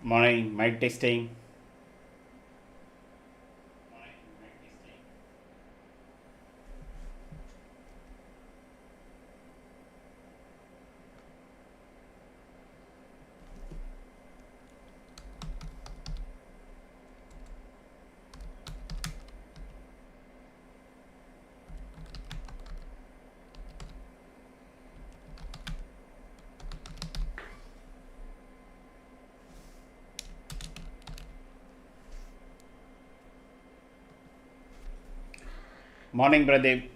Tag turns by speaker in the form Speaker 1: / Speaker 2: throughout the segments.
Speaker 1: Morning, mic testing. Morning, Pradeep.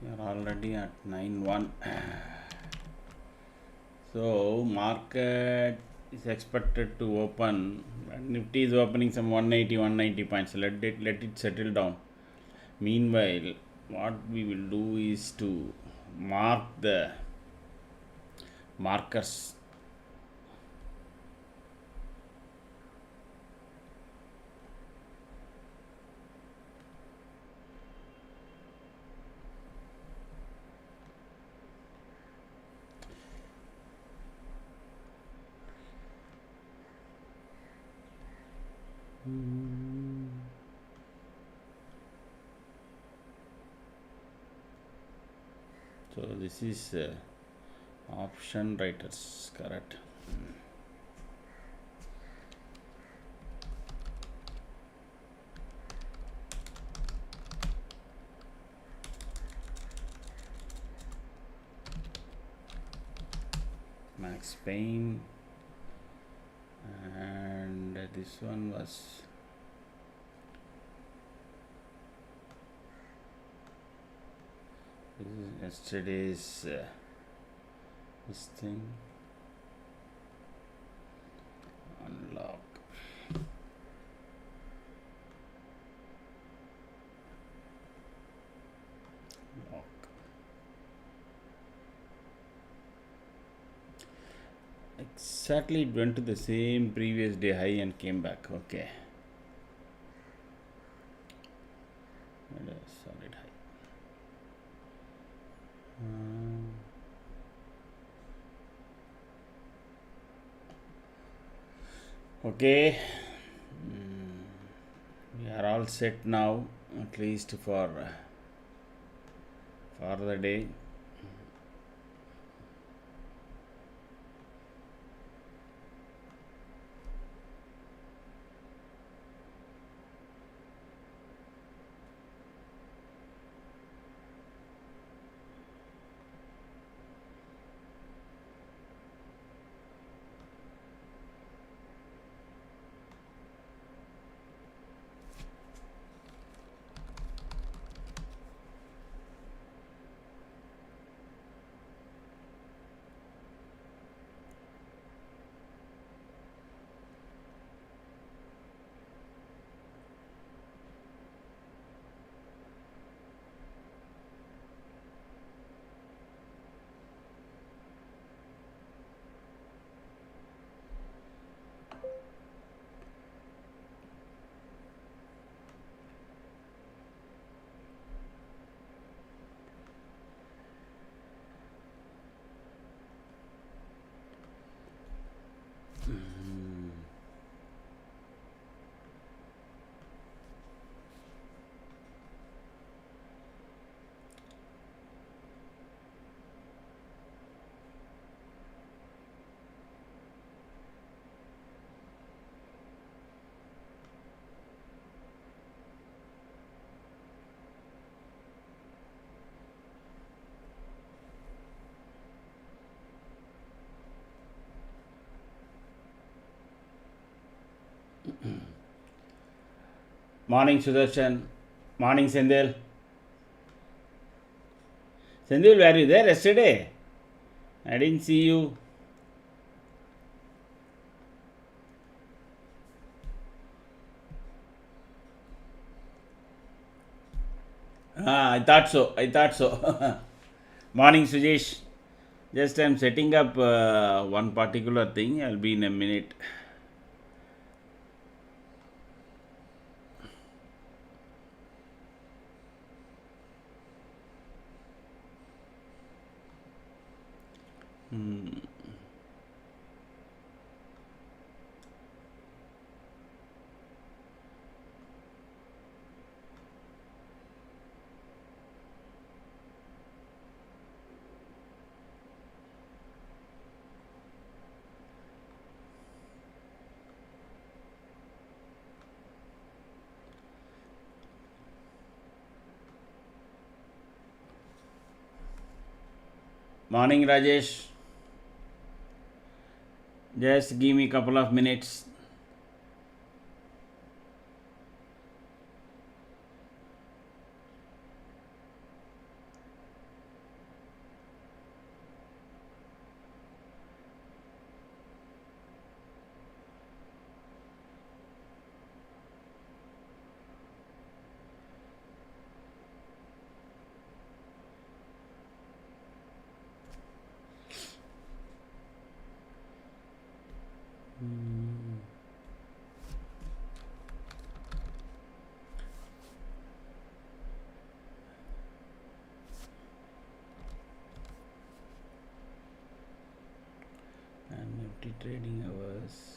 Speaker 1: You're already at 9-1. So, market is expected to open. Nifty is opening some 180, 190 points. Let it settle down. Meanwhile, what we will do is to mark the markers. So, this is option writers, correct? Max Payne, and this one was this is yesterday's this thing. Unlock. Lock. Exactly, it went to the same previous day high and came back. Okay. And a solid high. Okay. We are all set now, at least for the day. Morning, Sudarshan. Morning, Sendil. Sendil, were you there yesterday? I didn't see you. I thought so. I thought so. Morning, Sujesh. Just I'm setting up one particular thing. I'll be in a minute. Morning, Rajesh. Just give me a couple of minutes. And Nifty trading hours.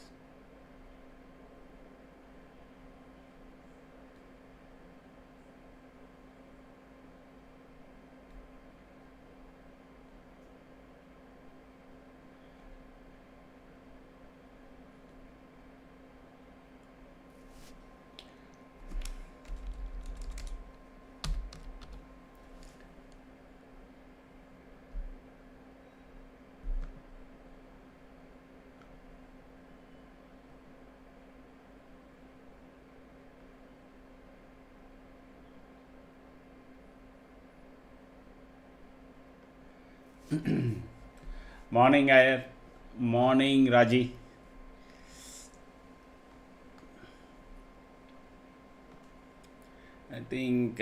Speaker 1: Morning, Ayer. Morning, Raji. I think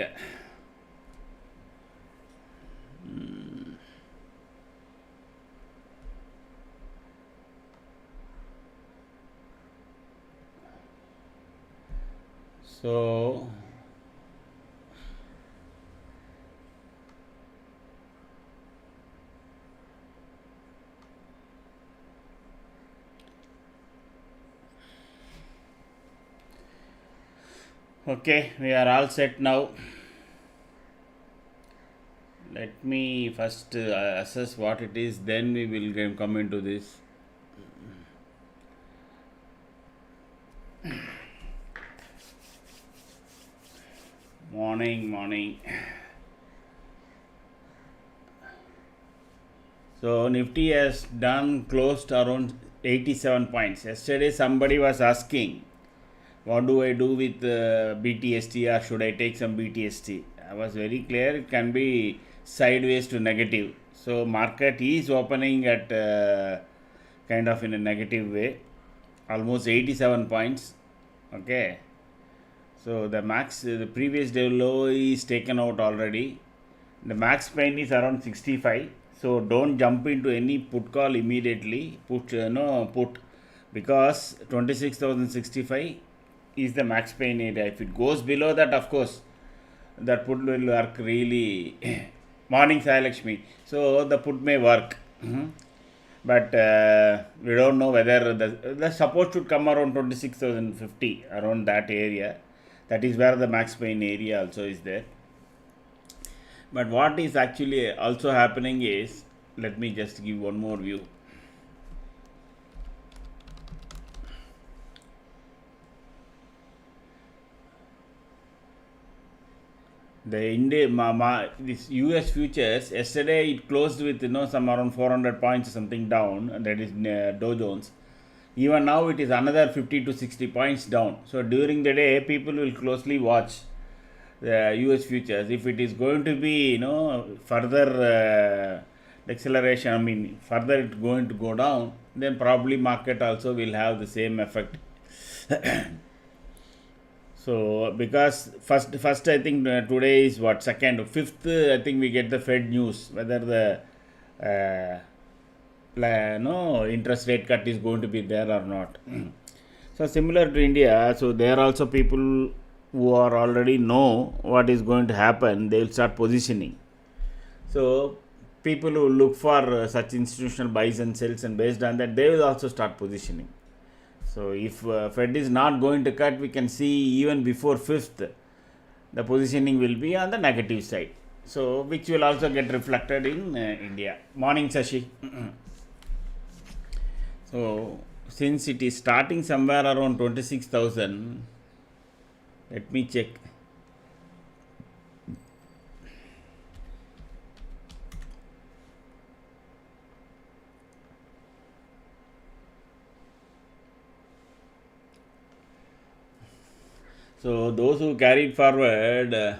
Speaker 1: so. Okay, we are all set now. Let me first assess what it is, then we will come into this. Morning. So Nifty has done closed around 87 points. Yesterday somebody was asking, what do I do with BTST, or should I take some BTST? I was very clear, it can be sideways to negative. So market is opening at kind of in a negative way, almost 87 points. Okay. So the previous day low is taken out already. The max pain is around 65. So don't jump into any put call immediately. Put, because 26,065 is the max pain area. If it goes below that, of course, that put will work really. Morning, Sai Lakshmi. So the put may work. But we don't know whether the support should come around 26,050, around that area. That is where the max pain area also is there. But what is actually also happening is, let me just give one more view. This US futures, yesterday it closed with some around 400 points something down, and that is Dow Jones. Even now it is another 50 to 60 points down. So during the day people will closely watch the US futures. If it is going to be further acceleration, further it's going to go down, then probably market also will have the same effect. So because first I think today is what, second, fifth, I think we get the Fed news whether the no interest rate cut is going to be there or not. So similar to India, so there are also people who are already know what is going to happen. They will start positioning. So people who look for such institutional buys and sells, and based on that they will also start positioning. So if Fed is not going to cut, we can see even before 5th, the positioning will be on the negative side. So which will also get reflected in India. Morning, Sashi. So since it is starting somewhere around 26,000, let me check. So those who carried forward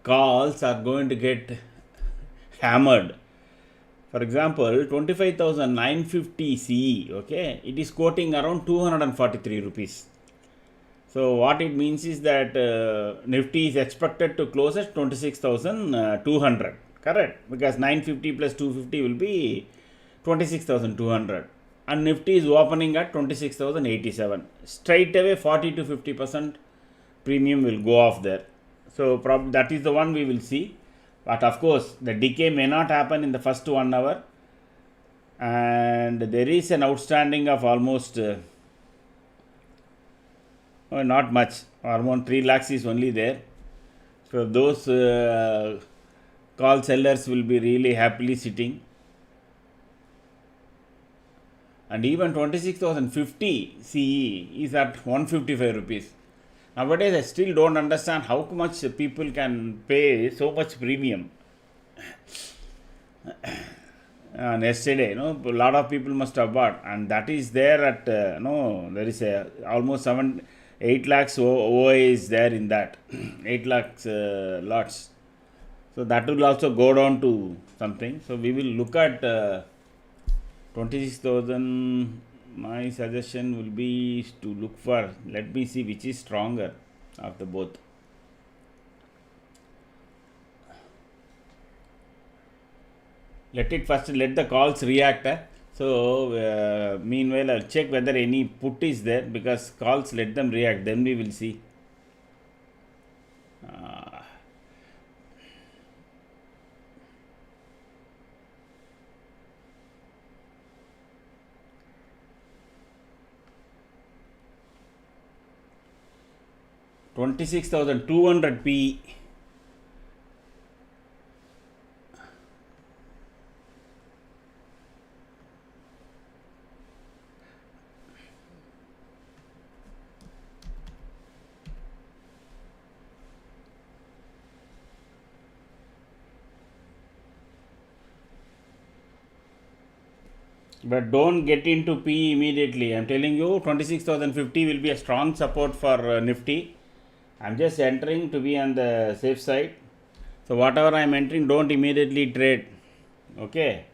Speaker 1: calls are going to get hammered. For example, 25,950 CE, okay, it is quoting around 243 rupees. So what it means is that Nifty is expected to close at 26,200, correct? Because 950 plus 250 will be 26,200. And Nifty is opening at 26,087. Straight away 40 to 50% premium will go off there. So that is the one we will see. But of course, the decay may not happen in the first 1 hour. And there is an outstanding of almost not much, around 3 lakhs is only there. So those call sellers will be really happily sitting. And even 26,050 CE is at 155 rupees. Nowadays, I still don't understand how much people can pay so much premium. And yesterday, a lot of people must have bought, and that is there at there is almost 8 lakhs OI is there in that 8 lakhs lots. So that will also go down to something. So we will look at 26,000. My suggestion will be to look for, let me see which is stronger of the both. Let the calls react. So meanwhile I'll check whether any put is there, because calls, let them react, then we will see. 26,200 PE. But don't get into P immediately. I'm telling you, 26,050 will be a strong support for Nifty. I'm just entering to be on the safe side. So whatever I'm entering, don't immediately trade. Okay.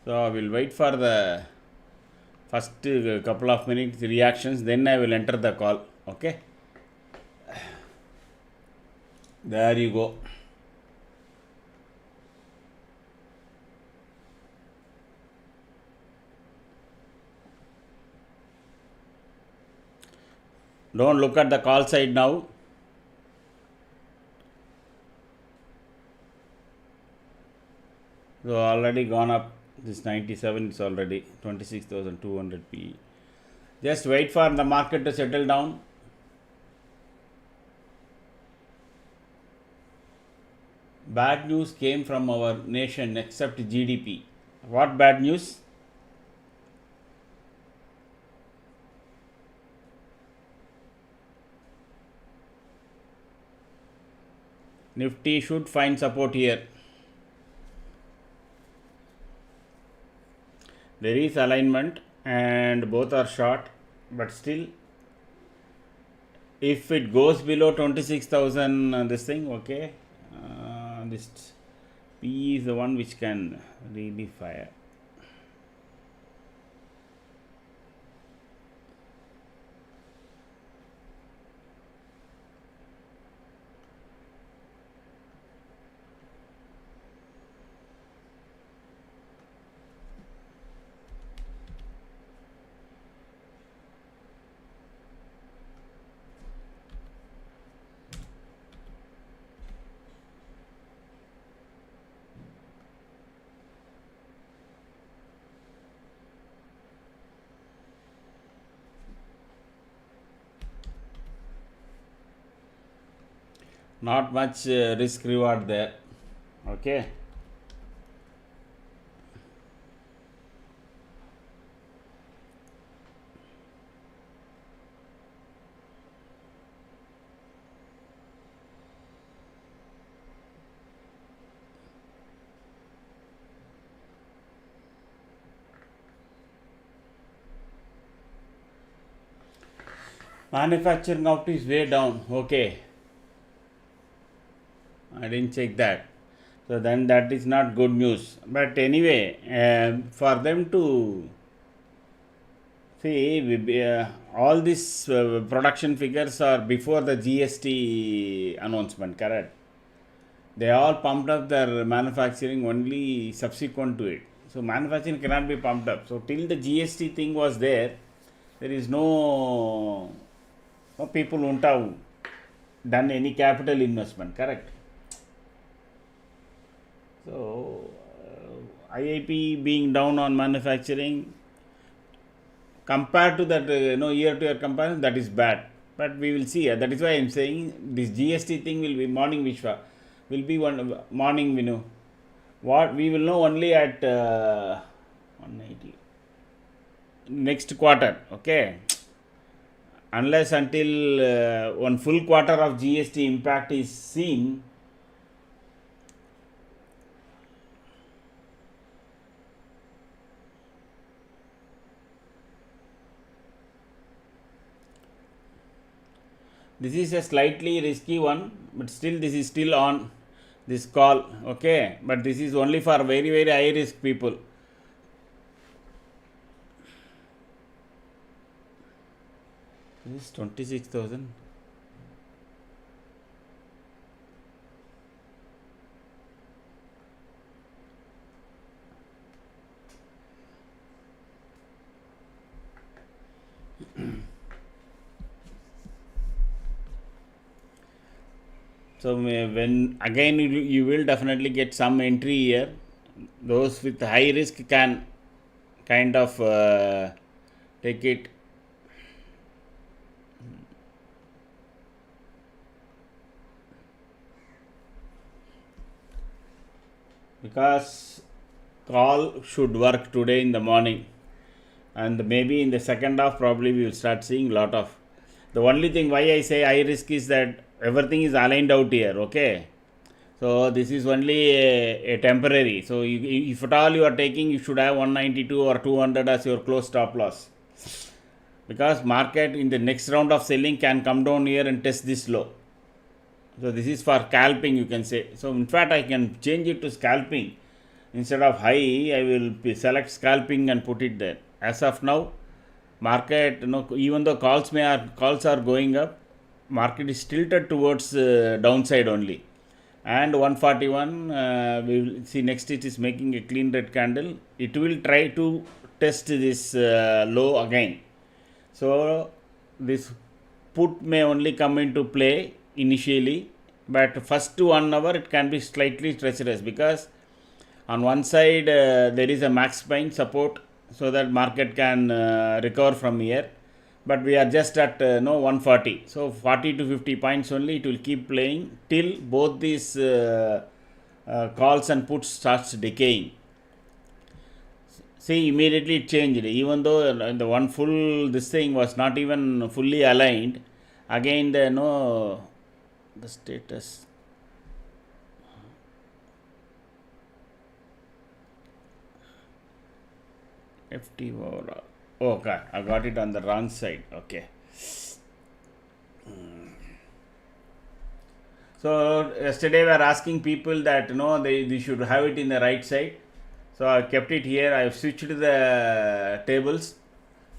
Speaker 1: So I will wait for the first couple of minutes reactions, then I will enter the call. Okay. There you go. Don't look at the call side now. So already gone up. This 97 is already 26,200 PE. Just wait for the market to settle down. Bad news came from our nation except GDP. What bad news? Nifty should find support here. There is alignment and both are short, but still if it goes below 26,000 this thing, okay, this P is the one which can really fire. Not much risk reward there. Okay. Manufacturing out is way down. Okay. I didn't check that. So then that is not good news. But anyway, for them to see, all these production figures are before the GST announcement, correct? They all pumped up their manufacturing only subsequent to it. So manufacturing cannot be pumped up. So till the GST thing was there is no people won't have done any capital investment, correct? So IIP being down on manufacturing compared to that year to year comparison, that is bad. But we will see. That is why I am saying this GST thing will be morning Vishwa. Will be one morning, what we will know only at 180 next quarter, okay? Unless until one full quarter of GST impact is seen, this is a slightly risky one, but still this is still on this call, okay? But this is only for very, very high risk people. This is 26,000. So when again you will definitely get some entry here. Those with high risk can kind of take it. Because call should work today in the morning, and maybe in the second half probably we will start seeing lot of. The only thing why I say high risk is that everything is aligned out here, okay? So this is only a temporary. So if at all you are taking, you should have 192 or 200 as your close stop loss, because market in the next round of selling can come down here and test this low. So this is for scalping, you can say. So in fact I can change it to scalping. Instead of high, I will select scalping and put it there. As of now, market, even though calls are going up, market is tilted towards downside only. And 141, we will see next it is making a clean red candle. It will try to test this low again. So this put may only come into play initially, but first 1 hour it can be slightly treacherous, because on one side there is a max spine support, so that market can recover from here, but we are just at 140. So 40 to 50 points only it will keep playing till both these calls and puts starts decaying. See, immediately it changed, even though the one full this thing was not even fully aligned. Again the status FT overall. Okay, I got it on the wrong side. Okay. So yesterday we are asking people that they should have it in the right side. So I kept it here. I have switched the tables.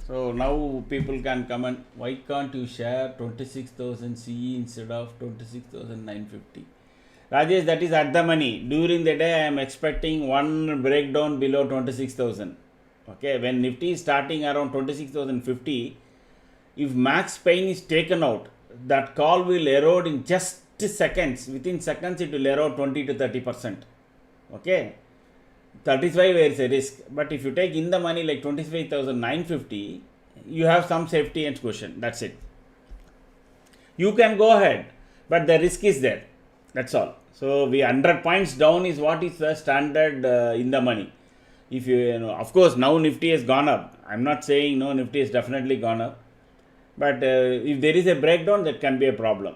Speaker 1: So now people can come and why can't you share 26,000 CE instead of 26,950? Rajesh, that is at the money. During the day, I am expecting one breakdown below 26,000. Okay, when Nifty is starting around 26,050, if max pain is taken out, that call will erode in just seconds. Within seconds, it will erode 20 to 30%. Okay, that is why there is a risk. But if you take in the money like 25,950, you have some safety and cushion. That's it. You can go ahead, but the risk is there. That's all. So we 100 points down is what is the standard in the money. If of course now Nifty has gone up. I'm not saying no, Nifty has definitely gone up. But if there is a breakdown, that can be a problem.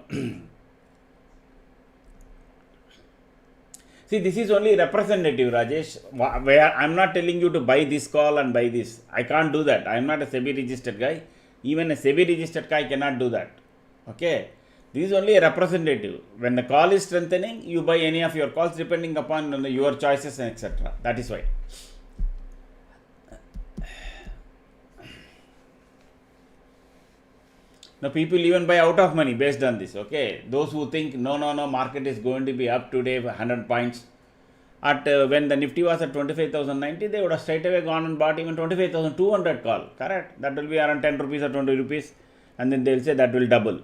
Speaker 1: See, this is only representative, Rajesh. Where I'm not telling you to buy this call and buy this. I can't do that. I'm not a SEBI registered guy. Even a SEBI registered guy cannot do that. Okay. This is only a representative. When the call is strengthening, you buy any of your calls depending upon your choices and etc. That is why. Now people even buy out of money based on this. Okay, those who think no, market is going to be up today 100 points. At when the Nifty was at 25,090, they would have straight away gone and bought even 25,200 call. Correct? That will be around 10 rupees or 20 rupees, and then they will say that will double.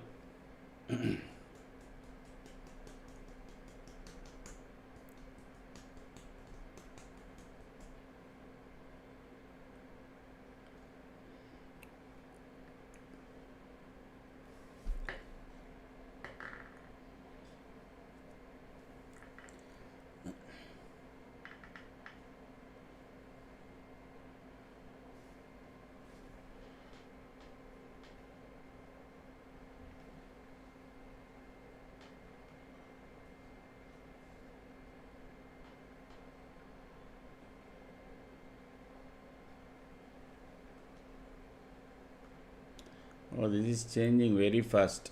Speaker 1: Oh, this is changing very fast.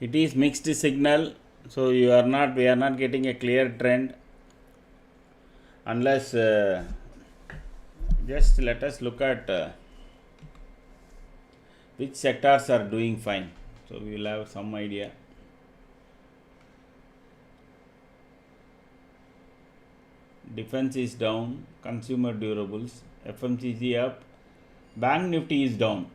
Speaker 1: It is mixed signal, so we are not getting a clear trend unless just let us look at which sectors are doing fine, so we will have some idea. Defense is down, consumer durables, FMCG up, bank Nifty is down.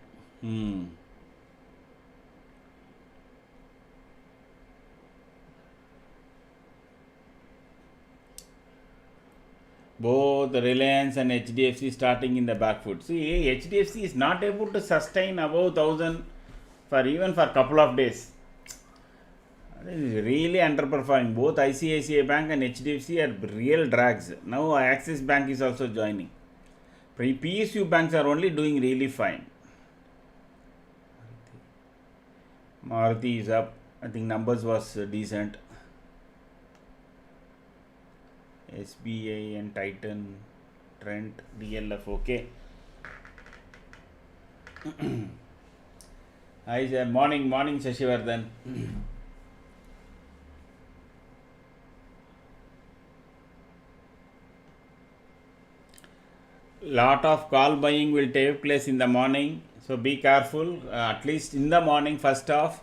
Speaker 1: Both Reliance and HDFC starting in the back foot. See, HDFC is not able to sustain above 1000 for even for a couple of days. This is really underperforming. Both ICICI Bank and HDFC are real drags. Now Axis Bank is also joining. PSU banks are only doing really fine. Maruti is up. I think numbers was decent. SBI and Titan, Trent, DLF, okay. Hi sir, morning Shashivardhan. Lot of call buying will take place in the morning, so be careful. At least in the morning, first off,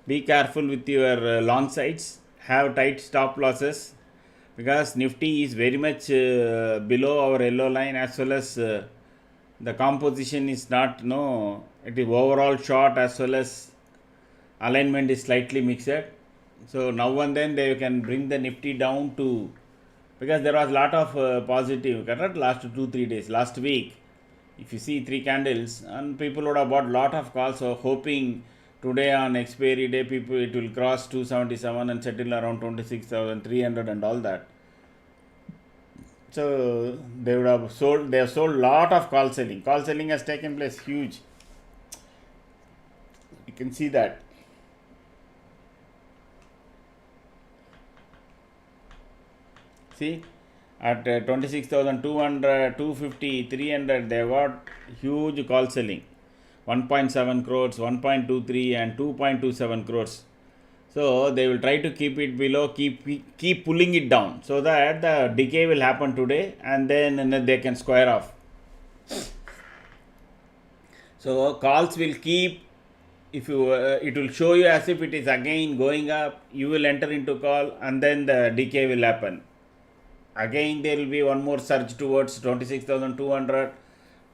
Speaker 1: be careful with your long sides. Have tight stop losses. Because Nifty is very much below our yellow line, as well as the composition is not, it is overall short as well as alignment is slightly mixed. So now and then they can bring the Nifty down to, because there was a lot of positive, correct, last 2-3 days. Last week, if you see 3 candles, and people would have bought lot of calls, so hoping today on expiry day people it will cross 277 and settle around 26,300 and all that. So they would have sold, they have sold lot of call selling. Call selling has taken place huge. You can see that. See, at 26,200, 250, 300, they got huge call selling. 1.7 crores, 1.23 and 2.27 crores. So they will try to keep it below, keep pulling it down, so that the decay will happen today and then they can square off. So calls will keep, if you it will show you as if it is again going up, you will enter into call and then the decay will happen. Again there will be one more surge towards 26,200,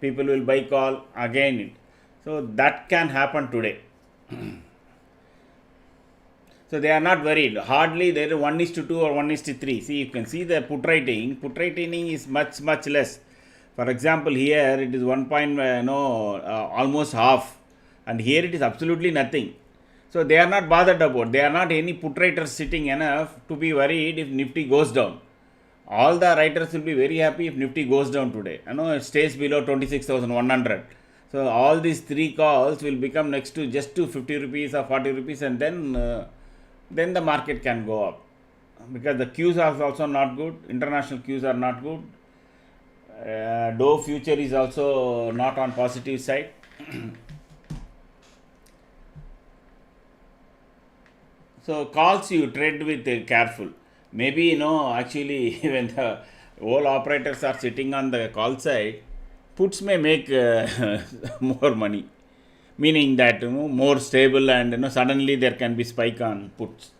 Speaker 1: people will buy call again. So that can happen today. So they are not worried. Hardly there is 1:2 or 1:3. See, you can see the put rating. Put rating is much less. For example, here it is 1. Almost half, and here it is absolutely nothing. So they are not bothered about. They are not any put writers sitting enough to be worried if Nifty goes down. All the writers will be very happy if Nifty goes down today. It stays below 26,100. So all these 3 calls will become next to just to 50 rupees or 40 rupees, and then the market can go up, because the Qs are also not good. International Qs are not good. Dow future is also not on positive side. So calls you trade with careful. Maybe actually when the whole operators are sitting on the call side, puts may make more money. Meaning that more stable, and suddenly there can be spike on puts.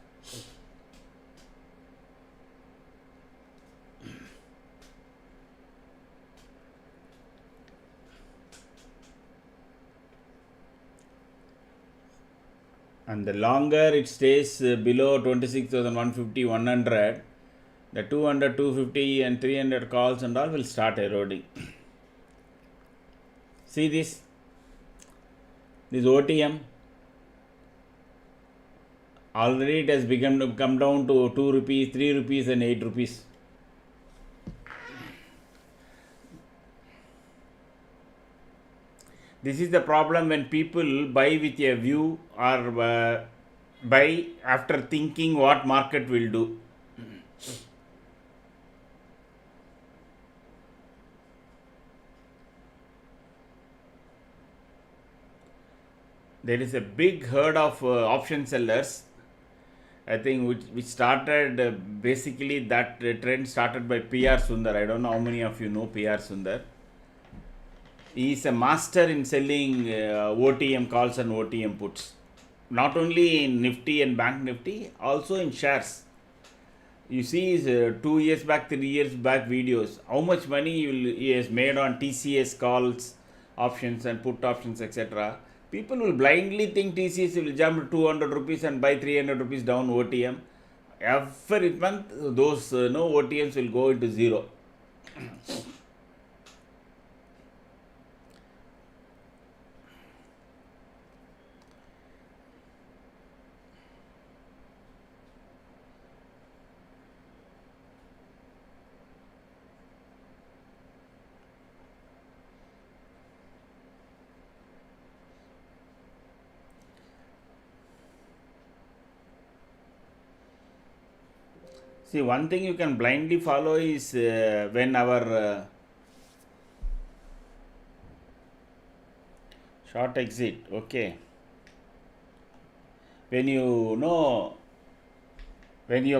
Speaker 1: And the longer it stays below 26,150, 100, the 200, 250 and 300 calls and all will start eroding. See this OTM, already it has begun to come down to 2 rupees, 3 rupees and 8 rupees. This is the problem when people buy with a view, or buy after thinking what market will do. There is a big herd of option sellers, I think, which started basically that trend started by PR Sundar. I don't know how many of you know PR Sundar. He is a master in selling OTM calls and OTM puts. Not only in Nifty and Bank Nifty, also in shares. You see his 2 years back, 3 years back videos, how much money he has made on TCS calls, options and put options, etc. People will blindly think TCS will jump to 200 rupees and buy 300 rupees down OTM. Every month, those OTMs will go into zero. See, one thing you can blindly follow is when our short exit, okay. When you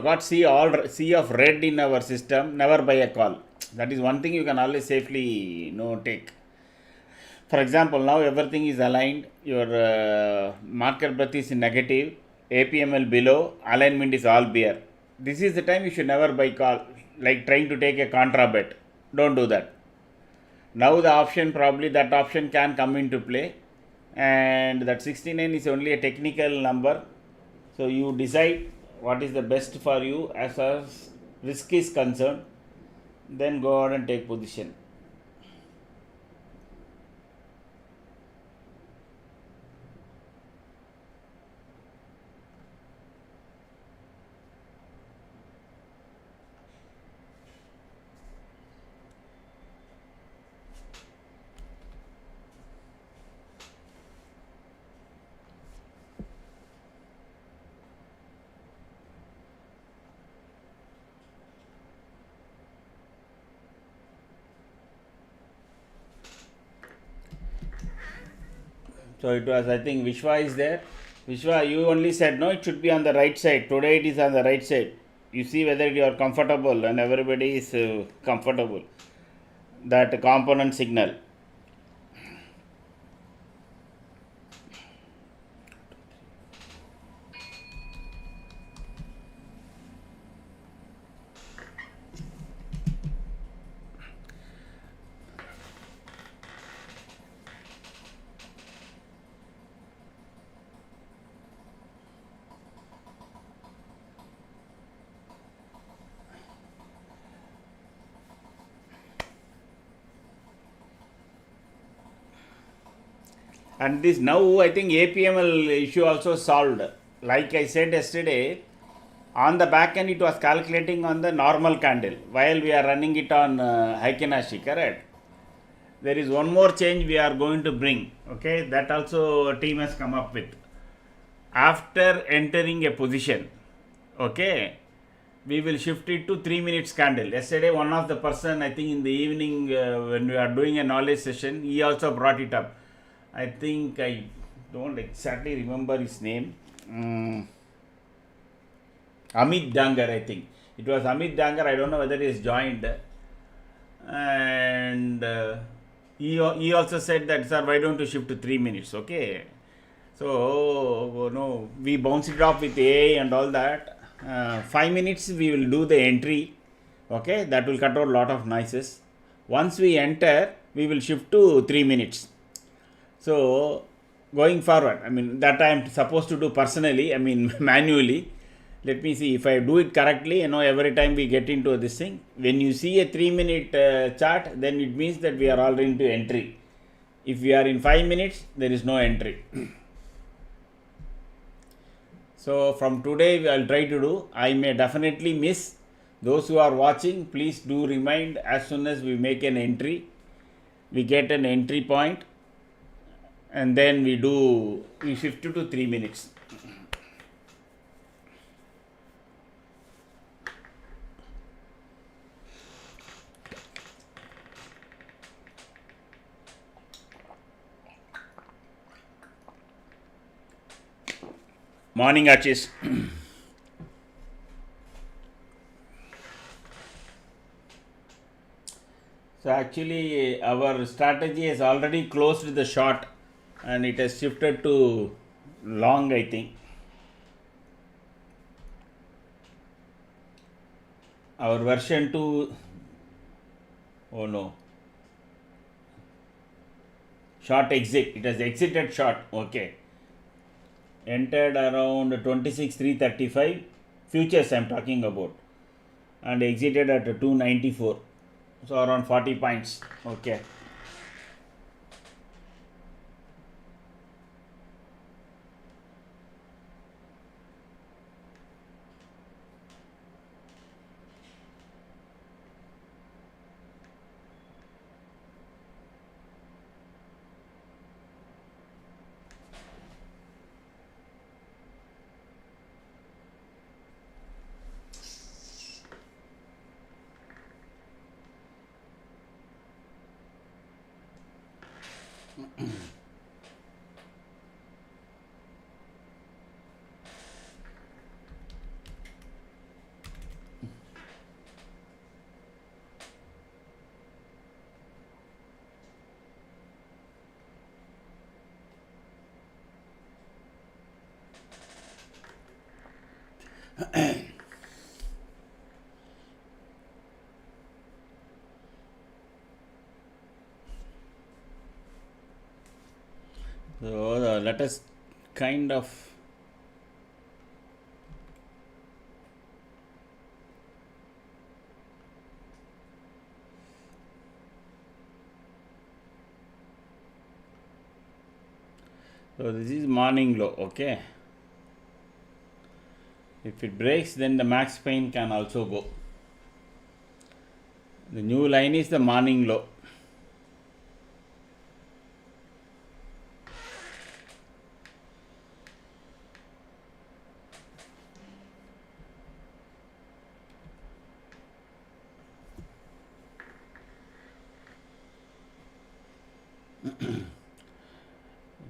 Speaker 1: got sea of red in our system, never buy a call. That is one thing you can always safely take. For example, now everything is aligned. Your market breadth is negative, APML below, alignment is all bear. This is the time you should never buy call, like trying to take a contra bet. Don't do that. Now the option, probably that option can come into play, and that 69 is only a technical number. So you decide what is the best for you as far as risk is concerned, then go ahead and take position. So it was, I think Vishwa is there. Vishwa, you only said no, it should be on the right side. Today it is on the right side. You see whether you are comfortable and everybody is comfortable. That component signal. And this now I think APML issue also solved. Like I said yesterday, on the back end it was calculating on the normal candle while we are running it on Heikinashi, correct? There is one more change we are going to bring. Okay, that also team has come up with. After entering a position, okay, we will shift it to 3 minutes candle. Yesterday one of the person, I think in the evening when we are doing a knowledge session, he also brought it up. I think I don't exactly remember his name. Amit Dangar, I think. It was Amit Dangar. I don't know whether he has joined. And he also said that, sir, why don't you shift to 3 minutes? Okay. So, no, we bounce it off with AI and all that. 5 minutes we will do the entry. Okay. That will cut out a lot of noises. Once we enter, we will shift to 3 minutes. So, going forward, I mean, that I am supposed to do personally, I mean, manually. Let me see if I do it correctly. Every time we get into this thing, when you see a 3-minute chart, then it means that we are already into entry. If we are in 5 minutes, there is no entry. So, from today, I'll try to do. I may definitely miss. Those who are watching, please do remind as soon as we make an entry, we get an entry point, and then we shift to 3 minutes. Morning, Archis. So actually our strategy has already closed the short and it has shifted to long, I think. Our version 2, oh no, short exit, it has exited short, okay. Entered around 26,335, futures I am talking about, and exited at 294, so around 40 points, okay. So let us kind of so this is morning low, okay. If it breaks, then the max pain can also go. The new line is the morning low.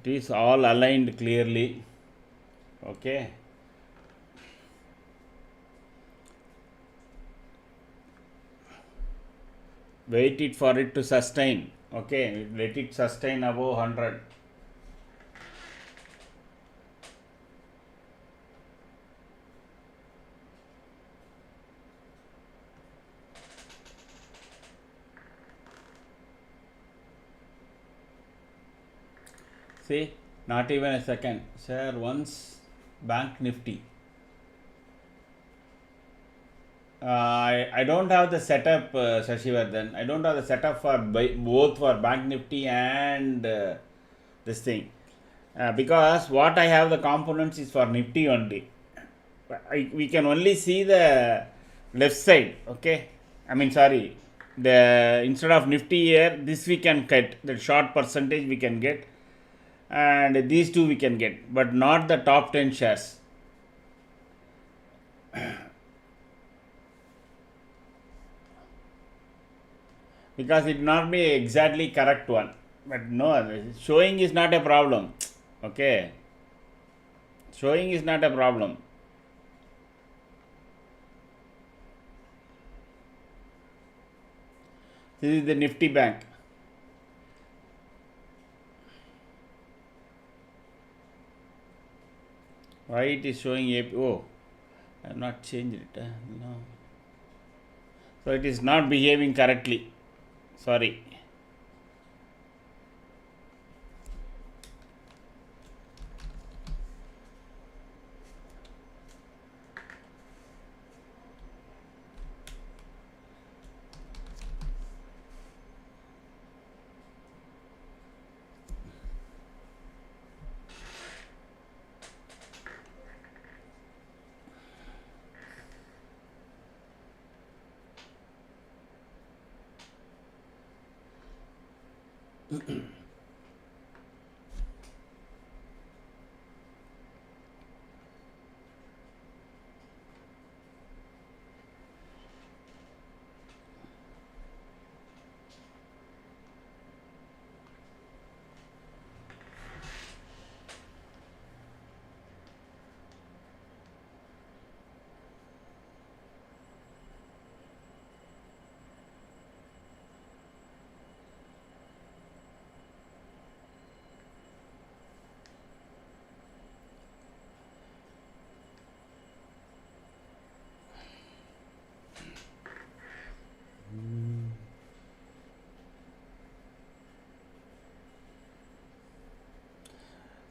Speaker 1: It is all aligned clearly, okay. Wait it for it to sustain, okay. Let it sustain above 100. See, not even a second, sir. Once bank Nifty. I don't have the setup, Shashivardhan. I don't have the setup for both for Bank Nifty and this thing. Because what I have the components is for Nifty only. We can only see the left side, okay. I mean, sorry, the instead of Nifty here, this we can cut, the short percentage we can get, and these two we can get, but not the top 10 shares. Because it not be exactly correct one, but no, showing is not a problem, okay. Showing is not a problem. This is the Nifty bank. Why it is showing AP? Oh, I have not changed it. No. So it is not behaving correctly. Sorry.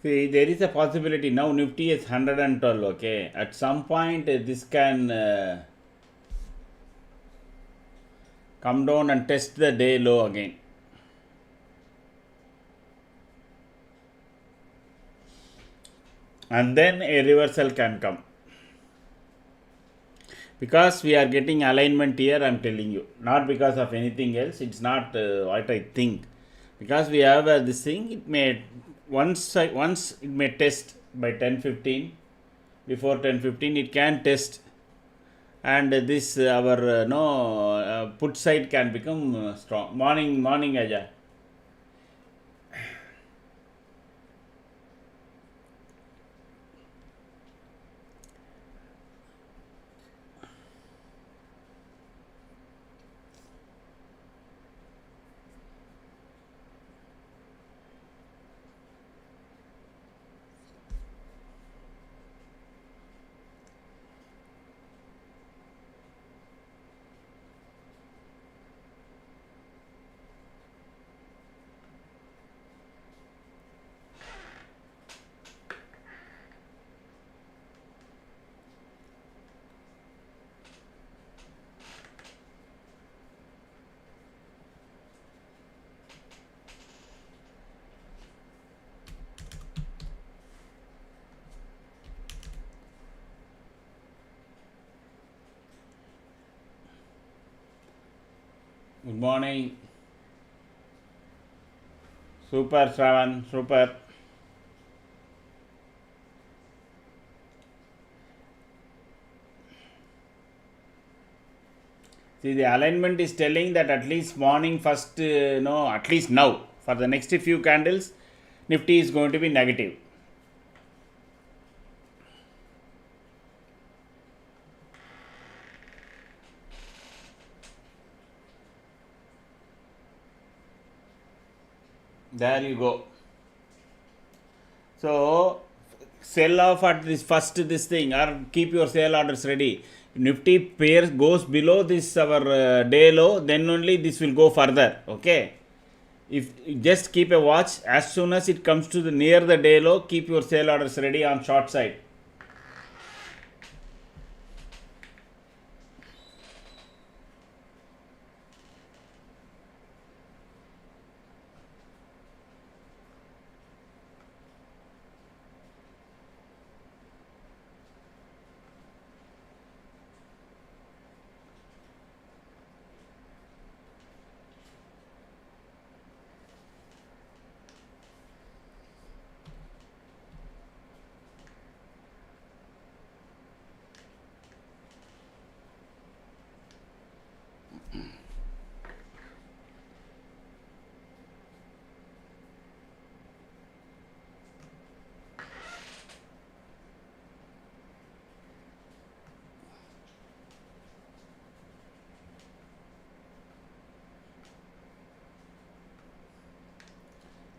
Speaker 1: See, there is a possibility now Nifty is 112, okay. At some point, this can come down and test the day low again. And then a reversal can come. Because we are getting alignment here, I am telling you. Not because of anything else. It's not what I think. Because we have this thing, it may once it may test by 10:15. Before 10:15 it can test, and this our no put side can become strong. Morning Aja. Good morning. Super, Shravan. Super. See, the alignment is telling that at least morning first, no, at least now, for the next few candles, Nifty is going to be negative. There you go. So, sell off at this thing, or keep your sale orders ready. Nifty pairs goes below this our day low, then only this will go further. Okay. If just keep a watch, as soon as it comes to the near the day low, keep your sale orders ready on short side.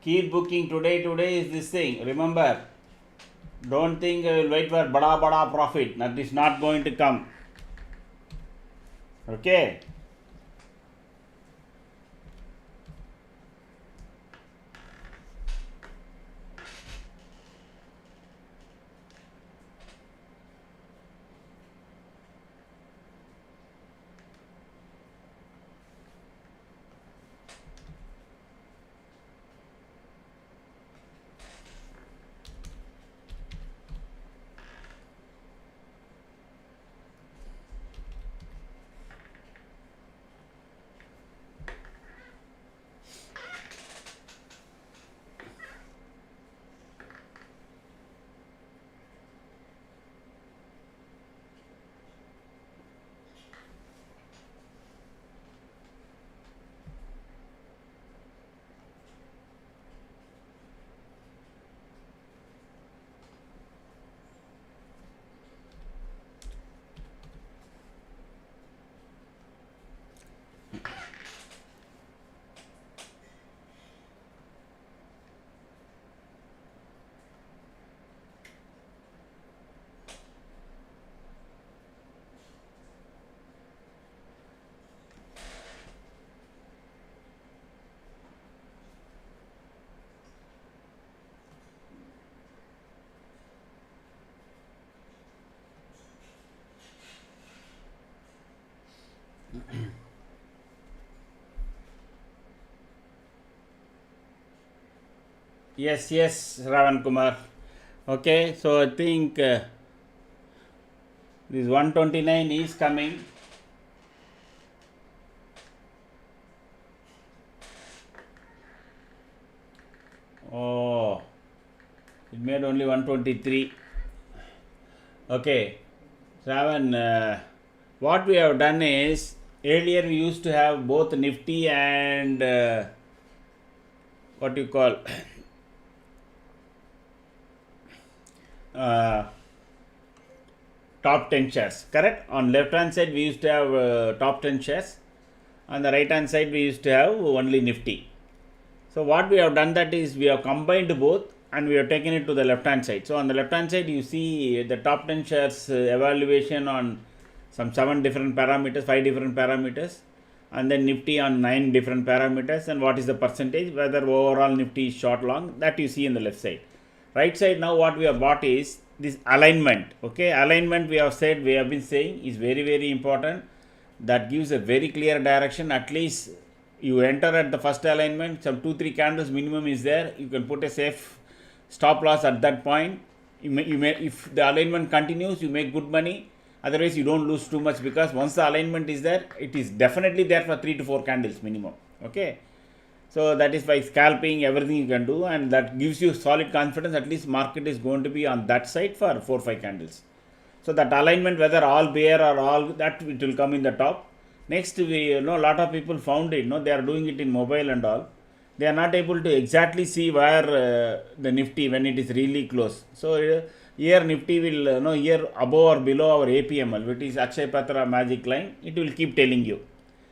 Speaker 1: Keep booking today. Today is this thing. Remember, don't think I will wait for bada profit. That is not going to come. Okay. Yes, Ravan Kumar. Okay, so I think this 129 is coming. Oh, it made only 123. Okay, Ravan, what we have done is earlier we used to have both Nifty and what you call top 10 shares, correct? On left hand side we used to have top 10 shares, on the right hand side we used to have only Nifty. So what we have done that is we have combined both and we have taken it to the left hand side. So on the left hand side you see the top 10 shares evaluation on some 7 different parameters, 5 different parameters, and then Nifty on 9 different parameters, and what is the percentage, whether overall Nifty is short long, that you see in the left side. Right side now what we have bought is this alignment. Okay, alignment we have been saying is very important. That gives a very clear direction. At least you enter at the first alignment, some 2-3 candles minimum is there, you can put a safe stop loss at that point. You may if the alignment continues, you make good money. Otherwise, you don't lose too much, because once the alignment is there, it is definitely there for 3 to 4 candles minimum. Okay. So that is by scalping, everything you can do, and that gives you solid confidence. At least market is going to be on that side for 4-5 candles. So that alignment, whether all bear or all that, it will come in the top. Next, we a lot of people found it. They are doing it in mobile and all. They are not able to exactly see where the Nifty when it is really close. So here Nifty will here above or below our APML, which is Akshay Patra magic line. It will keep telling you,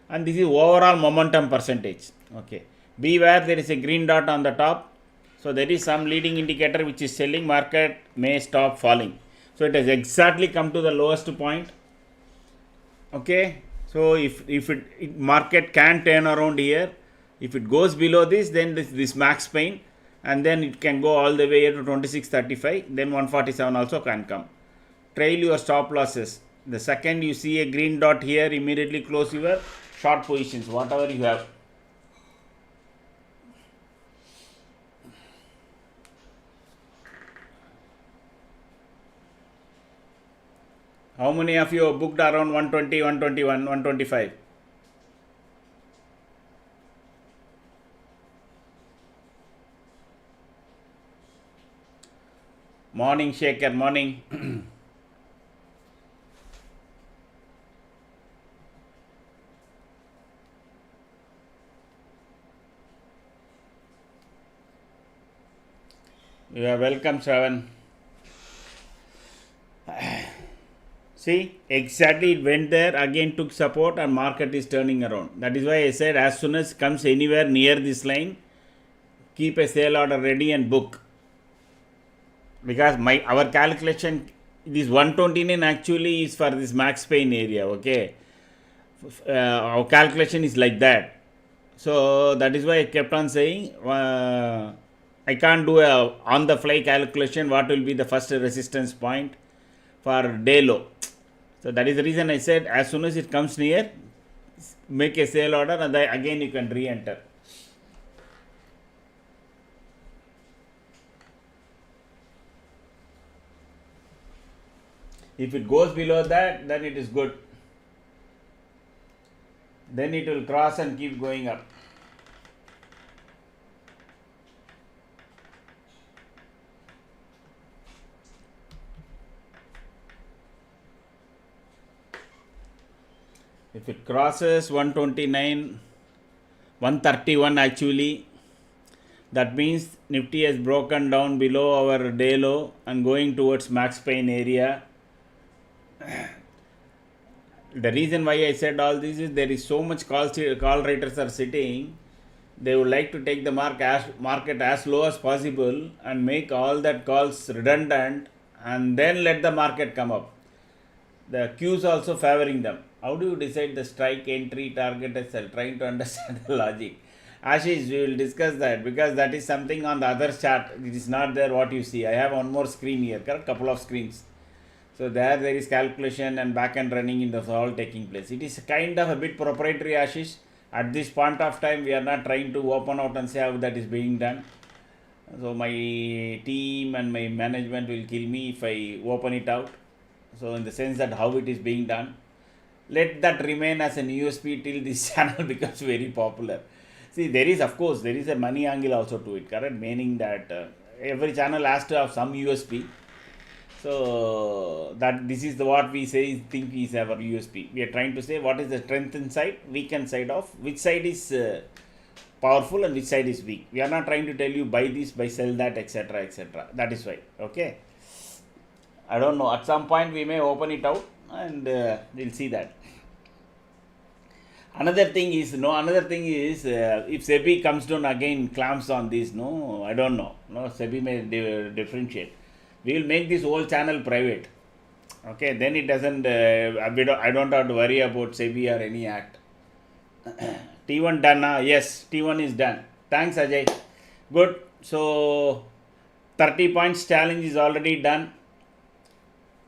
Speaker 1: and this is overall momentum percentage. Okay. Beware, there is a green dot on the top. So there is some leading indicator which is selling market may stop falling. So it has exactly come to the lowest point. Okay. So if it market can turn around here, if it goes below this, then this max pain, and then it can go all the way to 2635, then 147 also can come. Trail your stop losses. The second you see a green dot here, immediately close your short positions, whatever you have. How many of you booked around 120, 121, 125? Morning, Shaker, morning. You are welcome, Shravan. See, exactly it went there, again took support, and market is turning around. That is why I said as soon as it comes anywhere near this line, keep a sale order ready and book. Because our calculation, this 129 actually is for this max pain area. Okay, our calculation is like that. So that is why I kept on saying I can't do a on the fly calculation what will be the first resistance point for day low. So that is the reason I said as soon as it comes near, make a sale order, and then again you can re-enter. If it goes below that, then it is good. Then it will cross and keep going up. If it crosses 129, 131 actually, that means Nifty has broken down below our day low and going towards max pain area. The reason why I said all this is there is so much call writers are sitting. They would like to take the market as low as possible and make all that calls redundant, and then let the market come up. The Qs also favoring them. How do you decide the strike, entry, target, and sell? Trying to understand the logic. Ashish, we will discuss that, because that is something on the other chart. It is not there what you see. I have one more screen here, correct? Couple of screens. So there is calculation and back end running in the all taking place. It is kind of a bit proprietary, Ashish. At this point of time, we are not trying to open out and say how that is being done. So my team and my management will kill me if I open it out. So in the sense that how it is being done, let that remain as an USP till this channel becomes very popular. See, there is, of course, there is a money angle also to it, correct? Meaning that every channel has to have some USP. So that this is what we think is our USP. We are trying to say what is the strength inside, weakened side of which side is powerful and which side is weak. We are not trying to tell you buy this, buy sell that, etc., etc. That is why. Okay. I don't know. At some point we may open it out and we'll see that. Another thing is if SEBI comes down again, clamps on this. No, I don't know. No, SEBI may differentiate. We will make this whole channel private. Okay, then it doesn't. I don't have to worry about SEBI or any act. T1 done. Yes, T1 is done. Thanks, Ajay. Good. So 30 points challenge is already done.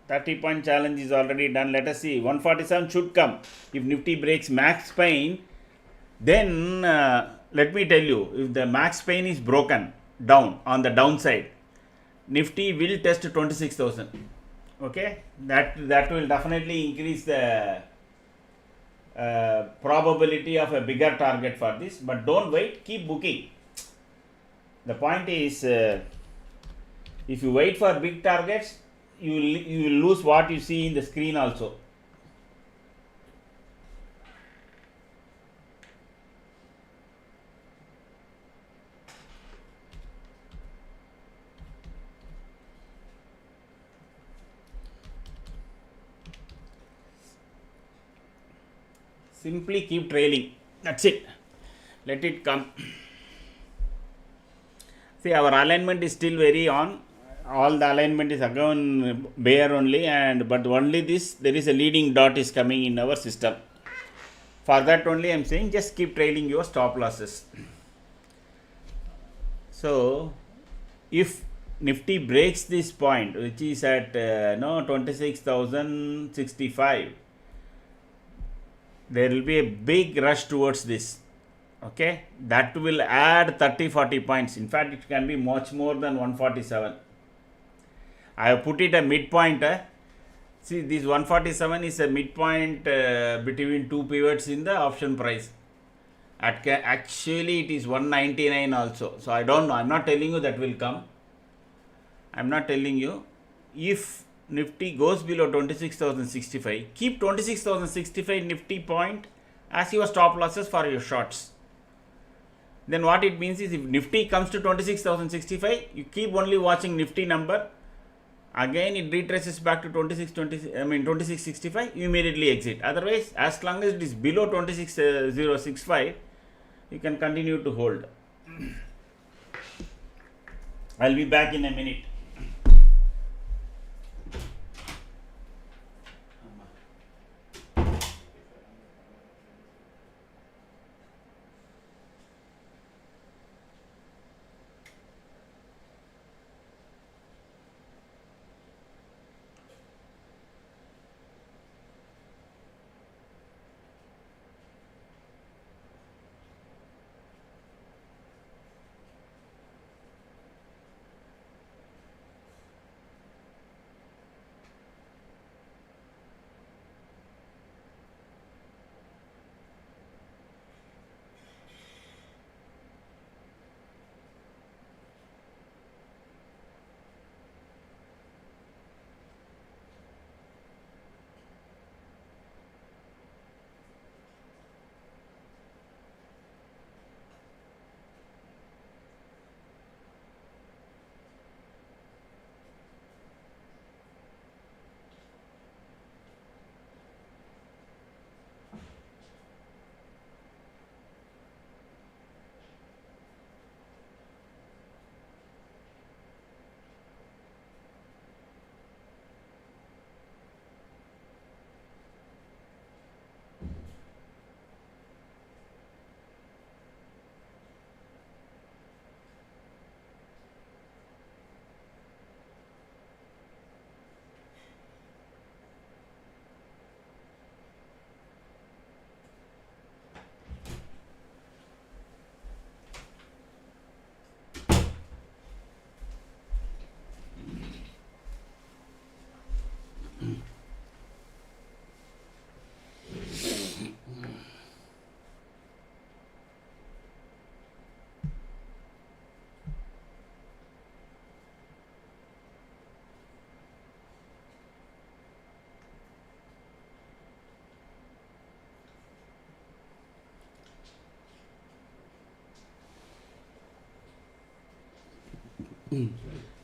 Speaker 1: 30-point challenge is already done. Let us see. 147 should come. If Nifty breaks max pain, then let me tell you, if the max pain is broken down on the downside, Nifty will test 26,000. Okay, that will definitely increase the probability of a bigger target for this, but don't wait, keep booking. The point is, if you wait for big targets, you will lose what you see in the screen also. Simply keep trailing, that's it, let it come. See, our alignment is still very on, all the alignment is again bare only, and but only this, there is a leading dot is coming in our system. For that only I am saying, just keep trailing your stop losses. So if Nifty breaks this point, which is at 26,065, there will be a big rush towards this. Okay, that will add 30-40 points. In fact, it can be much more than 147. I have put it a midpoint. See, this 147 is a midpoint between two pivots in the option price. Actually, it is 199 also. So I don't know. I'm not telling you that will come. I'm not telling you. If Nifty goes below 26,065, keep 26,065 Nifty point as your stop losses for your shorts. Then what it means is, if Nifty comes to 26,065, you keep only watching Nifty number. Again, it retraces back to 2665, you immediately exit. Otherwise, as long as it is below 26,065, you can continue to hold. I'll be back in a minute.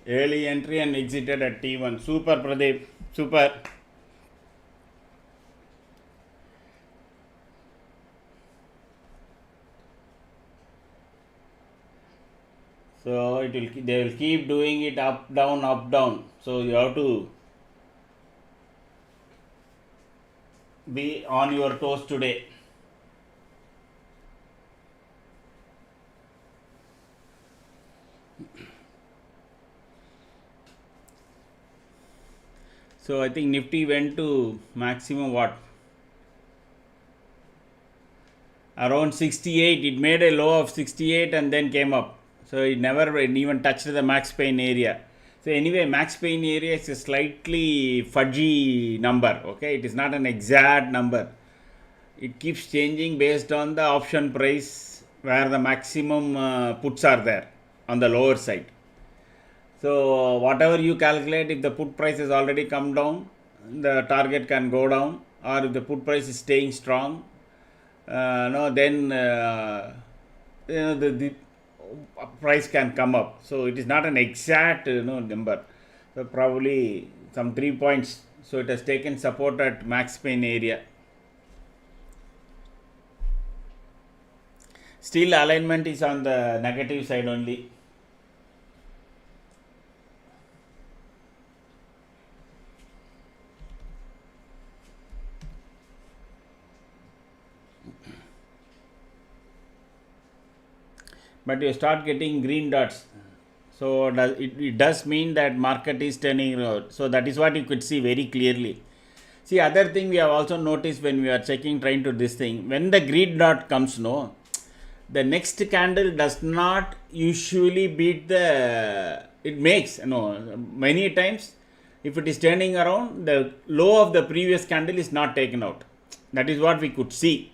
Speaker 1: Early entry and exited at T1. Super, Pradeep. Super. So they will keep doing it up, down, up, down. So you have to be on your toes today. So I think Nifty went to maximum what? Around 68. It made a low of 68 and then came up. So it never even touched the max pain area. So anyway, max pain area is a slightly fudgy number. Okay, it is not an exact number. It keeps changing based on the option price where the maximum puts are there on the lower side. So whatever you calculate, if the put price has already come down, the target can go down, or if the put price is staying strong, no, then the price can come up. So it is not an exact number. So probably some 3 points. So it has taken support at max pain area. Still alignment is on the negative side only. But you start getting green dots, so it does mean that market is turning around. So that is what you could see very clearly. See, other thing we have also noticed when we are checking, trying to this thing, when the green dot comes, no, the next candle does not usually beat the, it makes, many times if it is turning around, the low of the previous candle is not taken out. That is what we could see.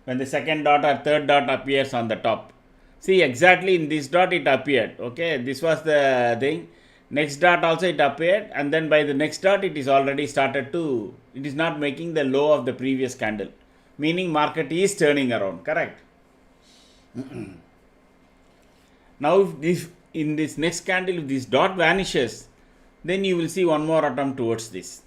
Speaker 1: When the second dot or third dot appears on the top. See, exactly in this dot it appeared. Okay, this was the thing. Next dot also it appeared, and then by the next dot it is already started to, it is not making the low of the previous candle. Meaning market is turning around, correct? Now if this, in this next candle, if this dot vanishes, then you will see one more attempt towards this.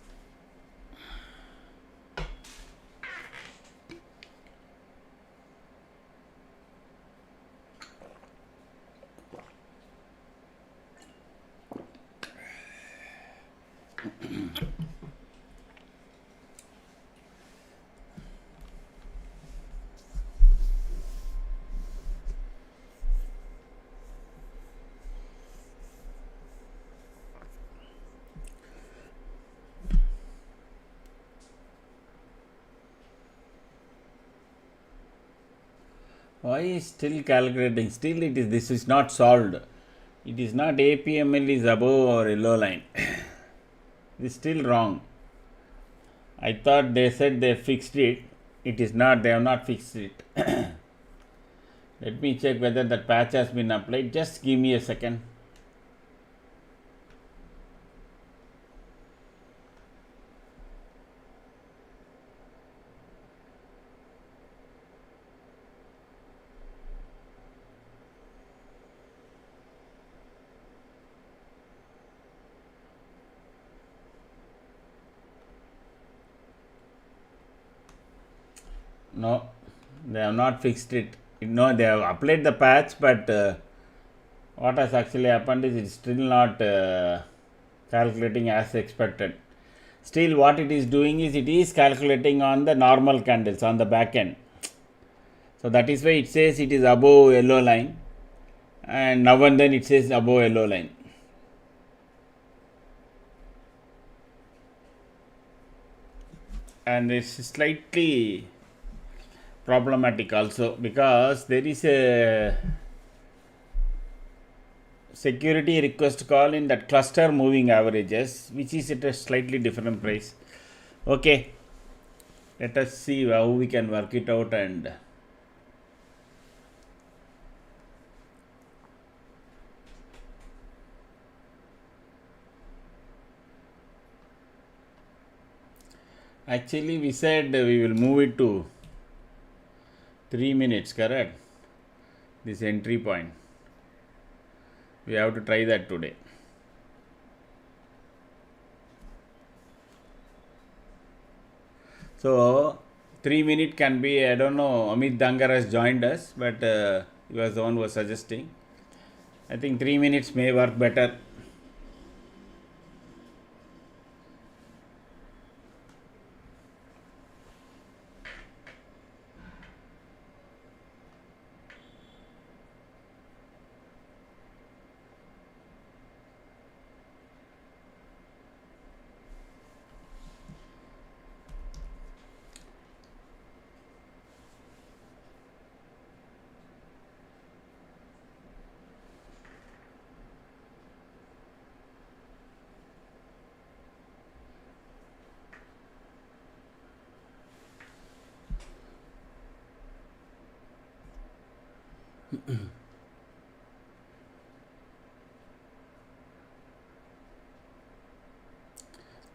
Speaker 1: Why is still calculating? Still it is, this is not solved. It is not APML is above or yellow line. It is still wrong. I thought they said they fixed it. It is not, they have not fixed it. Let me check whether that patch has been applied. Just give me a second. No, they have not fixed it. No, they have applied the patch, but what has actually happened is it's still not calculating as expected. Still what it is doing is it is calculating on the normal candles on the back end. So that is why it says it is above yellow line, and now and then it says above yellow line. And it's slightly problematic also because there is a security request call in that cluster moving averages, which is at a slightly different price. Okay, let us see how we can work it out. And actually we said we will move it to 3 minutes, correct? This entry point. We have to try that today. So 3 minute can be, I don't know, Amit Dangar has joined us, but he was the one who was suggesting. I think 3 minutes may work better.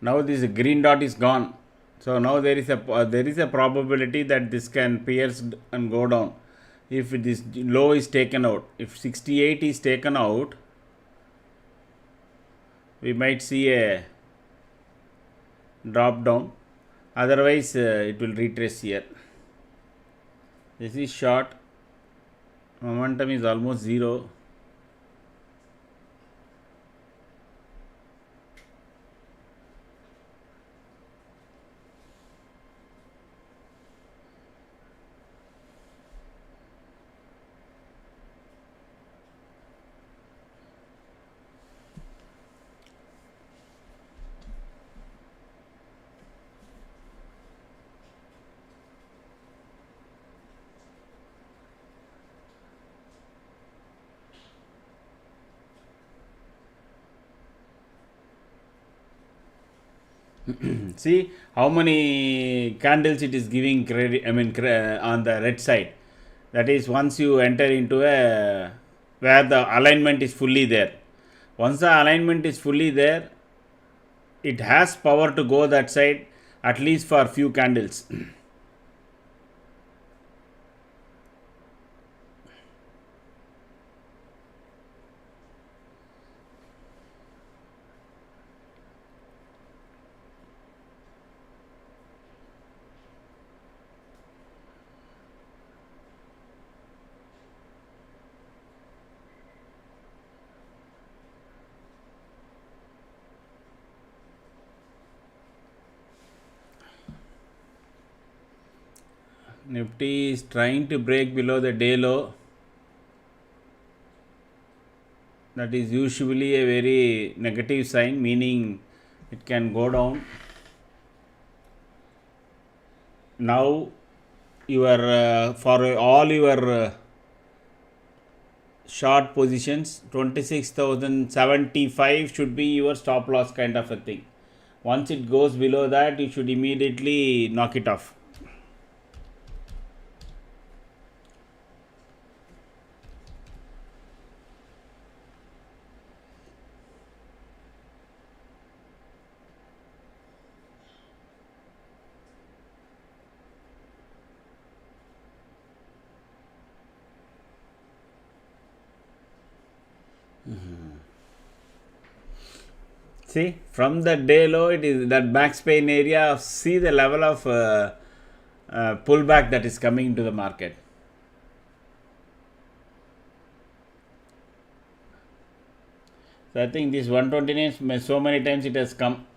Speaker 1: Now this green dot is gone. So now there is a probability that this can pierce and go down. If this low is taken out, if 68 is taken out, we might see a drop down. Otherwise, it will retrace here. This is short. Momentum is almost zero. See how many candles it is giving credit. I mean, on the red side. That is once you enter into a where the alignment is fully there. Once the alignment is fully there, it has power to go that side at least for few candles. Nifty is trying to break below the day low. That is usually a very negative sign, meaning it can go down. Now your for all your short positions, 26,075 should be your stop loss kind of a thing. Once it goes below that, you should immediately knock it off. See, from the day low, it is that max pain area. See the level of pullback that is coming into the market. So I think this 129, so many times it has come.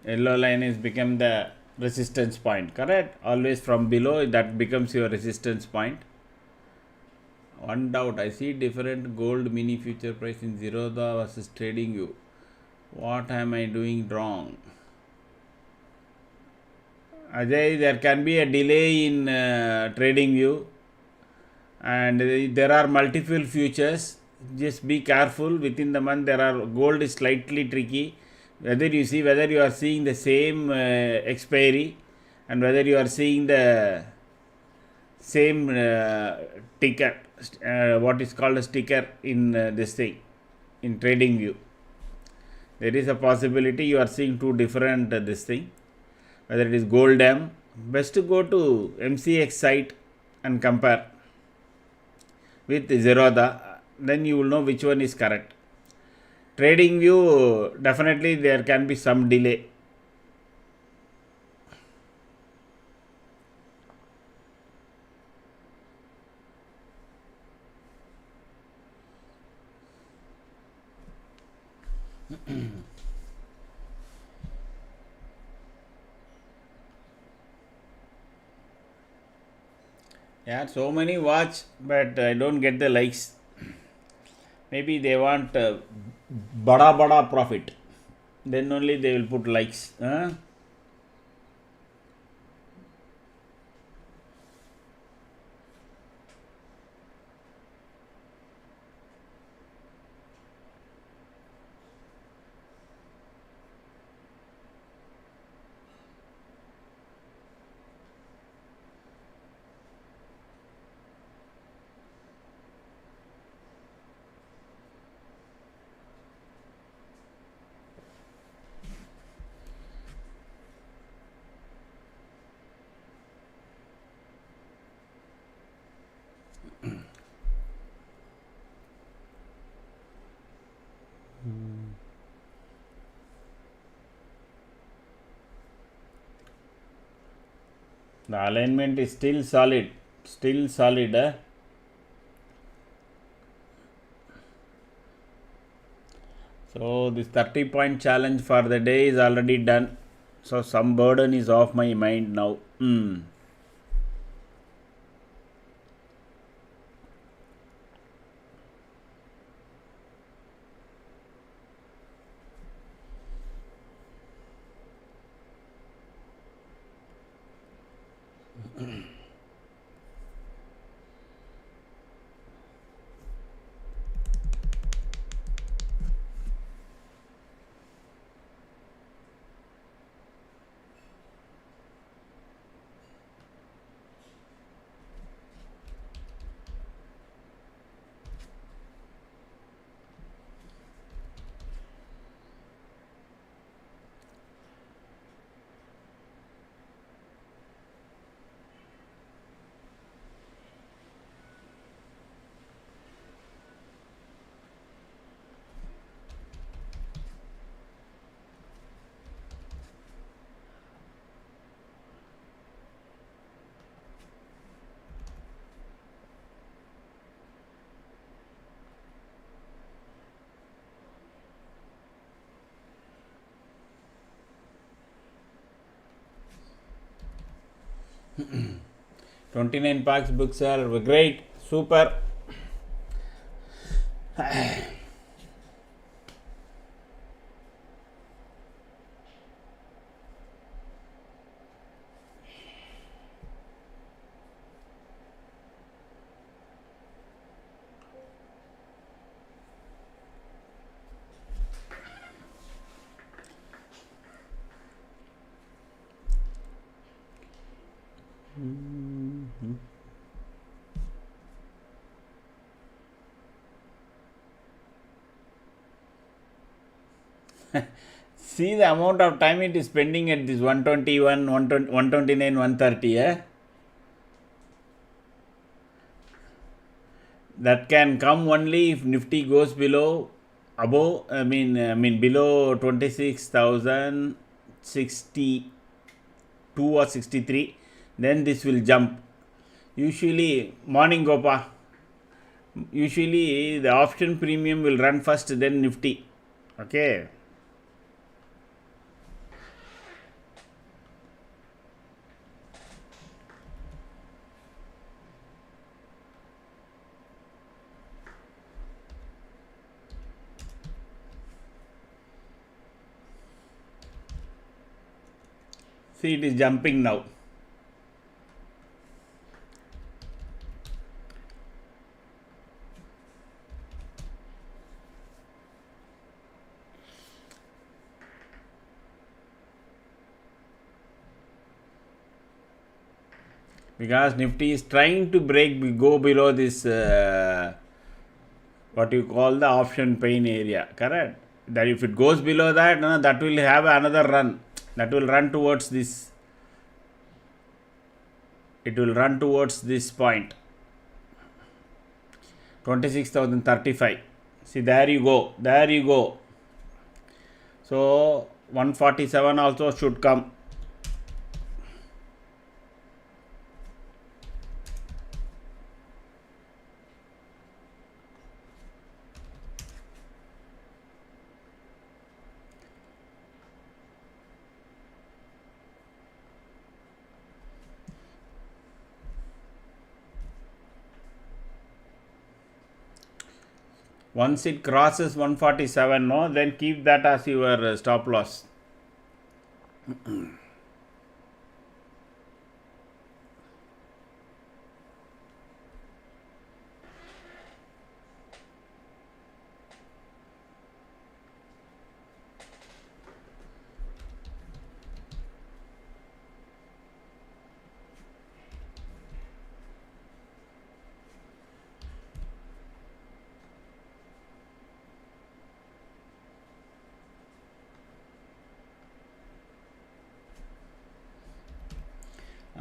Speaker 1: Yellow line is become the resistance point, correct? Always from below that becomes your resistance point. One doubt, I see different gold mini future price in Zerodha versus trading view. What am I doing wrong? Ajay, there can be a delay in trading view, and there are multiple futures. Just be careful. Within the month, there are gold is slightly tricky. Whether you are seeing the same expiry, and whether you are seeing the same ticker, what is called a sticker in this thing, in trading view. There is a possibility you are seeing two different this thing. Whether it is gold M, best to go to MCX site and compare with Zerodha, then you will know which one is correct. Trading view, definitely there can be some delay. Yeah, so many watch, but I don't get the likes. Maybe they want bada profit, then only they will put likes, huh? The alignment is still solid, eh? So this 30-point challenge for the day is already done. So some burden is off my mind now. 29 packs books are great, super. See the amount of time it is spending at this 121, 129, 130. That can come only if Nifty goes below, above, below 26,062 or 63. Then this will jump. Usually, morning Gopa. Usually the option premium will run first, then Nifty. Okay. See, it is jumping now. Because Nifty is trying to go below this, what you call the option pain area, correct? That if it goes below that, that will have another run. That will run towards this. It will run towards this point. 26,035. See, there you go. There you go. So 147 also should come. Once it crosses 147, no, then keep that as your stop loss.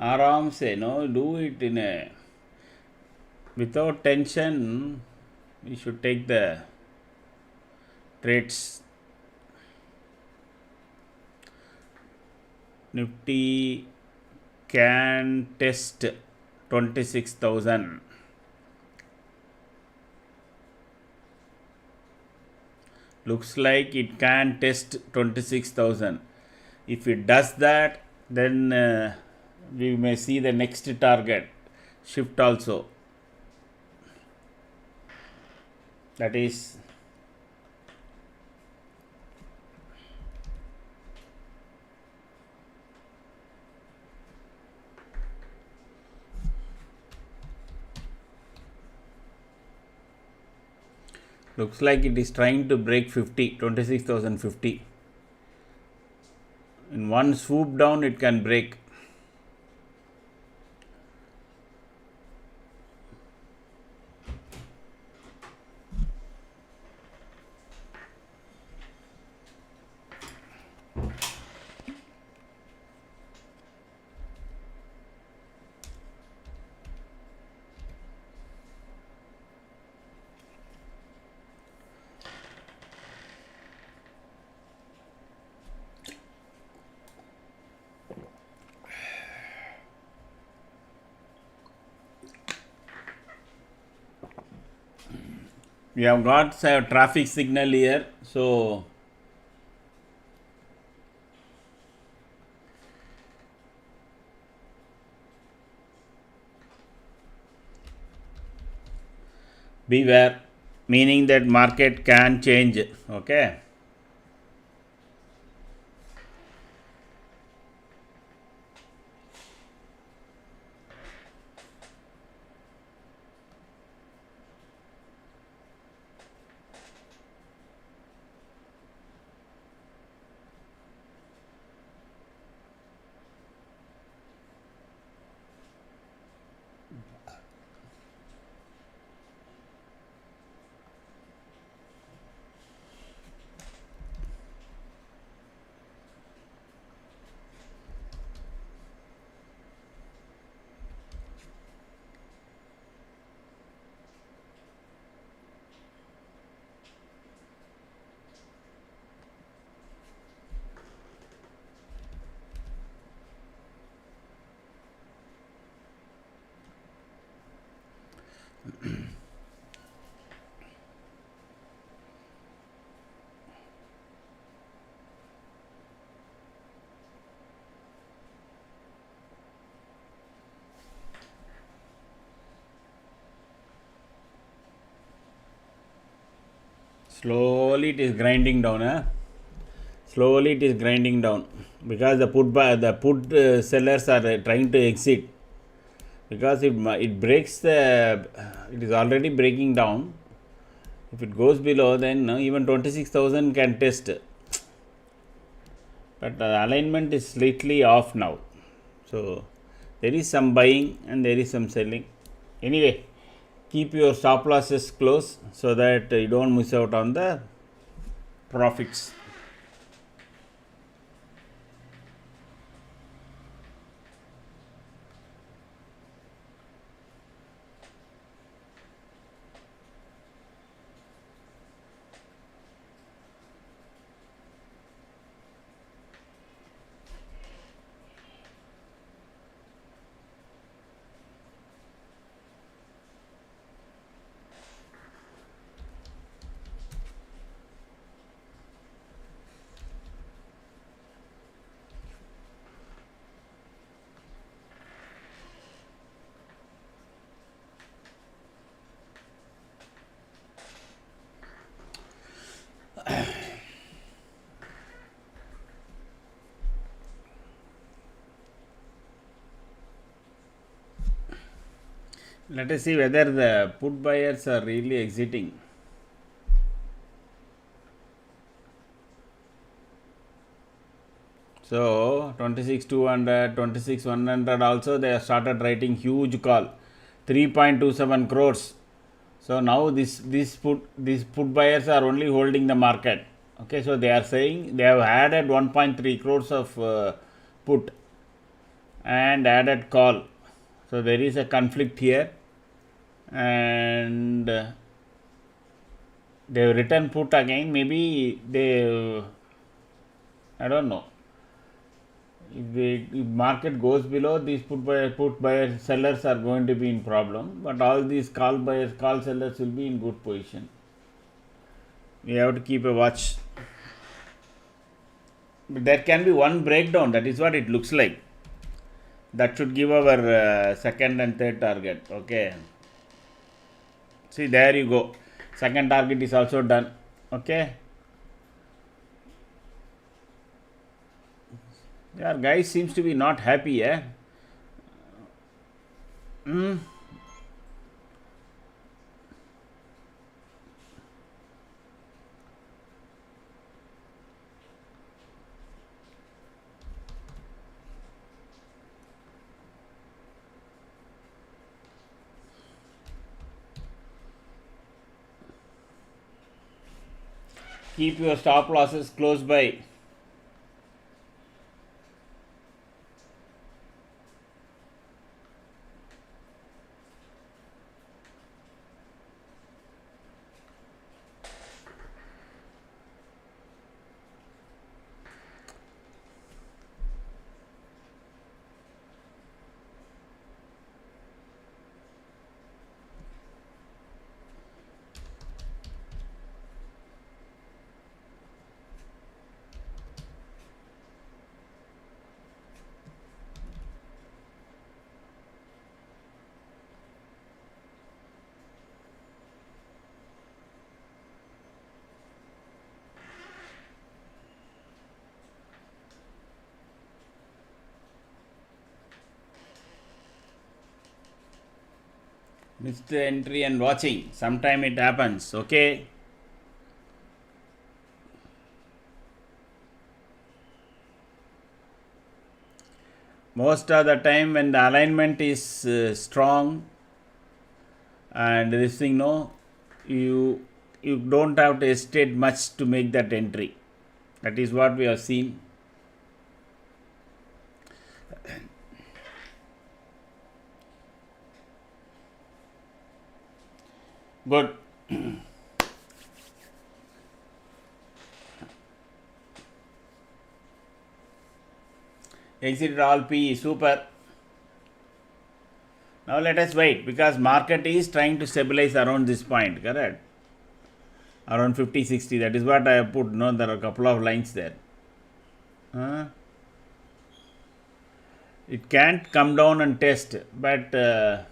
Speaker 1: Aram se, no, do it in a without tension. We should take the trades. Nifty can test 26,000. Looks like it can test 26,000. If it does that, then we may see the next target shift also. That is looks like it is trying to break 26,050. In one swoop down it can break. We have got a traffic signal here, so beware, meaning that market can change. Okay. Slowly it is grinding down. Slowly it is grinding down because the put sellers are trying to exit, because it breaks it is already breaking down. If it goes below, then even 26,000 can test, but the alignment is slightly off now. So there is some buying and there is some selling. Anyway, keep your stop losses close so that you don't miss out on the profits. Let us see whether the put buyers are really exiting. So 26,200, 26,100 also they have started writing huge call, 3.27 crores. So now this put buyers are only holding the market. Okay, so they are saying they have added 1.3 crores of put and added call. So there is a conflict here, and they have written put again. Maybe they, I don't know. If market goes below, these put buyer sellers are going to be in problem, but all these call buyers, call sellers will be in good position. We have to keep a watch. But there can be one breakdown. That is what it looks like. That should give our second and third target. Okay. See, there you go. Second target is also done. Okay. Yeah, guys seems to be not happy, eh? Keep your stop losses close by. Missed the entry and watching. Sometime it happens. Okay. Most of the time when the alignment is strong and this thing, no, you don't have to hesitate much to make that entry. That is what we have seen. Good. Exited all PE. Super. Now let us wait, because market is trying to stabilize around this point, correct? Around 50-60. That is what I have put. No, there are a couple of lines there. It can't come down and test, but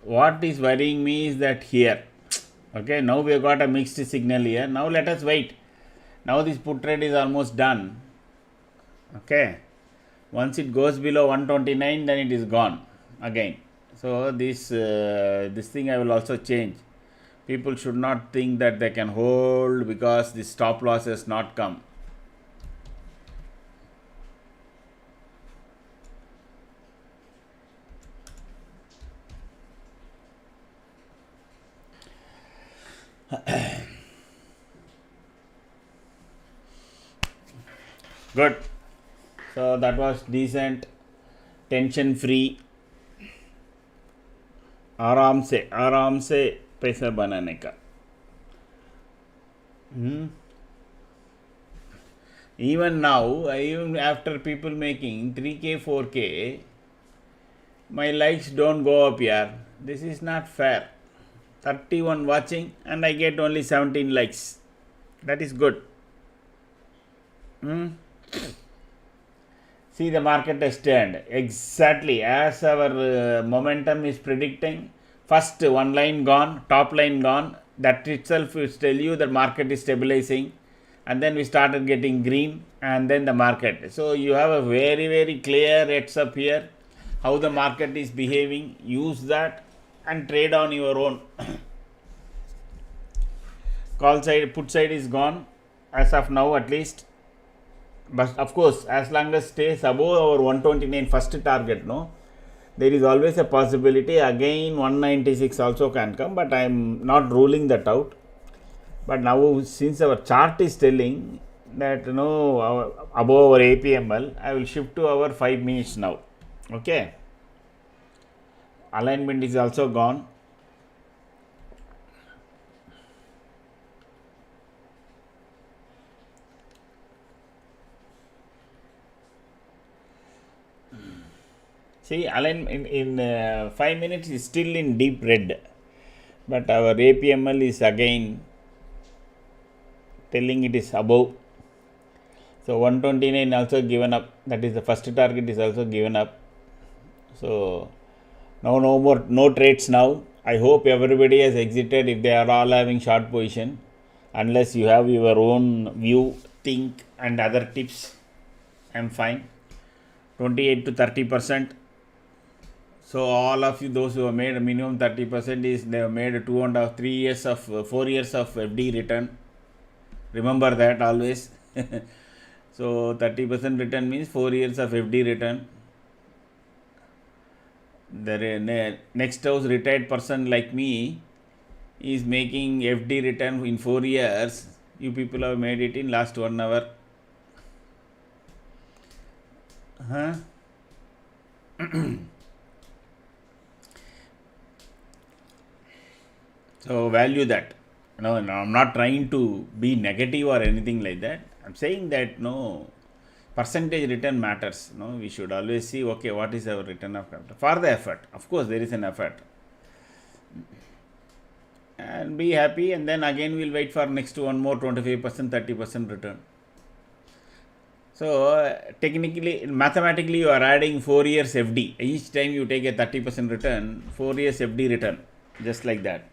Speaker 1: what is worrying me is that here, okay, now we have got a mixed signal here. Now let us wait. Now this put trade is almost done. Okay, once it goes below 129, then it is gone again. So this thing I will also change. People should not think that they can hold because the stop loss has not come. Good. So that was decent, tension free. आराम से पैसा बनाने का. Even now, even after people making 3K, 4K, my likes don't go up here. This is not fair. 31 watching and I get only 17 likes. That is good. See, the market has turned exactly as our momentum is predicting. First one line gone, top line gone, that itself will tell you that market is stabilizing, and then we started getting green, and then the market. So you have a very, very clear heads up here how the market is behaving. Use that and trade on your own. Call side, put side is gone as of now at least. But of course, as long as stays above our 129 first target, no, there is always a possibility again 196 also can come, but I am not ruling that out. But now since our chart is telling that above our APML, I will shift to our 5 minutes now. Okay, alignment is also gone. See, alignment in 5 minutes is still in deep red, but our APML is again telling it is above. So 129 also given up, that is the first target is also given up. So now no trades now. I hope everybody has exited if they are all having short position, unless you have your own view, think and other tips. I am fine. 28 to 30%. So all of you, those who have made a minimum 30%, is they have made 2.5 3 years of 4 years of FD return. Remember that always. So 30% return means 4 years of FD return. The next house retired person like me is making FD return in 4 years. You people have made it in last 1 hour. So value that. No, I'm not trying to be negative or anything like that. I'm saying that percentage return matters. We should always see, okay, what is our return of capital for the effort. Of course, there is an effort, and be happy. And then again, we'll wait for next one more 25%, 30% return. So technically, mathematically, you are adding 4 years FD. Each time you take a 30% return, 4 years FD return, just like that.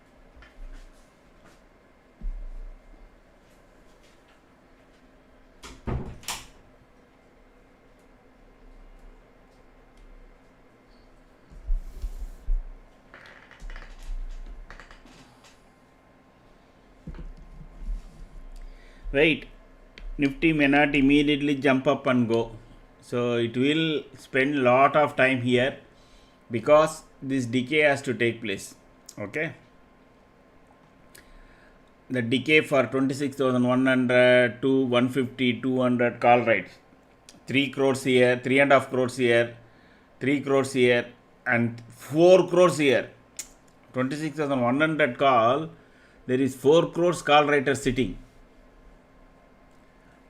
Speaker 1: Right, Nifty may not immediately jump up and go. So it will spend lot of time here because this decay has to take place. Okay. The decay for 26,100 to 150, 200 call rights. 3 crores here, 3.5 crores here, 3 crores here, and 4 crores here. 26,100 call, there is 4 crores call writer sitting.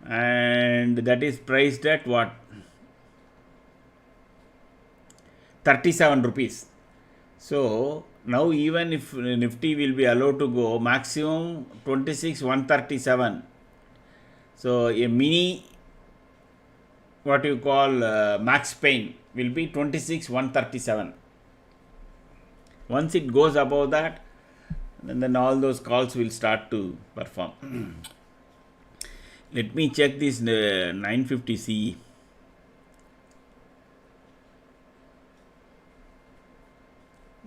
Speaker 1: And that is priced at what? 37 rupees. So now even if Nifty will be allowed to go maximum 26,137. So a mini, what you call max pain, will be 26,137. Once it goes above that, then all those calls will start to perform. Let me check this 950 CE.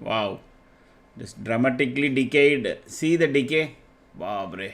Speaker 1: Wow, just dramatically decayed. See the decay? Wow, bre.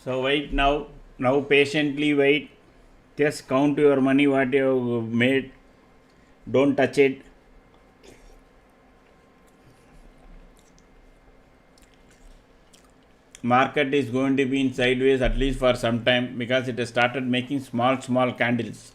Speaker 1: So wait now patiently wait. Just count your money what you have made. Don't touch it. Market is going to be in sideways at least for some time because it has started making small candles.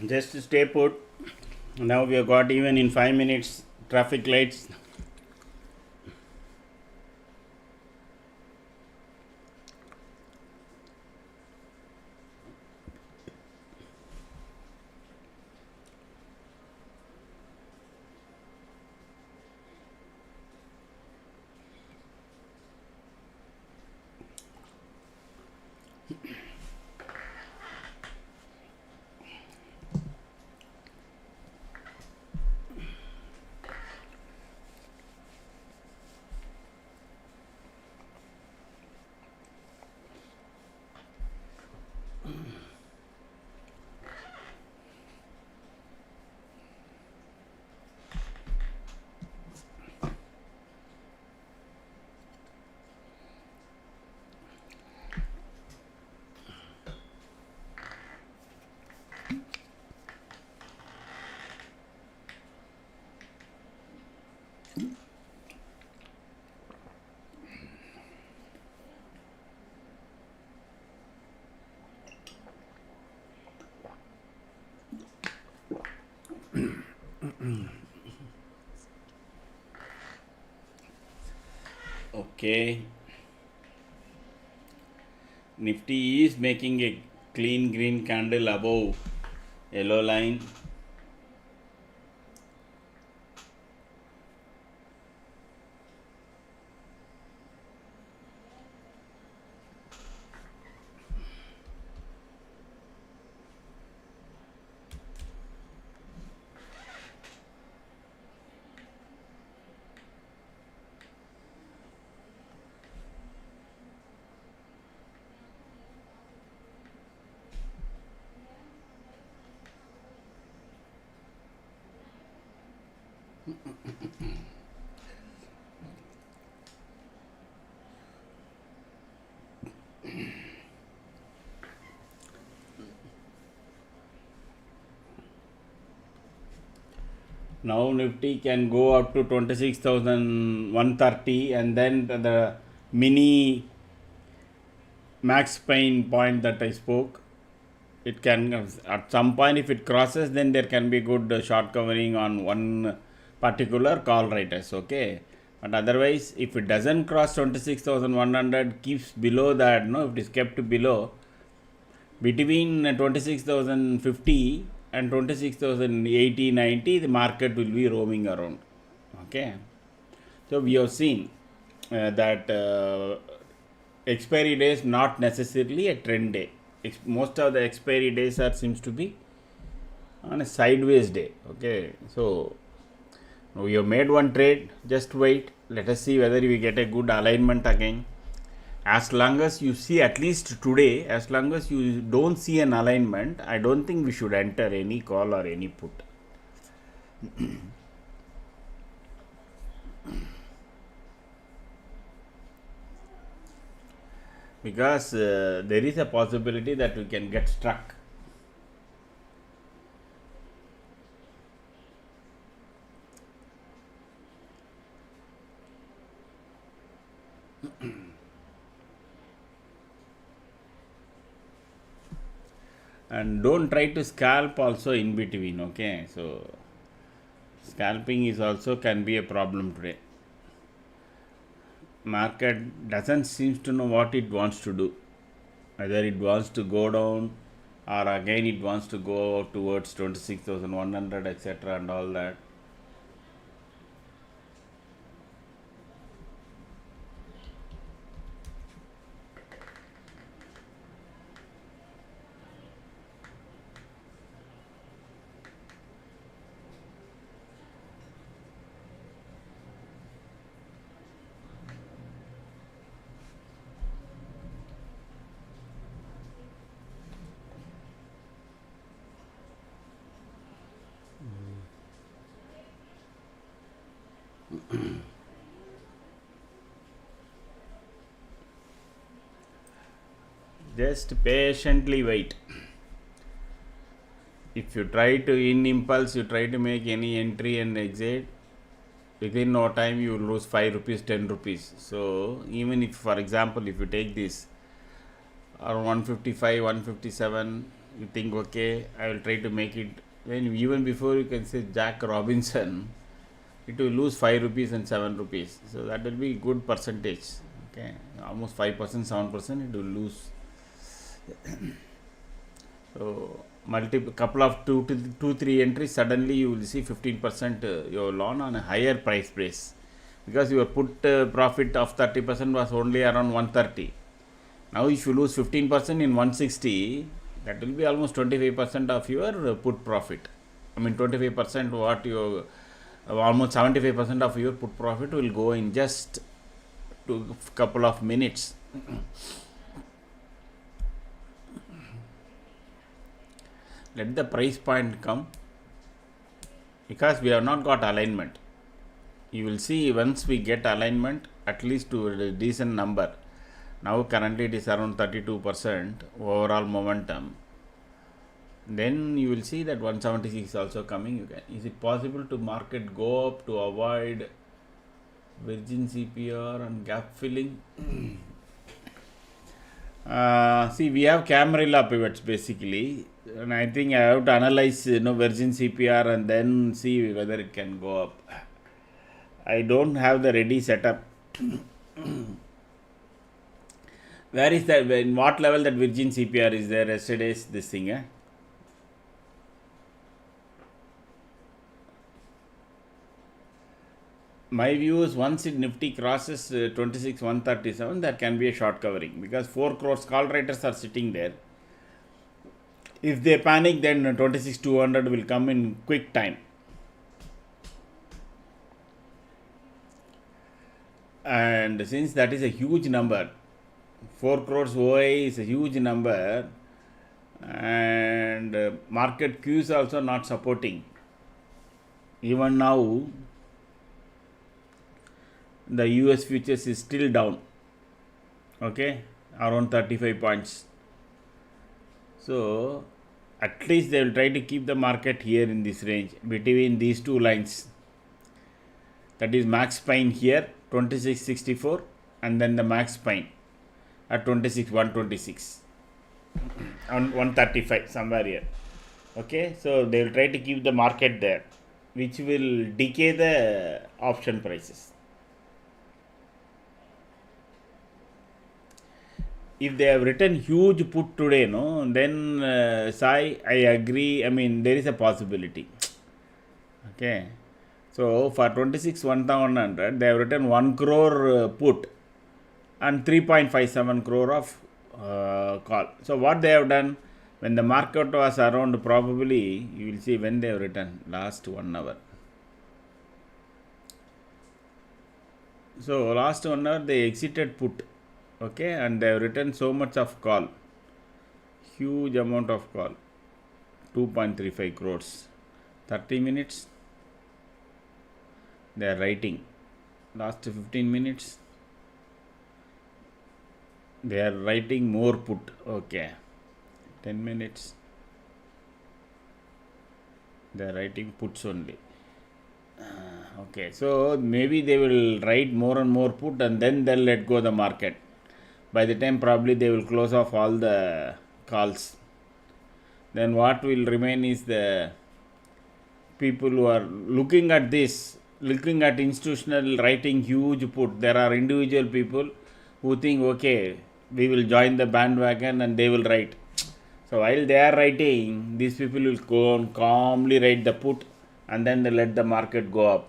Speaker 1: Just stay put. Now we have got even in 5 minutes traffic lights. Okay, Nifty is making a clean green candle above yellow line. Now Nifty can go up to 26,130, and then the mini max pain point that I spoke, it can at some point, if it crosses, then there can be good short covering on one particular call writers. Okay, but otherwise, if it doesn't cross 26,100, keeps below that, no, if it is kept below between 26,050 and 26,080, 90, the market will be roaming around. Okay, so we have seen that expiry days not necessarily a trend day. Most of the expiry days are seems to be on a sideways day. Okay, so we have made one trade. Just wait. Let us see whether we get a good alignment again. As long as you see, at least today, as long as you don't see an alignment, I don't think we should enter any call or any put. Because there is a possibility that we can get struck. And don't try to scalp also in between. Okay, so scalping is also can be a problem today. Market doesn't seem to know what it wants to do, whether it wants to go down or again it wants to go towards 26,100, etc., and all that. Just patiently wait. If you try to in impulse, you try to make any entry and exit, within no time you will lose 5 rupees, 10 rupees. So even if, for example, if you take this or 155, 157, you think, okay, I will try to make it, when even before you can say Jack Robinson, it will lose 5 rupees and 7 rupees. So that will be good percentage. Okay, almost 5%, 7% it will lose. So multiple couple of two, 3 entries, suddenly you will see 15% your loan on a higher price base, because your put profit of 30% was only around 130. Now if you lose 15% in 160, that will be almost 25% of your put profit. I mean 25% what your almost 75% of your put profit will go in just to couple of minutes. Let the price point come, because we have not got alignment. You will see once we get alignment, at least to a decent number. Now currently it is around 32% overall momentum. Then you will see that 176 also coming. Is it possible to market go up to avoid Virgin CPR and gap filling. See, we have Camarilla pivots basically, and I think I have to analyze Virgin CPR and then see whether it can go up. I don't have the ready setup. Where is that? In what level that Virgin CPR is there? Yesterday's this thing, eh? My view is once it Nifty crosses 26,137, there can be a short covering because 4 crores call writers are sitting there. If they panic, then 26,200 will come in quick time. And since that is a huge number, 4 crores OI is a huge number, and market Q is also not supporting. Even now, the US futures is still down, okay, around 35 points. So at least they will try to keep the market here in this range between these two lines. That is max spine here 2664 and then the max spine at 126 on 135 somewhere here. Okay, so they will try to keep the market there, which will decay the option prices. If they have written huge put today, no, then Sai, I agree. I mean, there is a possibility. Okay, so for 26,100, they have written 1 crore put and 3.57 crore of call. So what they have done, when the market was around, probably you will see when they have written last 1 hour. So last 1 hour they exited put. Okay, and they have written so much of call, huge amount of call, 2.35 crores. 30 minutes they are writing, last 15 minutes they are writing more put. Okay, 10 minutes they are writing puts only. Okay, so maybe they will write more and more put and then they'll let go the market. By the time probably they will close off all the calls. Then what will remain is the people who are looking at this, looking at institutional writing huge put. There are individual people who think, okay, we will join the bandwagon and they will write. So while they are writing, these people will go and calmly write the put and then they let the market go up.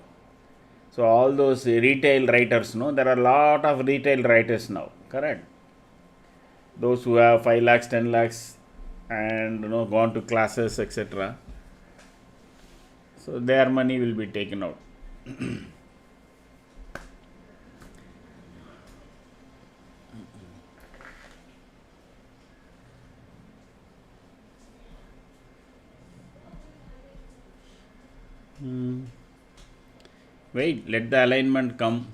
Speaker 1: So all those retail writers, no, there are a lot of retail writers now, correct? Those who have 5 lakhs, 10 lakhs and gone to classes, etc. So their money will be taken out. Wait, let the alignment come.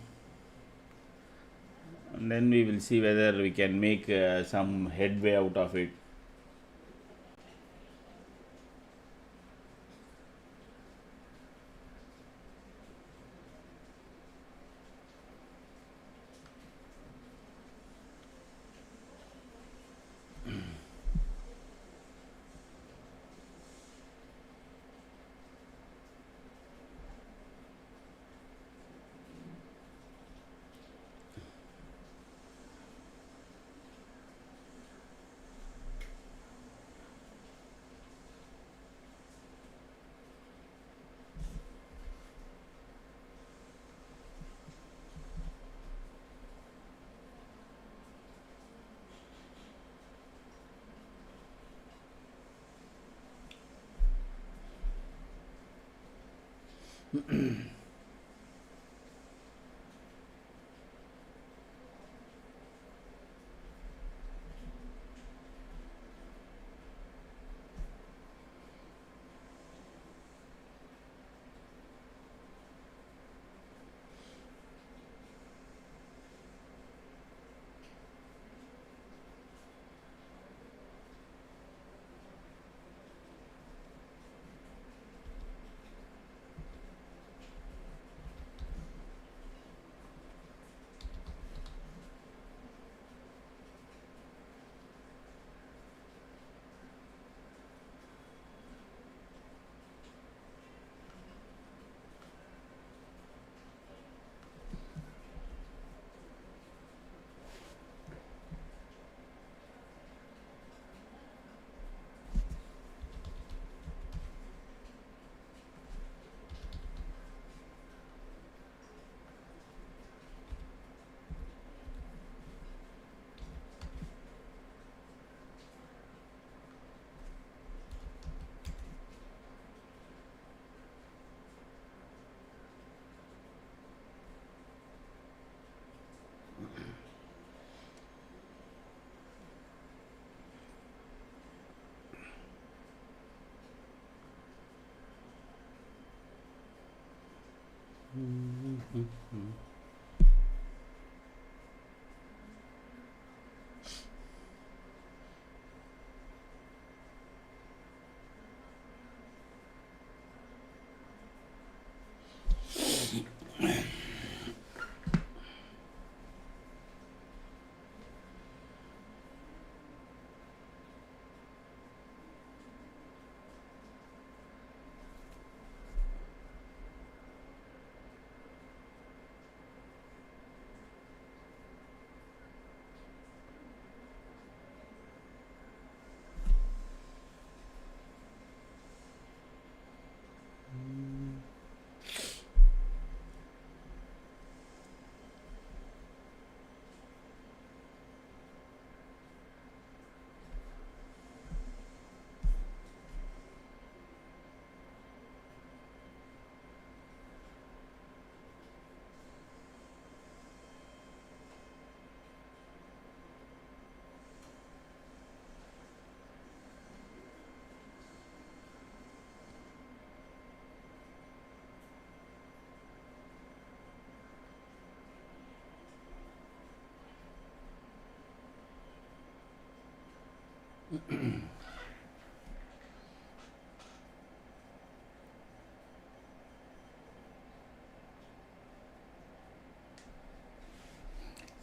Speaker 1: And then we will see whether we can make some headway out of it.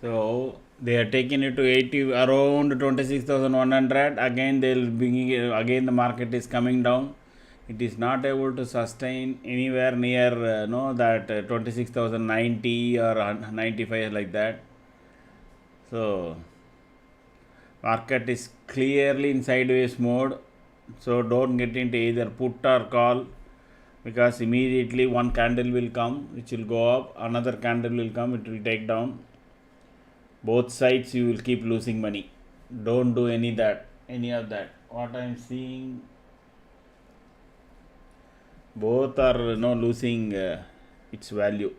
Speaker 1: So they are taking it to 80 around 26,100. Again they'll bring it, again the market is coming down. It is not able to sustain anywhere near no that 26,090 or 95 like that. So market is clearly in sideways mode. So don't get into either put or call, because immediately one candle will come which will go up, another candle will come, it will take down. Both sides you will keep losing money. Don't do any of that. What I am seeing, both are losing its value.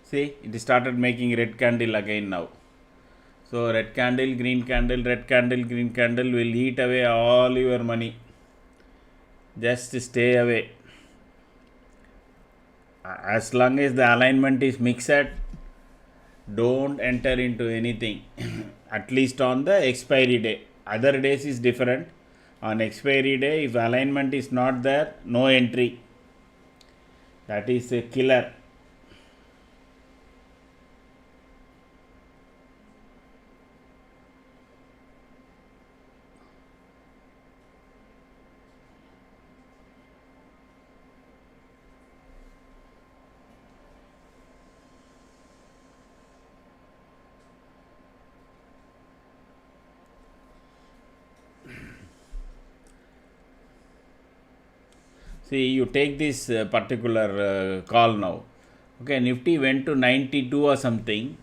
Speaker 1: See, it started making red candle again now. So red candle, green candle, red candle, green candle will eat away all your money. Just stay away. As long as the alignment is mixed, don't enter into anything. At least on the expiry day. Other days is different. On expiry day, if alignment is not there, no entry. That is a killer. See, you take this particular call now. Okay, Nifty went to 92 or something,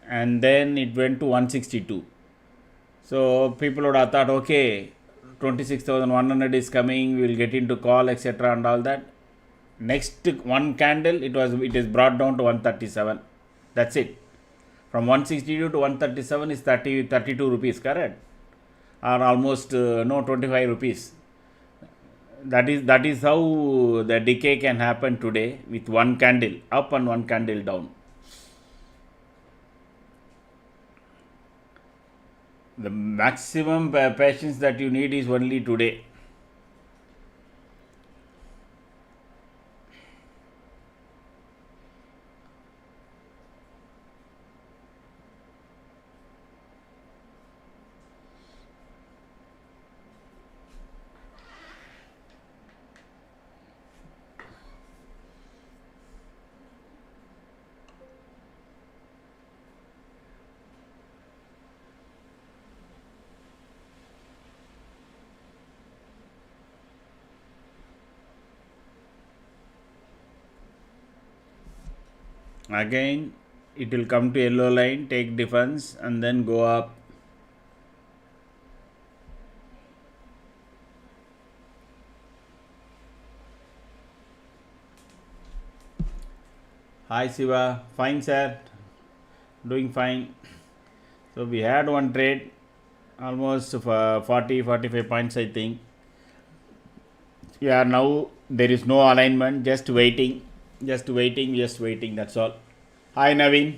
Speaker 1: and then it went to 162. So people would have thought, okay, 26,100 is coming, we will get into call, etc., and all that. Next one candle, it is brought down to 137. That's it. From 162 to 137 is 32 rupees, correct? Or almost 25 rupees. That is how the decay can happen today, with one candle up and one candle down. The maximum patience that you need is only today. Again it will come to yellow line, take defense, and then go up. Hi Siva, fine sir, doing fine. So we had one trade, almost 40-45 points I think. Yeah, now there is no alignment, just waiting, that's all. Hi Naveen.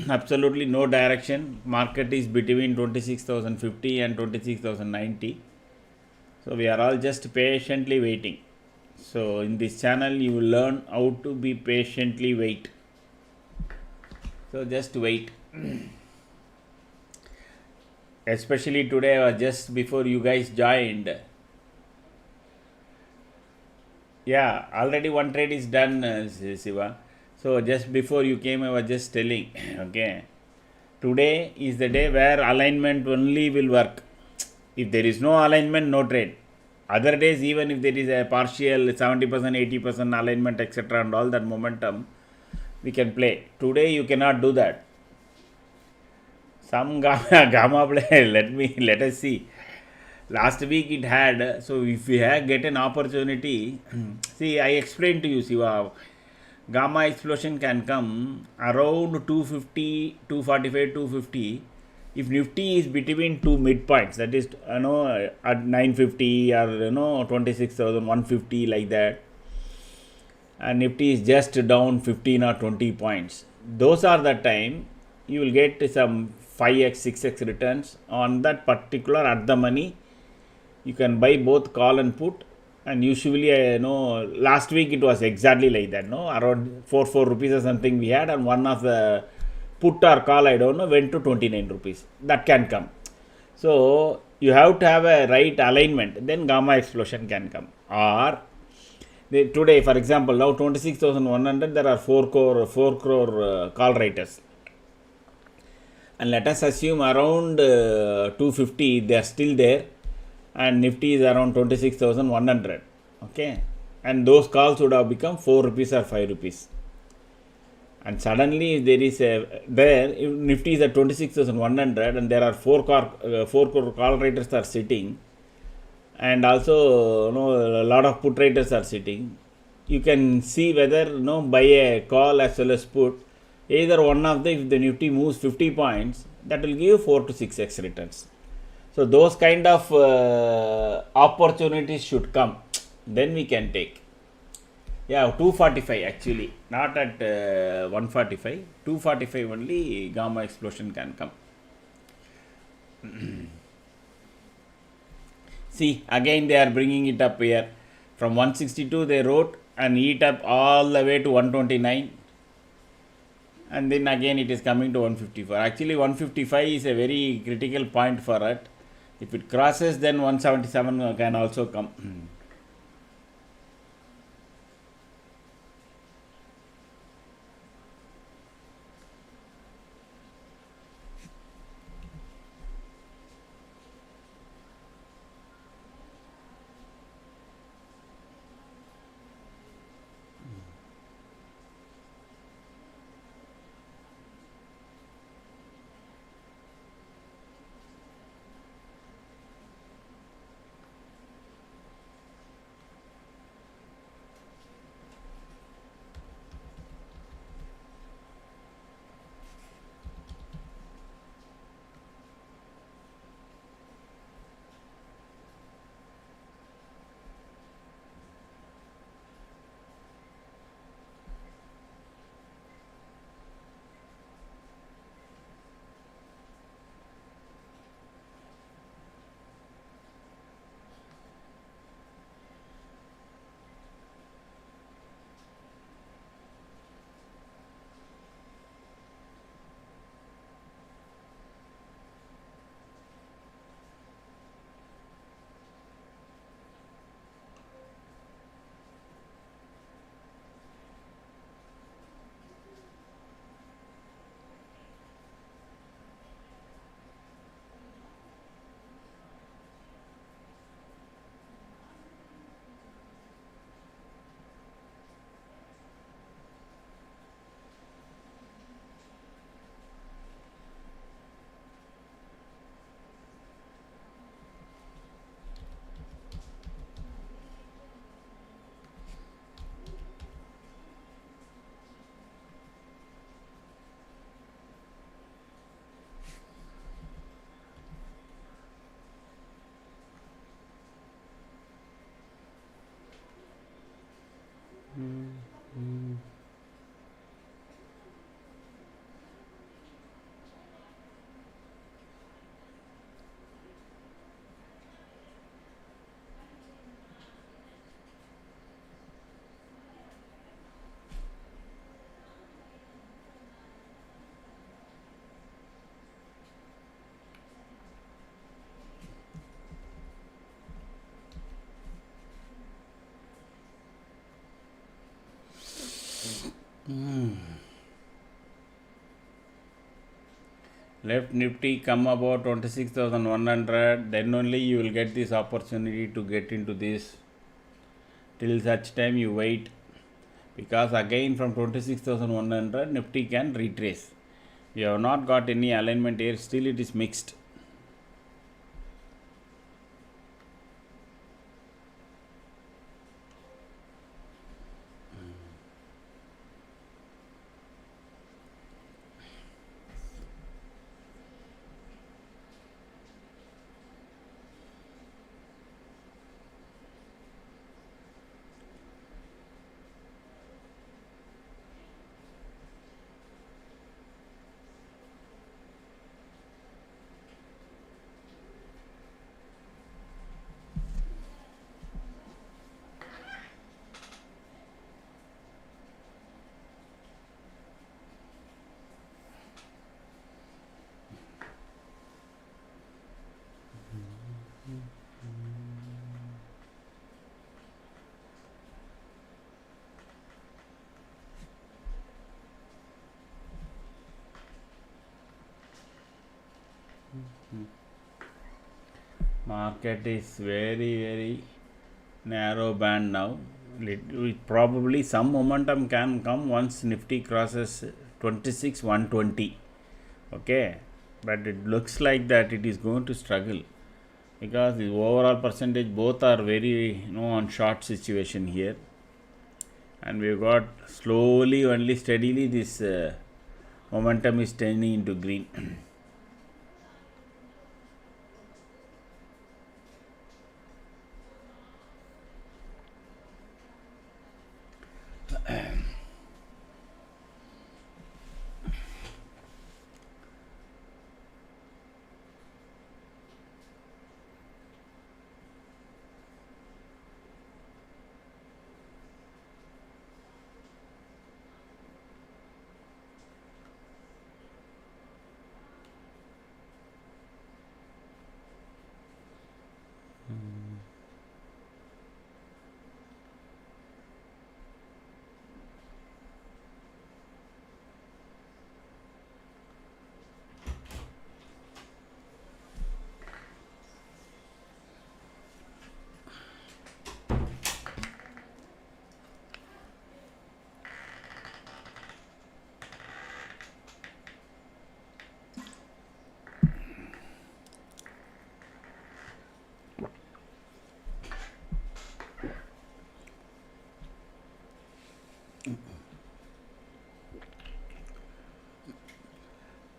Speaker 1: Absolutely no direction. Market is between 26,050 and 26,090. So we are all just patiently waiting. So in this channel you will learn how to be patiently wait. So just wait. Especially today or just before you guys joined. Yeah, already one trade is done, Siva. So just before you came, I was just telling, okay, today is the day where alignment only will work. If there is no alignment, no trade. Other days, even if there is a partial 70%, 80% alignment, etc., and all that momentum, we can play. Today, you cannot do that. Some gamma play. Let us see. Last week it had. So if we get an opportunity, see, I explained to you, Siva. Gamma explosion can come around 250, 245, 250. If Nifty is between two midpoints, that is, at 950 or 26,150 like that, and Nifty is just down 15 or 20 points, those are the time you will get some 5x, 6x returns on that particular at the money. You can buy both call and put, and usually last week it was exactly like that, no, around 4 rupees or something we had, and one of the put or call, I don't know, went to 29 rupees. That can come. So you have to have a right alignment, then gamma explosion can come. Or today, for example, now 26,100, there are 4 crore call writers, and let us assume around 250 they are still there, and Nifty is around 26,100. Okay, and those calls would have become 4 rupees or 5 rupees. And suddenly there is if Nifty is at 26,100 and there are 4 call writers are sitting, and also a lot of put writers are sitting, you can see whether buy a call as well as put. Either one of the, if the Nifty moves 50 points, that will give 4 to 6x returns. So those kind of opportunities should come, then we can take. Yeah, 245 actually, not at 145. 245 only gamma explosion can come. See, again they are bringing it up here. From 162 they wrote and eat up all the way to 129. And then again it is coming to 154. Actually 155 is a very critical point for it. If it crosses, then 177 can also come. Left Nifty come about 26,100, then only you will get this opportunity to get into this. Till such time you wait, because again from 26,100 Nifty can retrace. We have not got any alignment here, still it is mixed. Market is very narrow band now. Probably some momentum can come once Nifty crosses 26,120. Okay, but it looks like that it is going to struggle, because the overall percentage both are very on short situation here, and we've got slowly only steadily this momentum is turning into green.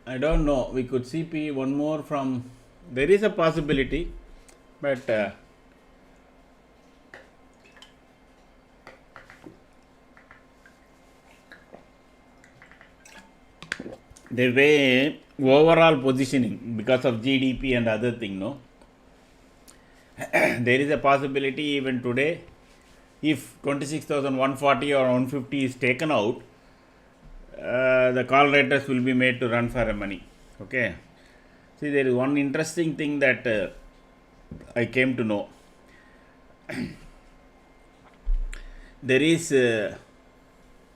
Speaker 1: I don't know. We could see one more from. There is a possibility, but the way overall positioning because of GDP and other thing, no. There is a possibility even today, if 26,140 or 150 is taken out, the call writers will be made to run for a money. Okay. See, there is one interesting thing that I came to know. There is the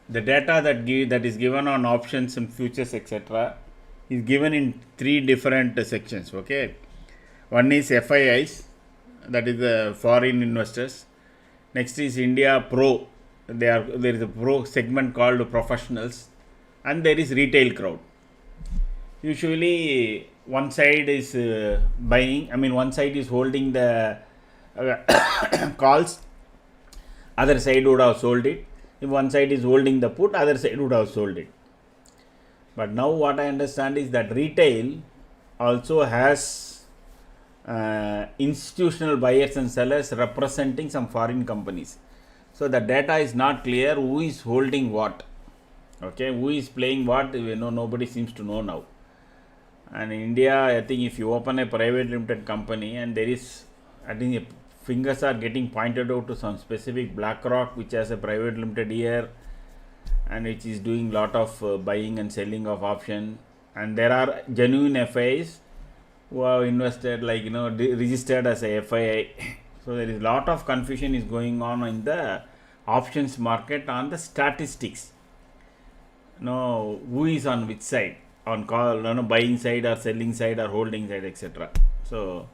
Speaker 1: data that is given on options and futures, etc., is given in 3 different sections. Okay. One is FIIs, that is the foreign investors. Next is India Pro. There is a pro segment called professionals, and there is retail crowd. Usually one side is buying, one side is holding the calls, other side would have sold it. If one side is holding the put, other side would have sold it. But now what I understand is that retail also has institutional buyers and sellers representing some foreign companies. So the data is not clear, who is holding what, okay, who is playing what, nobody seems to know now. And in India, I think if you open a private limited company and there is, I think fingers are getting pointed out to some specific BlackRock which has a private limited here and which is doing lot of buying and selling of option, and there are genuine FIs who have invested, like registered as a FII. So there is lot of confusion is going on in the options market on the statistics. Who is on which side, on call, buying side or selling side or holding side, etc. So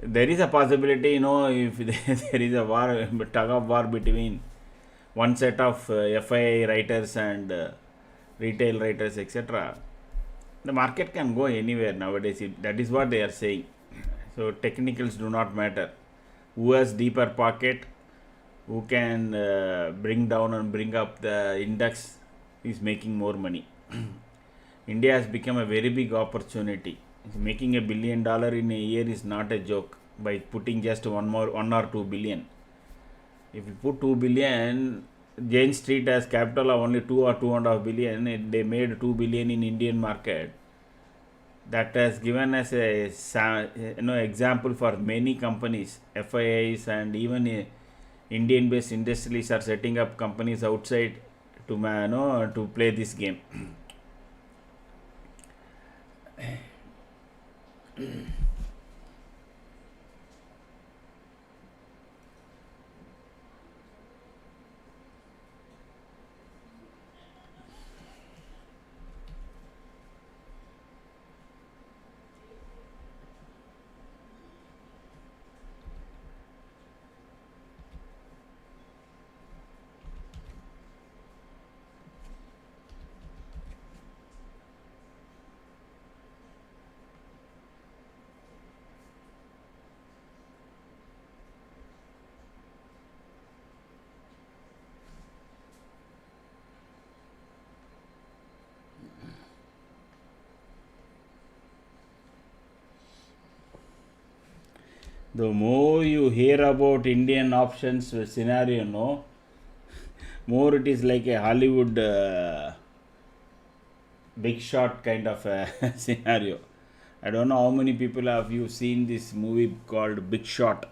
Speaker 1: there is a possibility, if there is a war, tug of war between one set of FII writers and retail writers, etc. The market can go anywhere nowadays. That is what they are saying. So technicals do not matter. Who has deeper pocket, who can bring down and bring up the index, is making more money. India has become a very big opportunity. Making $1 billion in a year is not a joke by putting just 1 or 2 billion. If you put 2 billion, Jane Street has capital of only 2 or 2.5 billion, and they made 2 billion in Indian market. That has given us a example for many companies, FIIs, and even Indian based industrialists are setting up companies outside to play this game. The more you hear about Indian options scenario, more it is like a Hollywood big shot kind of a scenario. I don't know how many people have you seen this movie called Big Shot.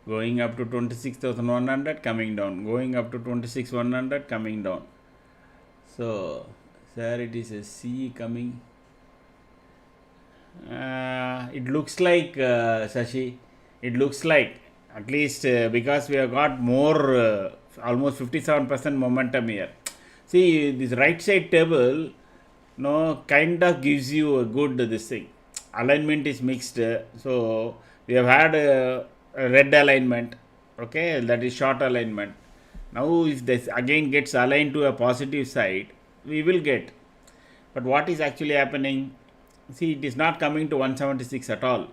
Speaker 1: Going up to 26,100, coming down, going up to 26,100, coming down. So there it is a C coming. It looks like Shashi, it looks like, at least because we have got more almost 57% momentum here. See, this right side table kind of gives you a good this thing. Alignment is mixed, so we have had a red alignment, okay, that is short alignment. Now if this again gets aligned to a positive side, we will get. But what is actually happening? See, it is not coming to 176 at all.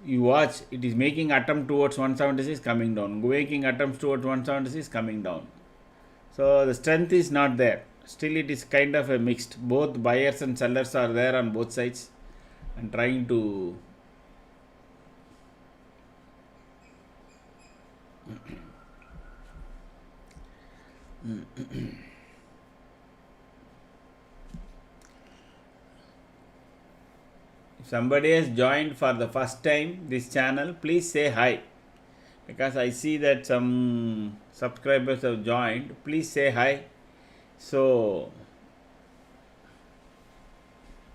Speaker 1: You watch, it is making attempt towards 176, coming down, making attempts towards 176, coming down. So the strength is not there. Still it is kind of a mixed. Both buyers and sellers are there on both sides and trying to if somebody has joined for the first time this channel, please say hi, because I see that some subscribers have joined. Please say hi, so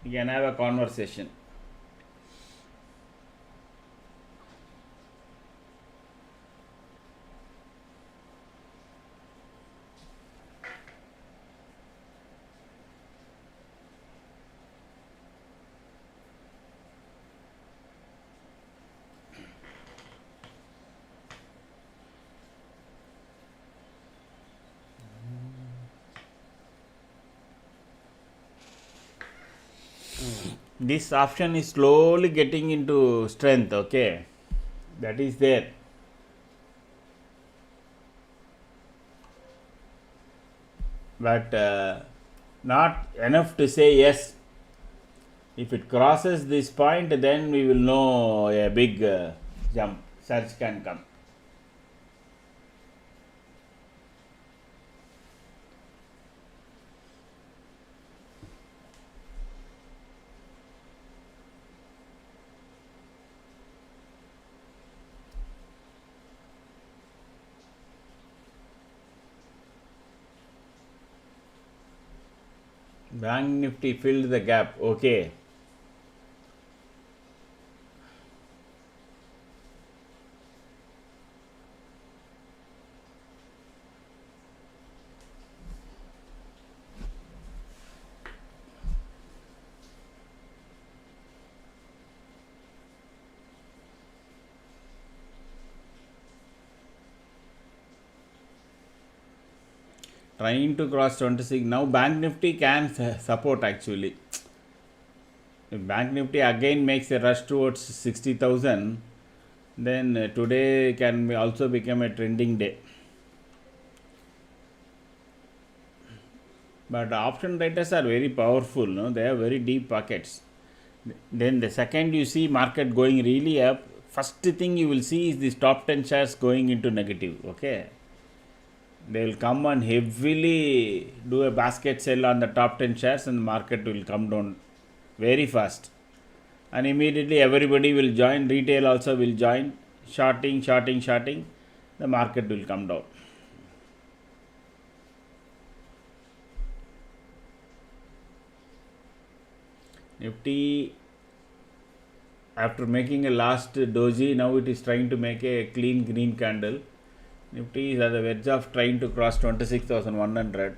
Speaker 1: we can have a conversation. This option is slowly getting into strength. Okay, that is there. But not enough to say yes. If it crosses this point, then we will know a big jump surge can come. Bank Nifty filled the gap. Okay. Trying to cross 26. Now Bank Nifty can support actually. If Bank Nifty again makes a rush towards 60,000, then today can also become a trending day. But option traders are very powerful, no? They have very deep pockets. Then the second you see market going really up, first thing you will see is these top 10 shares going into negative. Okay, they will come and heavily do a basket sell on the top 10 shares and the market will come down very fast, and immediately everybody will join, retail also will join, shorting, the market will come down. Nifty, after making a last doji, now it is trying to make a clean green candle. Nifty is at the verge of trying to cross 26,100.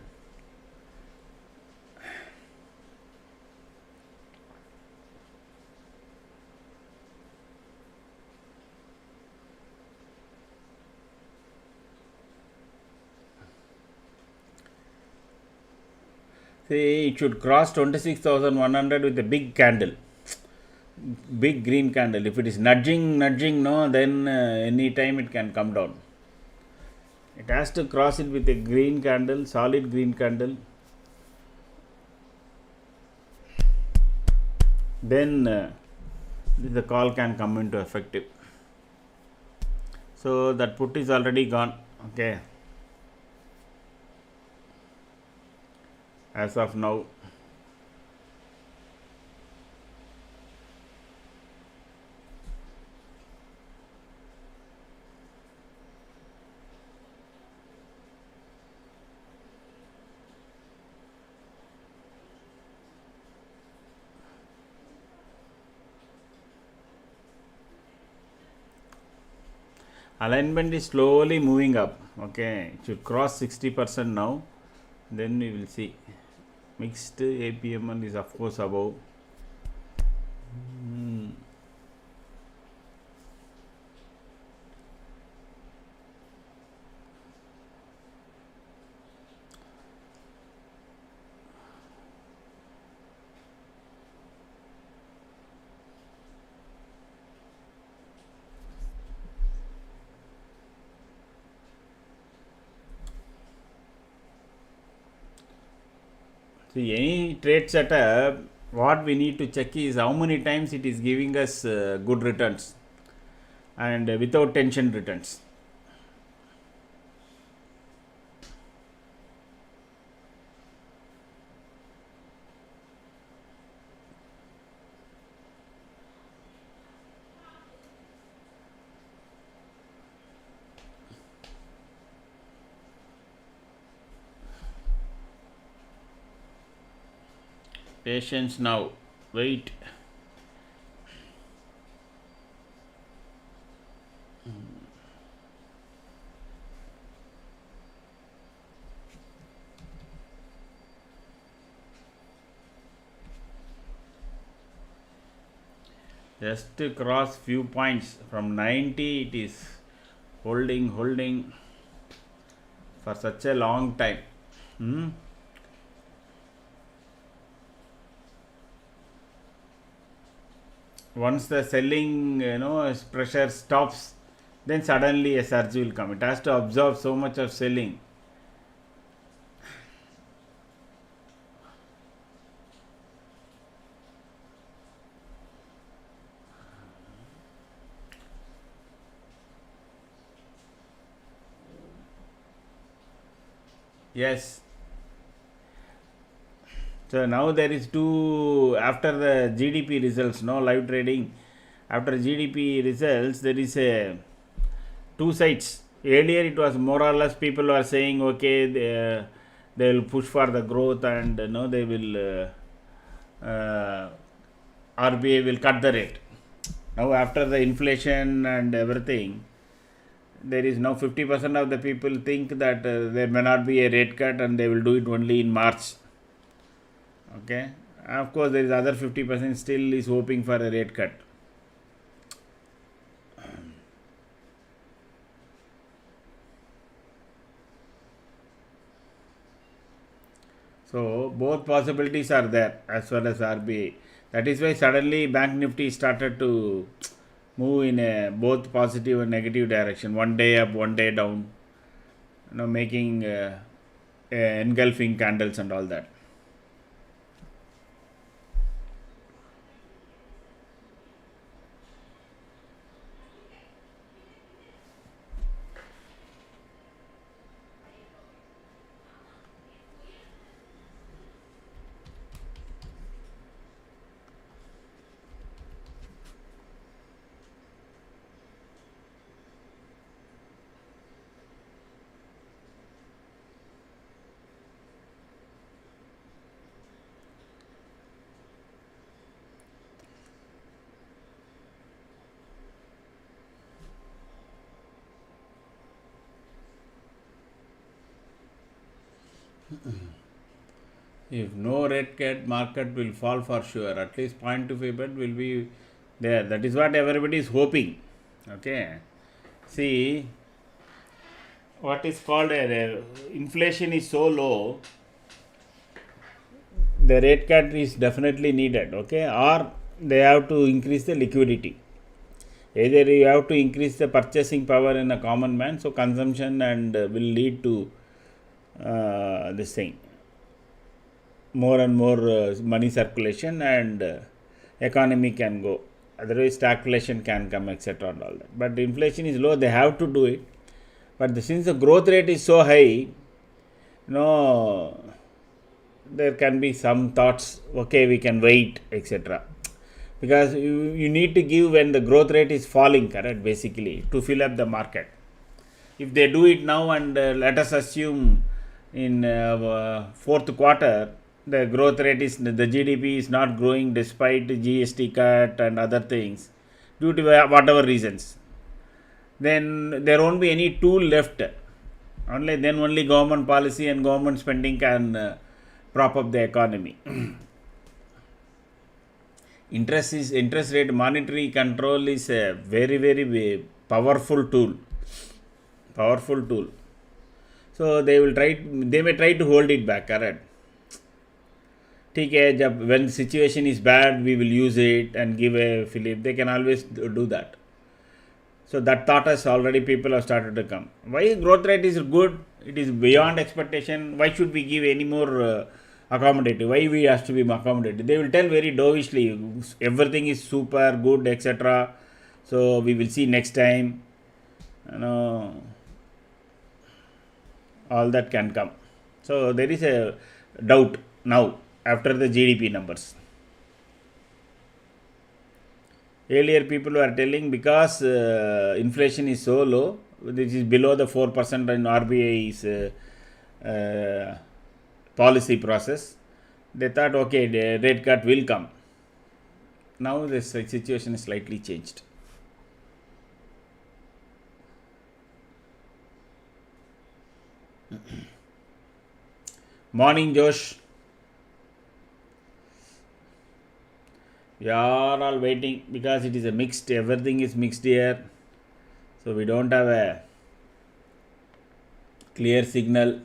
Speaker 1: See, it should cross 26,100 with a big candle, big green candle. If it is nudging, no, then any time it can come down. It has to cross it with a green candle, solid green candle. Then the call can come into effective. So that put is already gone. Okay. As of now. Alignment is slowly moving up. Okay, it should cross 60% now. Then we will see. Mixed APML is of course above. See, any trade setup, what we need to check is how many times it is giving us good returns and without tension returns. Patience now. Wait. Just to cross few points from 90, it is holding for such a long time. Once the selling pressure stops, then suddenly a surge will come. It has to absorb so much of selling. Yes. So now there is two after the GDP results, no live trading. After GDP results, there is a two sides. Earlier, it was more or less people were saying, okay, they will push for the growth and they will RBI will cut the rate. Now, after the inflation and everything, there is now 50% of the people think that there may not be a rate cut and they will do it only in March. Okay, of course, there is other 50% still is hoping for a rate cut. So both possibilities are there as far as RBI. That is why suddenly Bank Nifty started to move in a both positive and negative direction. One day up, one day down. Making engulfing candles and all that. If no rate cut, market will fall for sure. At least 0.25 will be there. That is what everybody is hoping. Okay. See, what is called inflation is so low, the rate cut is definitely needed. Okay, or they have to increase the liquidity. Either you have to increase the purchasing power in a common man, so consumption and will lead to this thing, more and more money circulation and economy can go. Otherwise, stagflation can come, etc. and all that. But inflation is low; they have to do it. But since the growth rate is so high, there can be some thoughts. Okay, we can wait, etc. Because you need to give when the growth rate is falling, correct? Basically, to fill up the market. If they do it now and let us assume in fourth quarter the growth rate is the GDP is not growing despite GST cut and other things due to whatever reasons, then there won't be any tool left. Only government policy and government spending can prop up the economy. Interest rate monetary control is a very powerful tool. So they may try to hold it back, correct? When situation is bad, we will use it and give a fillip. They can always do that. So that thought has already people have started to come. Why growth rate is good? It is beyond expectation. Why should we give any more accommodative? Why we have to be accommodative? They will tell very dovishly, everything is super good, etc. So we will see next time. All that can come. So there is a doubt now after the GDP numbers. Earlier people were telling because inflation is so low, this is below the 4% in RBI's policy process, they thought okay, the rate cut will come. Now this situation is slightly changed. Morning, Josh. We are all waiting because it is a mixed, everything is mixed here. So we don't have a clear signal.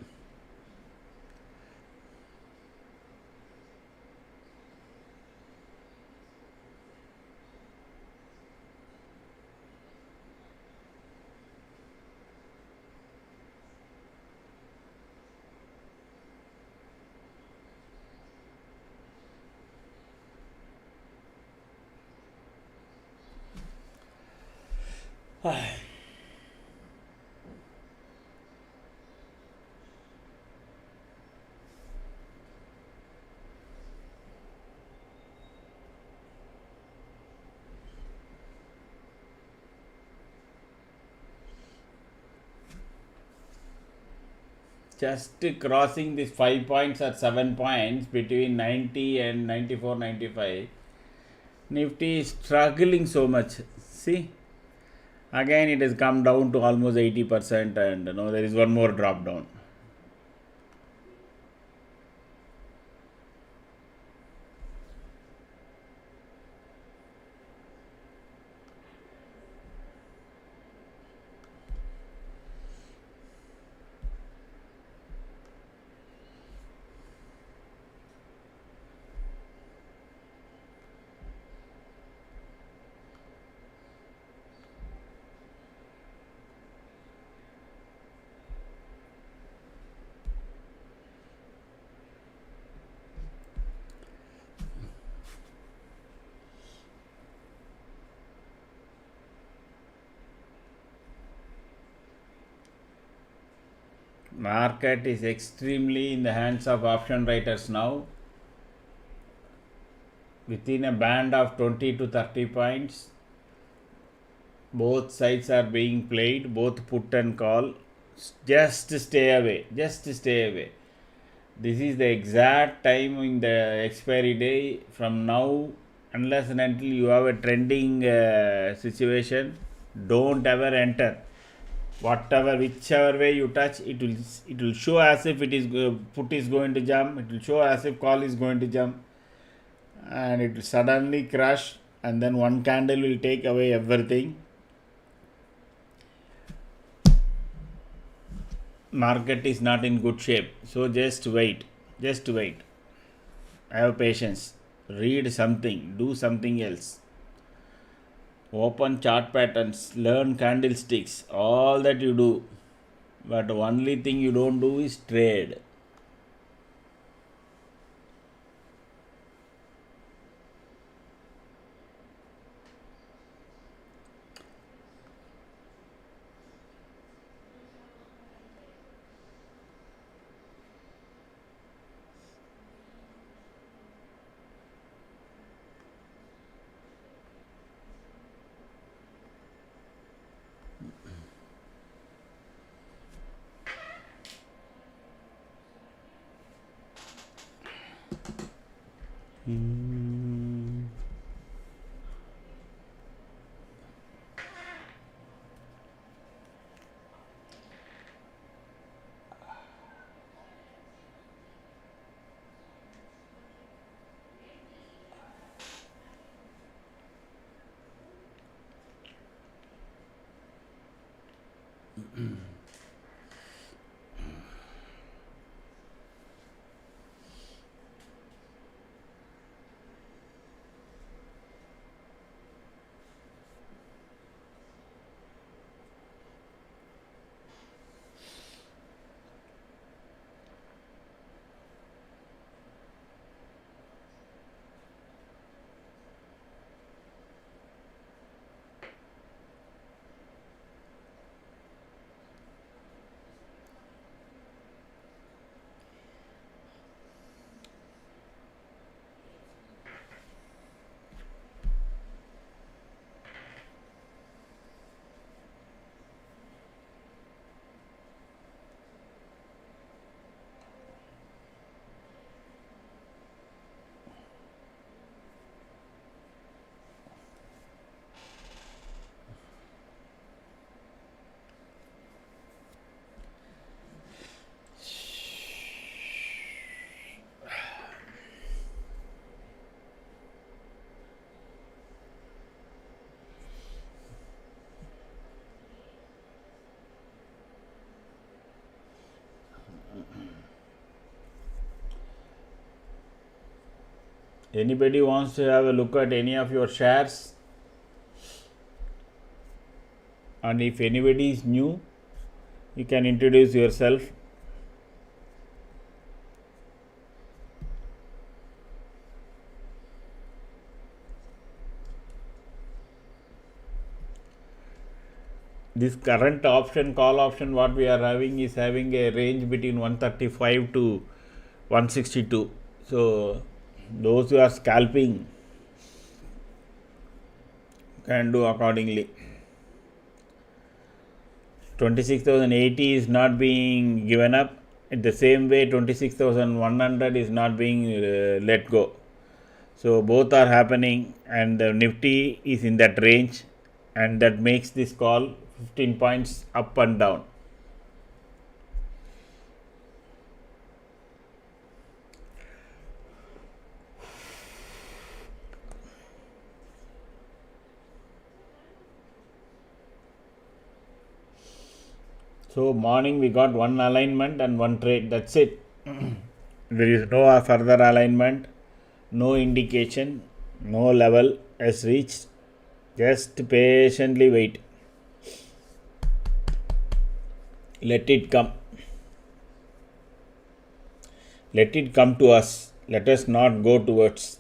Speaker 1: Just crossing these 5 points or 7 points between 90 and 94, 95. Nifty is struggling so much. See, again it has come down to almost 80%, and there is one more drop down. Market is extremely in the hands of option writers now. Within a band of 20 to 30 points, both sides are being played, both put and call. Just stay away. Just stay away. This is the exact time in the expiry day. From now, unless and until you have a trending situation, don't ever enter. Whatever, whichever way you touch, it will show as if it is put is going to jump. It will show as if call is going to jump, and it will suddenly crash, and then one candle will take away everything. Market is not in good shape, so just wait. Have patience, read something, do something else, open chart patterns, learn candlesticks, all that you do, but only thing you don't do is trade. Anybody wants to have a look at any of your shares, and if anybody is new, you can introduce yourself. this current option, call option what we are having is having a range between 135 to 162. So those who are scalping can do accordingly. 26,080 is not being given up. In the same way 26,100 is not being let go. So both are happening, and the Nifty is in that range, and that makes this call 15 points up and down. So morning we got one alignment and one trade, that's it. There is no further alignment, no indication, no level has reached. Just patiently wait. Let it come. Let it come to us. Let us not go towards.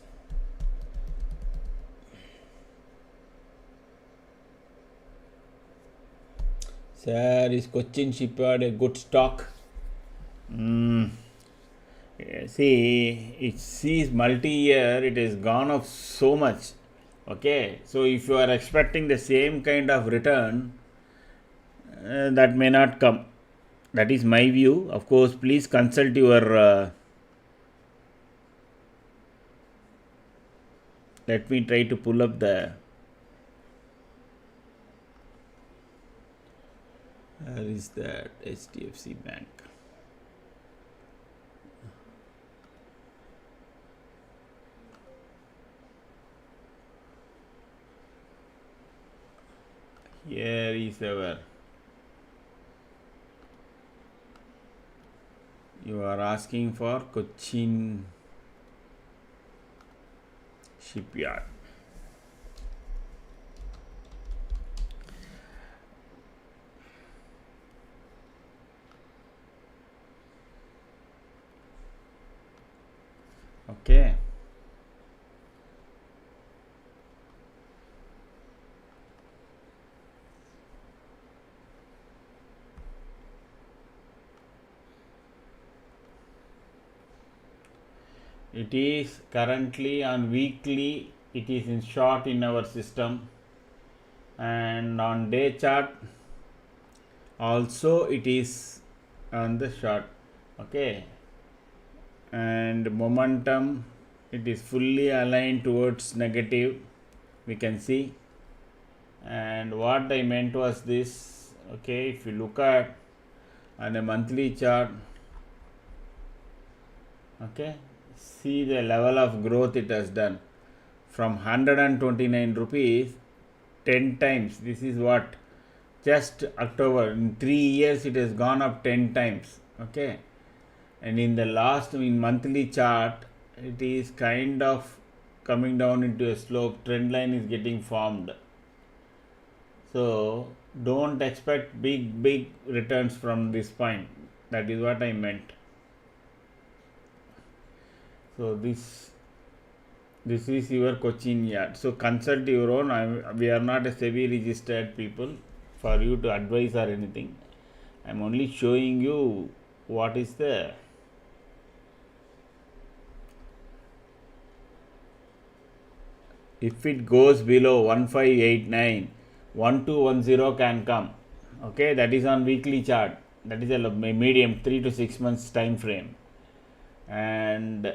Speaker 1: Sir, is Cochin Shipyard a good stock? See, it sees multi-year, it has gone up so much. Okay, so if you are expecting the same kind of return, that may not come. That is my view. Of course, please consult your. Let me try to pull up the. Where is that HDFC Bank? Here is our. You are asking for Cochin Shipyard. Okay. It is currently on weekly, it is in short in our system, and on day chart also it is on the short. Okay, and momentum, it is fully aligned towards negative, we can see. And what I meant was this. Okay, if you look at on a monthly chart, okay, see the level of growth it has done from 129 rupees 10 times. This is what, just October, in 3 years it has gone up 10 times. Okay, and in the last, in monthly chart, it is kind of coming down into a slope, trend line is getting formed. So don't expect big returns from this point. That is what I meant. So this is your Cochin yard. So consult your own. We are not a SEBI registered people for you to advise or anything. I am only showing you what is there. If it goes below 1589, 1210 can come. Okay, that is on weekly chart. That is a medium 3 to 6 months time frame. And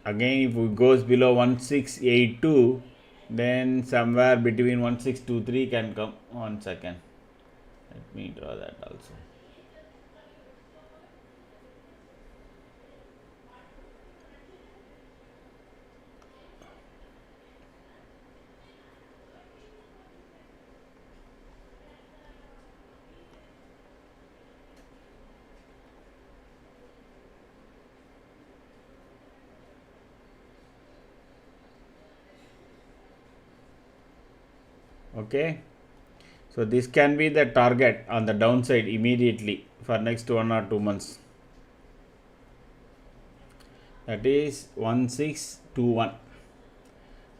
Speaker 1: again, if it goes below 1682, then somewhere between 1623 can come. 1 second. Let me draw that also. Okay, so this can be the target on the downside immediately for next 1 or 2 months. that is 1621.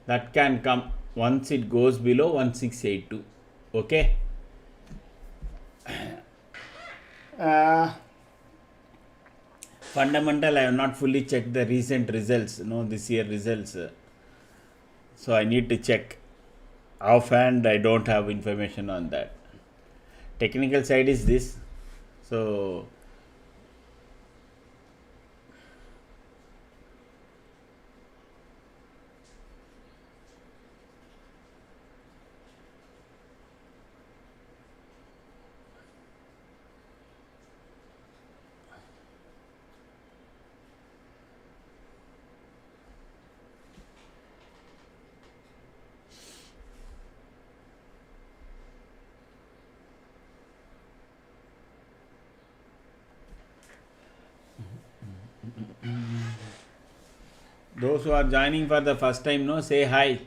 Speaker 1: That can come once it goes below 1682. Okay. Fundamental, I have not fully checked the recent results, this year results. So I need to check. Offhand, I don't have information on that. Technical side is this. So those who are joining for the first time, say hi.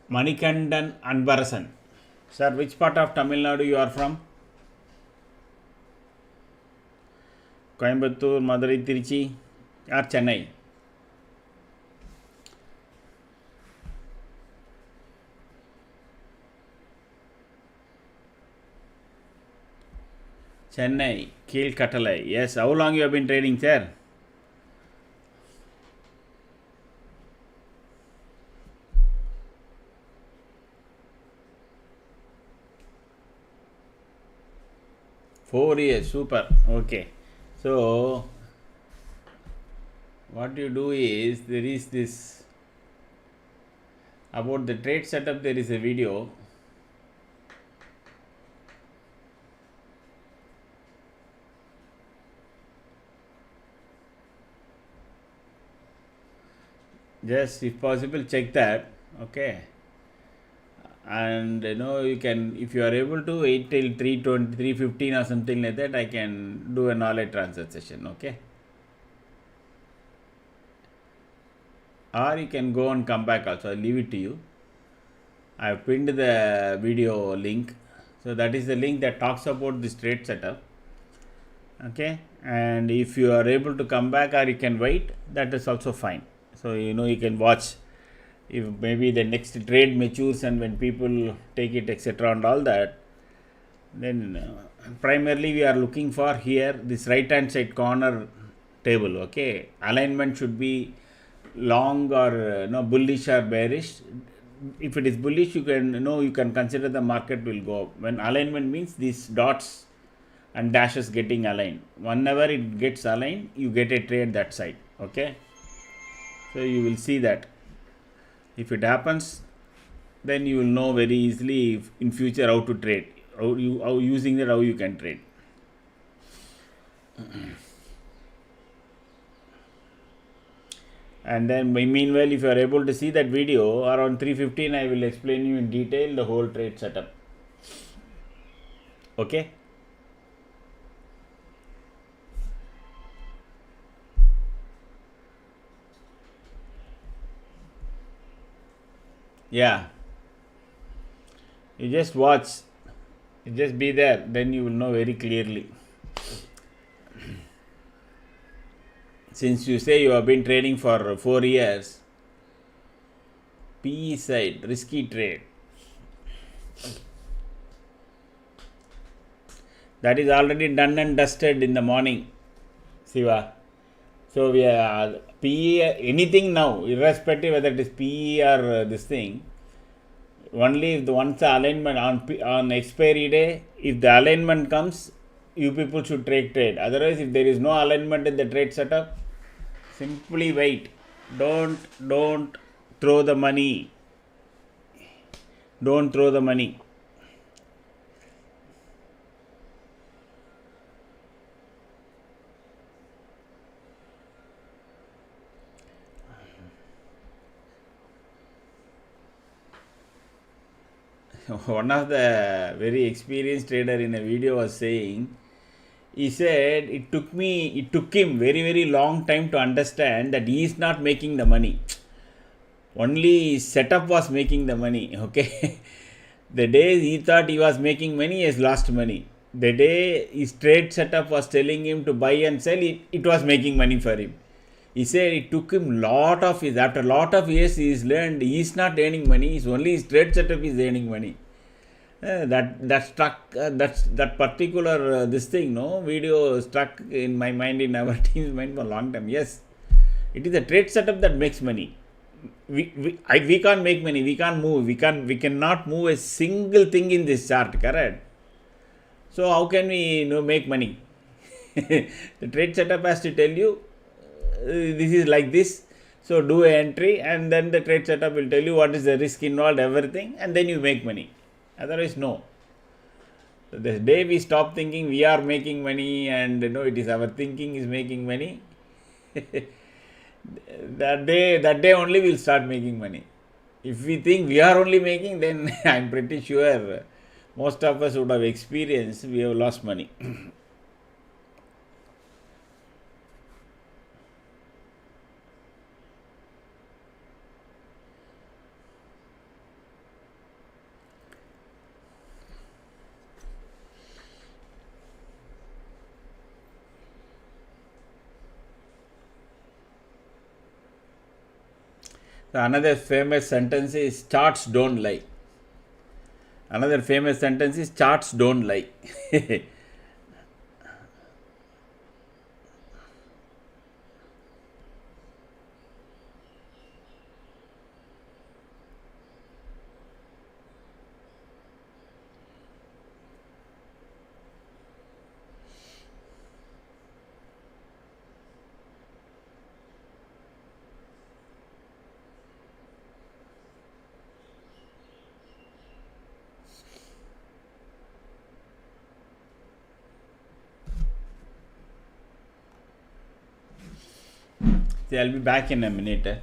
Speaker 1: Manikandan Anbarasan. Sir, which part of Tamil Nadu you are from? Coimbatore, Madurai, Trichy or Chennai? Chennai, Keelkattalai. Yes, how long you have been trading, sir? Four years, super. Okay. So, what you do is, there is this, about the trade setup, there is a video. Just if possible check that. Okay. And you can, if you are able to wait till 3:20, 3:15 or something like that, I can do a knowledge transfer session. Okay. Or you can go and come back also. I'll leave it to you. I have pinned the video link. So that is the link that talks about this trade setup. Okay. And if you are able to come back or you can wait, that is also fine. So you can watch. If maybe the next trade matures and when people take it, etc., and all that, then primarily we are looking for here this right hand side corner table. Okay, alignment should be long or bullish or bearish. If it is bullish, you can consider the market will go up. When alignment means these dots and dashes getting aligned, whenever it gets aligned, you get a trade that side. Okay, so you will see that. If it happens, then you will know very easily in future how to trade, how using that, how you can trade. And then meanwhile, if you are able to see that video around 3:15, I will explain you in detail the whole trade setup. Okay. Yeah. You just watch. You just be there, then you will know very clearly. Since you say you have been trading for 4 years, PE side, risky trade. That is already done and dusted in the morning, Siva. So we are PE, anything now, irrespective whether it is PE or this thing, only if once the alignment on expiry day, if the alignment comes, you people should trade. Otherwise, if there is no alignment in the trade setup, simply wait. Don't throw the money. Don't throw the money. One of the very experienced trader in a video was saying, He said it took him very long time to understand that he is not making the money. Only his setup was making the money. Okay. The day he thought he was making money, he has lost money. The day his trade setup was telling him to buy and sell, it was making money for him. He said it took him lot of years. After lot of years, he's learned he's not earning money. It's only his trade setup is earning money. That struck that particular this thing, no video struck in my mind, in our team's mind for a long time. Yes, it is a trade setup that makes money. We can't make money. We can't move. We cannot move a single thing in this chart. Correct. So how can we make money? The trade setup has to tell you this is like this. So do an entry, and then the trade setup will tell you what is the risk involved, everything, and then you make money. Otherwise, no. So the day we stop thinking we are making money and it is our thinking is making money, that day only we'll start making money. If we think we are only making, then I'm pretty sure most of us would have experienced we have lost money. So another famous sentence is charts don't lie. Another famous sentence is charts don't lie. See, I'll be back in a minute.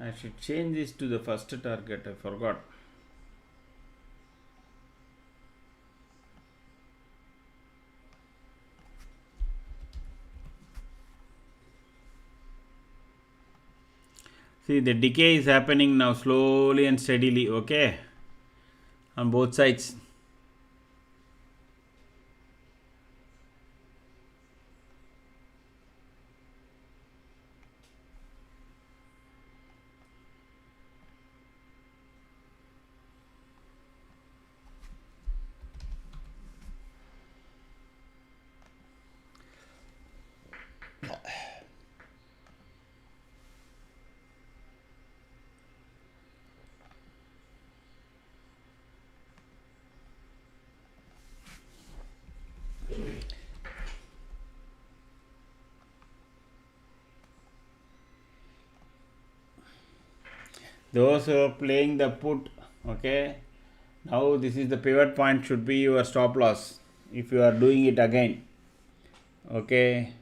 Speaker 1: I should change this to the first target. I forgot. See, the decay is happening now slowly and steadily, okay, on both sides. Those who are playing the put, okay, now this is the pivot point, should be your stop loss if you are doing it again, okay.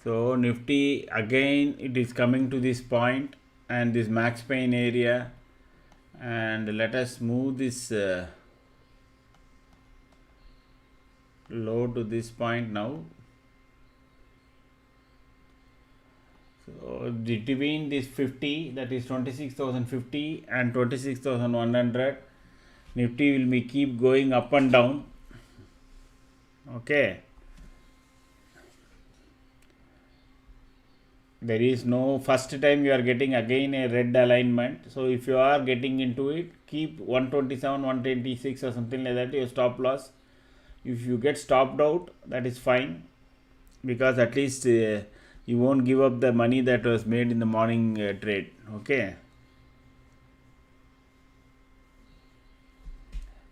Speaker 1: So Nifty again, it is coming to this point and this max pain area, and let us move this low to this point now. So between this 50, that is 26,050 and 26,100, Nifty will be keep going up and down, okay. There is no first time you are getting again a red alignment. So if you are getting into it, keep 127, 126 or something like that your stop loss. If you get stopped out, that is fine, because at least you won't give up the money that was made in the morning trade, okay.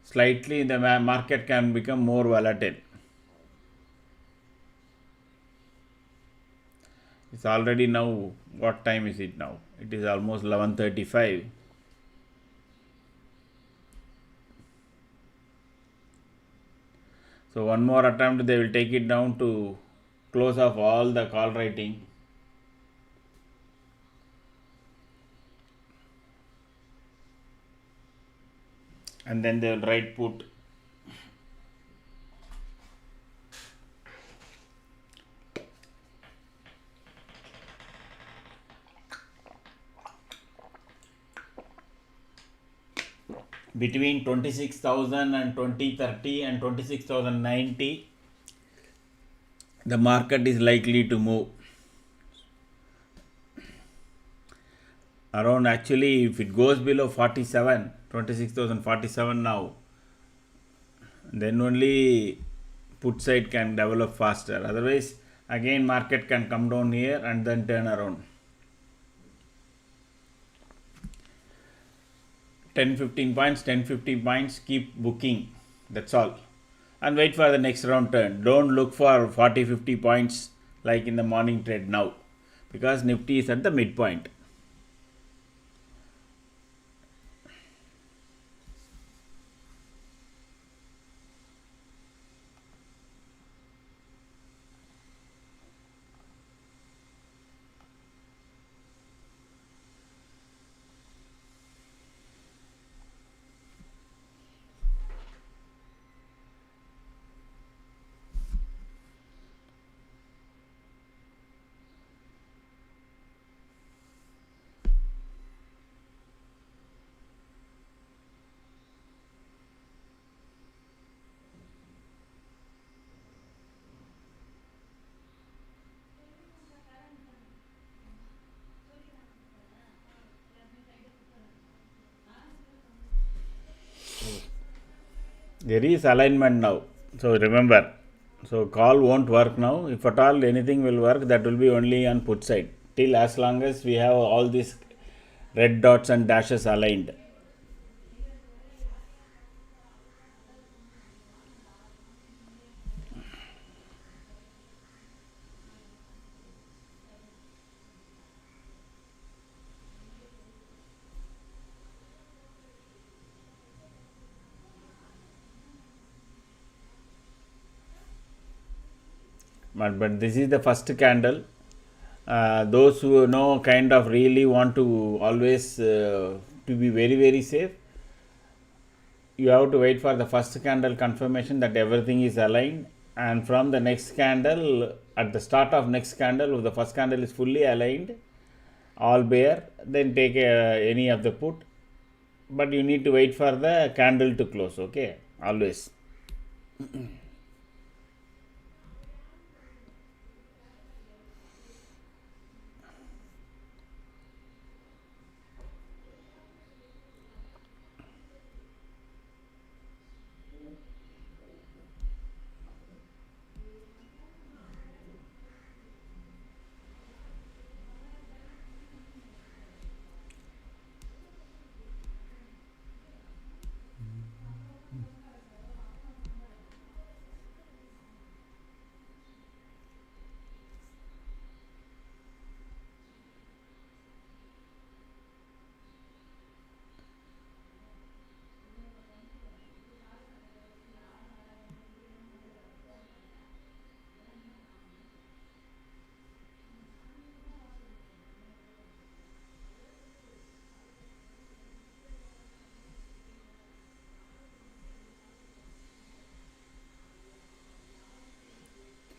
Speaker 1: Slightly the market can become more volatile. It's already now, what time is it now? It is almost 11:35. So one more attempt, they will take it down to close off all the call writing. And then they will write put. Between 26,000 and 2030 and 26,090, the market is likely to move. Around, actually, if it goes below 47, 26,047 now, then only put side can develop faster. Otherwise, again market can come down here and then turn around. 10-15 points, 10-15 points, keep booking, that's all, and wait for the next round turn. Don't look for 40-50 points like in the morning trade now, because Nifty is at the midpoint. There is alignment now, so remember, so call won't work now. If at all anything will work, that will be only on put side, till as long as we have all these red dots and dashes aligned. but this is the first candle. Those who know kind of really want to always to be very safe, you have to wait for the first candle confirmation that everything is aligned, and from the next candle, at the start of next candle, if the first candle is fully aligned, all bear, then take any of the put, but you need to wait for the candle to close. Okay, always.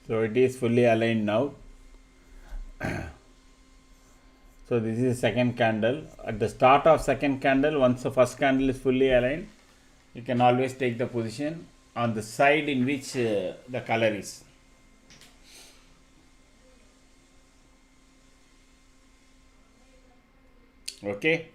Speaker 1: So it is fully aligned now. So this is the second candle. At the start of second candle, once the first candle is fully aligned, you can always take the position on the side in which the color is. Okay.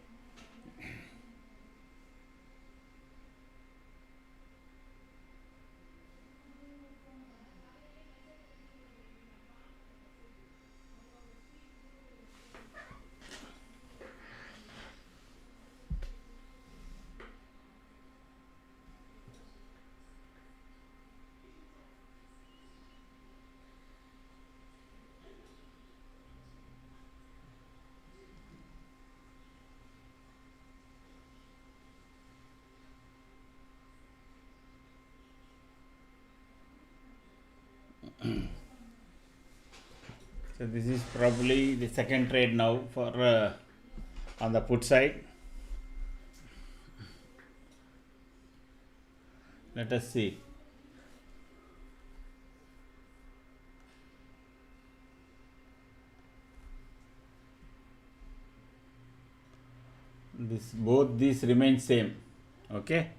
Speaker 1: So this is probably the second trade now for on the put side. Let us see. This both these remain same. Okay.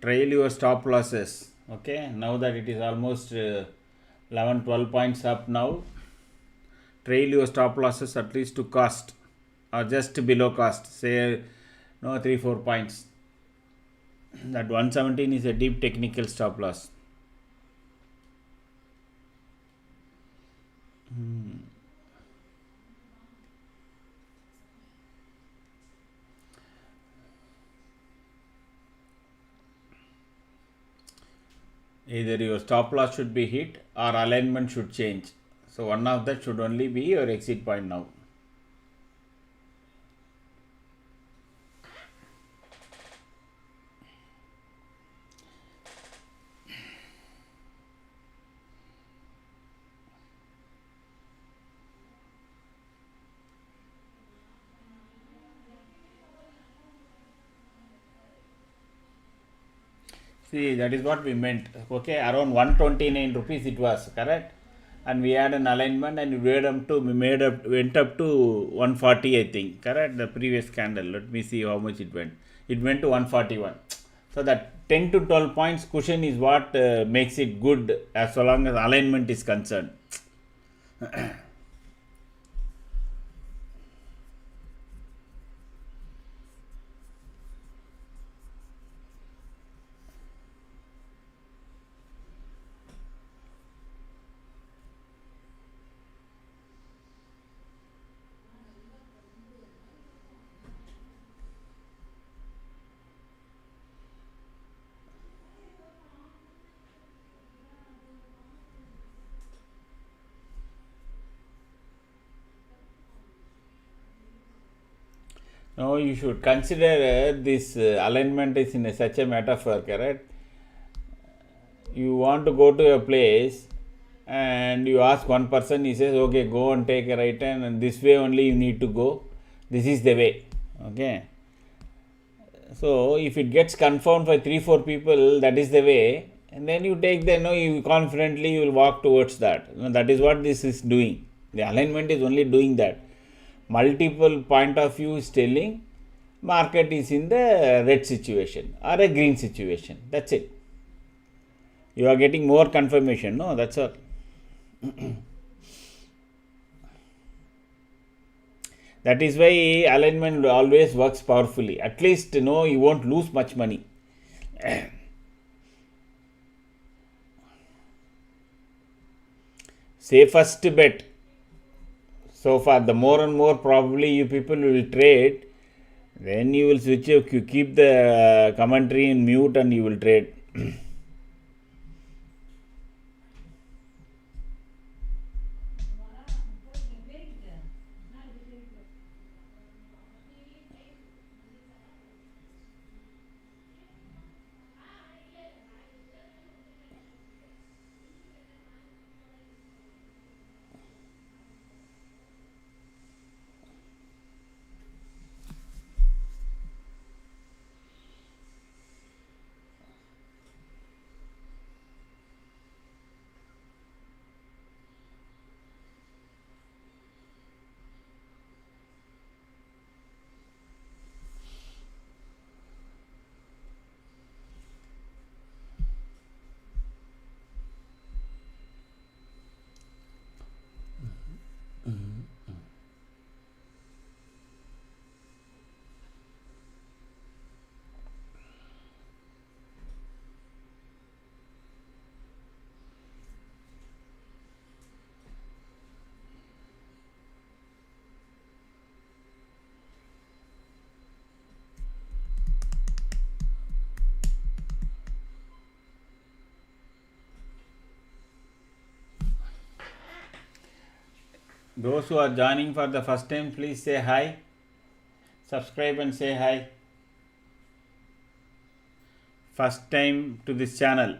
Speaker 1: Trail your stop losses. Okay, now that it is almost 11-12 points up now, trail your stop losses at least to cost or just below cost, say no 3-4 points. That 117 is a deep technical stop loss. Either your stop loss should be hit or alignment should change. So one of that should only be your exit point now. See, that is what we meant. Okay, around 129 rupees it was, correct? And we had an alignment and went up to 140, I think, correct? The previous candle. Let me see how much it went. It went to 141. So that 10 to 12 points cushion is what makes it good as long as alignment is concerned. No, you should consider this alignment is in such a metaphor, correct? You want to go to a place and you ask one person, he says, okay, go and take a right turn, and this way only you need to go. This is the way. Okay. So if it gets confirmed by 3-4 people, that is the way, and then you take the, you confidently you will walk towards that. That is what this is doing. The alignment is only doing that. Multiple point of view is telling market is in the red situation or a green situation. That's it. You are getting more confirmation. No, that's all. That is why alignment always works powerfully. At least you won't lose much money. Safest bet. So far, the more and more probably you people will trade, then you will switch, you keep the commentary in mute and you will trade. Those who are joining for the first time, please say hi. Subscribe and say hi. First time to this channel.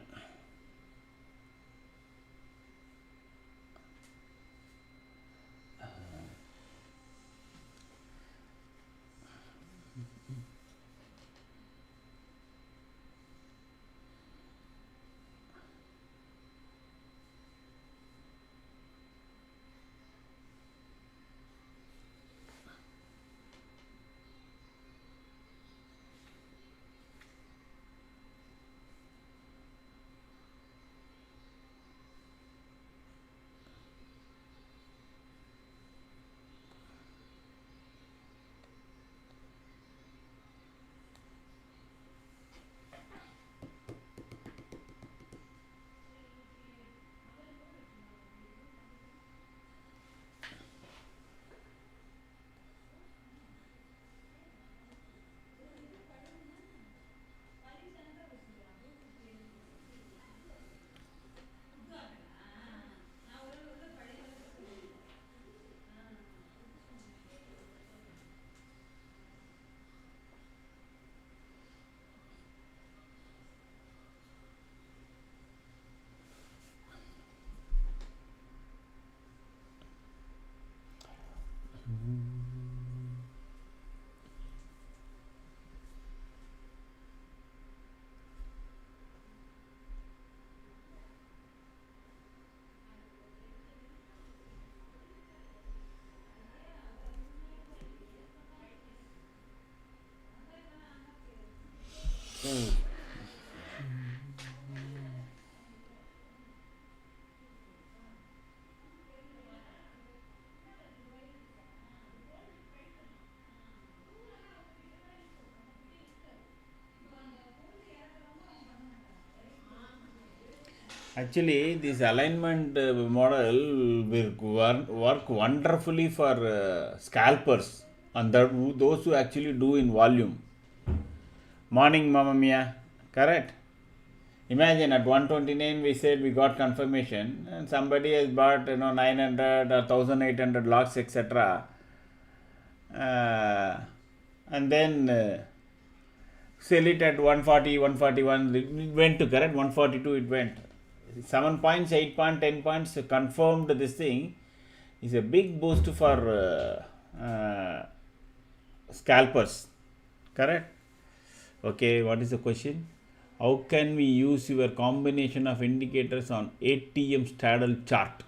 Speaker 1: Actually, this alignment model will work wonderfully for scalpers and those who actually do in volume. Morning, Mama Mia. Correct? Imagine at 129 we said we got confirmation and somebody has bought 900 or 1800 lots, etc. and then sell it at 140, 141. It went to correct 142. It went 7 points, 8 points, 10 points confirmed. This thing is a big boost for scalpers. Correct. Okay, what is the question? How can we use your combination of indicators on ATM straddle chart?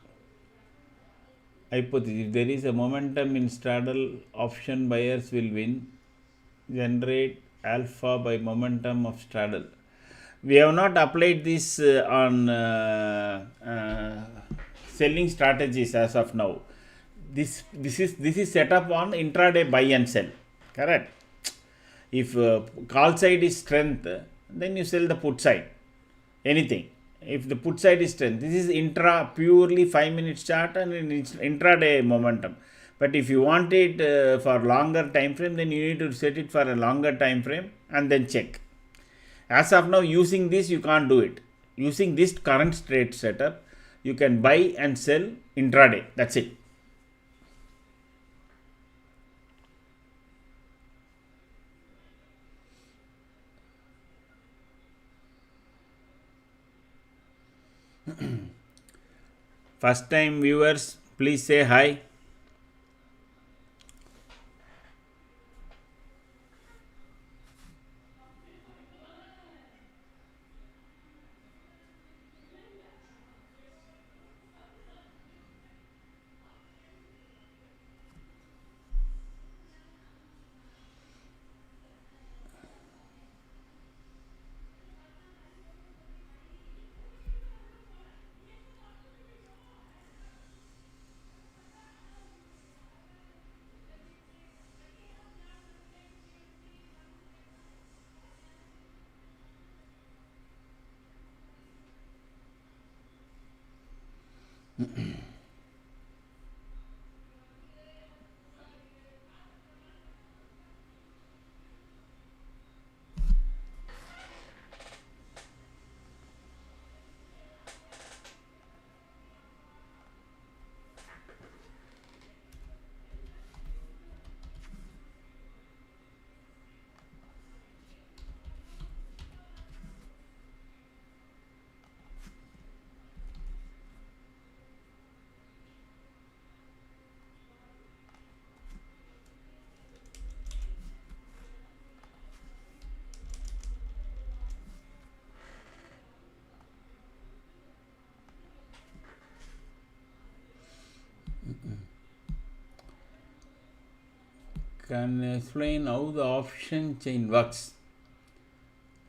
Speaker 1: Hypothesis: if there is a momentum in straddle, option buyers will win. Generate alpha by momentum of straddle. We have not applied this on selling strategies as of now. This is set up on intraday buy and sell. Correct. If call side is strength, then you sell the put side. Anything. If the put side is strength, this is purely 5-minute chart and it's intraday momentum. But if you want it for longer time frame, then you need to set it for a longer time frame and then check. As of now, using this, you can't do it. Using this current trade setup, you can buy and sell intraday. That's it. First time viewers, please say hi. Can explain how the option chain works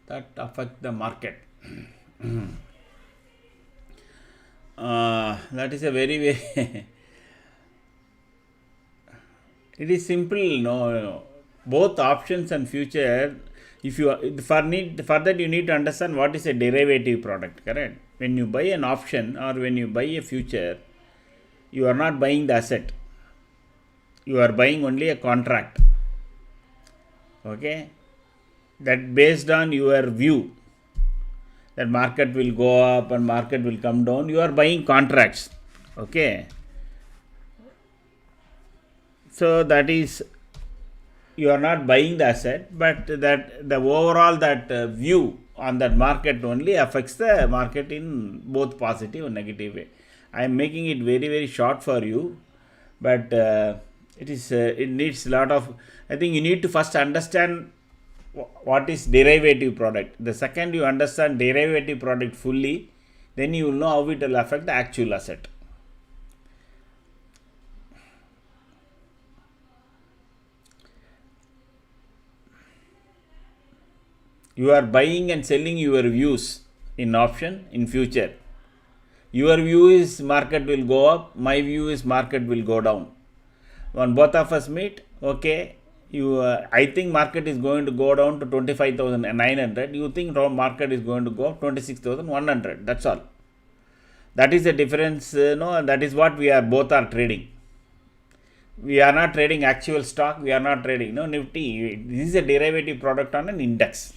Speaker 1: that affect the market. That is a very it is simple. No, both options and future. If you for that you need to understand what is a derivative product. Correct. When you buy an option or when you buy a future, you are not buying the asset. You are buying only a contract. Okay, that based on your view that market will go up and market will come down, you are buying contracts. Okay, so that is, you are not buying the asset, but that the overall that view on that market only affects the market in both positive and negative way. I am making it very, very short for you, but it needs a lot of, I think you need to first understand what is derivative product. The second you understand derivative product fully, then you will know how it will affect the actual asset. You are buying and selling your views in option, in future. Your view is market will go up, my view is market will go down. When both of us meet, okay, I think market is going to go down to 25,900. You think market is going to go up 26,100. That's all. That is the difference. That is what we are both are trading. We are not trading actual stock. We are not trading Nifty. This is a derivative product on an index.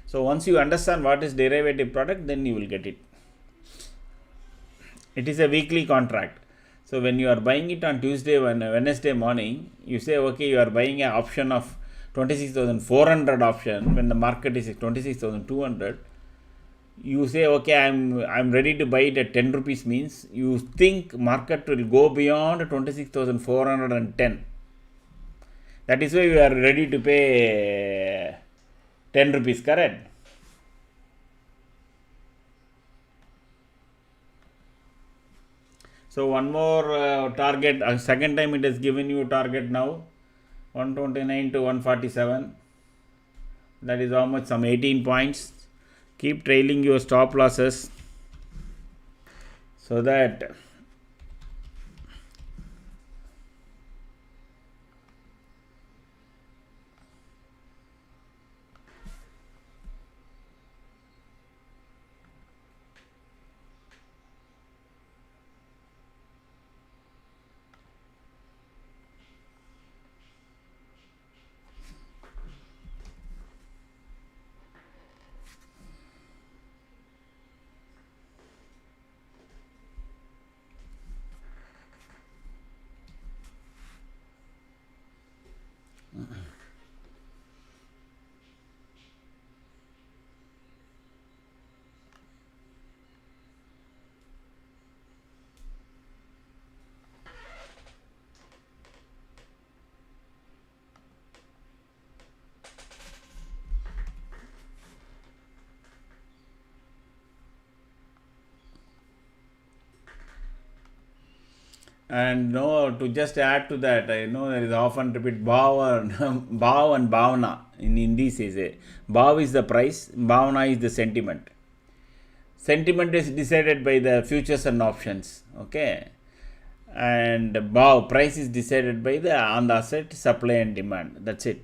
Speaker 1: So once you understand what is derivative product, then you will get it. It is a weekly contract. So when you are buying it on Tuesday and Wednesday morning, you say, okay, you are buying an option of 26,400 option, when the market is 26,200, you say, okay, I'm ready to buy it at 10 rupees, means you think market will go beyond 26,410. That is why you are ready to pay 10 rupees, correct? So one more target, second time it has given you target now, 129 to 147. That is how much, some 18 points. Keep trailing your stop losses so that and no, to just add to that, I know there is often repeat bhav and bhav and bhavana in Hindi says it. Bhav is the price, bhavana is the sentiment. Sentiment is decided by the futures and options, okay, and bhav price is decided by the on the asset supply and demand. That's it.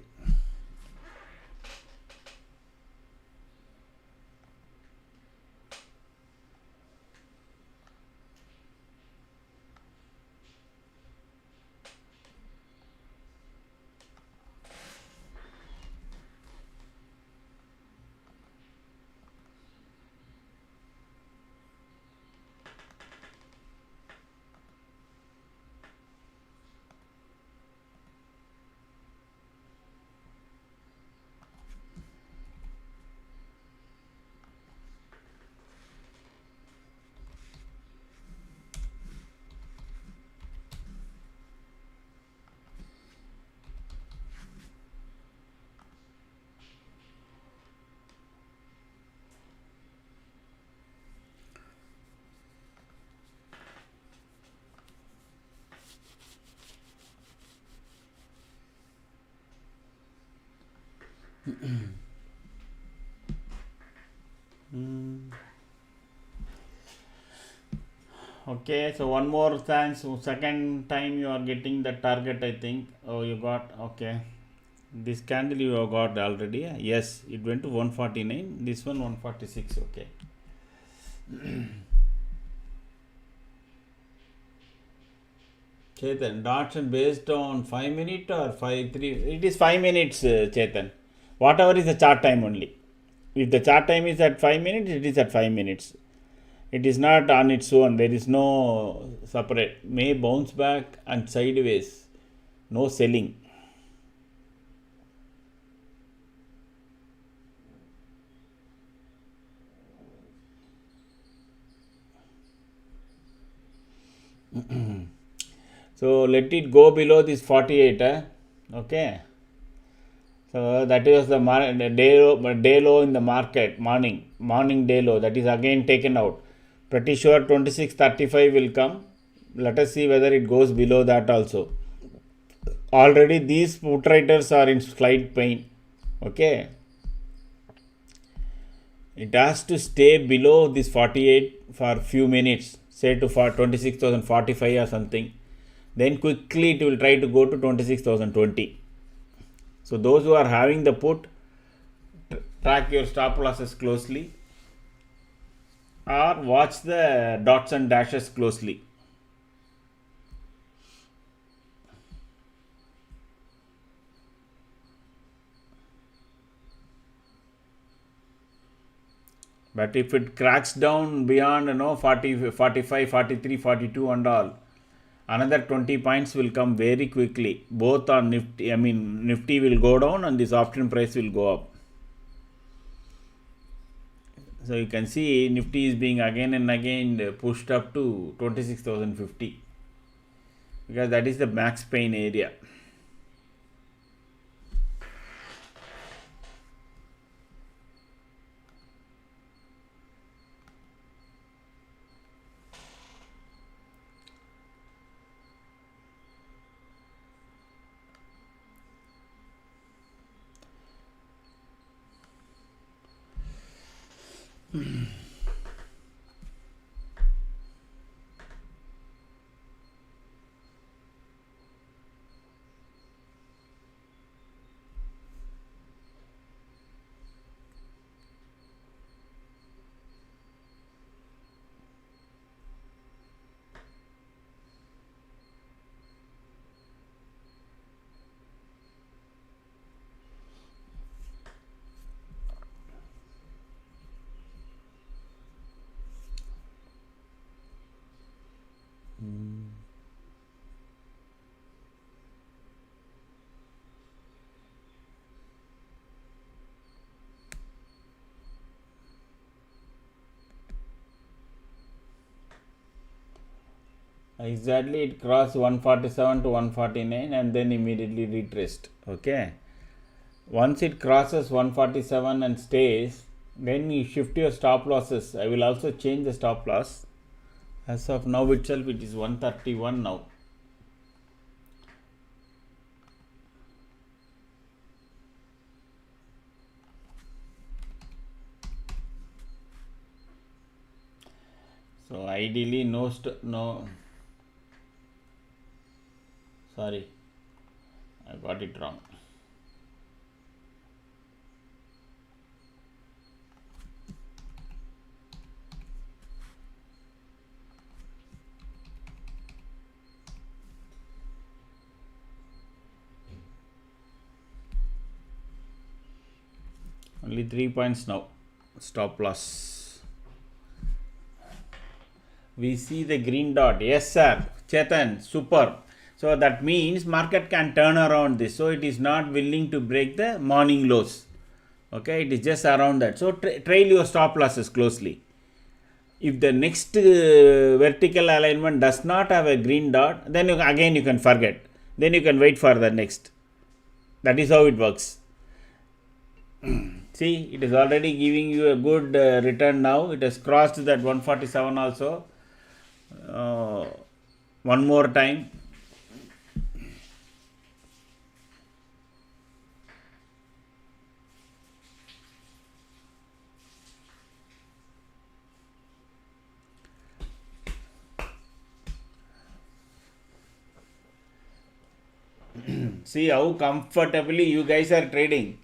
Speaker 1: Okay, so one more chance. So second time you are getting the target, I think. Oh, you got, okay. This candle you have got already. Yes, it went to 149. This one 146. Okay. Chetan, Dodson based on 5 minutes or 5 3? It is 5 minutes, Chetan. Whatever is the chart time only. If the chart time is at 5 minutes, it is at 5 minutes. It is not on its own. There is no separate. May bounce back and sideways. No selling. So let it go below this 48. Okay. So that was the day low in the market, morning day low. That is again taken out. Pretty sure 26.35 will come. Let us see whether it goes below that also. Already these put writers are in slight pain. Okay. It has to stay below this 48 for few minutes, say to 26,045 or something. Then quickly it will try to go to 26,020. So those who are having the put, track your stop losses closely or watch the dots and dashes closely. But if it cracks down beyond 40, 45, 43, 42 and all, Another 20 points will come very quickly, both on Nifty. I mean, Nifty will go down and this option price will go up. So you can see Nifty is being again and again pushed up to 26,050 because that is the max pain area. Exactly, it crossed 147 to 149 and then immediately retraced. Okay, once it crosses 147 and stays, then you shift your stop losses. I will also change the stop loss. As of now itself, it is 131 now. So ideally, sorry, I got it wrong. Only 3 points now. Stop loss. We see the green dot. Yes, sir. Chetan, super. So that means market can turn around this. So it is not willing to break the morning lows. Okay, it is just around that. So trail your stop losses closely. If the next vertical alignment does not have a green dot, then again you can forget. Then you can wait for the next. That is how it works. See, it is already giving you a good return now. It has crossed that 147 also. One more time. See how comfortably you guys are trading.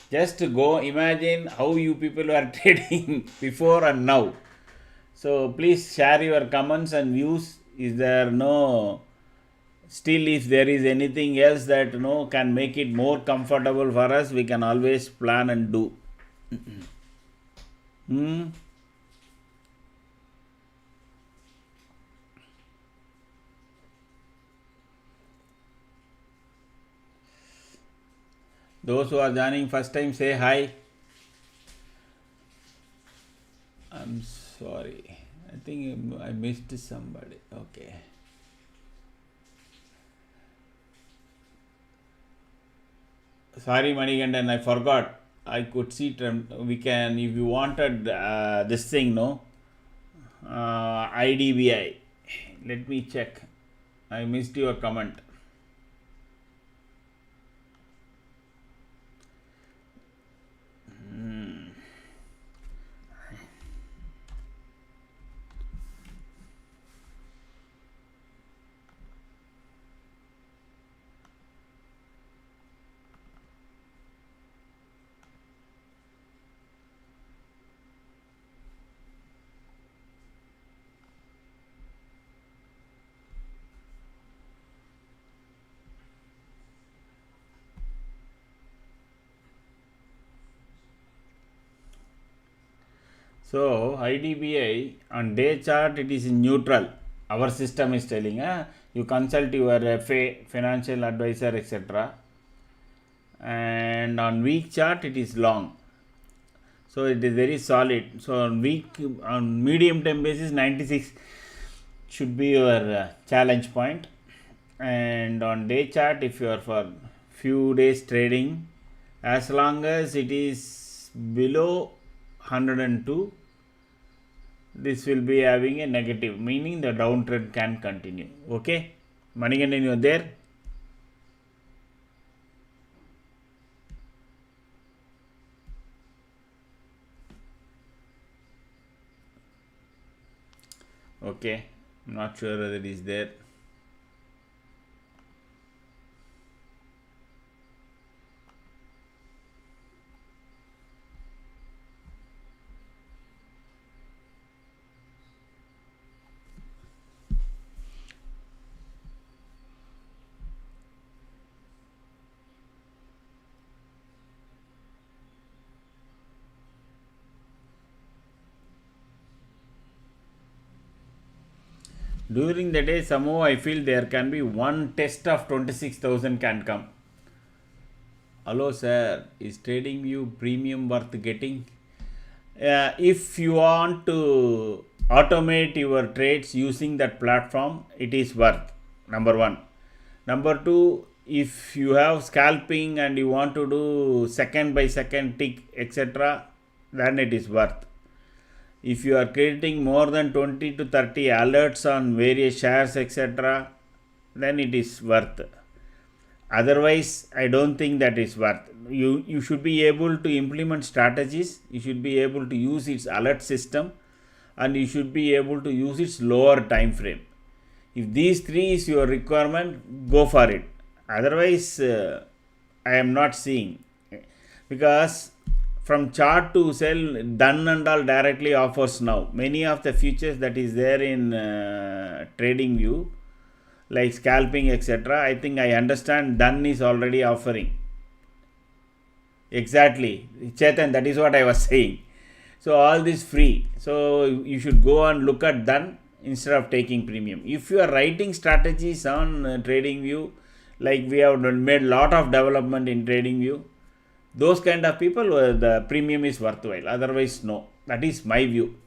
Speaker 1: Just go imagine how you people are trading before and now. So please share your comments and views. Is there still if there is anything else that can make it more comfortable for us, we can always plan and do. Those who are joining first time, say hi. I'm sorry. I think I missed somebody. Okay. Sorry, Manigandan, I forgot. I could see we can, if you wanted this thing, IDBI. Let me check. I missed your comment. So IDBI on day chart it is in neutral. Our system is telling You consult your FA, financial advisor, etc. And on week chart it is long, so it is very solid. So on medium term basis 96 should be your challenge point. And on day chart, if you are for few days trading, as long as it is below 102, this will be having a negative, meaning the downtrend can continue. Okay, Manigandan, you are there? Okay, I'm not sure whether it is there. During the day, somehow I feel there can be one test of 26,000 can come. Hello sir, is TradingView premium worth getting? If you want to automate your trades using that platform, it is worth, number one. Number two, if you have scalping and you want to do second by second tick, etc., then it is worth. If you are creating more than 20 to 30 alerts on various shares, etc., then it is worth. Otherwise, I don't think that is worth. You should be able to implement strategies, you should be able to use its alert system, and you should be able to use its lower time frame. If these three is your requirement, go for it. Otherwise, I am not seeing, because from chart to sell, done and all directly offers now. Many of the features that is there in TradingView, like scalping, etc., I think I understand done is already offering. Exactly, Chetan, that is what I was saying. So all this free, so you should go and look at done instead of taking premium. If you are writing strategies on TradingView, like we have made lot of development in TradingView, those kind of people, the premium is worthwhile. Otherwise, no. That is my view.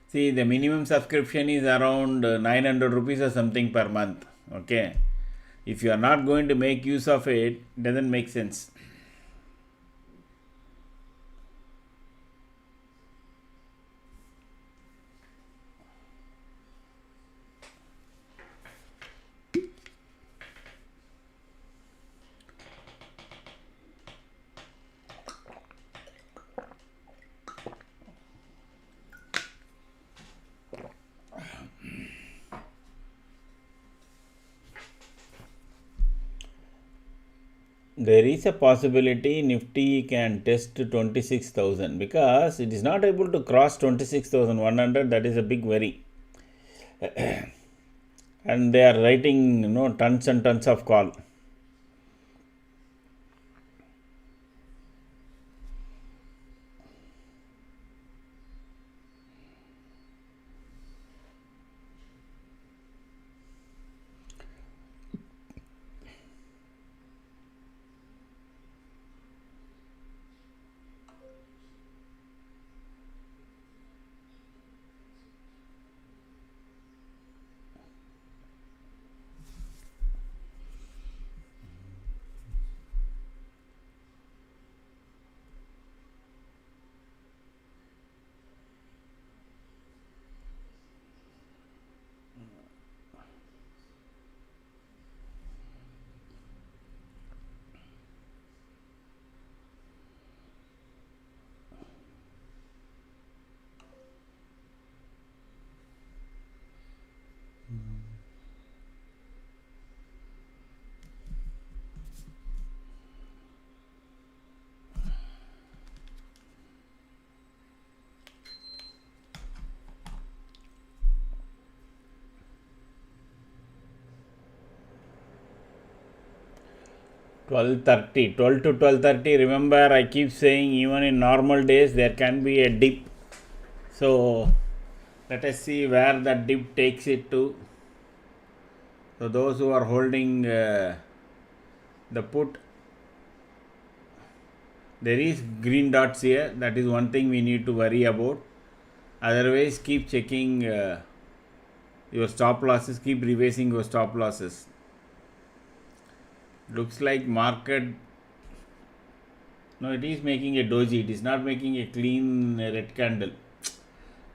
Speaker 1: See, the minimum subscription is around 900 rupees or something per month. Okay. If you are not going to make use of it, doesn't make sense. There is a possibility Nifty can test 26,000, because it is not able to cross 26,100. That is a big worry. And they are writing, tons and tons of call. 12:30, 12 to 12:30. Remember, I keep saying even in normal days there can be a dip. So let us see where that dip takes it to. So those who are holding the put, there is green dots here. That is one thing we need to worry about. Otherwise, keep checking your stop losses. Keep revising your stop losses. Looks like market. No, it is making a doji. It is not making a clean red candle.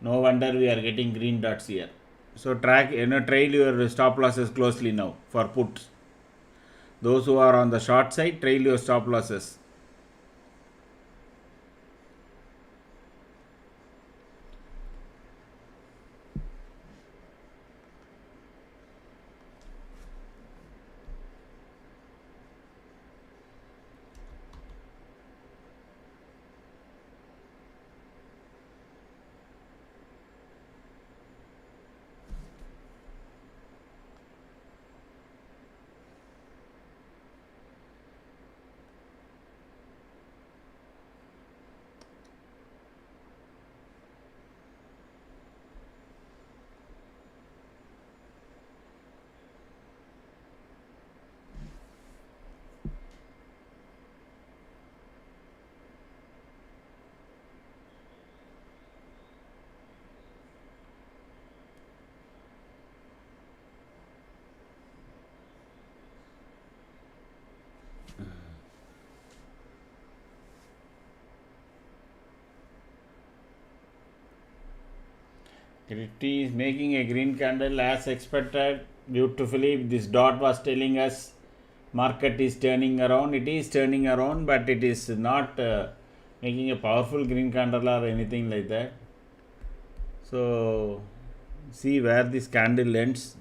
Speaker 1: No wonder we are getting green dots here. So trail your stop losses closely now for puts. Those who are on the short side, trail your stop losses. Nifty is making a green candle as expected beautifully. This dot was telling us market is turning around. It is turning around, but it is not making a powerful green candle or anything like that. So see where this candle ends.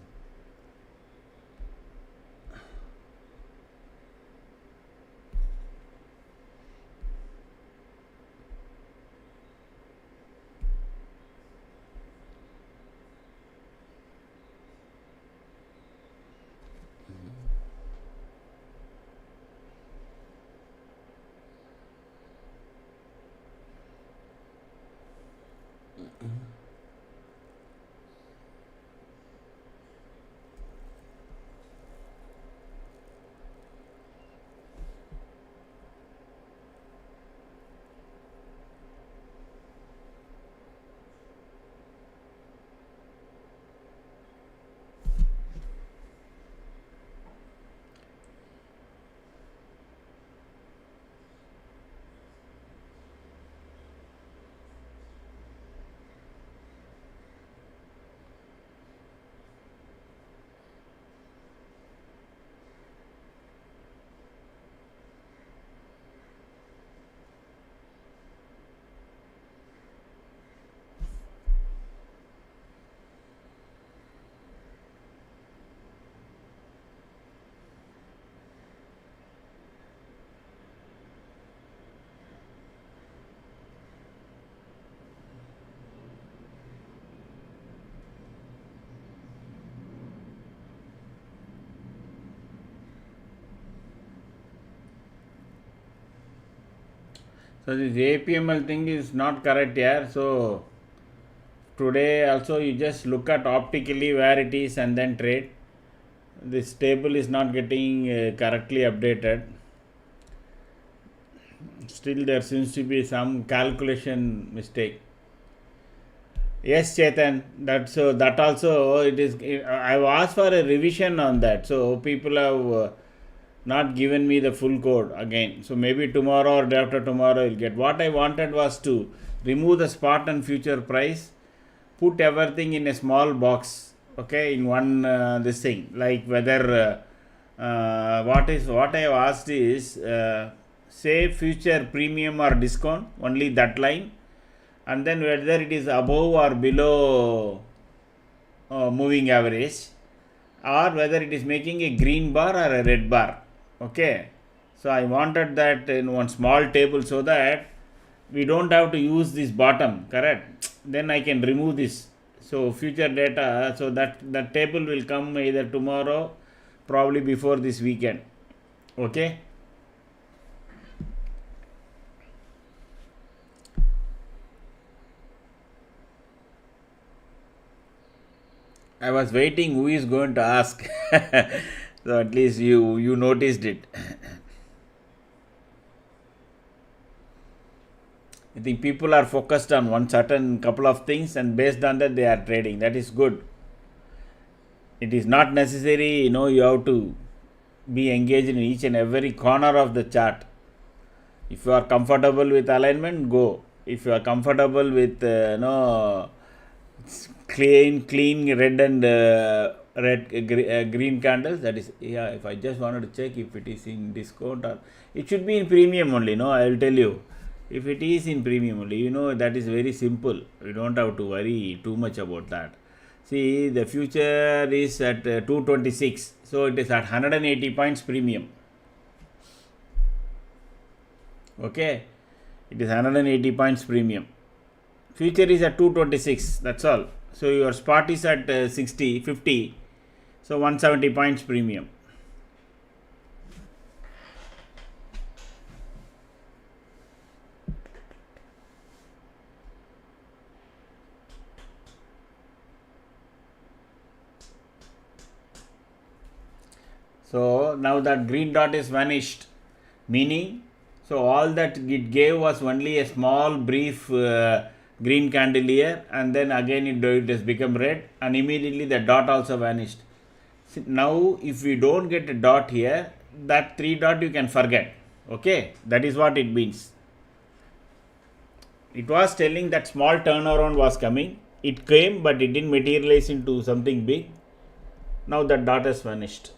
Speaker 1: So this APML thing is not correct here. So today also you just look at optically where it is and then trade. This table is not getting correctly updated. Still there seems to be some calculation mistake. Yes, Chetan, that also it is. I've asked for a revision on that. So people have not given me the full code again. So maybe tomorrow or day after tomorrow I'll get. What I wanted was to remove the spot and future price, put everything in a small box, okay, in one this thing, like whether what I have asked is say future premium or discount, only that line, and then whether it is above or below moving average, or whether it is making a green bar or a red bar. Okay, so I wanted that in one small table so that we don't have to use this bottom, correct? Then I can remove this. So future data, so that table will come either tomorrow, probably before this weekend. Okay. I was waiting who is going to ask. So at least you noticed it. I think people are focused on one certain couple of things and based on that they are trading. That is good. It is not necessary, you have to be engaged in each and every corner of the chart. If you are comfortable with alignment, go. If you are comfortable with clean red and green candles, that is, yeah. If I just wanted to check if it is in discount or it should be in premium only. No, I will tell you. If it is in premium only, that is very simple. You don't have to worry too much about that. See, the future is at 226, so it is at 180 points premium. Okay, it is 180 points premium. Future is at 226, that's all. So your spot is at 60, 50, so 170 points premium. So now that green dot is vanished, meaning, so all that it gave was only a small brief green candle here, and then again it has become red, and immediately the dot also vanished. Now if we don't get a dot here, that 3 dot you can forget. Okay, that is what it means. It was telling that small turnaround was coming. It came, but it didn't materialize into something big. Now that dot has vanished.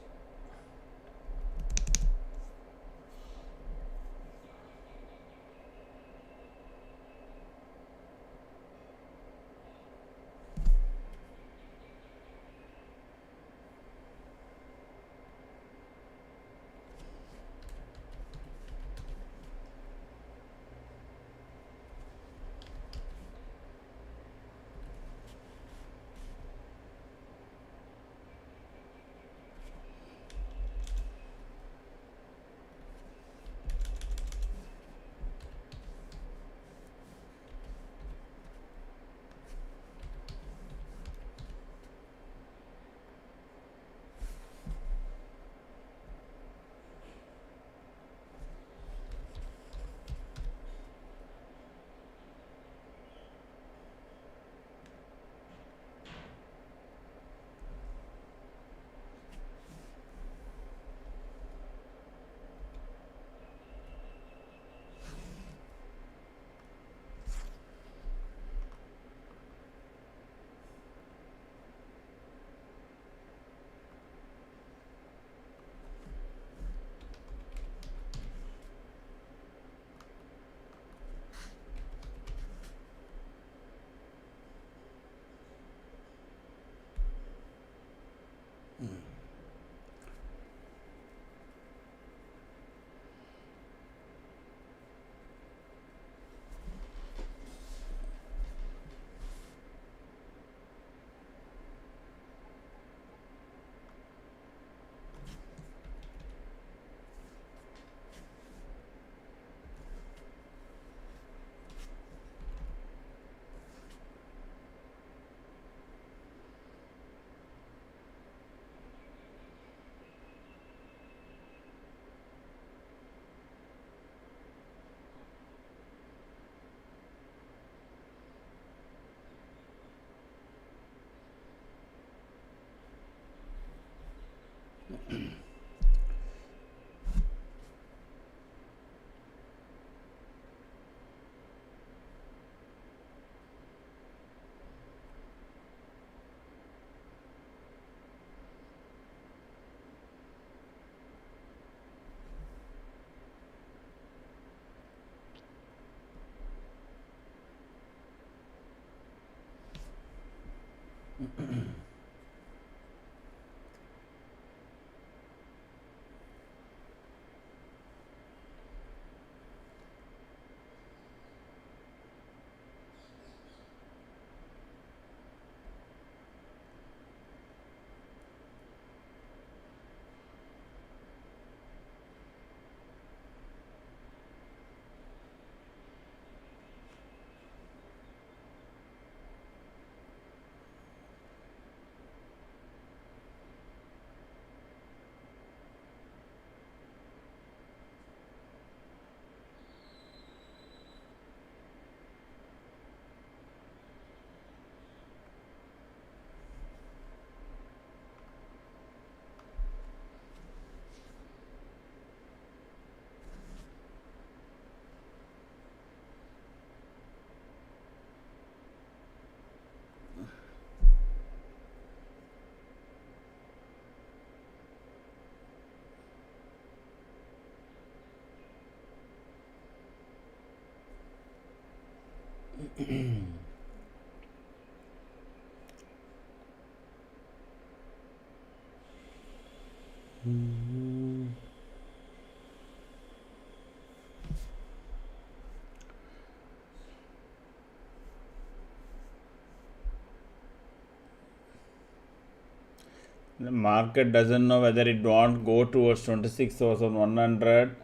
Speaker 1: The market doesn't know whether it won't go towards 26,100.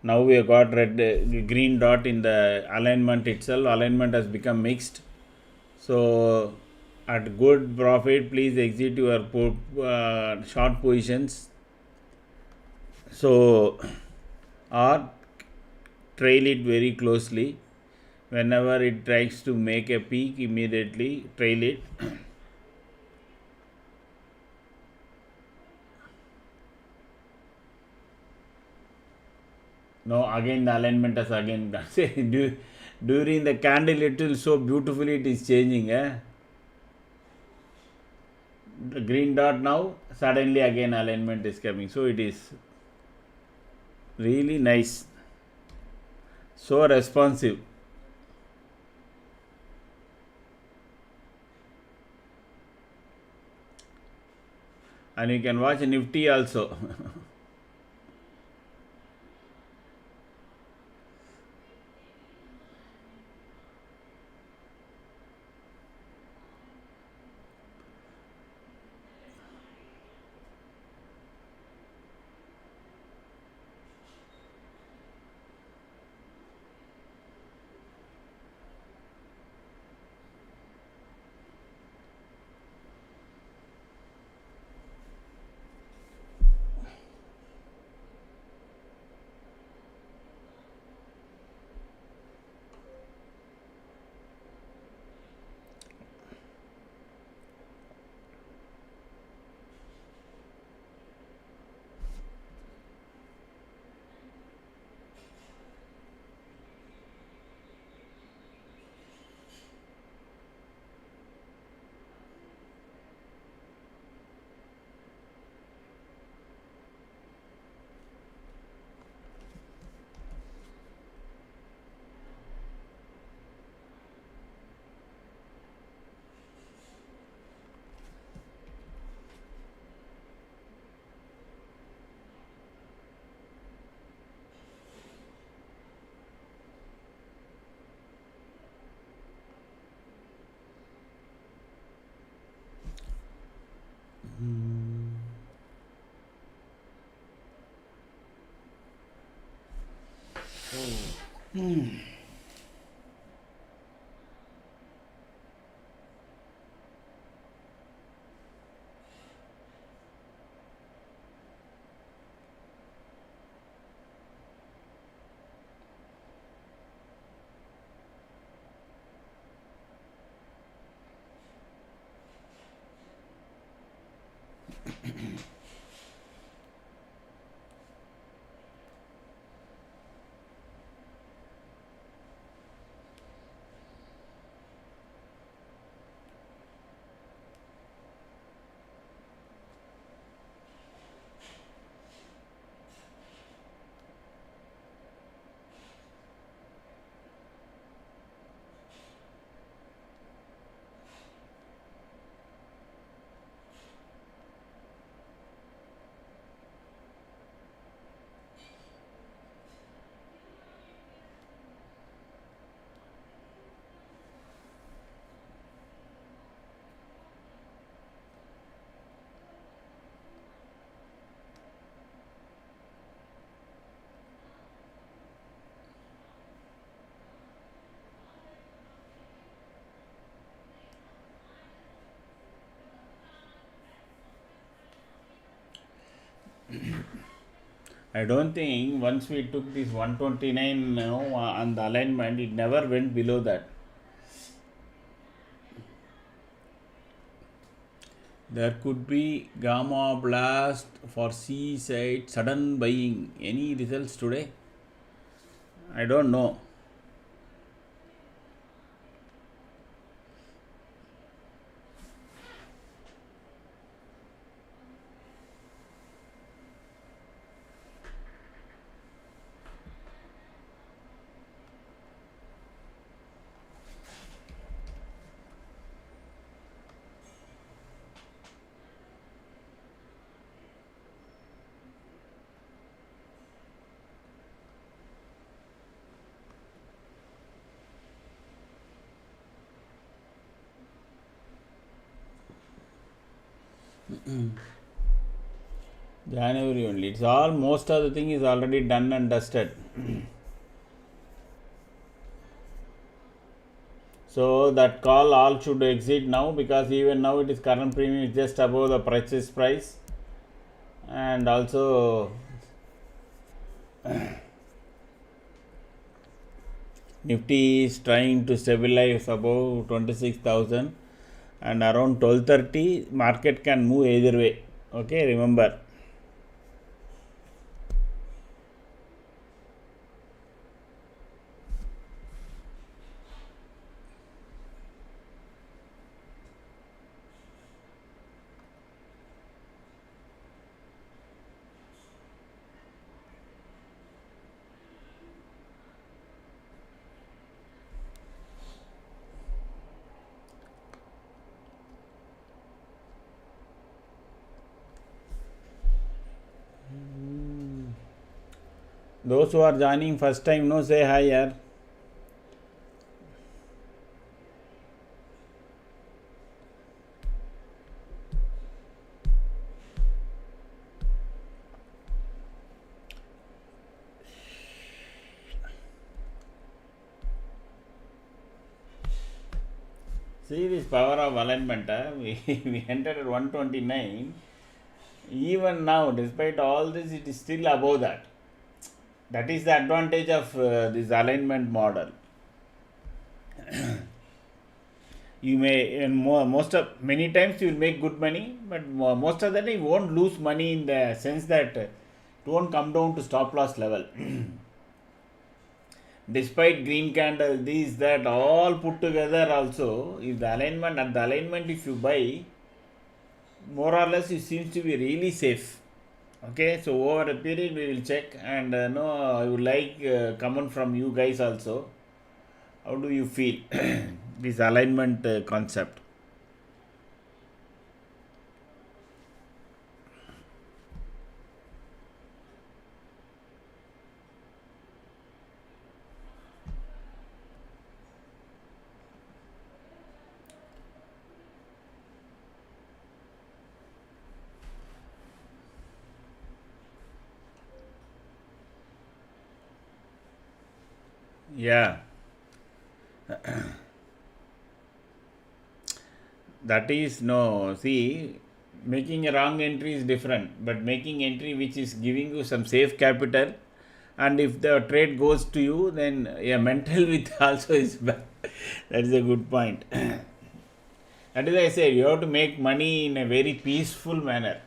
Speaker 1: Now we have got green dot in the alignment itself. Alignment has become mixed. So at good profit, please exit your short positions. So or trail it very closely. Whenever it tries to make a peak, immediately trail it. No, again the alignment has again done. During the candle, it will so beautifully it is changing. The green dot now, suddenly again alignment is coming. So it is really nice. So responsive. And you can watch Nifty also. I don't think once we took this 129 on the alignment, it never went below that. There could be gamma blast for C side sudden buying. Any results today? I don't know. January only. It's all, most of the thing is already done and dusted. So that call all should exit now, because even now it is current premium is just above the purchase price, and also Nifty is trying to stabilize above 26,000, and around 12:30 market can move either way. Okay, remember. Those who are joining first time, no, say hi here. See this power of alignment. We entered at 129. Even now, despite all this, it is still above that. That is the advantage of this alignment model. You may, most of, many times you will make good money, but most of the time you won't lose money, in the sense that it won't come down to stop loss level. Despite green candle, this, that, all put together also, if the alignment, at the alignment if you buy, more or less it seems to be really safe. Okay, so over a period we will check, and no, I would like comment from you guys also. How do you feel this alignment concept? Yeah. That is, no, see, making a wrong entry is different, but making entry which is giving you some safe capital, and if the trade goes to you, then yeah, mental with also is bad. That is a good point. That is why I say you have to make money in a very peaceful manner,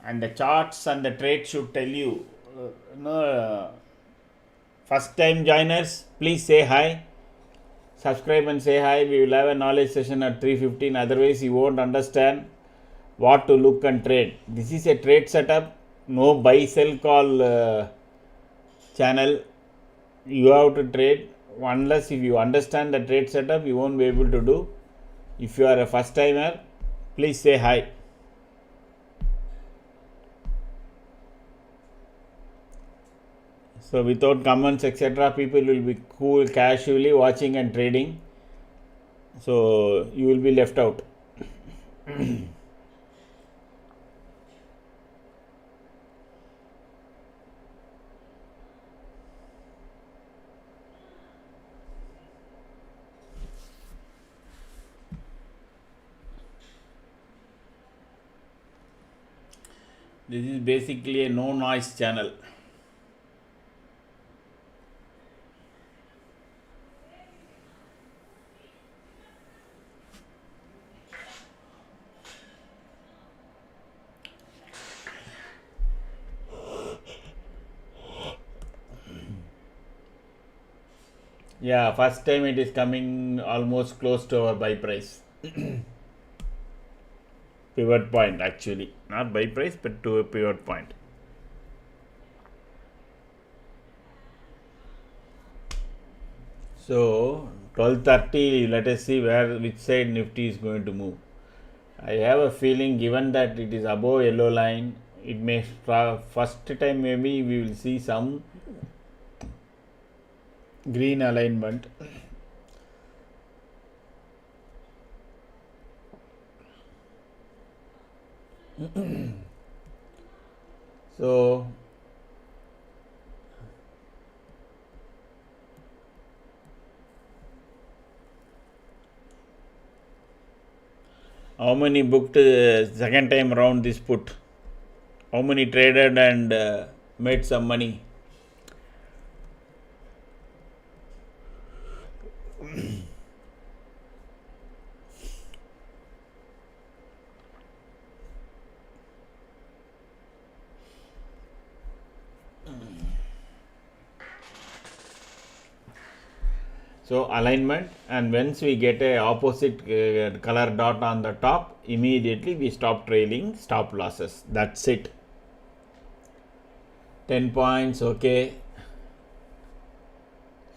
Speaker 1: and the charts and the trade should tell you. No, first time joiners, please say hi, subscribe and say hi. We will have a knowledge session at 3:15. Otherwise, you won't understand what to look and trade. This is a trade setup, no buy sell call channel. You have to trade. Unless if you understand the trade setup, you won't be able to do. If you are a first timer, please say hi. So without comments etc., people will be cool, casually watching and trading. So you will be left out. This is basically a no noise channel. Yeah, first time it is coming almost close to our buy price. Pivot point, actually, not buy price, but to a pivot point. So 12:30, let us see which side Nifty is going to move. I have a feeling, given that it is above yellow line, it may first time maybe we will see some green alignment. So how many booked second time around this put? How many traded and made some money? So alignment, and once we get a opposite color dot on the top, immediately we stop trailing, stop losses. That's it. 10 points, okay.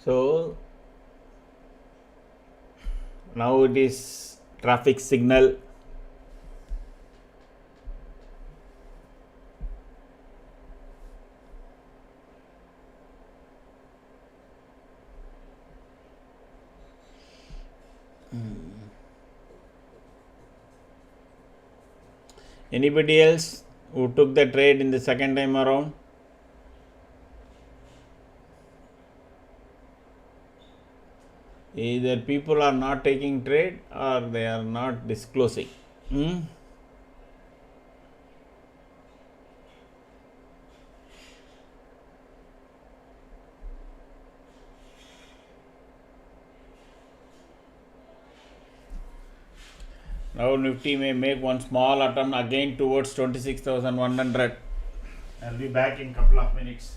Speaker 1: So now it is traffic signal. Anybody else who took the trade in the second time around? Either people are not taking trade or they are not disclosing. Now Nifty may make one small attempt again towards 26,100. I'll be back in couple of minutes.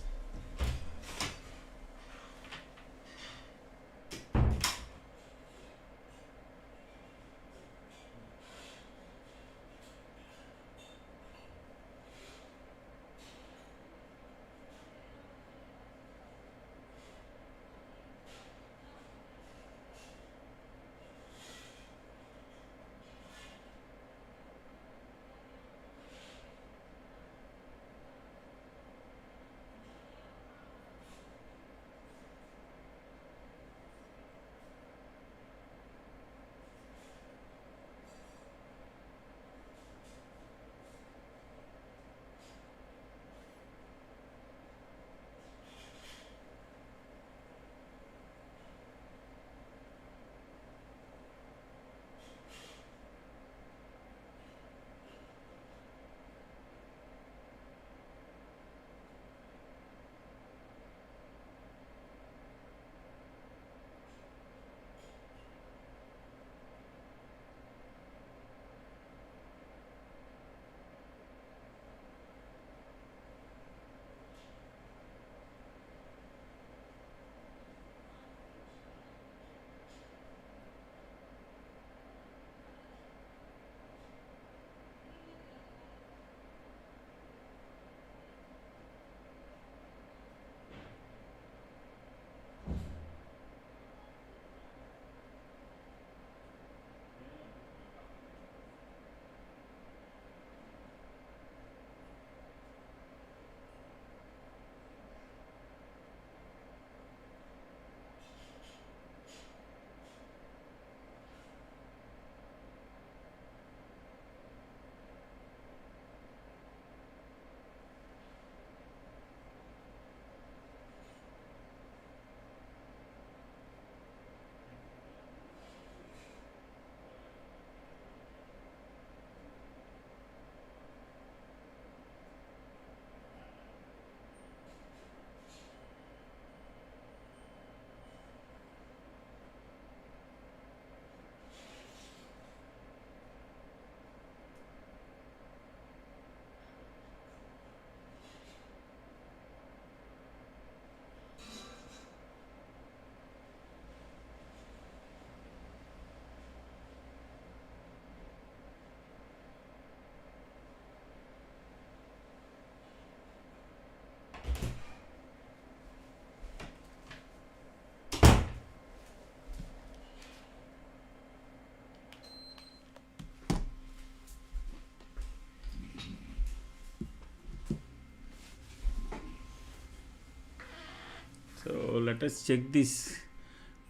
Speaker 1: So let us check this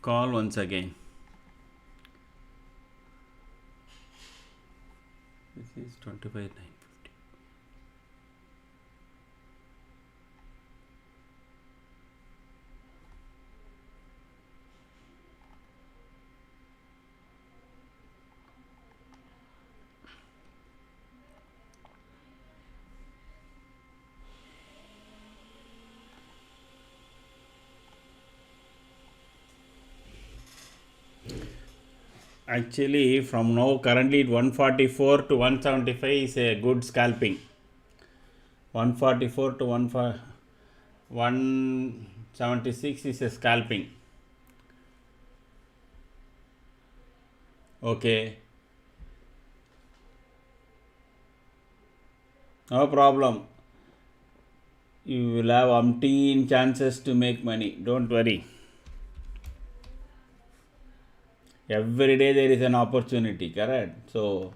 Speaker 1: call once again. This is 25,950. Actually, from now currently 144 to 175 is a good scalping. 144 to 176 is a scalping. Okay, no problem. You will have umpteen chances to make money. Don't worry. Every day there is an opportunity, correct? So,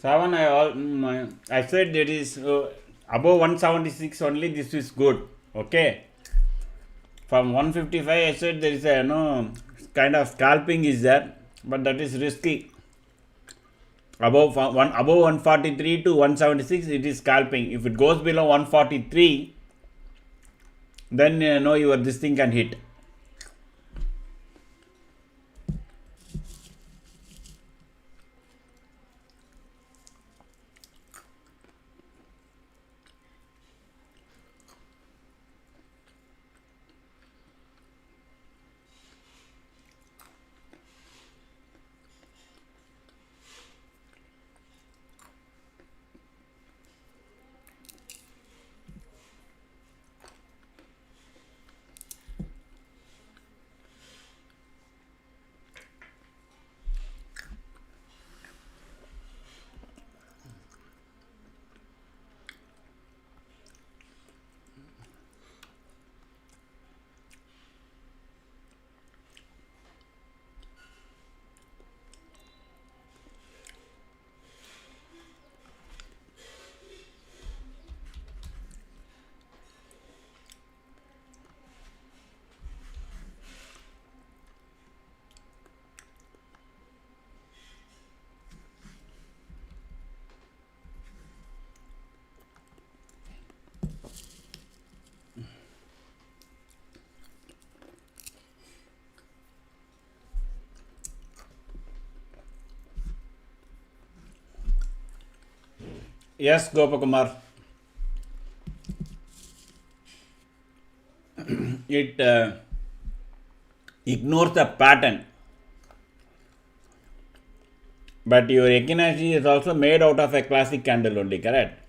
Speaker 1: seven, I said that is above 176 only. This is good. Okay. From 155, I said there is a kind of scalping is there, but that is risky. Above 143 to 176, it is scalping. If it goes below 143, then your this thing can hit. Yes, Gopakumar. It ignores the pattern. But your Ekinashi is also made out of a classic candle only, correct?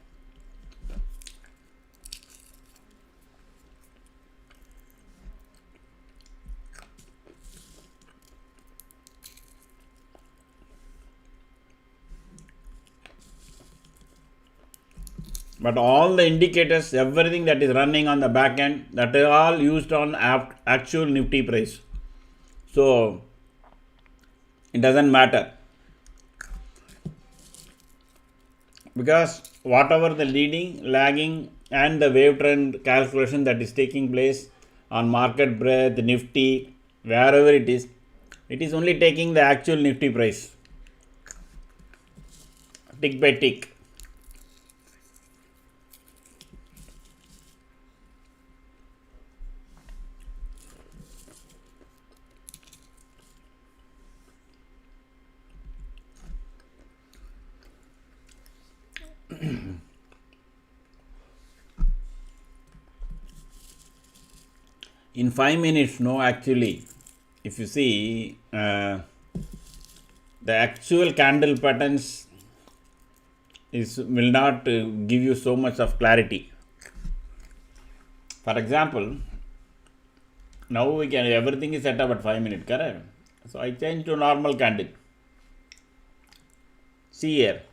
Speaker 1: But all the indicators, everything that is running on the back end, that is all used on actual Nifty price. So, it doesn't matter. Because whatever the leading, lagging and the wave trend calculation that is taking place on market breadth, Nifty, wherever it is only taking the actual Nifty price. Tick by tick. In 5 minutes, no, actually, if you see the actual candle patterns will not give you so much of clarity. For example, now we can everything is set up at 5 minutes, correct? So I change to normal candle. See here.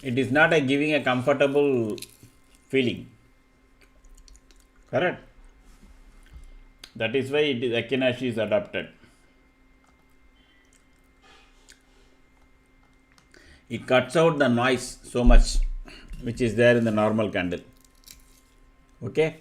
Speaker 1: It is not giving a comfortable feeling, correct? That is why it is Ekinashi is adopted. It cuts out the noise so much. which is there in the normal candle. Okay.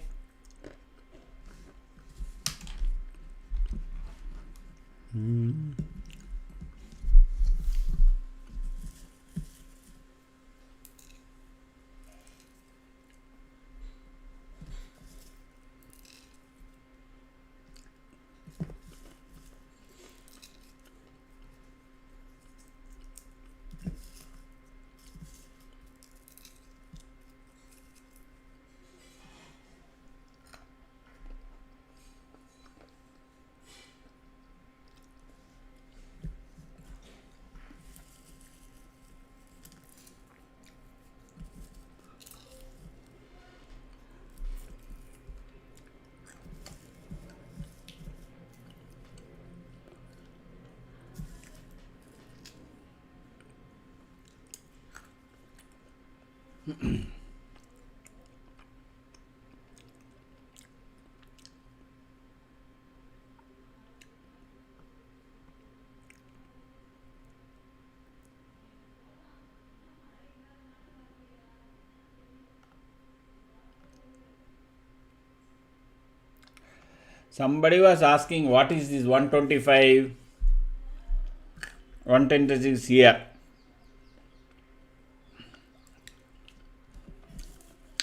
Speaker 1: Somebody was asking what is this 125, 126 here.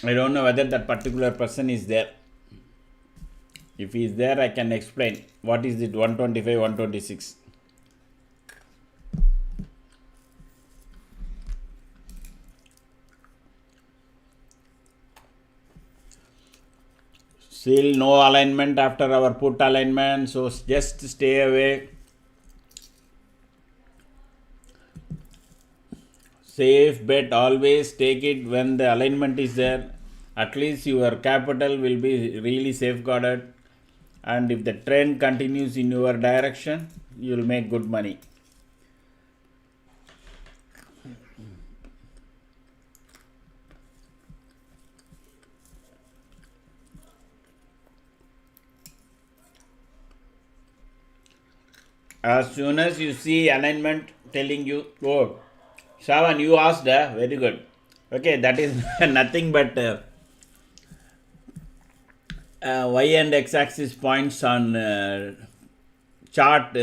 Speaker 1: I don't know whether that particular person is there. If he is there, I can explain what is it 125, 126. Still no alignment after our put alignment, so just stay away. Safe bet, always take it when the alignment is there. At least your capital will be really safeguarded, and if the trend continues in your direction, you will make good money. As soon as you see alignment telling you, oh, Shavan, you asked, very good. Okay, that is nothing but y and x axis points on chart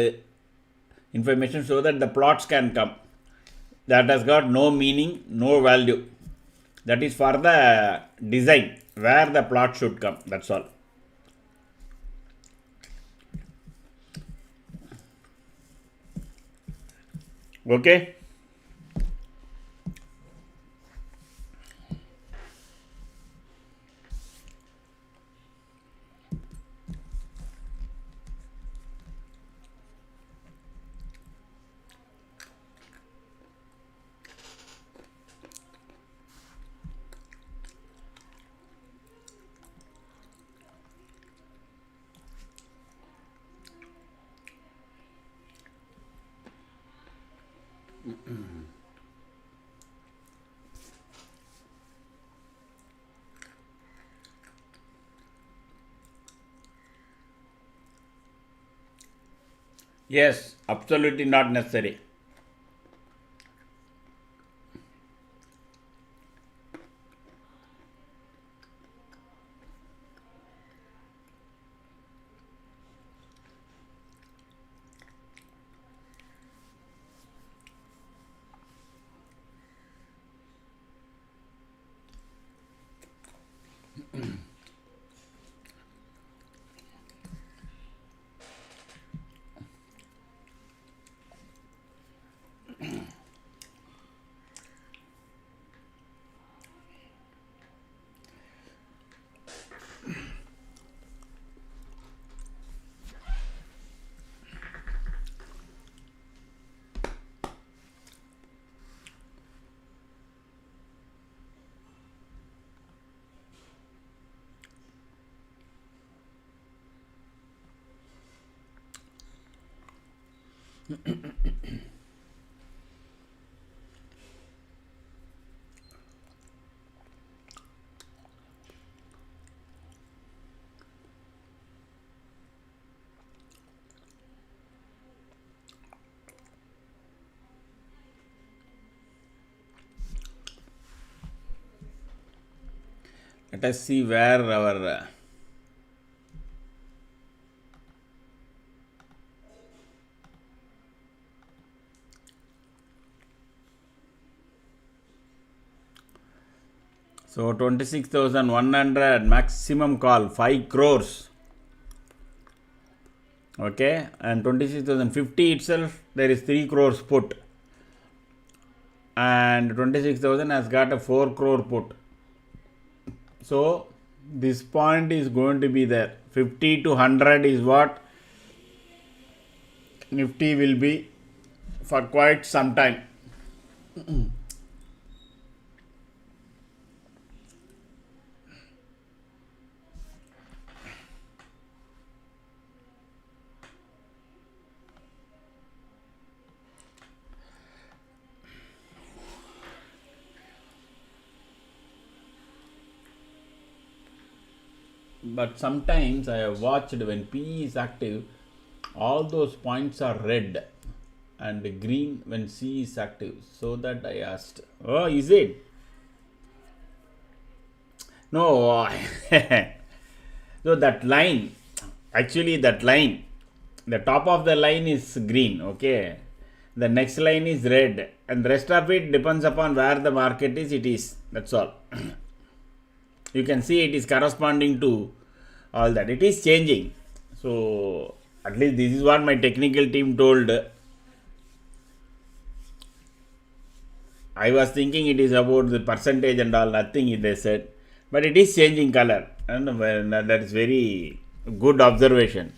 Speaker 1: information so that the plots can come. That has got no meaning, no value. That is for the design where the plot should come. That's all. Okay. Yes, absolutely not necessary. Let us see where our so 26,100 maximum call 5 crores. Okay, and 26,050 itself there is 3 crores put, and 26,000 has got a 4 crore put. So this point is going to be there. 50 to 100 is what Nifty will be for quite some time. But sometimes I have watched when PE is active, all those points are red and green when C is active. So that I asked, oh, is it? No. So that line, actually that line, the top of the line is green, okay. The next line is red, and the rest of it depends upon where the market is, it is. That's all. You can see it is corresponding to all that. It is changing. So at least this is what my technical team told. I was thinking it is about the percentage and all, nothing they said. But it is changing color, and that is very good observation.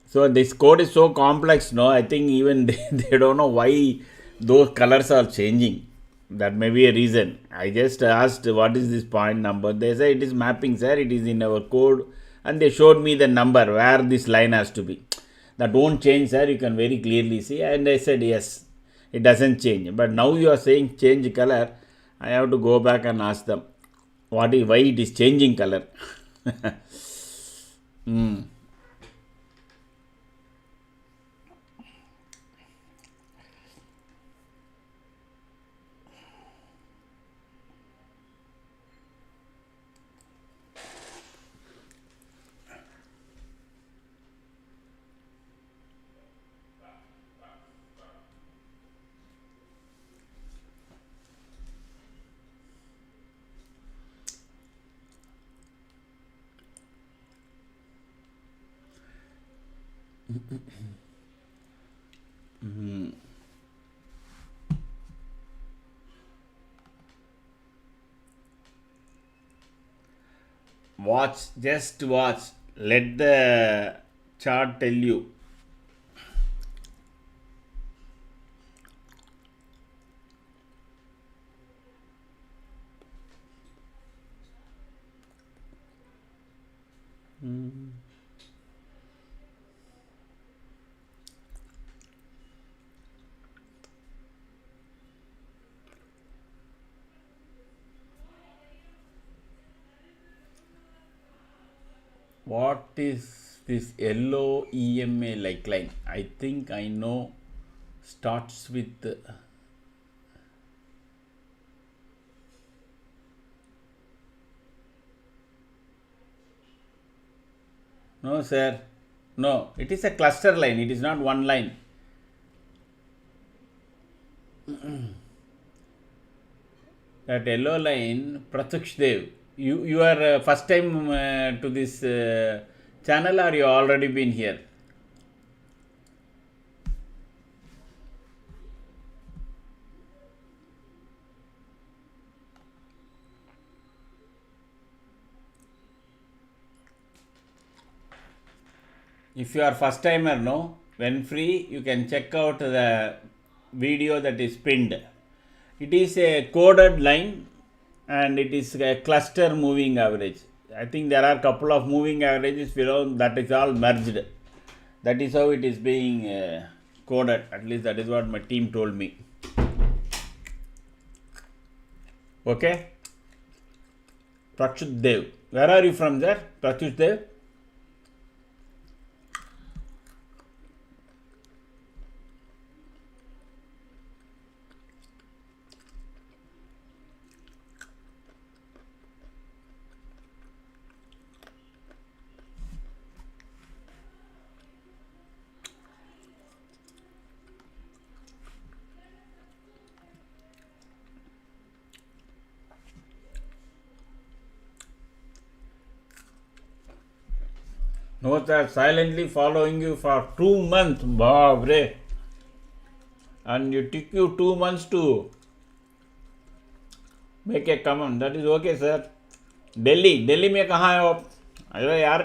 Speaker 1: So this code is so complex, no? I think even they don't know why those colors are changing. That may be a reason. I just asked what is this point number. They say it is mapping, sir. It is in our code, and they showed me the number where this line has to be. That won't change, sir. You can very clearly see. And I said yes, it doesn't change. But now you are saying change color. I have to go back and ask them why it is changing color. Watch, just watch. Let the chart tell you. What is this yellow EMA like line? I think I know. Starts with no, sir. No, it is a cluster line. It is not one line. That yellow line, Pratyaksh Dev. You are first time to this channel, or you already been here? If you are first timer, no, when free, you can check out the video that is pinned. It is a coded line, and it is a cluster moving average. I think there are a couple of moving averages below, that is all merged. That is how it is being coded. At least that is what my team told me. Okay. Pratyush Dev. Where are you from, there? Pratyush Dev? No, sir, silently following you for 2 months, Babre. And you took you 2 months to make a comment. That is okay, sir. Delhi में कहाँ है आप? अरे यार,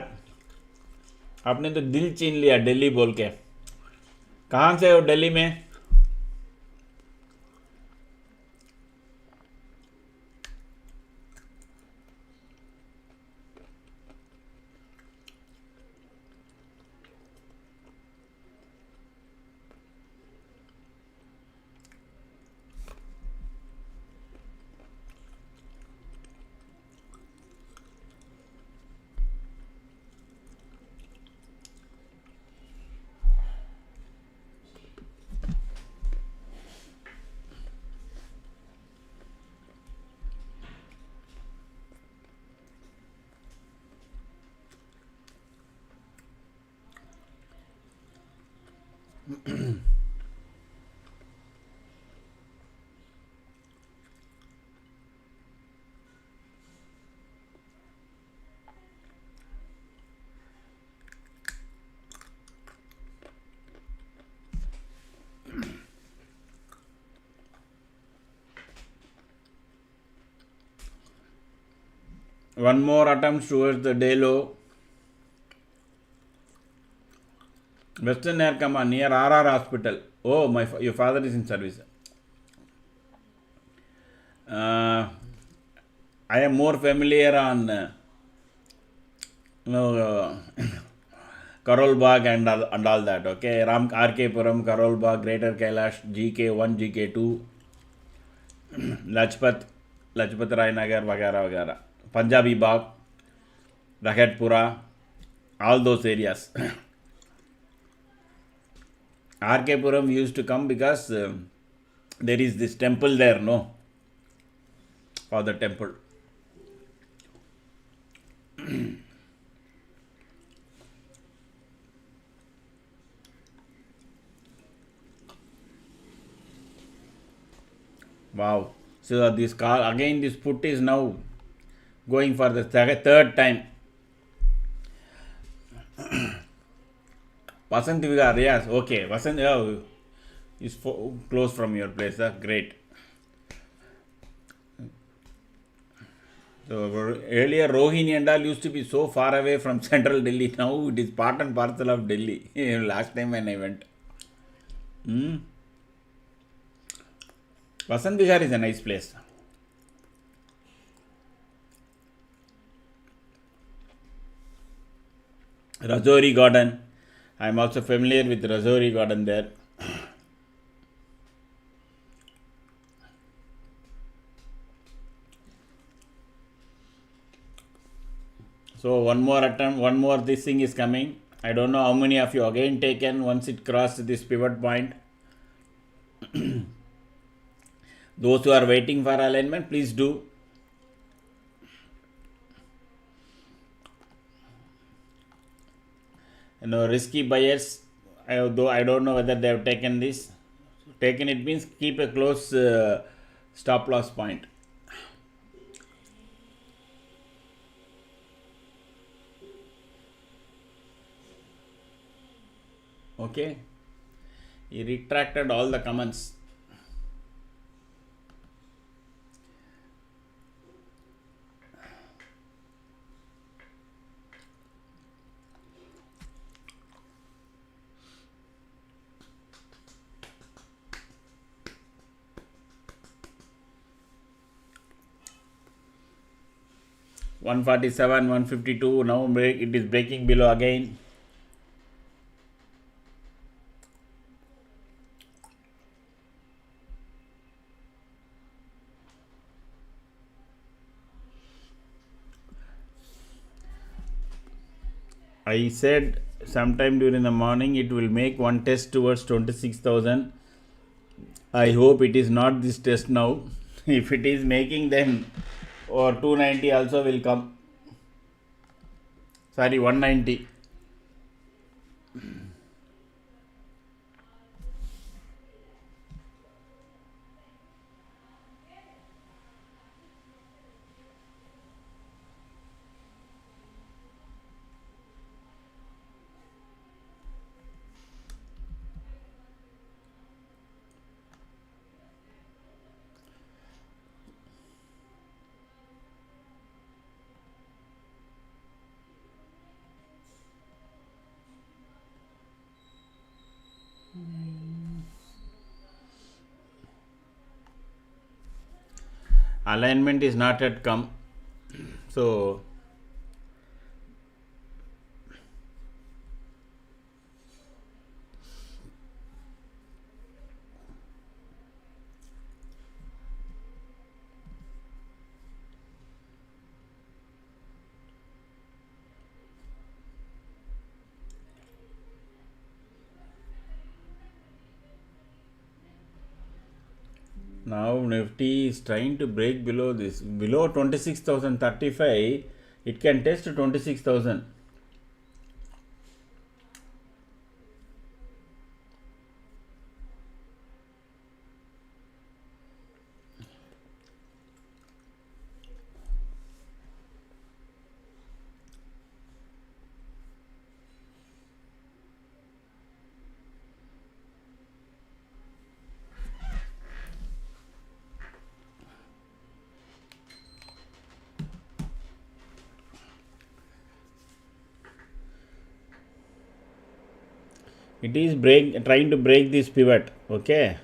Speaker 1: आपने तो दिल छीन लिया दिल्ली बोल के. कहाँ से हो दिल्ली में? One more attempt towards the day low. Western Air Command near RR Hospital. Oh, your father is in service. I am more familiar on Karol Bagh and all that. Okay, RK Puram, Karol Bagh, Greater Kailash, GK1, GK2, Lajpat Rai Nagar, वगैरह वगैरह, Punjabi Bagh, Rahatpura, all those areas. RK Puram used to come because there is this temple there, no? For the temple. Wow. So this call again, this put is now going for the third time. Vasant Vigar, yes, okay. Vasant is close from your place. Great. So earlier Rohini and all used to be so far away from central Delhi. Now it is part and parcel of Delhi. Last time when I went. Vasant Vigar is a nice place. Rajouri Garden. I am also familiar with Rajouri Garden there. So one more attempt, one more this thing is coming. I don't know how many of you again taken once it crossed this pivot point. Those who are waiting for alignment, please do. Risky buyers, though I don't know whether they have taken this. Taken it means keep a close stop loss point. Okay, he retracted all the comments. $147, $152. Now it is breaking below again. I said sometime during the morning it will make one test towards 26,000. I hope it is not this test now. If it is making, then or 290 also will come. Sorry, 190. alignment is not yet come. So now Nifty is trying to break below this, below 26,035. It can test 26,000. It is trying to break this pivot. Okay,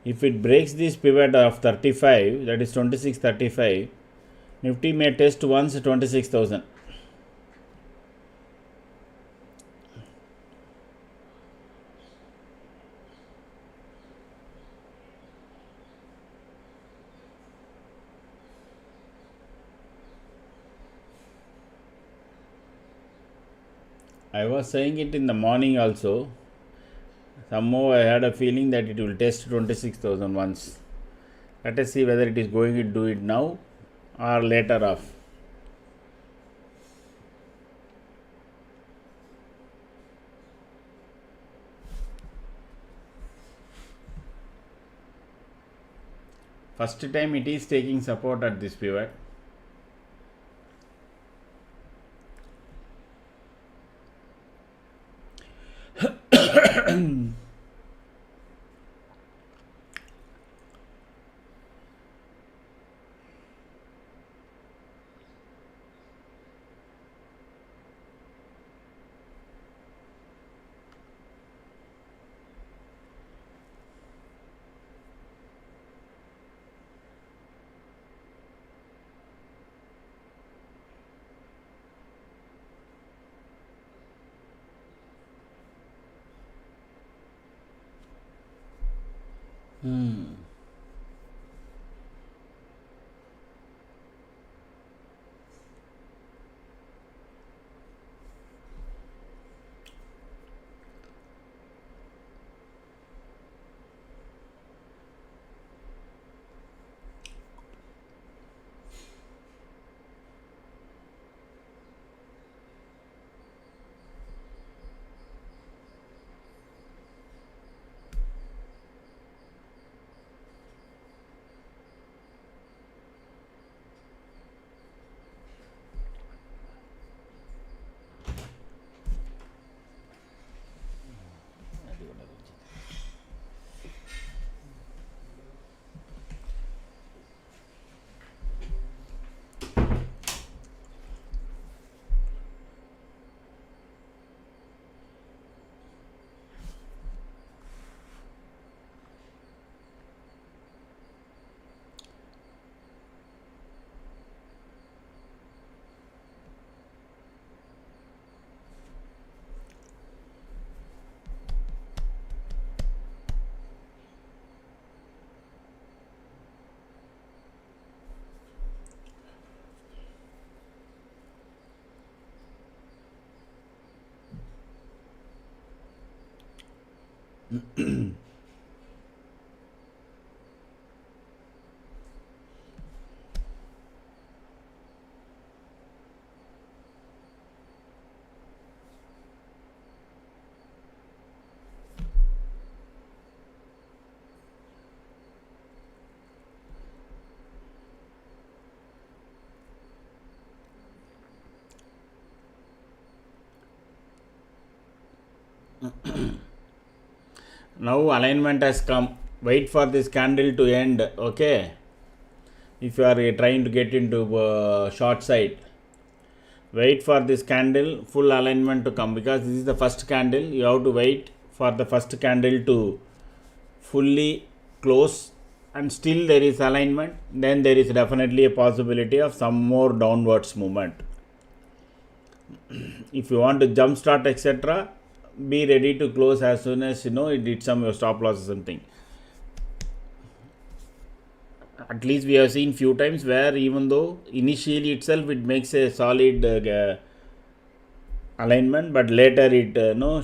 Speaker 1: if it breaks this pivot of 35, that is 2635, Nifty may test once 26,000. I was saying it in the morning also. Somehow I had a feeling that it will test 26,000 once. Let us see whether it is going to do it now or later off. First time it is taking support at this pivot. Now alignment has come. Wait for this candle to end. Okay, if you are trying to get into short side, wait for this candle full alignment to come, because this is the first candle. You have to wait for the first candle to fully close and still there is alignment, then there is definitely a possibility of some more downwards movement. If you want to jump start etc., be ready to close as soon as it did some your stop loss or something. At least we have seen few times where even though initially itself it makes a solid alignment, but later it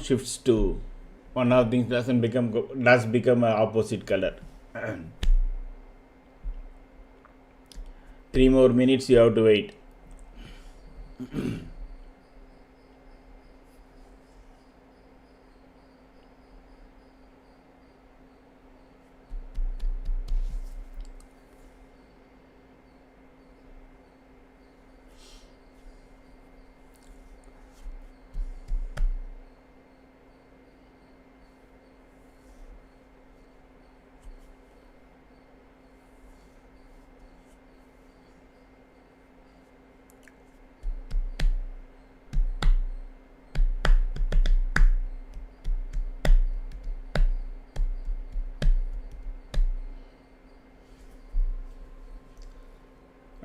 Speaker 1: shifts to one of things does become a opposite color. 3 more minutes you have to wait.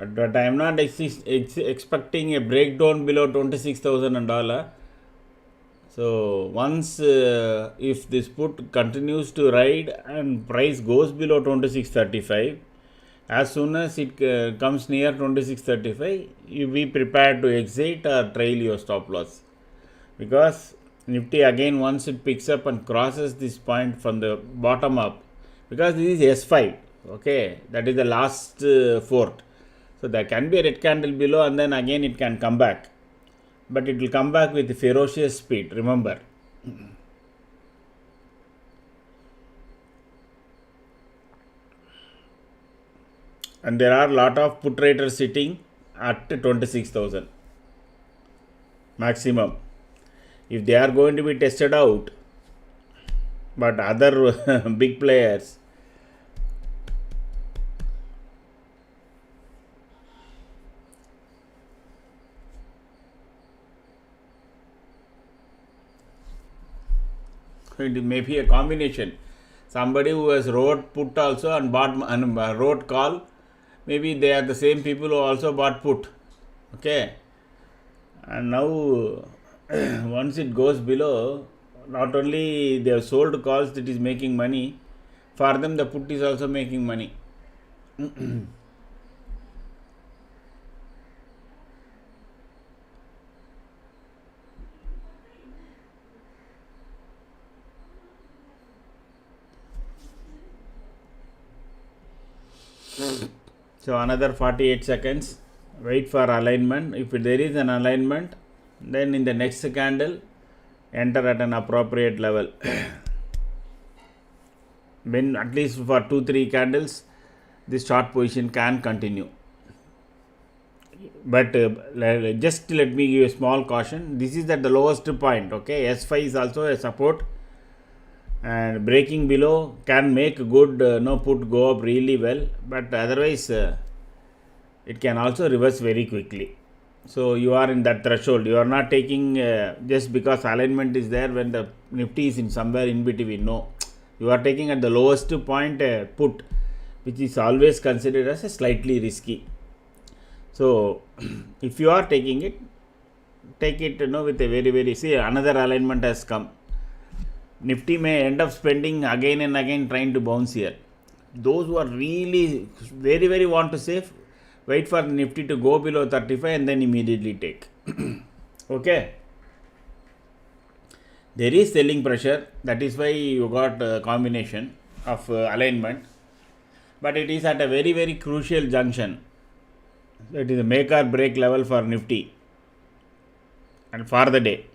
Speaker 1: But I am not expecting a breakdown below $26,000. So once if this put continues to ride and price goes below 2635, as soon as it comes near 2635, you be prepared to exit or trail your stop loss, because Nifty again once it picks up and crosses this point from the bottom up, because this is S5, okay, that is the last fort. So there can be a red candle below and then again it can come back. But it will come back with ferocious speed, remember. And there are a lot of put traders sitting at 26,000 maximum. If they are going to be tested out, but other big players, it may be a combination. Somebody who has wrote put also and bought and wrote call, maybe they are the same people who also bought put. Okay, and now once it goes below, not only they have sold calls that is making money, for them the put is also making money. So another 48 seconds, wait for alignment. If there is an alignment, then in the next candle enter at an appropriate level. When at least for 2-3 candles this short position can continue. But just let me give a small caution. This is at the lowest point, okay. S5 is also a support, and breaking below can make good put go up really well, but otherwise it can also reverse very quickly. So you are in that threshold. You are not taking just because alignment is there when the Nifty is in somewhere in between. No, you are taking at the lowest point put, which is always considered as a slightly risky. So if you are taking it, take it with a very see, another alignment has come. Nifty may end up spending again and again trying to bounce here. Those who are really very want to save, wait for Nifty to go below 35 and then immediately take. Okay. There is selling pressure. That is why you got a combination of alignment. But it is at a very crucial junction. It is a make or break level for Nifty and for the day.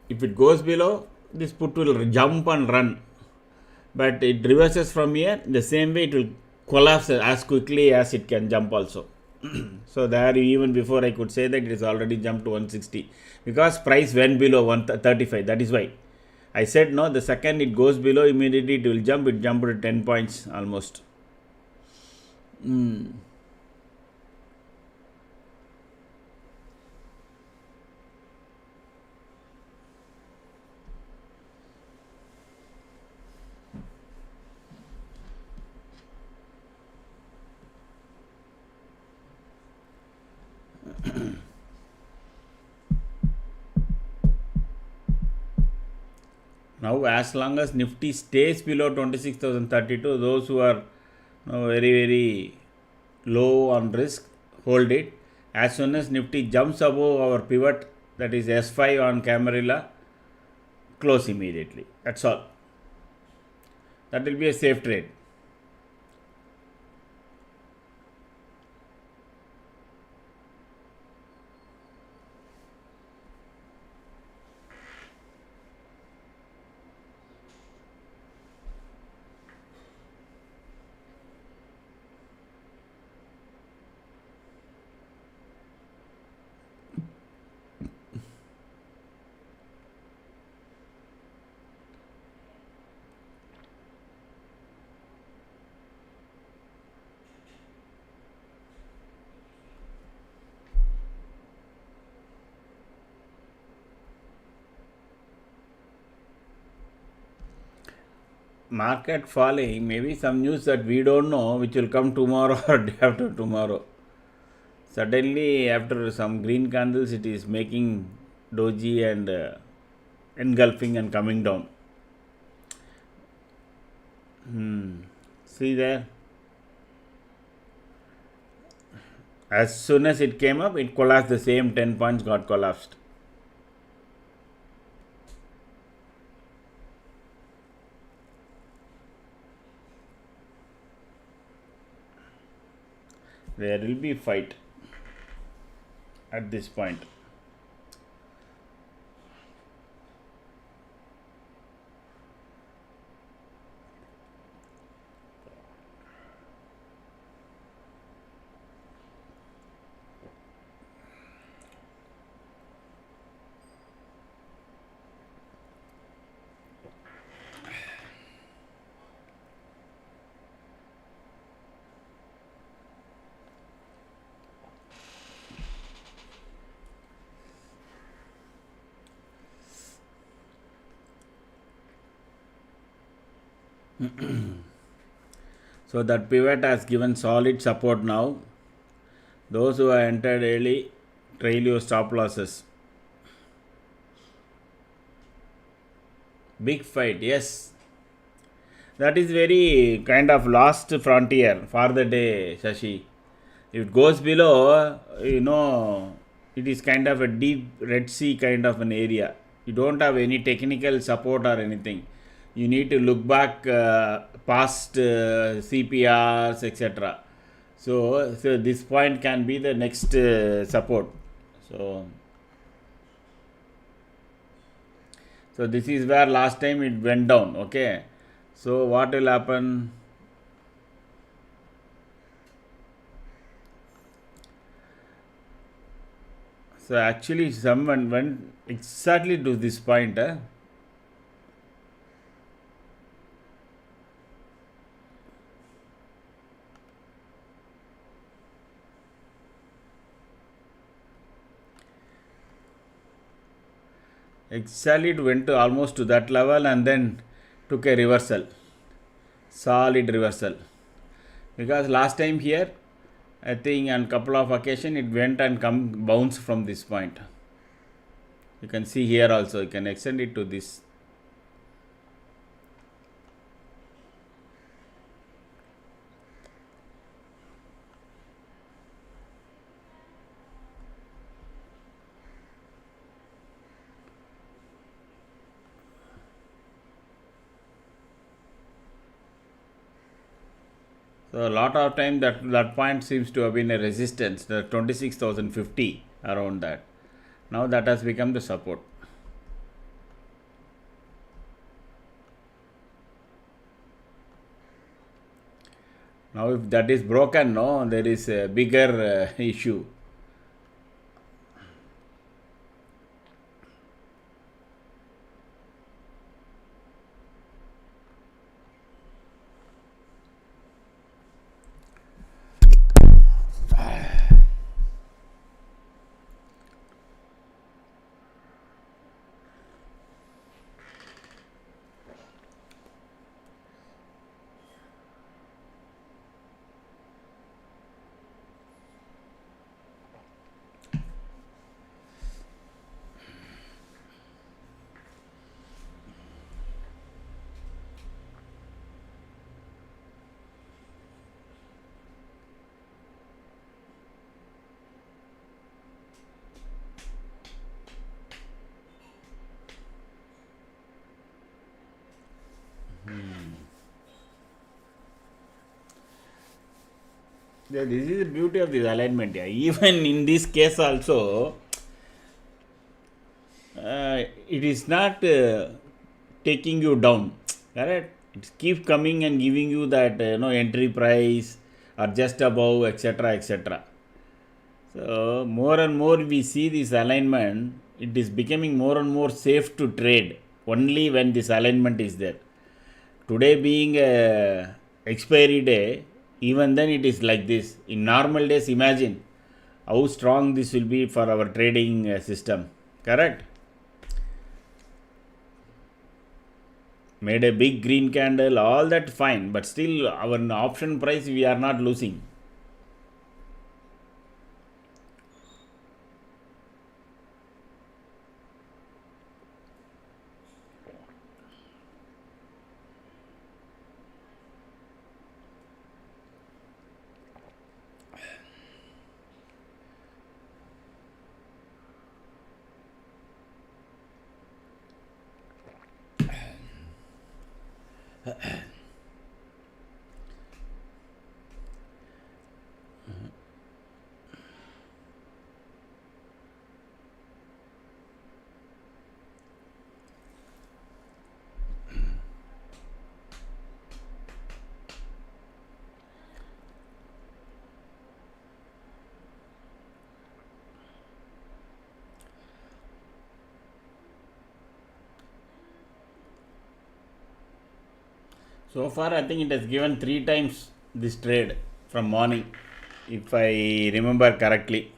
Speaker 1: If it goes below, this put will jump and run, but it reverses from here. The same way it will collapse as quickly as it can jump also. So there, even before I could say that it is already jumped to 160, because price went below 135. That is why I said no. The second it goes below, immediately it will jump. It jumped to 10 points almost. Now as long as Nifty stays below 26,032, those who are very very low on risk, hold it. As soon as Nifty jumps above our pivot, that is S5 on Camarilla, close immediately. That's all. That will be a safe trade. Market falling, maybe some news that we don't know, which will come tomorrow or day after tomorrow. Suddenly, after some green candles, it is making doji and engulfing and coming down. See there? As soon as it came up, it collapsed. The same 10 points got collapsed. There will be fight at this point. So that pivot has given solid support now. Those who are entered early, trail your stop losses. Big fight, yes. That is very kind of last frontier for the day, Shashi. If it goes below, it is kind of a deep Red Sea kind of an area. You don't have any technical support or anything. You need to look back past CPRs, etc. So this point can be the next support. So this is where last time it went down. Okay. So what will happen? So actually someone went exactly to this point. Exactly it went to almost to that level and then took a reversal. Solid reversal. Because last time here, I think on couple of occasions it went and bounced from this point. You can see here also, you can extend it to this. So a lot of time that point seems to have been a resistance, the 26,050 around that. Now that has become the support. Now if that is broken, no, there is a bigger issue. Yeah, this is the beauty of this alignment. Yeah. Even in this case also, it is not taking you down. Correct? It keeps coming and giving you that entry price or just above, etc., etc. So more and more we see this alignment, it is becoming more and more safe to trade only when this alignment is there. Today being a expiry day, even then it is like this. In normal days, imagine how strong this will be for our trading system. Correct? Made a big green candle, all that fine, but still our option price we are not losing. So far, I think it has given 3 times this trade from morning, if I remember correctly.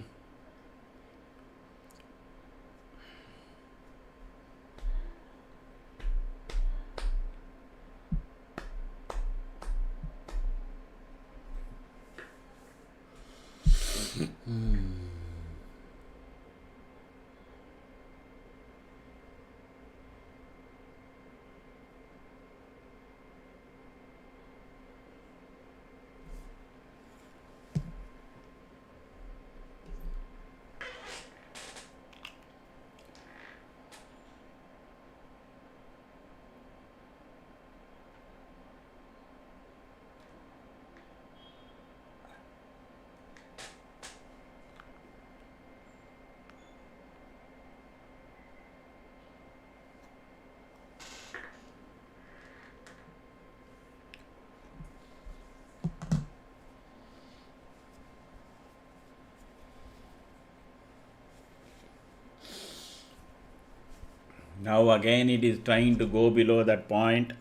Speaker 1: Now again it is trying to go below that point.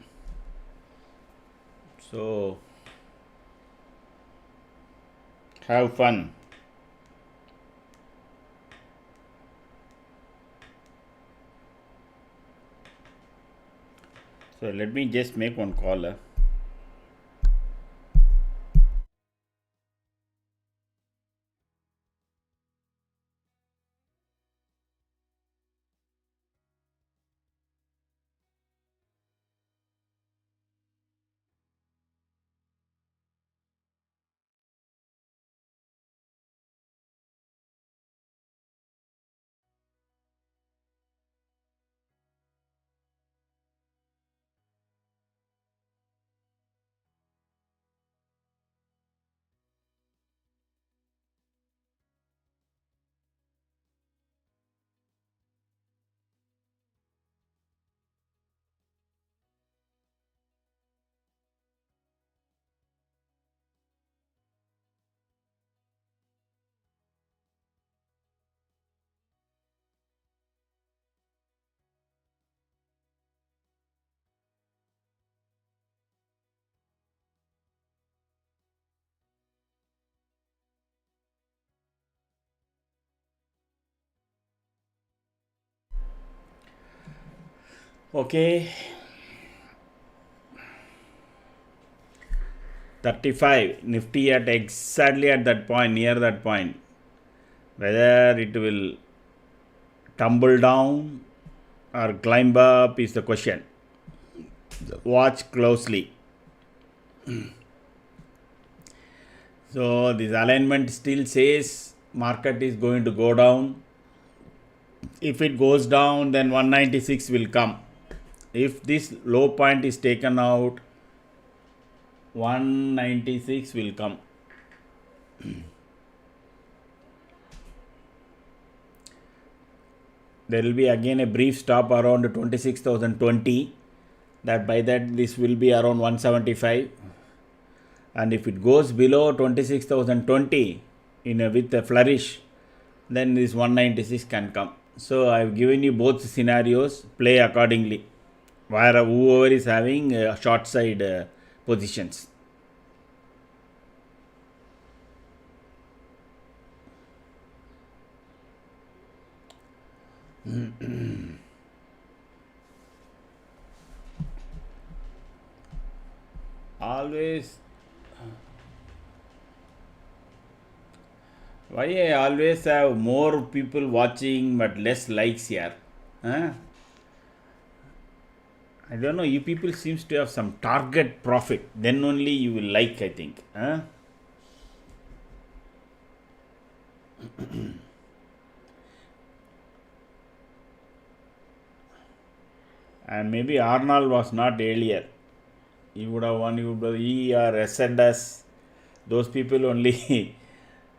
Speaker 1: So have fun. So let me just make one call. Okay. 35 Nifty at exactly at that point, near that point. Whether it will tumble down or climb up is the question. Watch closely. So this alignment still says market is going to go down. If it goes down, then 196 will come. If this low point is taken out, 196 will come. There will be again a brief stop around 26,020. That by that this will be around 175. And if it goes below 26,020 with a flourish, then this 196 can come. So I have given you both scenarios. Play accordingly. Whoever is having short side positions. Always. Why I always have more people watching but less likes here? Huh? I don't know. You people seems to have some target profit. Then only you will like, I think. Huh? And maybe Arnold was not earlier. He would have won. He or S&S. Those people only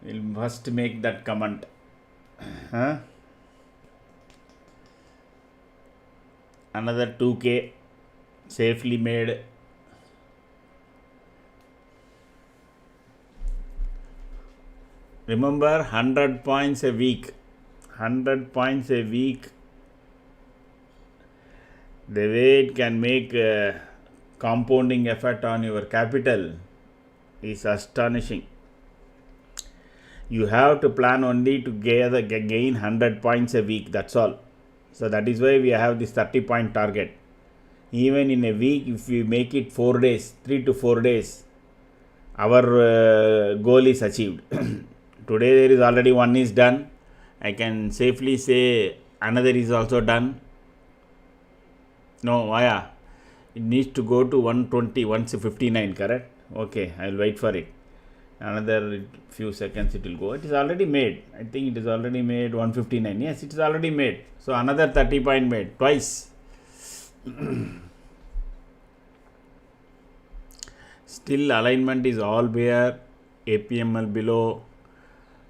Speaker 1: will must make that comment. Huh? Another 2K safely made. Remember, 100 points a week. 100 points a week. The way it can make a compounding effect on your capital is astonishing. You have to plan only to gain 100 points a week. That's all. So that is why we have this 30-point target. Even in a week, if we make it 4 days, 3 to 4 days, our goal is achieved. Today there is already one is done. I can safely say another is also done. No, Maya, it needs to go to 120, 159, correct? Okay, I will wait for it. Another few seconds it will go. It is already made. I think it is already made 159. Yes, it is already made. So another 30 point made twice. Still alignment is all bear. APML below.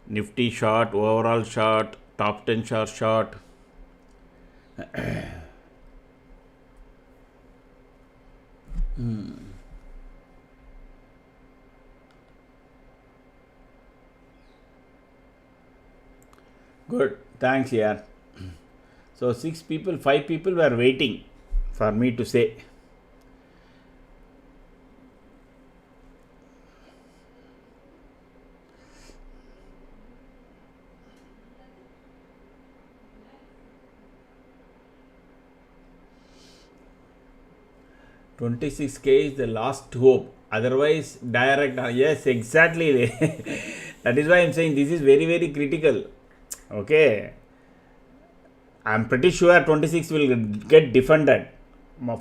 Speaker 1: Nifty short, overall short, top 10 short. Good, thanks, yeah. So 5 people were waiting for me to say. $26,000 is the last hope. Otherwise, direct. Yes, exactly. That is why I am saying this is very, very critical. Okay. I am pretty sure 26 will get defended.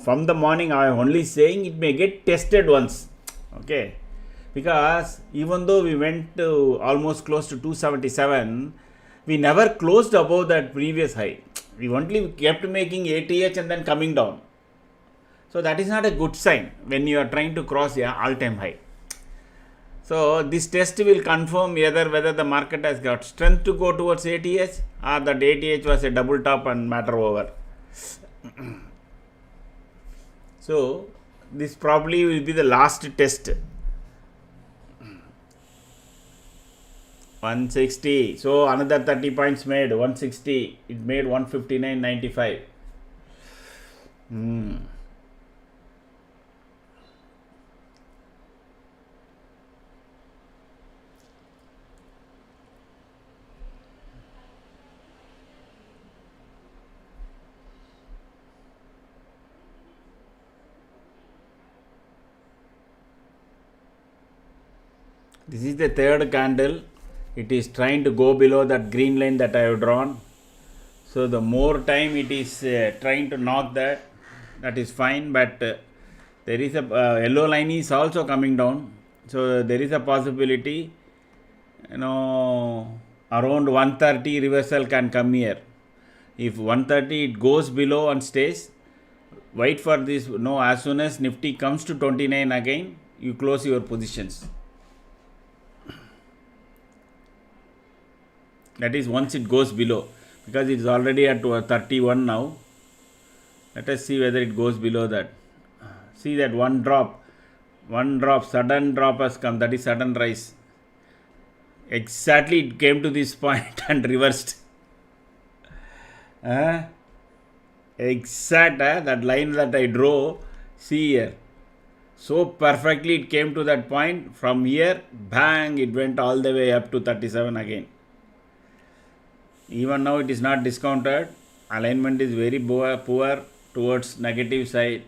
Speaker 1: From the morning, I am only saying it may get tested once. Okay. Because even though we went to almost close to 277, we never closed above that previous high. We only kept making ATH and then coming down. So that is not a good sign when you are trying to cross your all-time high. So this test will confirm either whether the market has got strength to go towards ATH or that ATH was a double top and matter over. So this probably will be the last test. 160. So another 30 points made. 160. It made 159.95. This is the third candle. It is trying to go below that green line that I have drawn. So the more time it is trying to knock that is fine. But there is a yellow line is also coming down. So there is a possibility, around 130 reversal can come here. If 130 it goes below and stays, Wait for this. No, as soon as Nifty comes to 29 again, you close your positions. That is once it goes below, because it is already at 31 now. Let us see whether it goes below that. See that one drop, sudden drop has come. That is sudden rise. Exactly, it came to this point and reversed. Exact that line that I drew. See here. So perfectly it came to that point. From here, bang, it went all the way up to 37 again. Even now it is not discounted. Alignment is very poor towards negative side.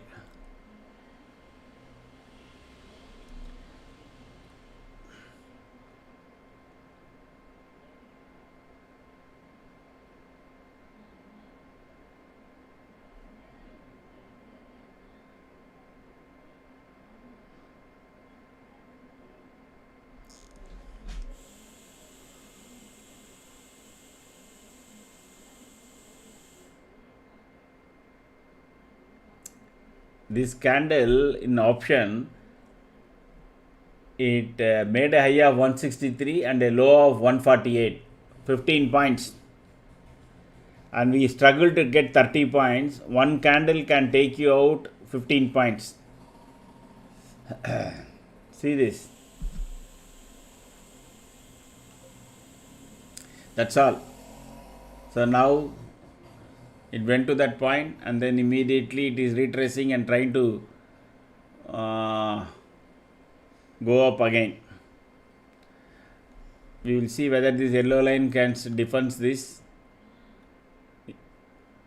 Speaker 1: This candle in option, it made a high of 163 and a low of 148, 15 points, and we struggled to get 30 points. One candle can take you out 15 points. See this. That's all. So now it went to that point, and then immediately it is retracing and trying to go up again. We will see whether this yellow line can defend this.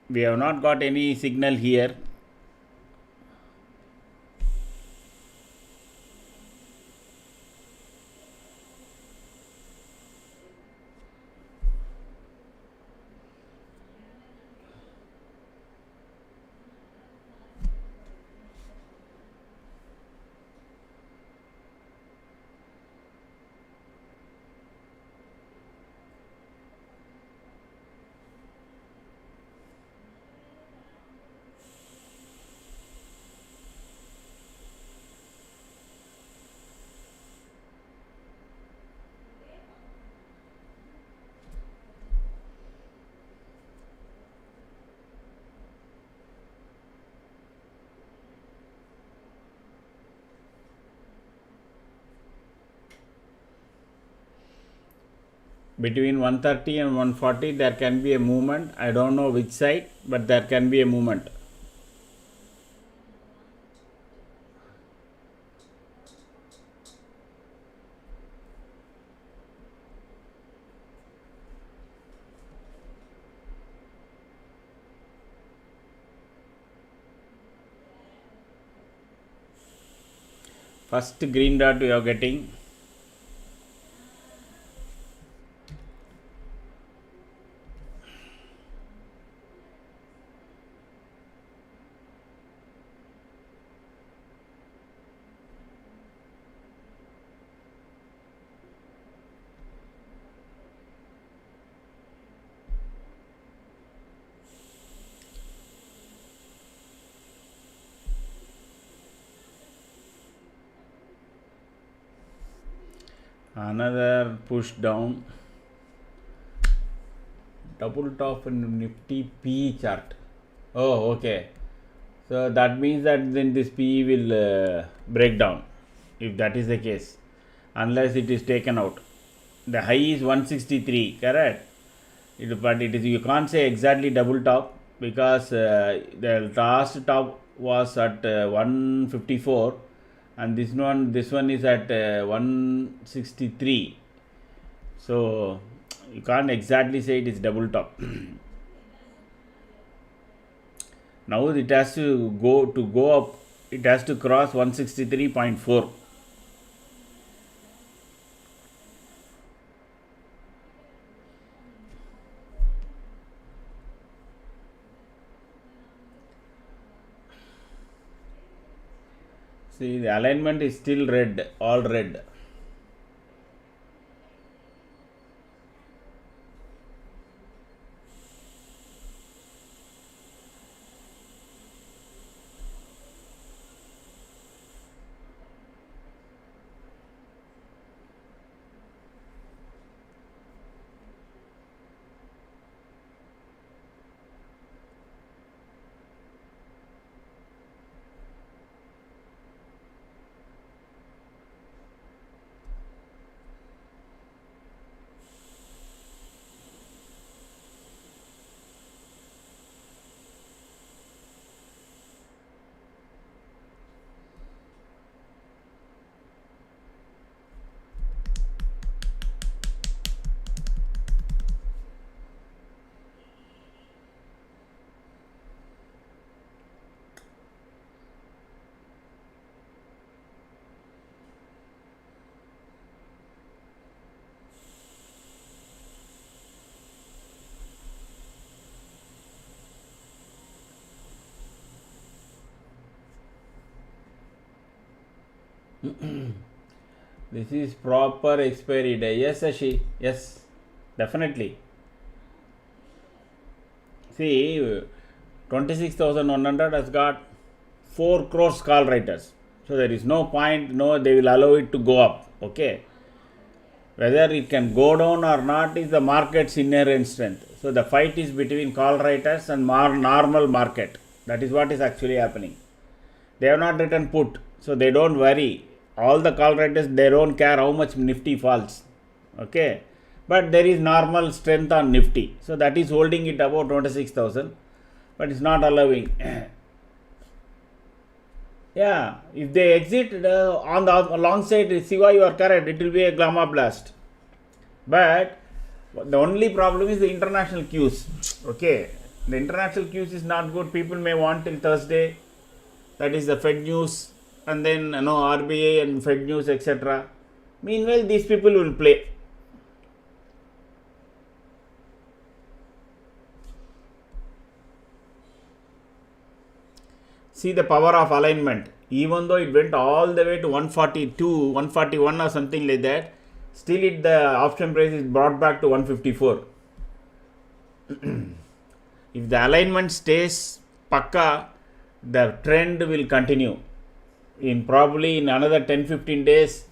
Speaker 1: We have not got any signal here. Between 130 and 140 there can be a movement. I don't know which side, but there can be a movement. First green dot we are getting. Another push down, double top in Nifty PE chart. Oh, okay. So that means that then this PE will break down, if that is the case, unless it is taken out. The high is 163, correct? But it is, you can't say exactly double top, because the last top was at 154, and this one is at 163. So you can't exactly say it is double top. Now it has to go up, it has to cross 163.4. See, the alignment is still red, all red. This is proper expiry day. Yes, Ashi. Yes, definitely. See, 26,100 has got 4 crores call writers. So there is no point, no, they will allow it to go up. Okay. Whether it can go down or not is the market's inherent strength. So the fight is between call writers and normal market. That is what is actually happening. They have not written put, so they don't worry. All the call writers, they don't care how much Nifty falls. Okay. But there is normal strength on Nifty. So that is holding it above 26,000. But it's not allowing. Yeah, if they exit on the long side, Siva, you are correct, it will be a gamma blast. But the only problem is the international cues. Okay, the international cues is not good. People may want till Thursday. That is the Fed news, and then RBI and Fed news, etc. Meanwhile, these people will play. See the power of alignment. Even though it went all the way to 142, 141 or something like that, still the option price is brought back to 154. If the alignment stays pakka, the trend will continue. Probably in another 10-15 days,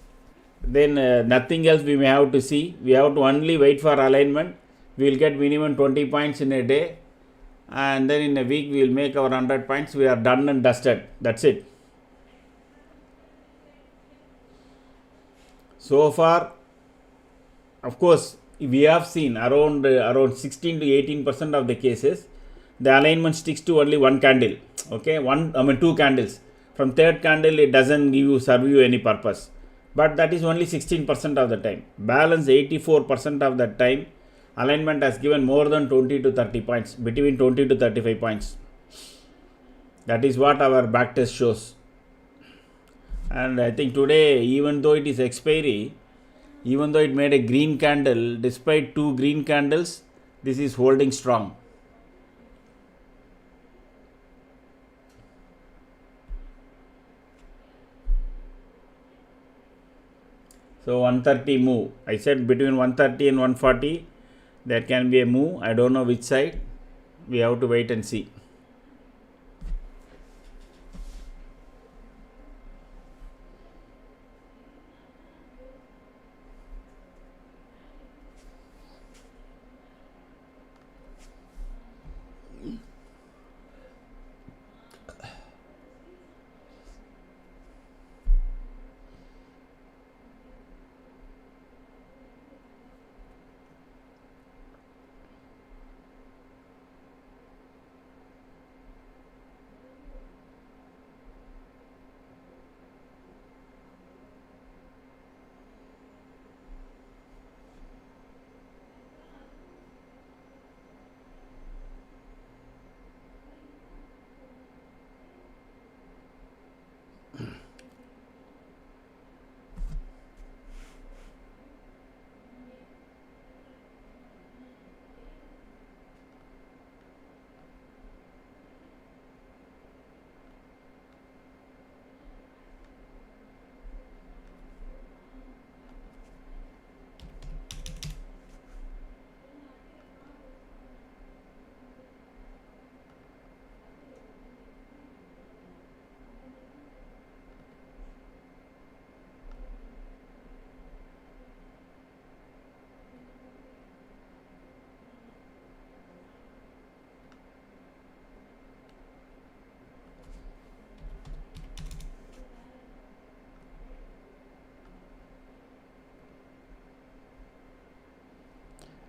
Speaker 1: then nothing else we may have to see. We have to only wait for alignment. We will get minimum 20 points in a day. And then in a week we will make our 100 points. We are done and dusted. That's it. So far, of course, we have seen around 16 to 18% of the cases, the alignment sticks to only one candle. Okay, two candles. From third candle, it doesn't serve you any purpose. But that is only 16% of the time. Balance 84% of the time, alignment has given more than 20 to 30 points, between 20 to 35 points. That is what our backtest shows. And I think today, even though it is expiry, even though it made a green candle, despite 2 green candles, this is holding strong. So 130 move. I said between 130 and 140, there can be a move. I don't know which side. We have to wait and see.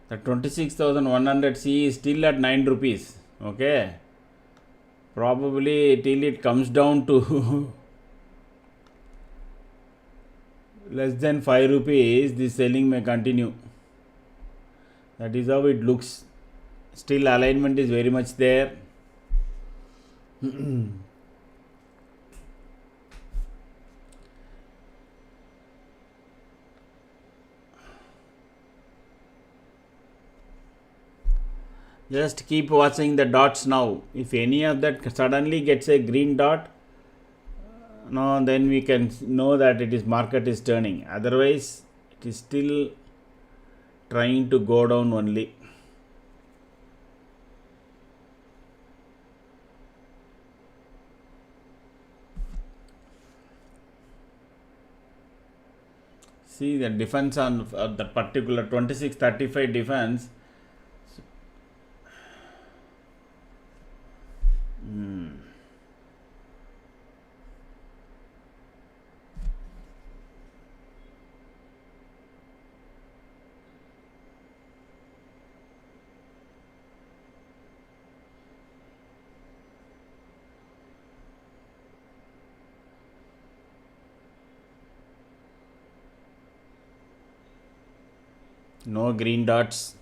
Speaker 1: The 26,100 C is still at 9 rupees. Okay. Probably till it comes down to less than 5 rupees, this selling may continue. That is how it looks. Still alignment is very much there. Just keep watching the dots now. If any of that suddenly gets a green dot, No, then we can know that it is market is turning. Otherwise, it is still trying to go down only. See the defense on the particular 2635 defense. No green dots.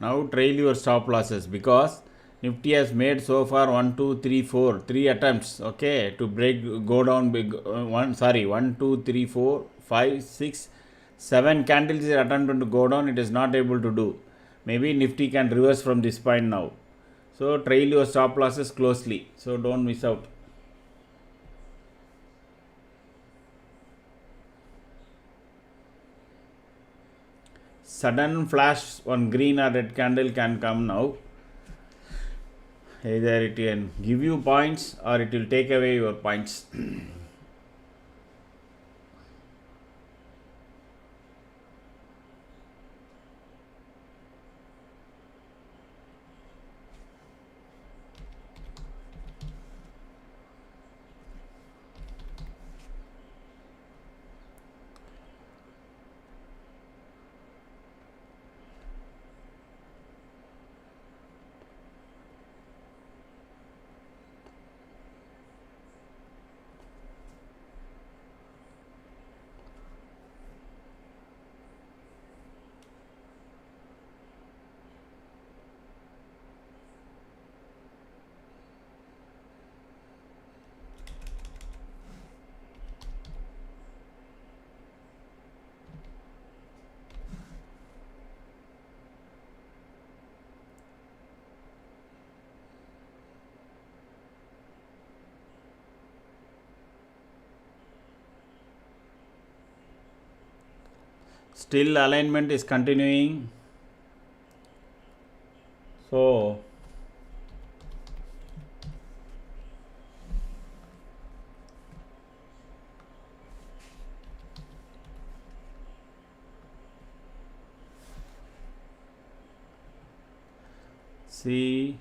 Speaker 1: Now trail your stop losses because Nifty has made so far 1, 2, 3, 4, 3 attempts. Okay, to break, go down big. 1, 2, 3, 4, 5, 6, 7 candles is attempted to go down. It is not able to do. Maybe Nifty can reverse from this point now. So trail your stop losses closely. So don't miss out. Sudden flash on green or red candle can come now. Either it can give you points or it will take away your points. Still alignment is continuing. So see,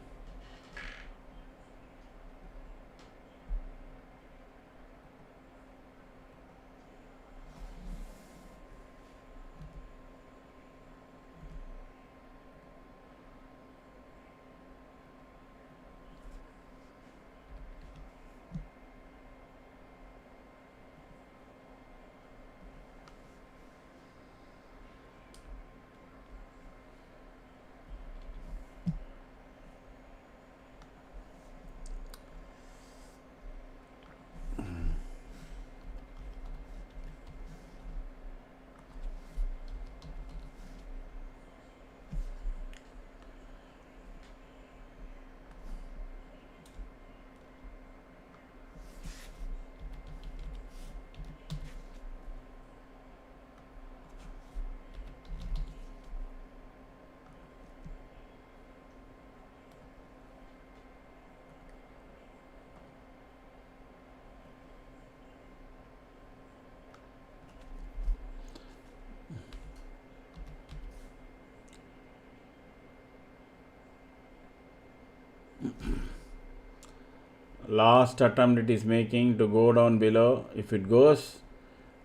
Speaker 1: last attempt it is making to go down below. If it goes,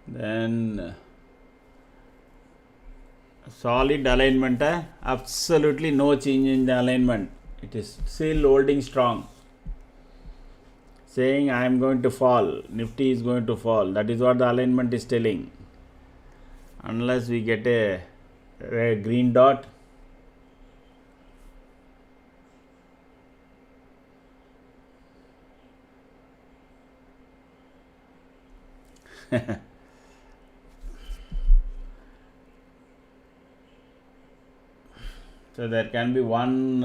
Speaker 1: then solid alignment, absolutely no change in the alignment. It is still holding strong, saying I am going to fall, Nifty is going to fall. That is what the alignment is telling. Unless we get a green dot. So there can be one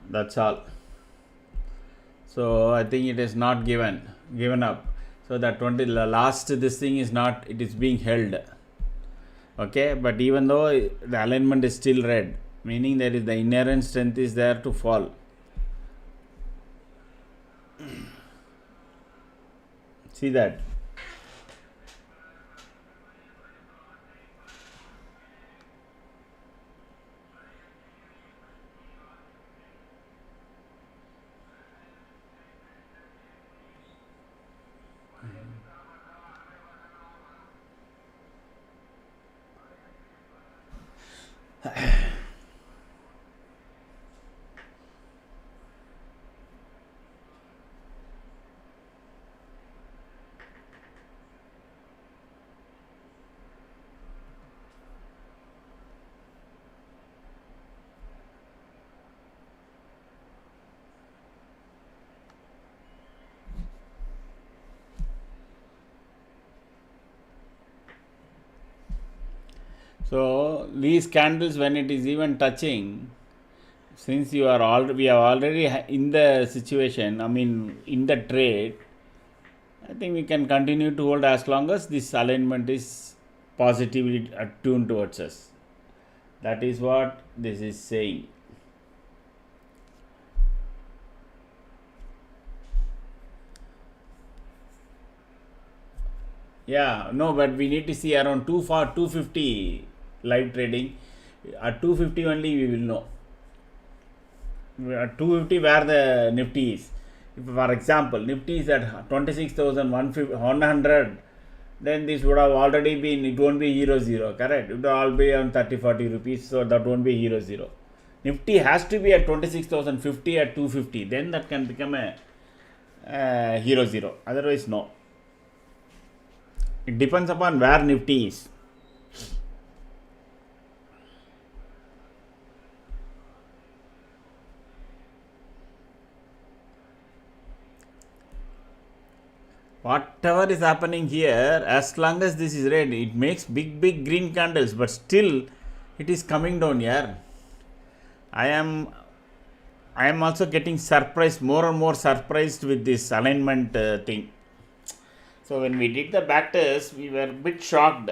Speaker 1: that's all. So I think it is not given up. So that 20 last this thing is not, it is being held. Okay, but even though the alignment is still red, meaning there is the inherent strength is there to fall. See that. So these candles, when it is even touching, since we are already in the situation, I mean in the trade, I think we can continue to hold as long as this alignment is positively attuned towards us. That is what this is saying. Yeah, no, but we need to see around 250 live trading. At 250 only we will know. At 250 where the Nifty is. If, for example, Nifty is at 26,100, then this would have already been, it won't be 0 correct? It will all be on 30-40 rupees, so that won't be 0. Nifty has to be at 26,050 at 250, then that can become a 0. Otherwise, no. It depends upon where Nifty is. Whatever is happening here, as long as this is red, it makes big green candles, but still it is coming down here. I am also getting surprised, more and more surprised with this alignment thing. So when we did the backtest, we were a bit shocked.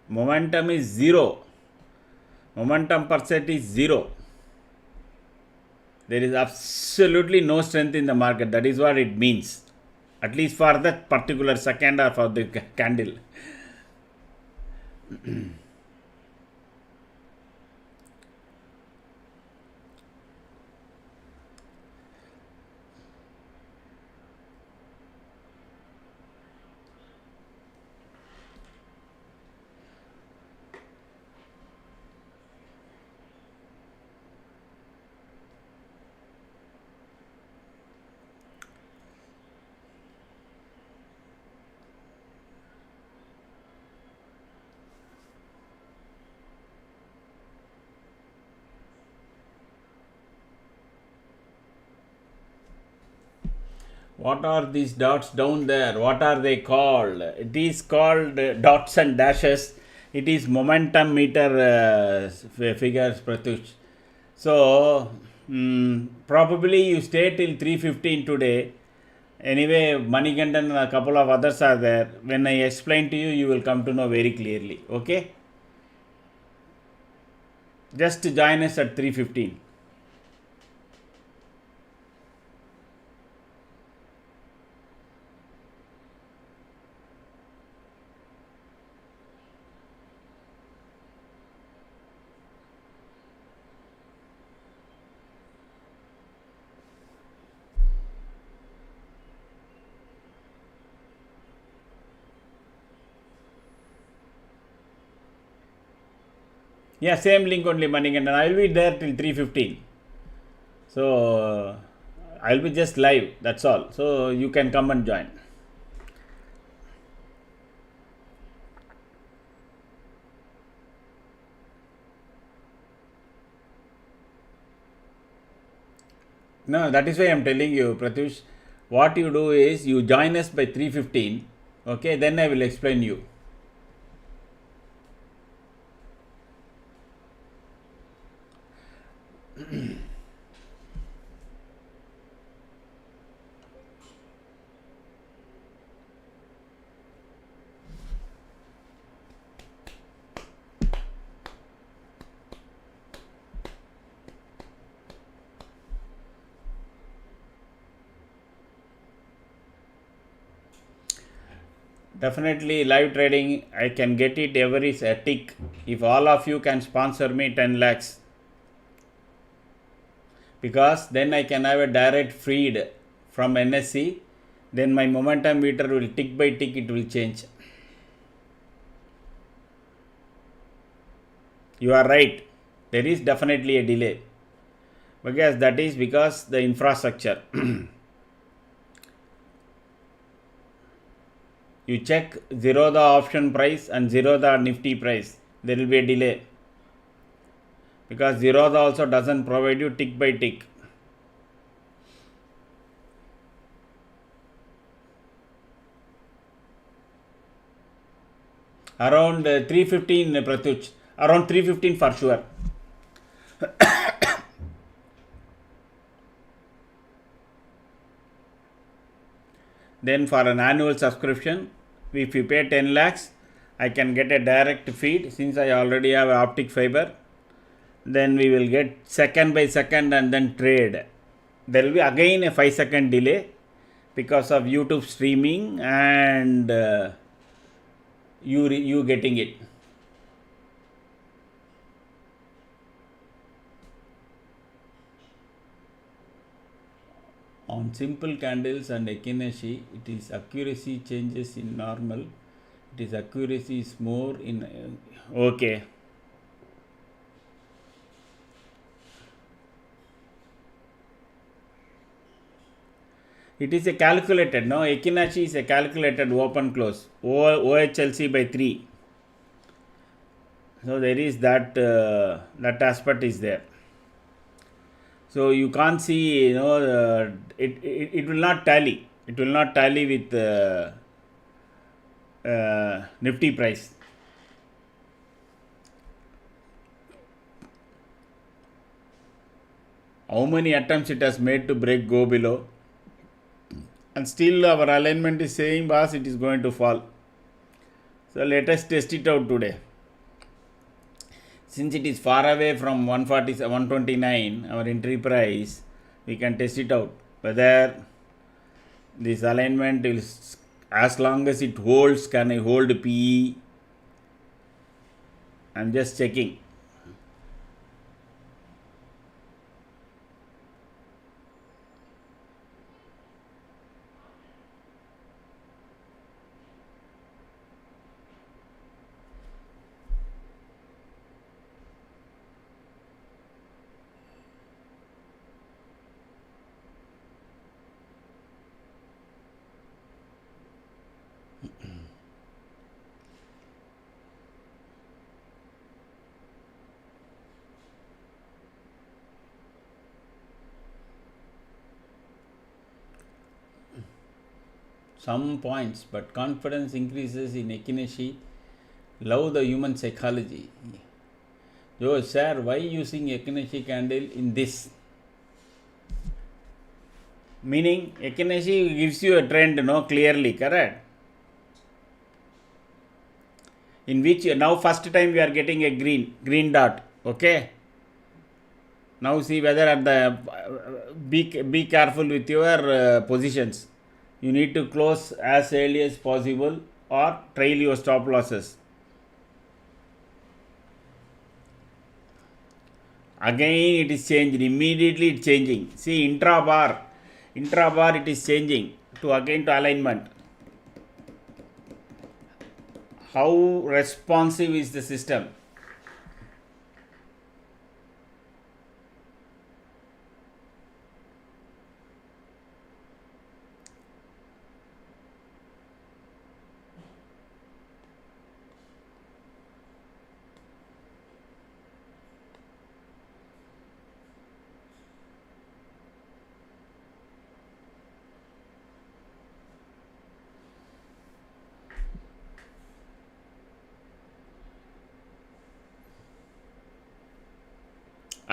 Speaker 1: Momentum is 0. Momentum percent is 0. There is absolutely no strength in the market. That is what it means. At least for that particular second or for the candle. What are these dots down there? What are they called? It is called dots and dashes. It is momentum meter figures, Pratyush. So, probably you stay till 3:15 today. Anyway, Manikandan and a couple of others are there. When I explain to you, you will come to know very clearly. Okay? Just join us at 3:15. Yeah, same link only, Manikandan. I will be there till 3:15. So, I will be just live. That's all. So, you can come and join. No, that is why I am telling you, Pratyush. What you do is you join us by 3:15. Okay, then I will explain you. Definitely live trading, I can get it every tick. If all of you can sponsor me 10 lakhs, because then I can have a direct feed from NSE, then my momentum meter will tick by tick, it will change. You are right, there is definitely a delay, because that is because the infrastructure. You check Zerodha option price and Zerodha Nifty price, there will be a delay, because Zerodha also doesn't provide you tick by tick. Around 3:15, Pratyush, around 3:15 for sure. Then for an annual subscription, if you pay 10 lakhs, I can get a direct feed since I already have optic fiber. Then we will get second by second and then trade. There will be again a 5-second delay because of YouTube streaming and you getting it. On simple candles and Ekinashi, it is accuracy changes in normal. It is accuracy is more in okay. It is a calculated, no? Ekinashi is a calculated open close. OHLC by 3. So there is that that aspect is there. So you can't see, it will not tally. It will not tally with Nifty price. How many attempts it has made to break go below, and still our alignment is saying, boss, it is going to fall. So let us test it out today. Since it is far away from 129, our entry price, we can test it out whether this alignment is, as long as it holds, can I hold PE? I'm just checking. Some points, but confidence increases in Ekineshi. Love the human psychology. Yo, sir, why using Ekineshi candle in this? Meaning, Ekineshi gives you a trend, no, clearly, correct? In which now first time we are getting a green dot, okay? Now see whether at the be careful with your positions. You need to close as early as possible or trail your stop losses. Again it is changed, immediately it's changing. See intra bar it is changing to again to alignment. How responsive is the system?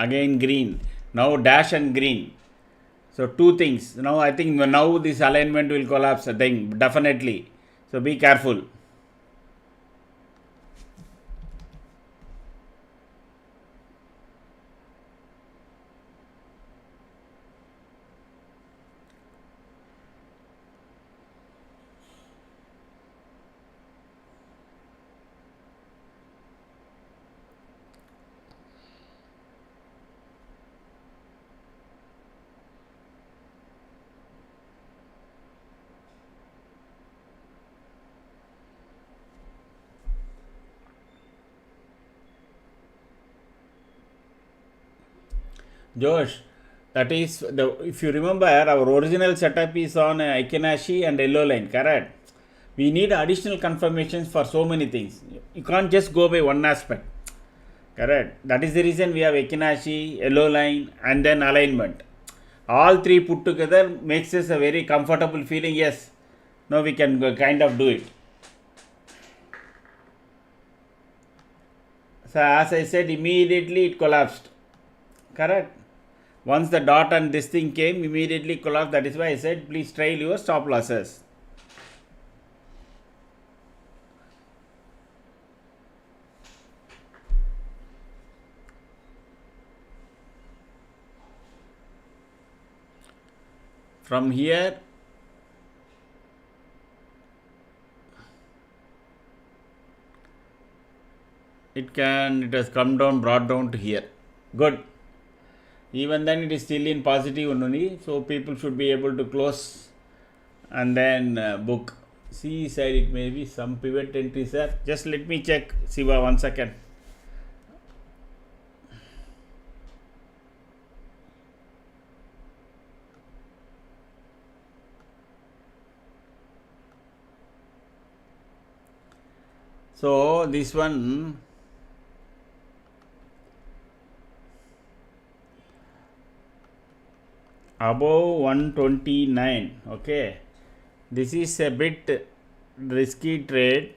Speaker 1: Again green, now dash and green. So two things. Now I think now this alignment will collapse, I think, definitely. So be careful. Josh, that is the, if you remember, our original setup is on Ekineshi and yellow line, correct? We need additional confirmations for so many things. You can't just go by one aspect, correct? That is the reason we have Ekineshi, yellow line, and then alignment. All three put together makes us a very comfortable feeling. Yes, now we can kind of do it. So as I said, immediately it collapsed, correct? Once the dot and this thing came, immediately collapsed. That is why I said please trail your stop losses. From here, it has come down, brought down to here. Good. Even then it is still in positive only, so people should be able to close and then book. C side it may be some pivot entry, sir. Just let me check, Siva, 1 second. So this one, above 129, okay, this is a bit risky trade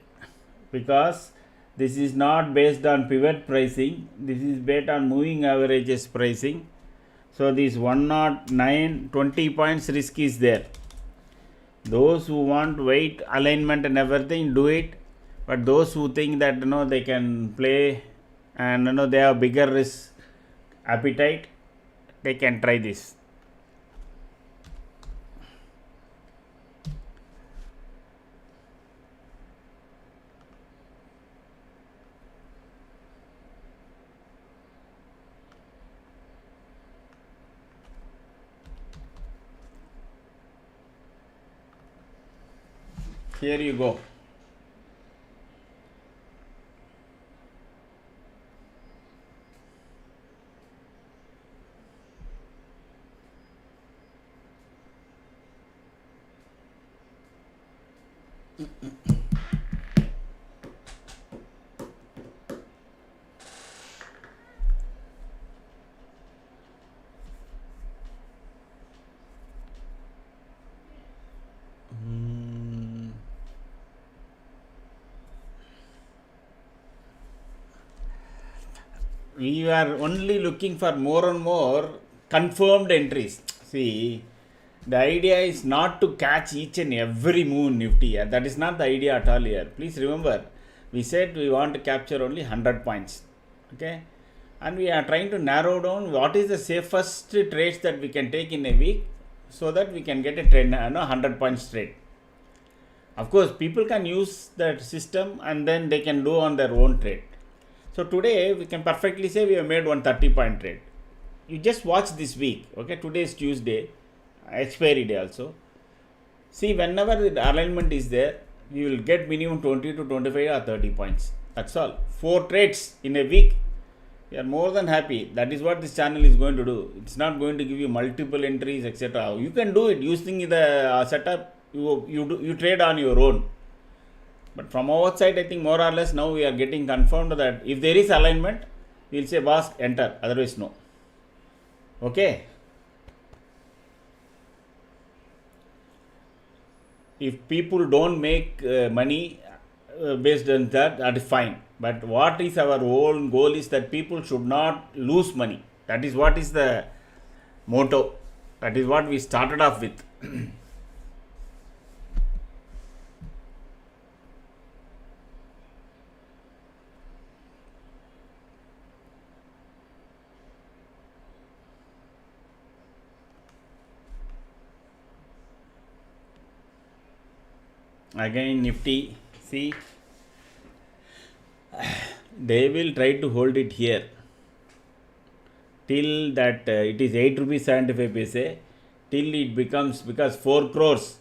Speaker 1: because this is not based on pivot pricing, this is based on moving averages pricing. So this 109, 20 points risk is there. Those who want weight alignment and everything, do it, but those who think that they can play and they have bigger risk appetite, they can try this. Here you go. We are only looking for more and more confirmed entries. See, the idea is not to catch each and every move in Nifty. That is not the idea at all here. Please remember, we said we want to capture only 100 points. Okay? And we are trying to narrow down what is the safest trades that we can take in a week so that we can get a trend, 100 points trade. Of course, people can use that system and then they can do on their own trade. So today we can perfectly say we have made 130-point trade. You just watch this week. Okay, today is Tuesday, expiry day also. See, whenever the alignment is there, you will get minimum 20 to 25 or 30 points. That's all. 4 trades in a week. We are more than happy. That is what this channel is going to do. It's not going to give you multiple entries, etc. You can do it using the setup. You trade on your own. But from our side, I think more or less now we are getting confirmed that if there is alignment, we will say boss enter, otherwise no. Okay. If people don't make money based on that, that is fine. But what is our own goal is that people should not lose money. That is what is the motto. That is what we started off with. Again Nifty, see, they will try to hold it here till that it is 8 rupees 75 paise, till it becomes, because 4 crores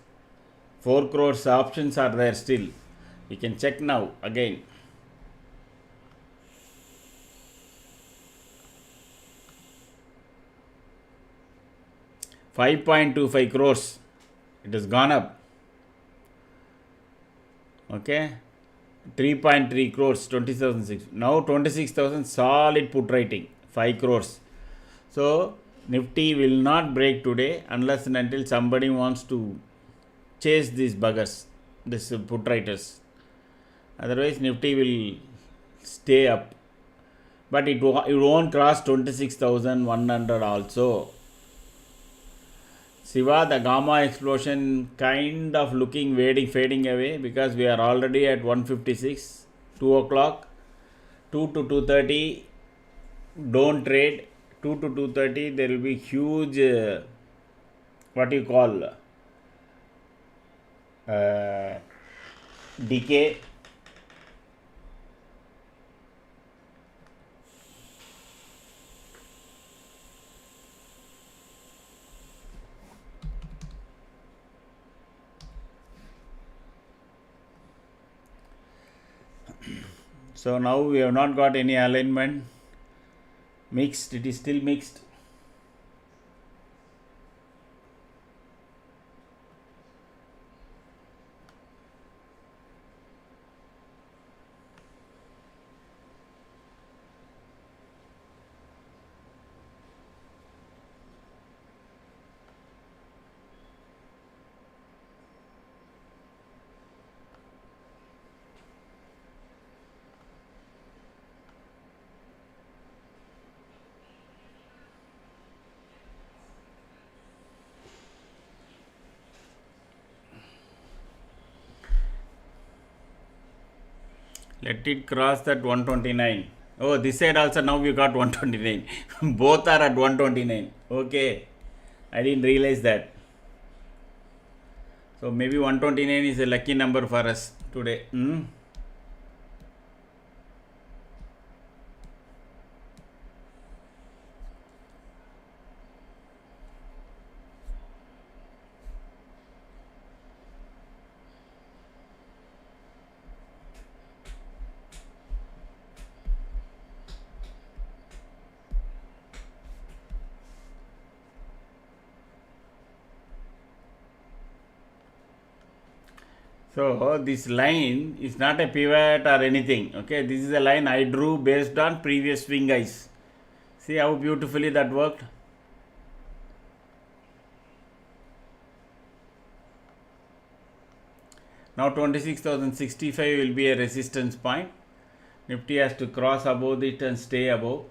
Speaker 1: options are there still. You can check now again. $5.25 crores. It has gone up. Okay, 3.3 crores, 20,006. Now 26,000 solid put writing, 5 crores. So Nifty will not break today unless and until somebody wants to chase these buggers, this put writers. Otherwise Nifty will stay up. But it won't cross 26,100 also. Siva, the gamma explosion kind of looking fading away, because we are already at 156, 2 o'clock, 2 to 2:30, don't trade. 2 to 2:30 there will be huge what you call decay. So now we have not got any alignment. Mixed, it is still mixed. Let it cross that 129. Oh, this side also now we got 129. Both are at 129. Okay. I didn't realize that. So maybe 129 is a lucky number for us today. So this line is not a pivot or anything. Okay, this is a line I drew based on previous swing highs. See how beautifully that worked. Now 26,065 will be a resistance point. Nifty has to cross above it and stay above.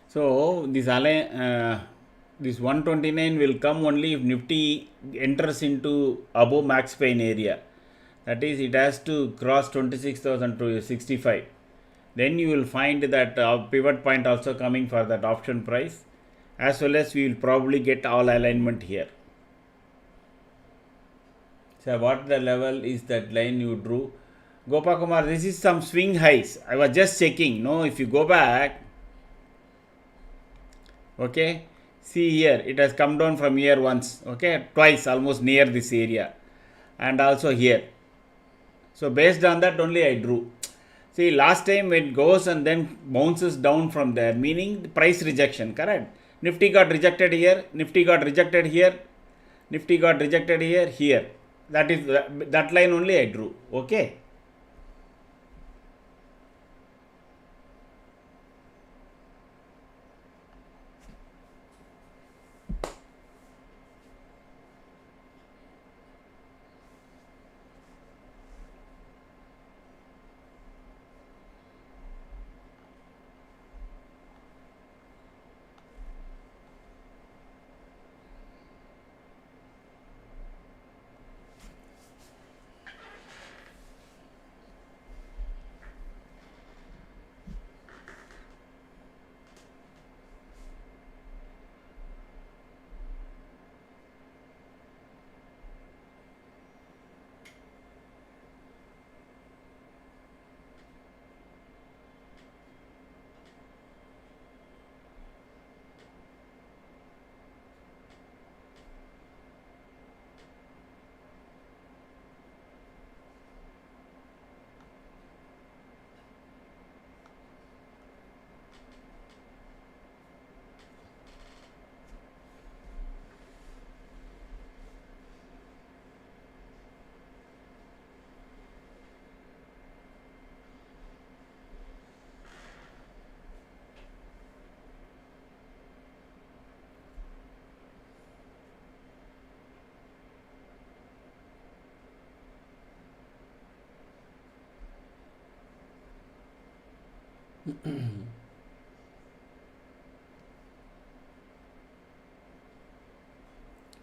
Speaker 1: So this 129 will come only if Nifty enters into above max pain area. That is, it has to cross 26,000 to 65. Then you will find that pivot point also coming for that option price, as well as we will probably get all alignment here. So what the level is that line you drew? Gopakumar, this is some swing highs. I was just checking. No, if you go back, okay, see here, it has come down from here once, okay, twice, almost near this area, and also here. So based on that only I drew. See, last time it goes and then bounces down from there, meaning the price rejection, correct? Nifty got rejected here, Nifty got rejected here, Nifty got rejected here, here. That is that line only I drew, okay?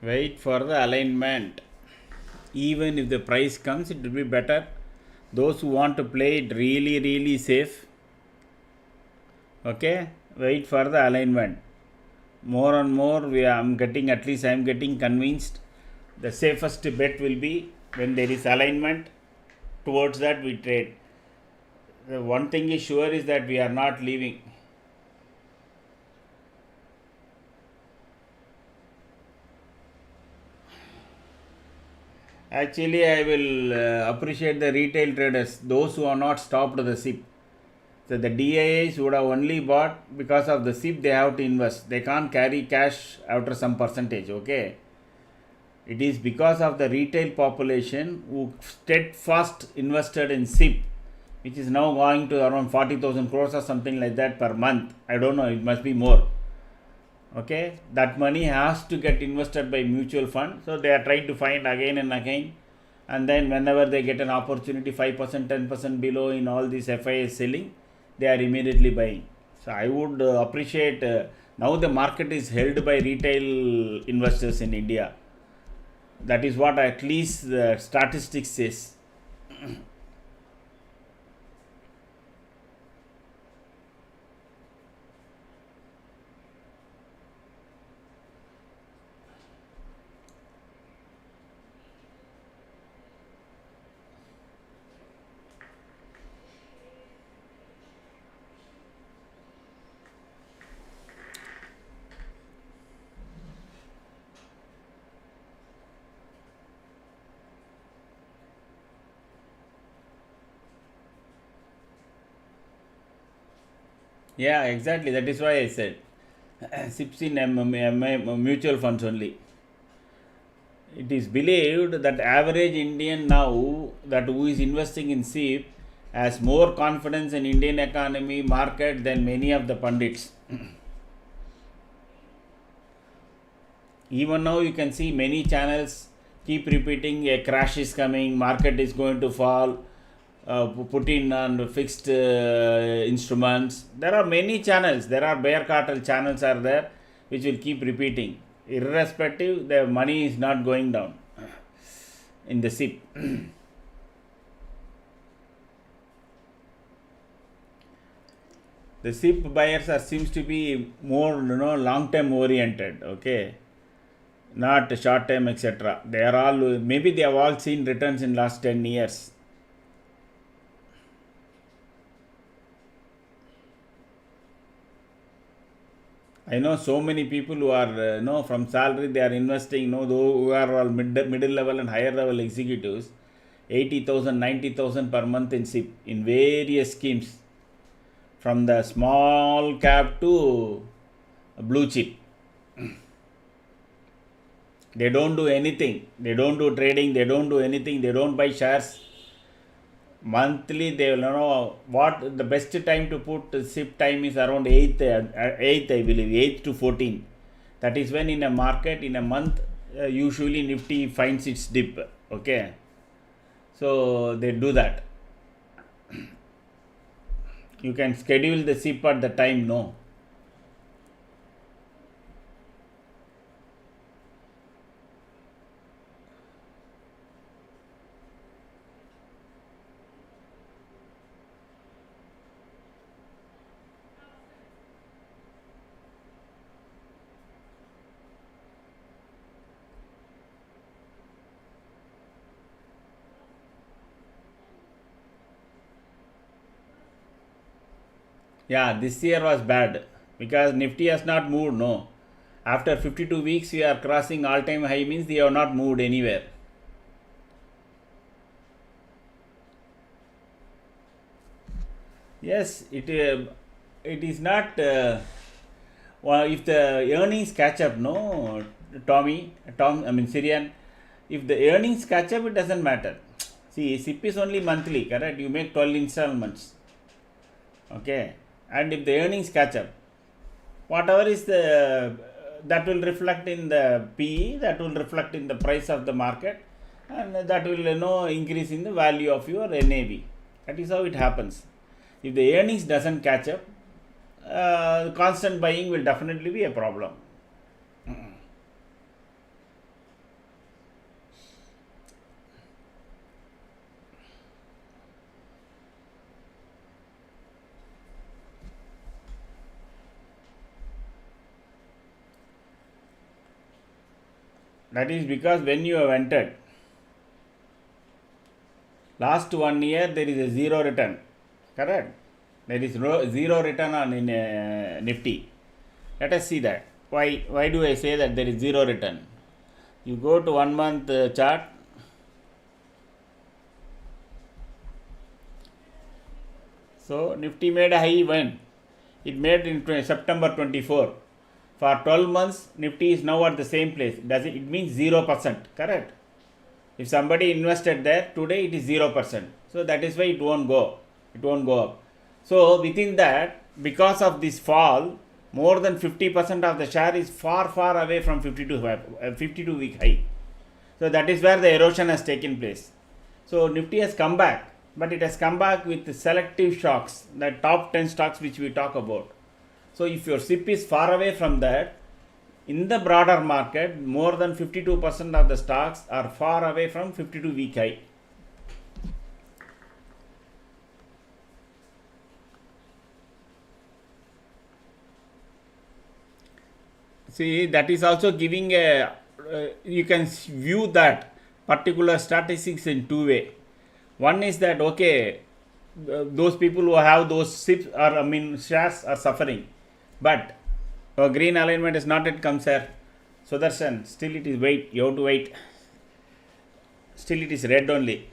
Speaker 1: Wait for the alignment. Even if the price comes, it will be better. Those who want to play it really safe, okay, wait for the alignment. More and more I'm getting convinced the safest bet will be when there is alignment. Towards that we trade. The one thing is sure is that we are not leaving. Actually, I will appreciate the retail traders, those who are not stopped the SIP. So the DIAs would have only bought because of the SIP, they have to invest. They can't carry cash after some percentage, okay? It is because of the retail population who steadfast invested in SIP. which is now going to around 40,000 crores or something like that per month. I don't know, it must be more. Okay, that money has to get invested by mutual fund, so they are trying to find again and again, and then whenever they get an opportunity 5% 10% below in all these FIs selling, they are immediately buying. So I would appreciate, now the market is held by retail investors in India. That is what at least the statistics says. Yeah, exactly. That is why I said SIPs in mutual funds only. It is believed that average Indian now that who is investing in SIP has more confidence in Indian economy market than many of the pundits. Even now you can see many channels keep repeating a crash is coming, market is going to fall, put in on fixed instruments. There are many channels, there are bear cartel channels are there which will keep repeating. Irrespective, the money is not going down in the SIP. The SIP buyers are seems to be more long term oriented, okay, not short term, etc. They are all, maybe they have all seen returns in last 10 years. I know so many people who are from salary they are investing, though who are all middle level and higher level executives, 80,000 90,000 per month in SIP in various schemes, from the small cap to blue chip. They don't do anything, they don't do trading, they don't do anything, they don't buy shares. Monthly they will know what the best time to put SIP time is around 8th I believe, 8th to 14th. That is when in a market in a month usually Nifty finds its dip. Okay, so they do that. You can schedule the SIP at the time, no. Yeah, this year was bad because Nifty has not moved, no. After 52 weeks, we are crossing all time high, means they have not moved anywhere. Yes, it is not. Well, if the earnings catch up, no, Tom, I mean Syrian, if the earnings catch up, it doesn't matter. See, SIP is only monthly, correct? You make 12 installments, okay, and if the earnings catch up, whatever is the that will reflect in the PE, that will reflect in the price of the market, and that will increase in the value of your NAV. That is how it happens. If the earnings doesn't catch up, constant buying will definitely be a problem. That is because when you have entered, last 1 year there is a zero return, correct? There is zero return on in Nifty. Let us see that. Why do I say that there is zero return? You go to 1 month chart. So Nifty made a high when? It made in September 24. For 12 months, Nifty is now at the same place. Does it? It means 0%, correct? If somebody invested there, today it is 0%. So that is why it won't go. it won't go up. So within that, because of this fall, more than 50% of the share is far away from 52 week high. So that is where the erosion has taken place. So Nifty has come back, but it has come back with selective shocks, the top 10 stocks which we talk about. So if your SIP is far away from that, in the broader market, more than 52% of the stocks are far away from 52 week high. See, that is also giving a, you can view that particular statistics in two ways. One is that, okay, those people who have those SIPs or shares are suffering, but green alignment is not yet comes here. So that's still it is wait, you have to wait. Still it is red only.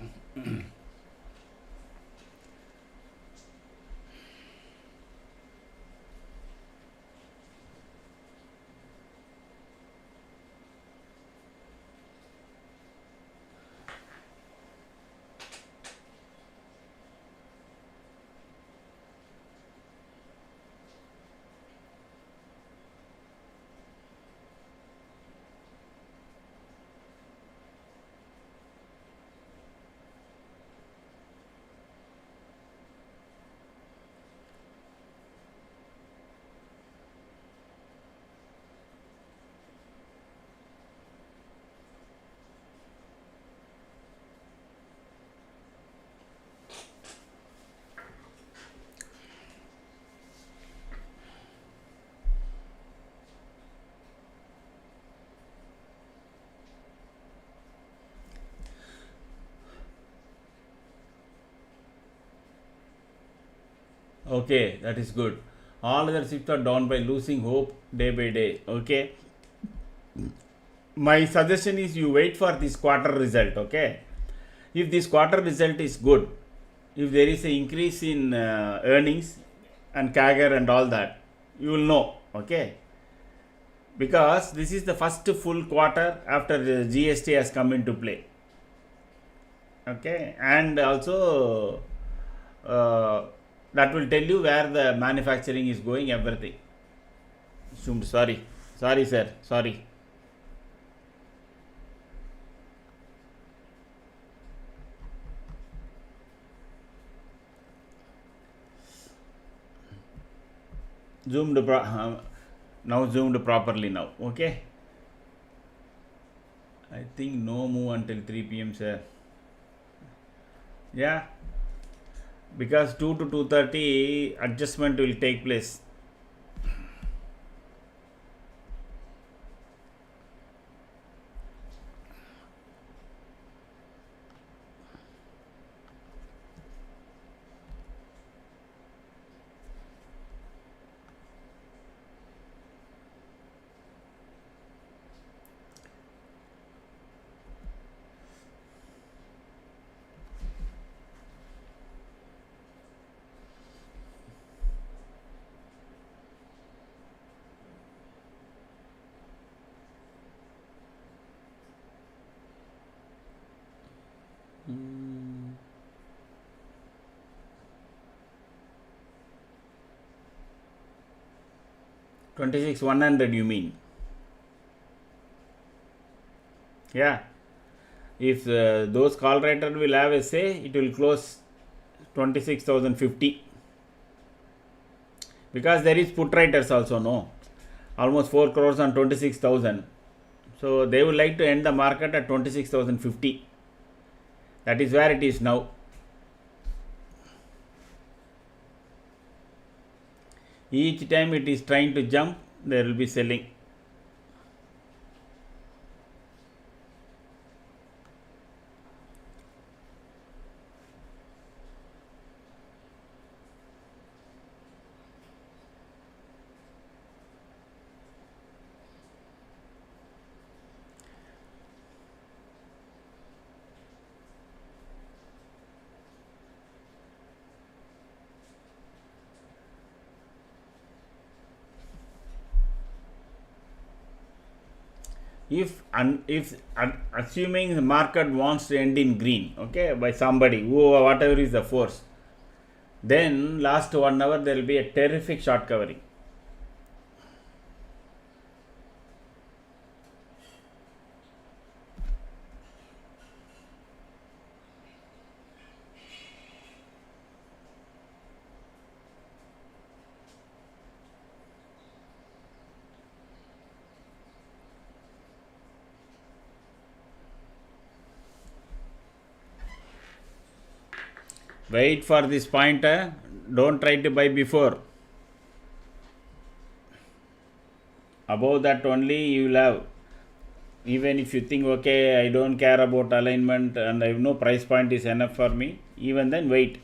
Speaker 1: Okay, that is good. All other SIPs are down by losing hope day by day. Okay. My suggestion is you wait for this quarter result. Okay. If this quarter result is good, if there is an increase in earnings and CAGR and all that, you will know. Okay. Because this is the first full quarter after the GST has come into play. Okay. And also that will tell you where the manufacturing is going, everything. Sorry sir, sorry. Now zoomed properly now. Okay. I think no move until 3 p.m. sir. Yeah. Because 2 to 2:30 adjustment will take place. $26,100 you mean? Yeah. If those call writer will have a say, it will close 26,050. Because there is put writers also, no? Almost 4 crores on 26,000. So they would like to end the market at 26,050. That is where it is now. Each time it is trying to jump, there will be selling. If assuming the market wants to end in green, okay, by somebody, whatever is the force, Then last 1 hour there will be a terrific short covering. Wait for this point. Don't try to buy before. Above that only you will have. Even if you think, okay, I don't care about alignment and I know price point is enough for me, even then wait.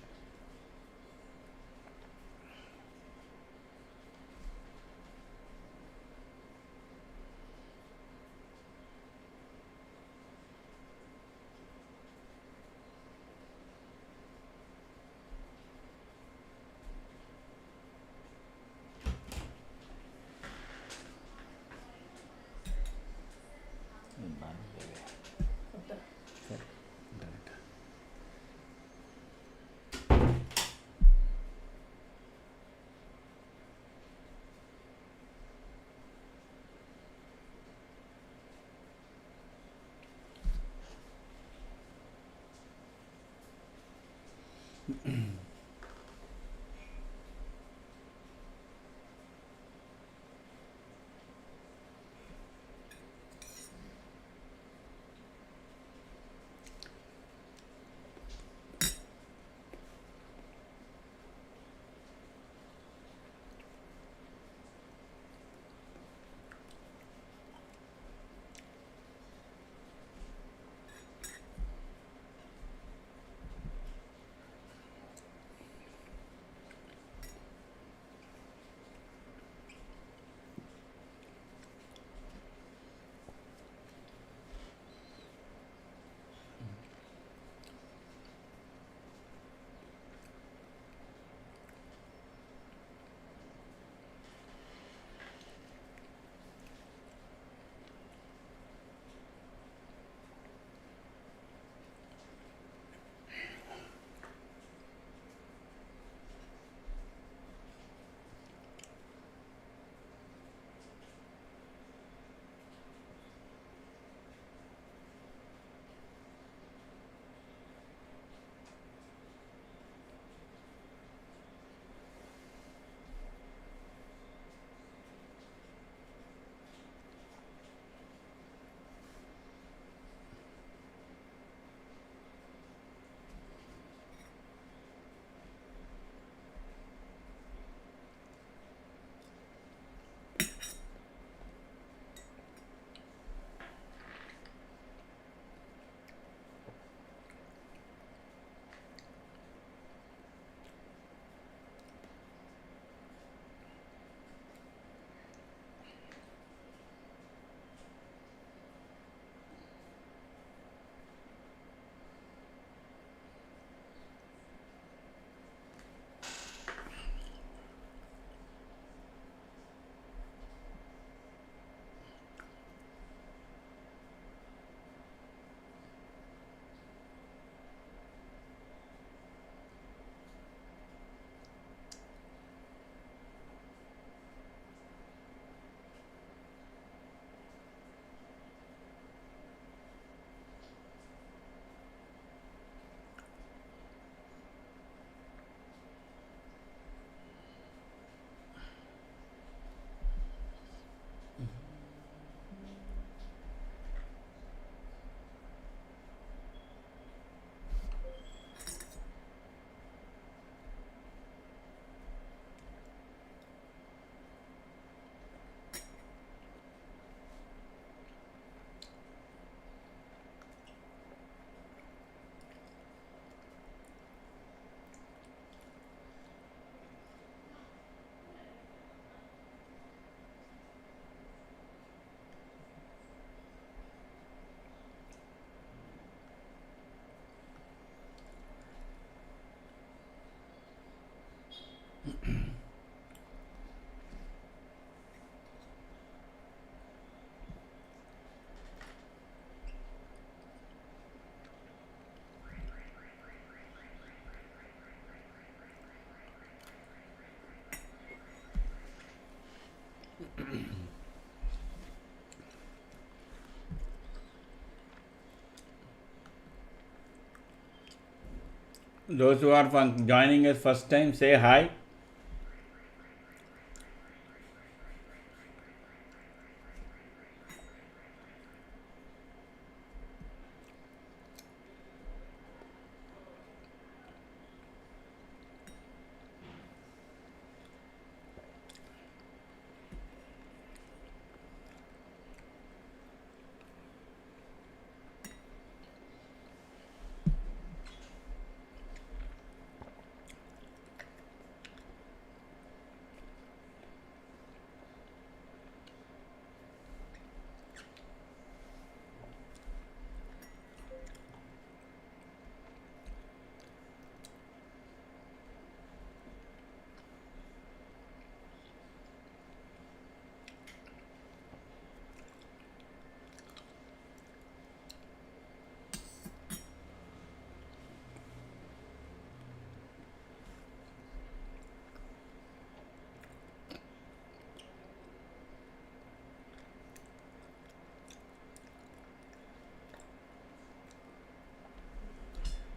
Speaker 1: Those who are joining us first time, say hi.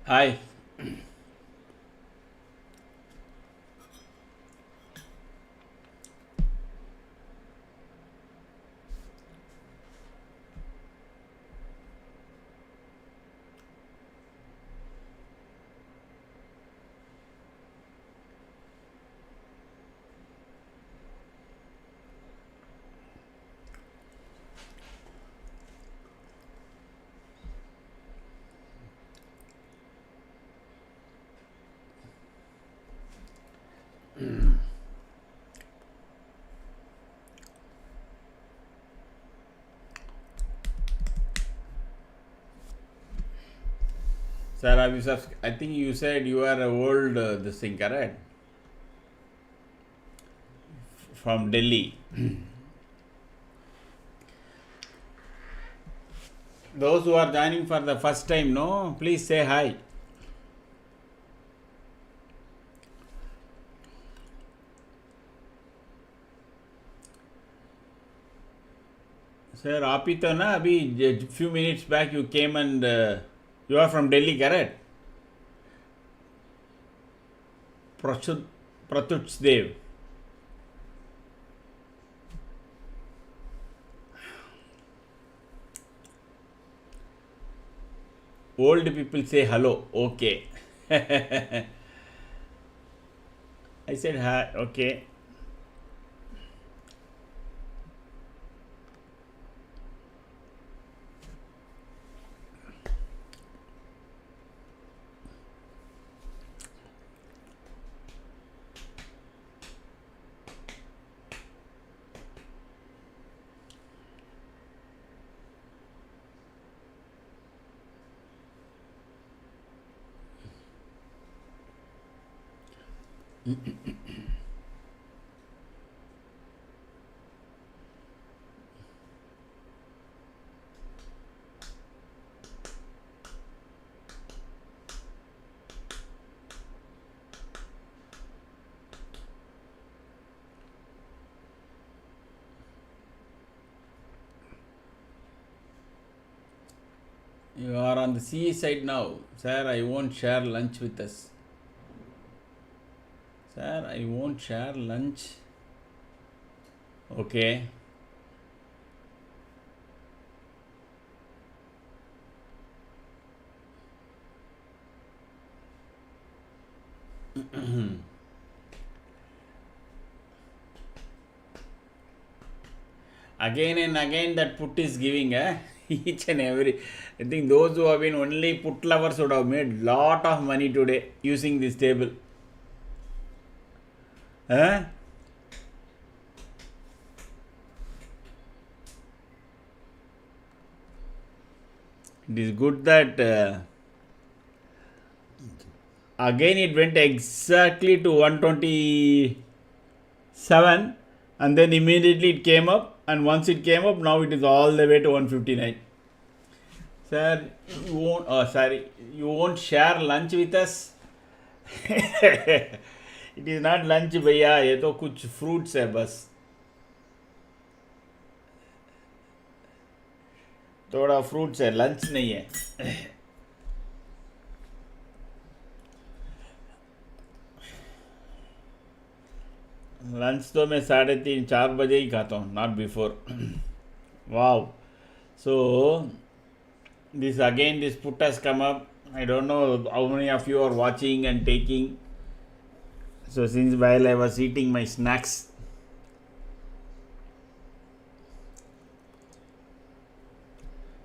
Speaker 1: Hi. Sir, I think you said you are a old this thing, correct? From Delhi. Those who are joining for the first time, no, please say hi. Sir, आप ही तो ना अभी few minutes back you came and you are from Delhi, correct? Prachut Pratuch Dev. Old people say hello. Okay. I said hi. Okay. You are on the sea side now. Sir, I won't share lunch with us. Sir, I won't share lunch. Okay. Again and again that put is giving each and every. I think those who have been only put lovers would have made lot of money today using this table. Huh? It is good that again it went exactly to 127 and then immediately it came up, and once it came up now it is all the way to 159. Sir, you won't share lunch with us. It is not lunch भैया, ये तो कुछ fruits है बस. थोड़ा fruits है, lunch नहीं है. लंच तो मैं 3:30-4 बजे ही खाता हूँ, not before. Wow. So this put has come up. I don't know how many of you are watching and taking. So since while I was eating my snacks,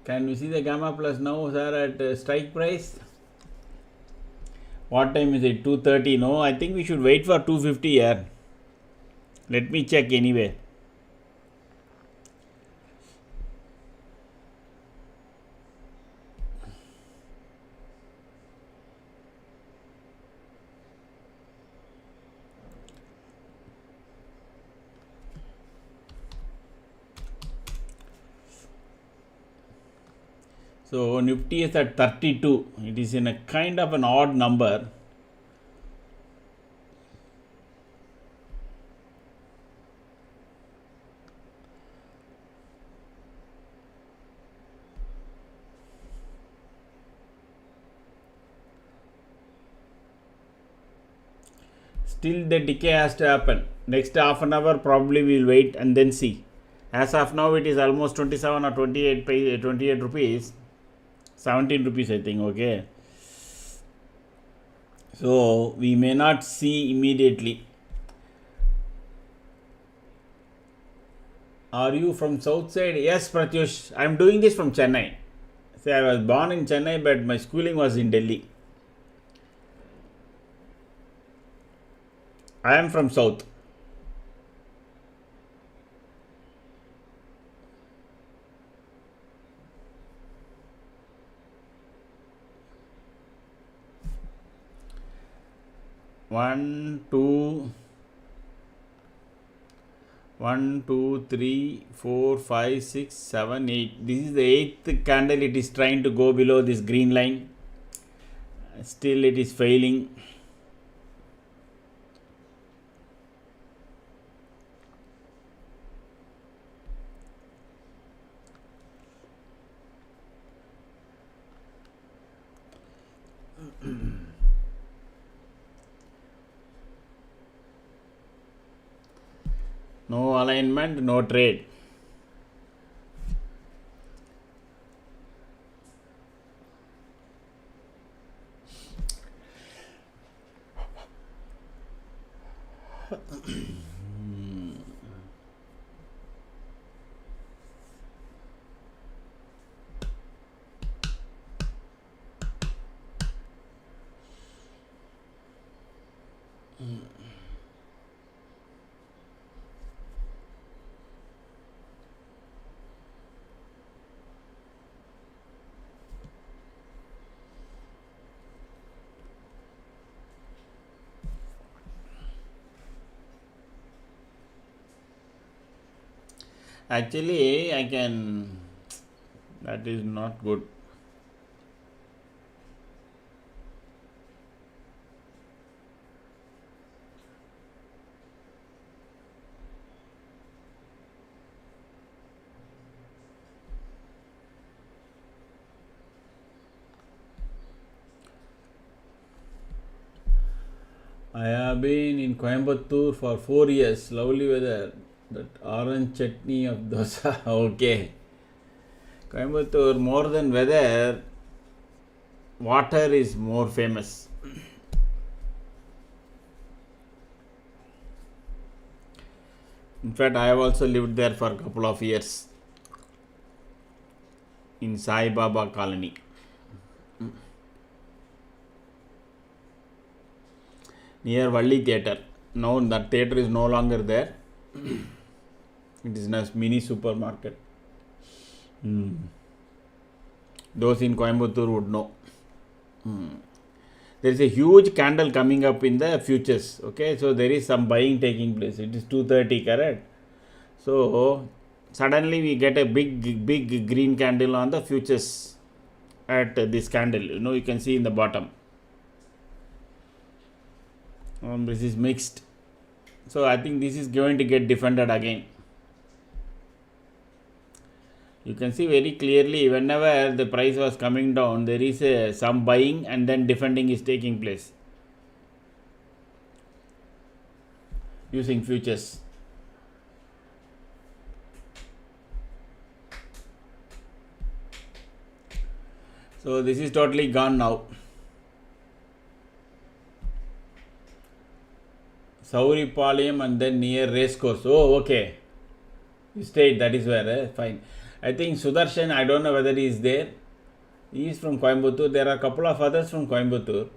Speaker 1: can we see the gamma plus now, sir, at strike price? What time is it? 2:30. No, I think we should wait for 250 here. Let me check anyway. So Nifty is at 32. It is in a kind of an odd number. Still the decay has to happen. Next half an hour probably we will wait and then see. As of now it is almost 27 or 28 rupees. 17 rupees I think. Okay, so we may not see immediately. Are you from south side? Yes, Pratyush, I am doing this from Chennai. See, I was born in Chennai but my schooling was in Delhi. I am from south. One, two, 3, 4, 5, 6, 7, 8. This is the eighth candle. It is trying to go below this green line. Still it is failing. No alignment, no trade. Actually, that is not good. I have been in Coimbatore for 4 years. Lovely weather. That orange chutney of dosa. Okay. Coimbatore, more than weather, water is more famous. In fact, I have also lived there for a couple of years in Sai Baba colony. Near Valli Theatre. Now that theatre is no longer there. It is a mini supermarket. Those in Coimbatore would know. There is a huge candle coming up in the futures. Okay, so there is some buying taking place. It is 2:30, correct? So suddenly we get a big green candle on the futures at this candle. You can see in the bottom. This is mixed. So I think this is going to get defended again. You can see very clearly whenever the price was coming down, there is some buying and then defending is taking place. using futures. So this is totally gone now. Sauripalayam and then near race course. Oh, okay. You stayed, that is where, fine. I think Sudarshan, I don't know whether he is there. He is from Coimbatore. There are a couple of others from Coimbatore.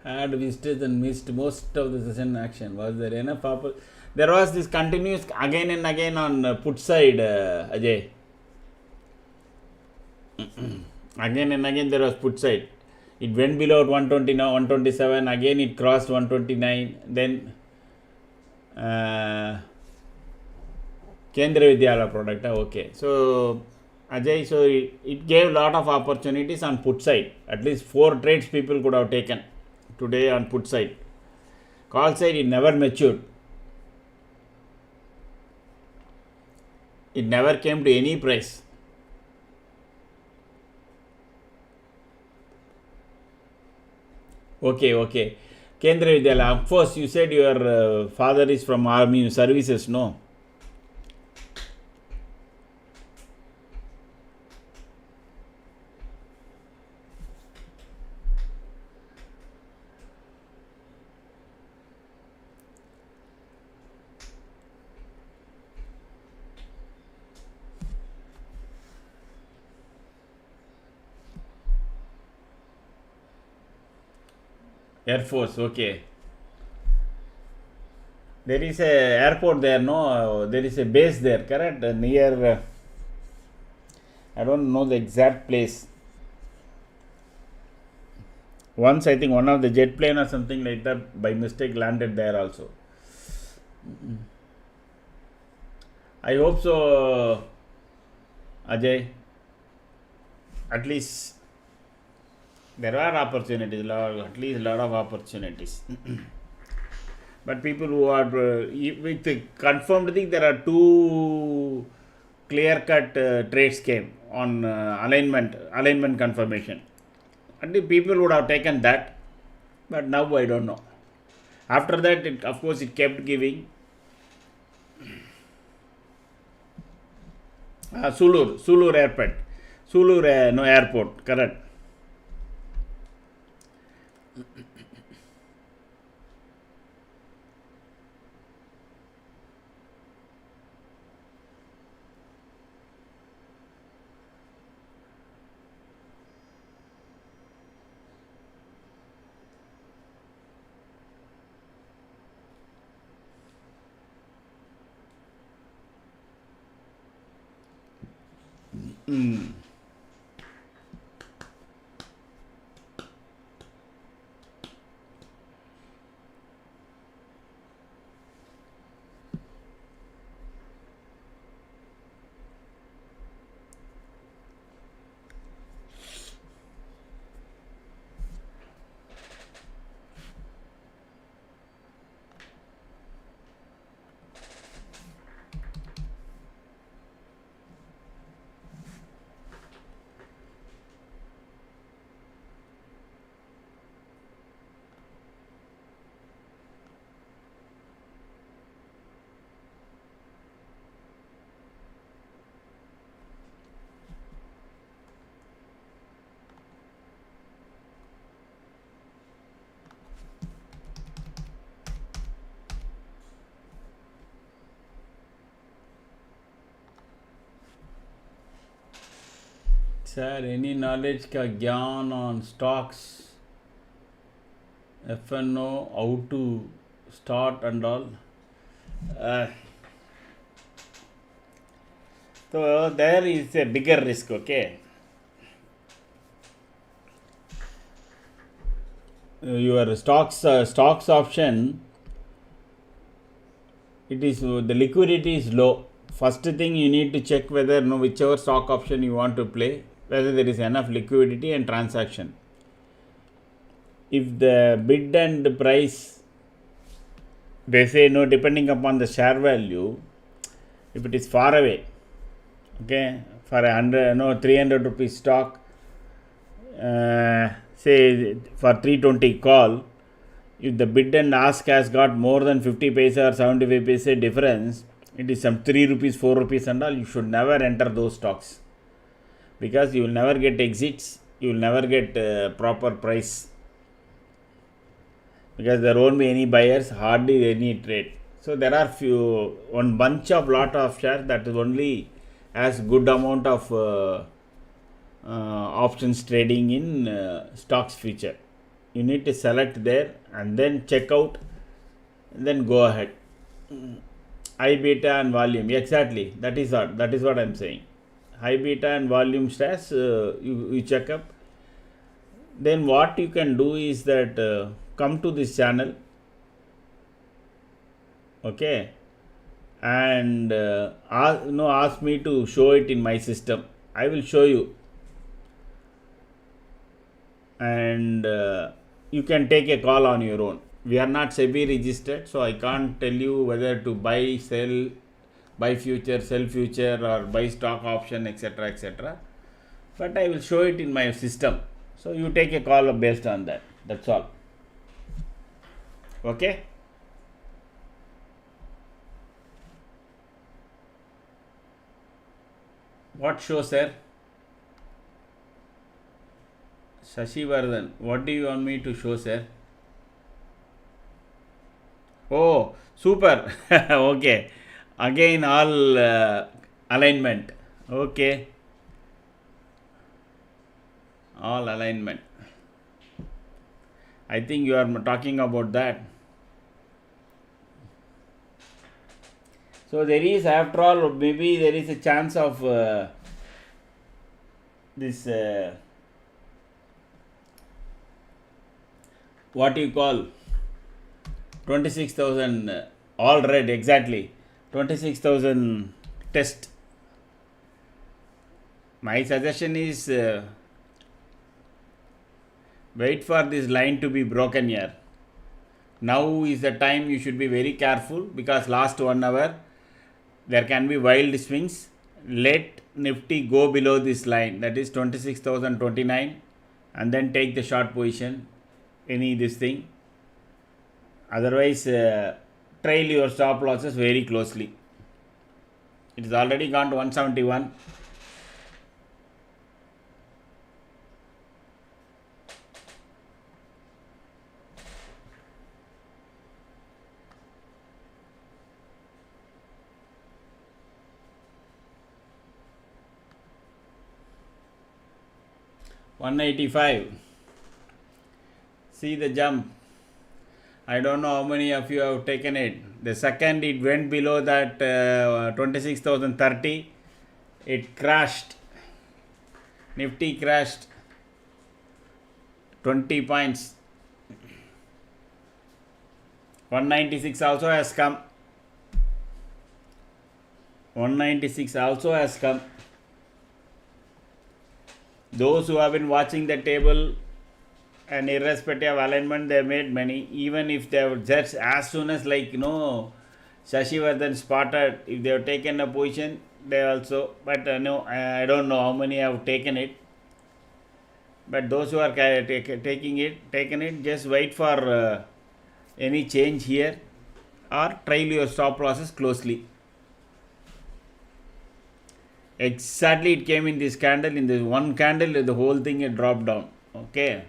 Speaker 1: Had visited and missed most of the session action. Was there enough? There was this continuous again and again on put side, Ajay. Again and again there was put side. It went below 120 now, 127. Again it crossed 129. Then Kendra Vidyala product. Okay. So Ajay, so it gave a lot of opportunities on put side. At least 4 trades people could have taken today on put side. Call side, it never matured. It never came to any price. Okay. Kendra Vidyala, of course, you said your father is from Army services, no? Air Force, okay. There is a airport there, no? There is a base there, correct? Near, I don't know the exact place. Once I think one of the jet plane or something like that by mistake landed there also. I hope so, Ajay. At least there are opportunities, at least a lot of opportunities. But people who are with the confirmed thing, there are 2 clear-cut trades came on alignment confirmation. And the people would have taken that, but now I don't know. After that, of course, it kept giving. Sulur airport. Sulur no airport, correct. Sir, any knowledge ka gyan on stocks, FNO, how to start and all? So there is a bigger risk, okay? Your stocks option, it is the liquidity is low. First thing you need to check whether whichever stock option you want to play, whether there is enough liquidity and transaction. If the bid and price, they say no, depending upon the share value, if it is far away, okay, for 300 rupees stock, say for 320 call, if the bid and ask has got more than 50 paisa or 75 paisa difference, it is some 3 rupees, 4 rupees and all, you should never enter those stocks, because you will never get exits, you will never get proper price, because there won't be any buyers, hardly any trade. So there are one bunch of lot of shares that is only has good amount of options trading in stocks future. You need to select there and then check out, and then go ahead. High beta and volume, exactly, that is what I'm saying. High beta and volume shares, you check up. Then what you can do is that come to this channel, okay, and ask me to show it in my system. I will show you, and you can take a call on your own. We are not SEBI registered, so I can't tell you whether to buy, sell, buy future, sell future, or buy stock option, etc., etc. But I will show it in my system. So you take a call based on that. That's all. Okay. What show, sir? Shashivardhan, what do you want me to show, sir? Oh, super. Okay. Again, all alignment. Okay. All alignment. I think you are talking about that. So there is, after all, maybe there is a chance of this what you call 26,000 all red, exactly 26,000 test. My suggestion is wait for this line to be broken here. Now is the time you should be very careful, because last 1 hour there can be wild swings. Let Nifty go below this line, that is 26,029, and then take the short position, any this thing. Otherwise, trail your stop losses very closely. It is already gone to 171. $185. See the jump. I don't know how many of you have taken it. The second it went below that 26,030, it crashed. Nifty crashed 20 points. 196 also has come. 196 also has come. Those who have been watching the table, and irrespective of alignment, they made many. Even if they have just as soon as Shashivardhan spotted, if they have taken a position, they also. But no, I don't know how many have taken it. But those who are taking it, just wait for any change here, or trail your stop losses closely. Exactly, it came in this candle. In this one candle, the whole thing had dropped down. Okay.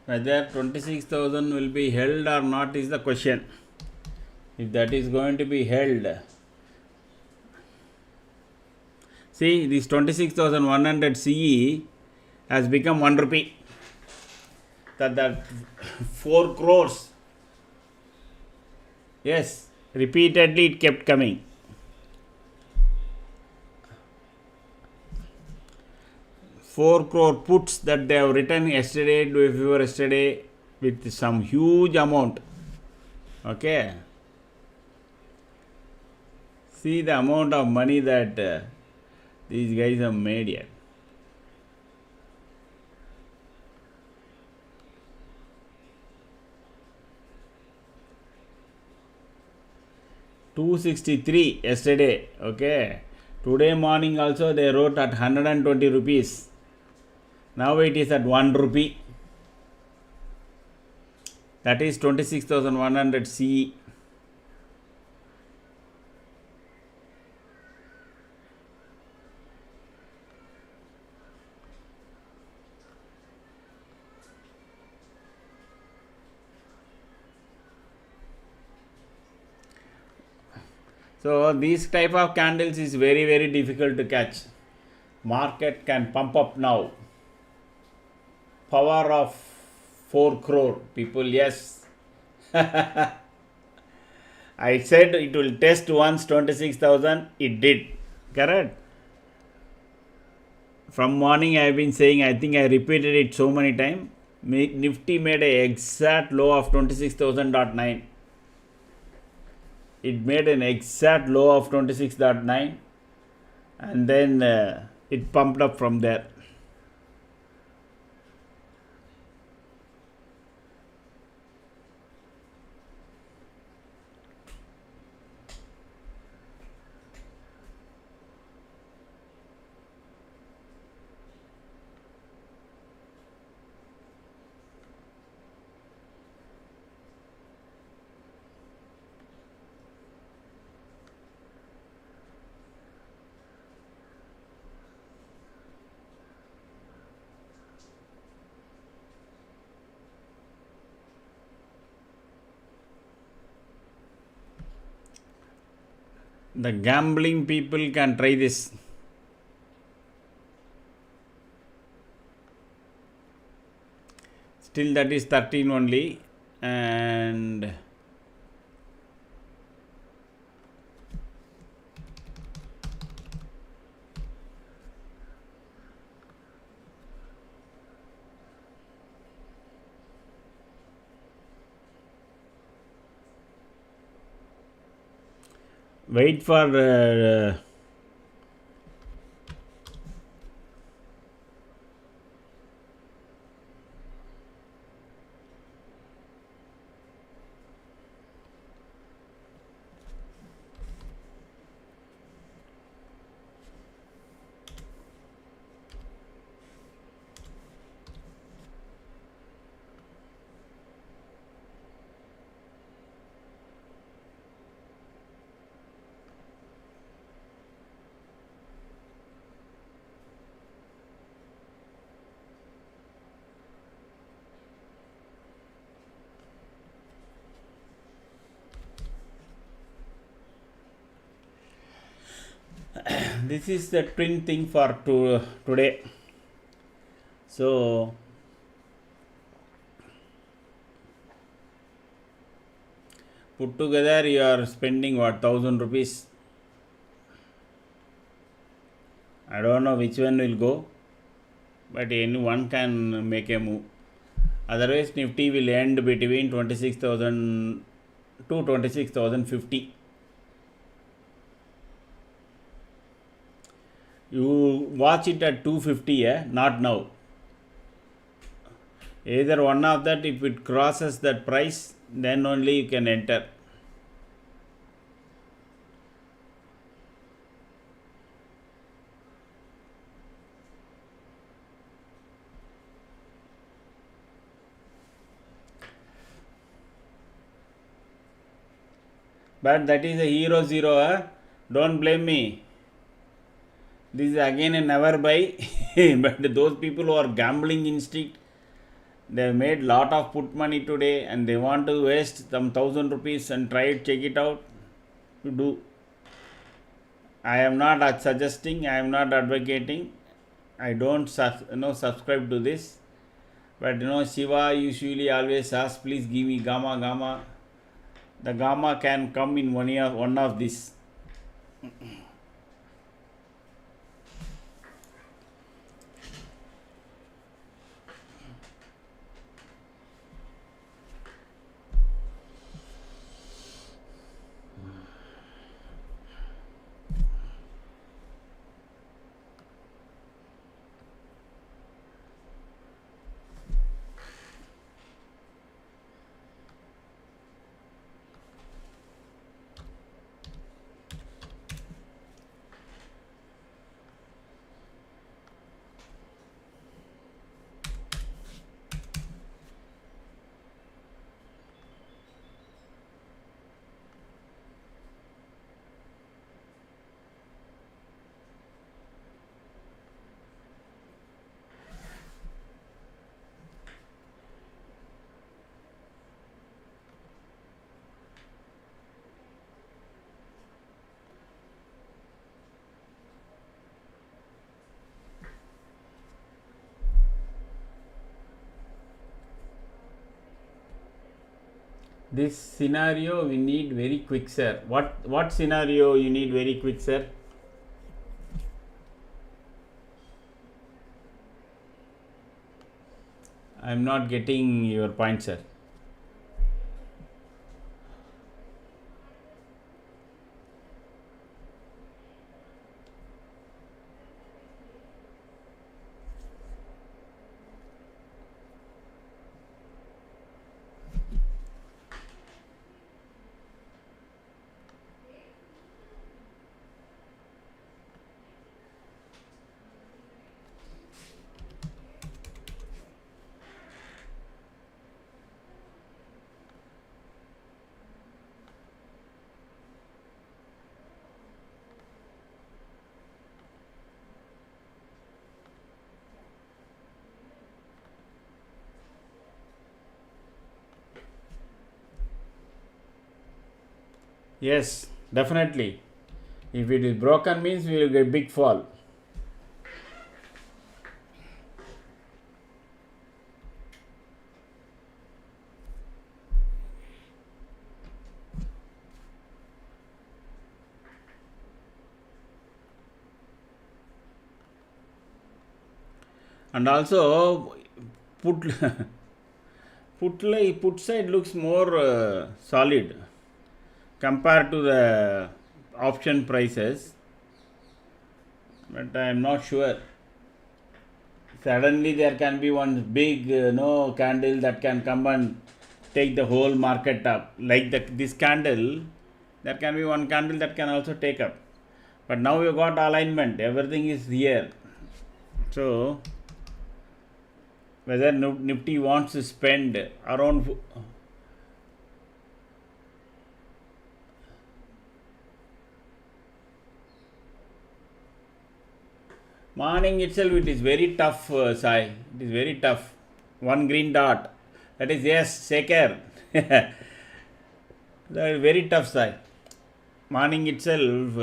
Speaker 1: Whether 26,000 will be held or not is the question. If that is going to be held, see this 26,100 CE has become 1 rupee. That 4 crores. Yes, repeatedly it kept coming. Four crore puts that they have written yesterday, day before yesterday, with some huge amount. Okay. See the amount of money that these guys have made here. $263 yesterday. Okay. Today morning also they wrote at 120 rupees. Now it is at 1 rupee. That is 26,100 CE. So these type of candles is very, very difficult to catch. Market can pump up now. Power of 4 crore people, yes. I said it will test once 26,000, it did. Correct? From morning I have been saying, I think I repeated it so many times. Nifty made a exact low of 26,000.9. It made an exact low of 26.9 and then it pumped up from there. The gambling people can try this. Still that is 13 only, and wait for this is the twin thing for today. So put together you are spending what, 1,000 rupees. I don't know which one will go, but anyone can make a move. Otherwise Nifty will end between 26,000 to 26,050. You watch it at 250, not now. Either one of that, if it crosses that price, then only you can enter. But that is a hero zero, don't blame me. This is again a never buy. But those people who are gambling instinct, They have made lot of put money today and they want to waste some 1000 rupees and try to check it out. You do. I am not suggesting, I am not advocating. I don't subscribe to this. But Shiva usually always asks, please give me gamma, gamma. The gamma can come in one of these. This scenario we need very quick, sir. What scenario you need very quick, sir? I am not getting your point, sir. Yes, definitely. If it is broken means we will get big fall. And also put put side looks more solid compared to the option prices, but I am not sure. Suddenly there can be one big candle that can come and take the whole market up. Like this candle, there can be one candle that can also take up. But now you got alignment, everything is here. So whether Nifty wants to spend around morning itself, it is very tough, Sai. It is very tough. One green dot. That is, yes, shaker. That is very tough, Sai. Morning itself,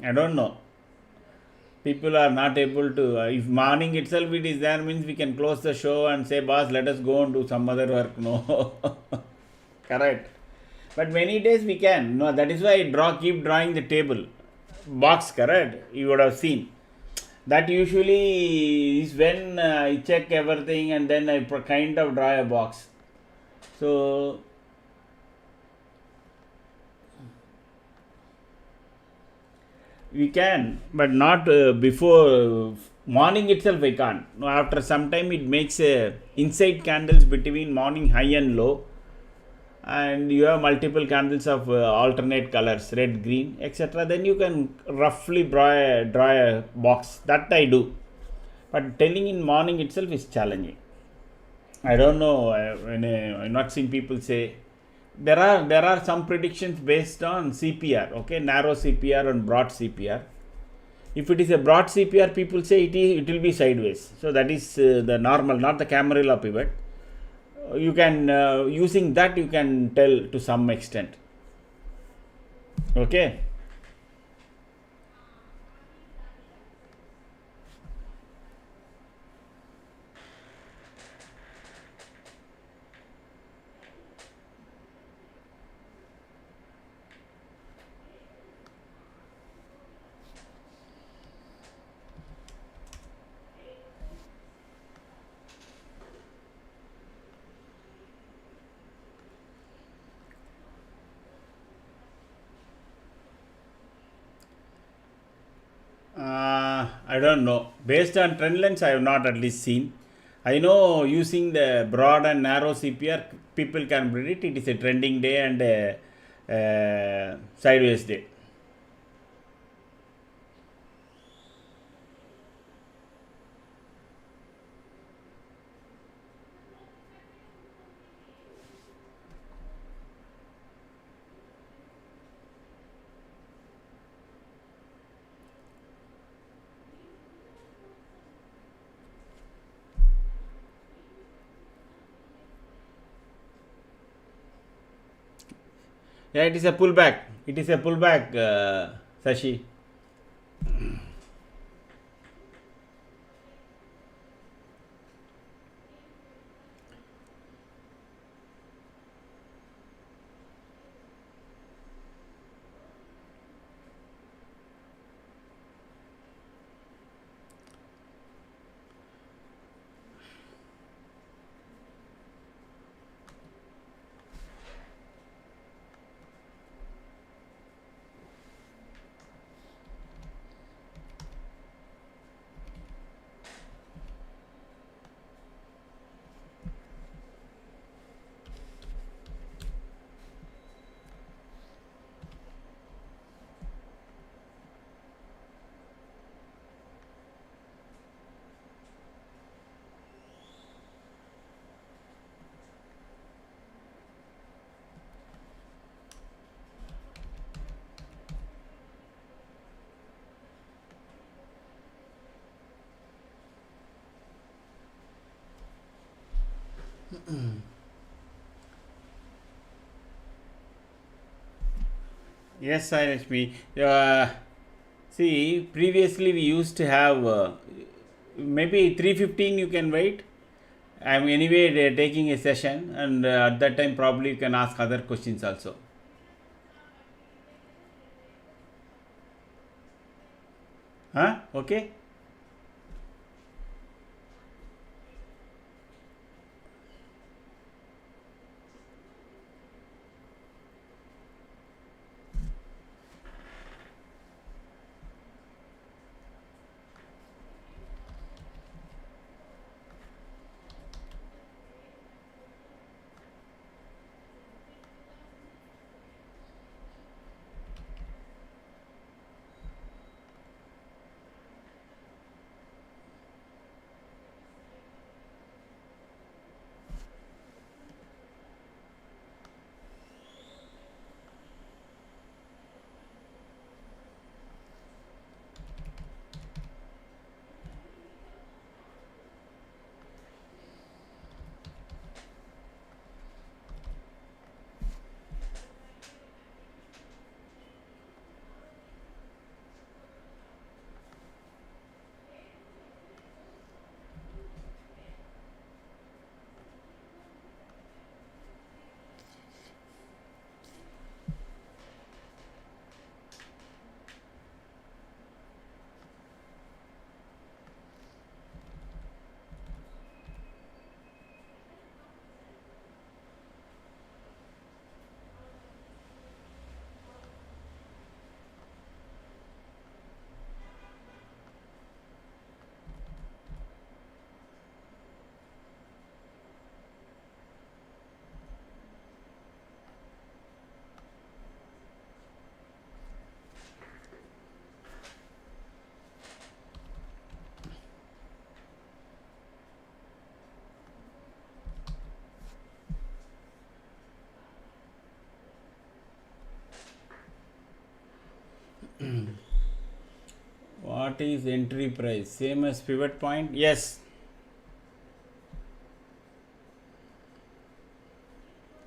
Speaker 1: I don't know. People are not able to. If morning itself it is there, means we can close the show and say, boss, let us go and do some other work. No. Correct. But many days we can. No, that is why I keep drawing the table. Box, correct? You would have seen. That usually is when I check everything and then I kind of draw a box. So we can, but not before morning itself I can't. After some time it makes inside candles between morning high and low, and you have multiple candles of alternate colors, red, green, etc. Then you can roughly draw a box. That I do, but telling in morning itself is challenging. I don't know. I've not seen people say. There are some predictions based on CPR, okay, narrow CPR and broad CPR. If it is a broad CPR, people say it will be sideways. So that is the normal, not the Camarilla pivot. You can using that you can tell to some extent. Okay. I don't know. Based on trend lines, I have not at least seen. I know using the broad and narrow CPR, people can predict it is a trending day and a sideways day. Yeah, it is a pullback. It is a pullback, Sashi. Yes, Lakshmi. See, previously we used to have maybe 3:15. You can wait. I'm anyway taking a session, and at that time probably you can ask other questions also. Huh? Okay. what is entry price? Same as pivot point? Yes.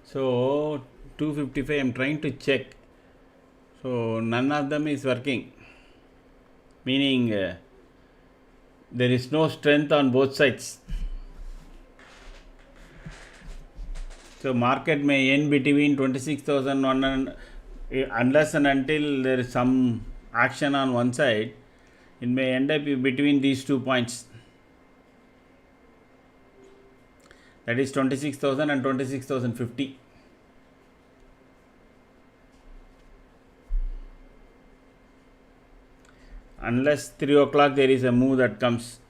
Speaker 1: So 255, I'm trying to check. So none of them is working, meaning there is no strength on both sides. So market may end between 26,100 unless and until there is some action on one side. It may end up between these 2 points, that is 26,000 and 26,050. Unless 3 o'clock there is a move that comes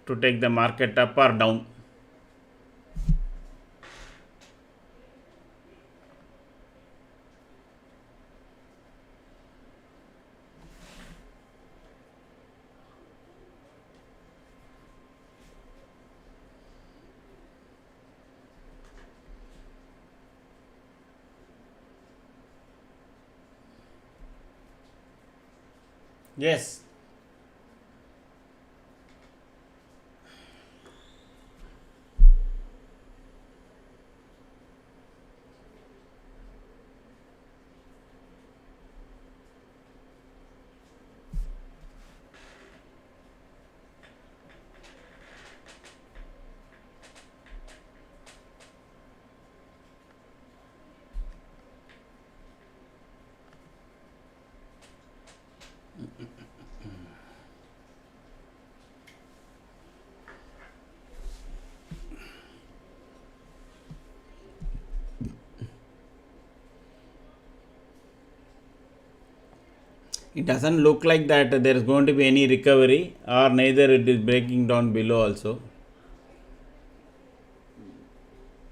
Speaker 1: to take the market up or down. Yes. It doesn't look like that there is going to be any recovery, or neither it is breaking down below also.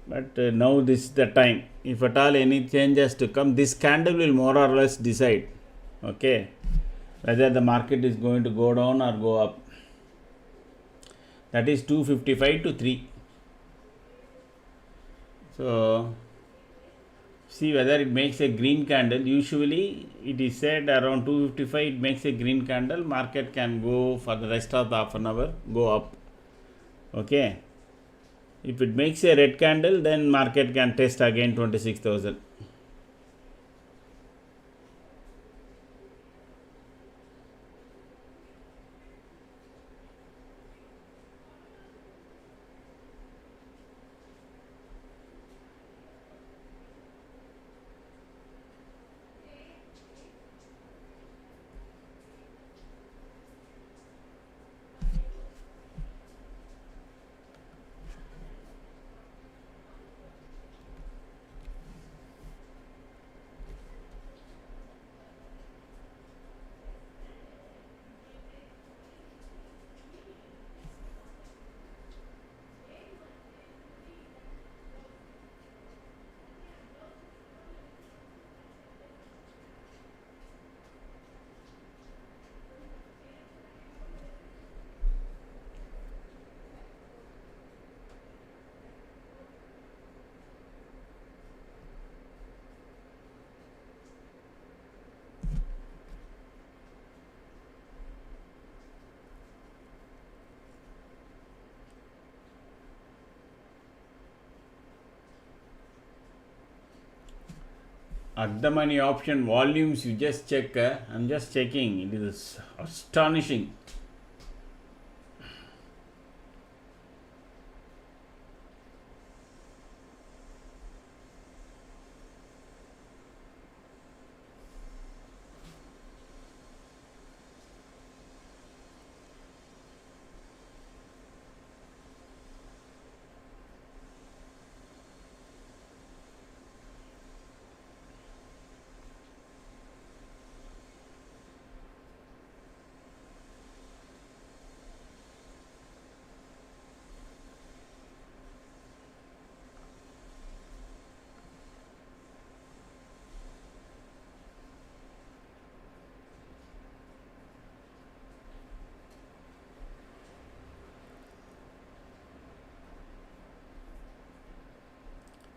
Speaker 1: But now this is the time. If at all any changes to come, this candle will more or less decide, okay, whether the market is going to go down or go up. That is 255 to 3. So see whether it makes a green candle. Usually it is said around 255 it makes a green candle, market can go for the rest of the half an hour, go up. Okay. If it makes a red candle, then market can test again 26,000. At the money option volumes, you just check. I'm just checking. It is astonishing.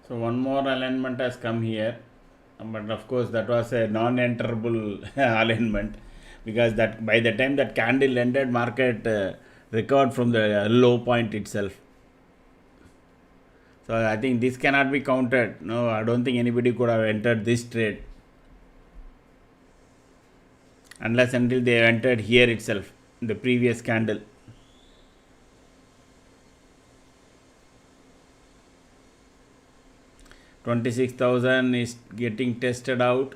Speaker 1: So one more alignment has come here, but of course that was a non-enterable alignment. because that by the time that candle ended, market recovered from the low point itself. So I think this cannot be counted. No, I don't think anybody could have entered this trade unless until they entered here itself, the previous candle. $26,000 is getting tested out.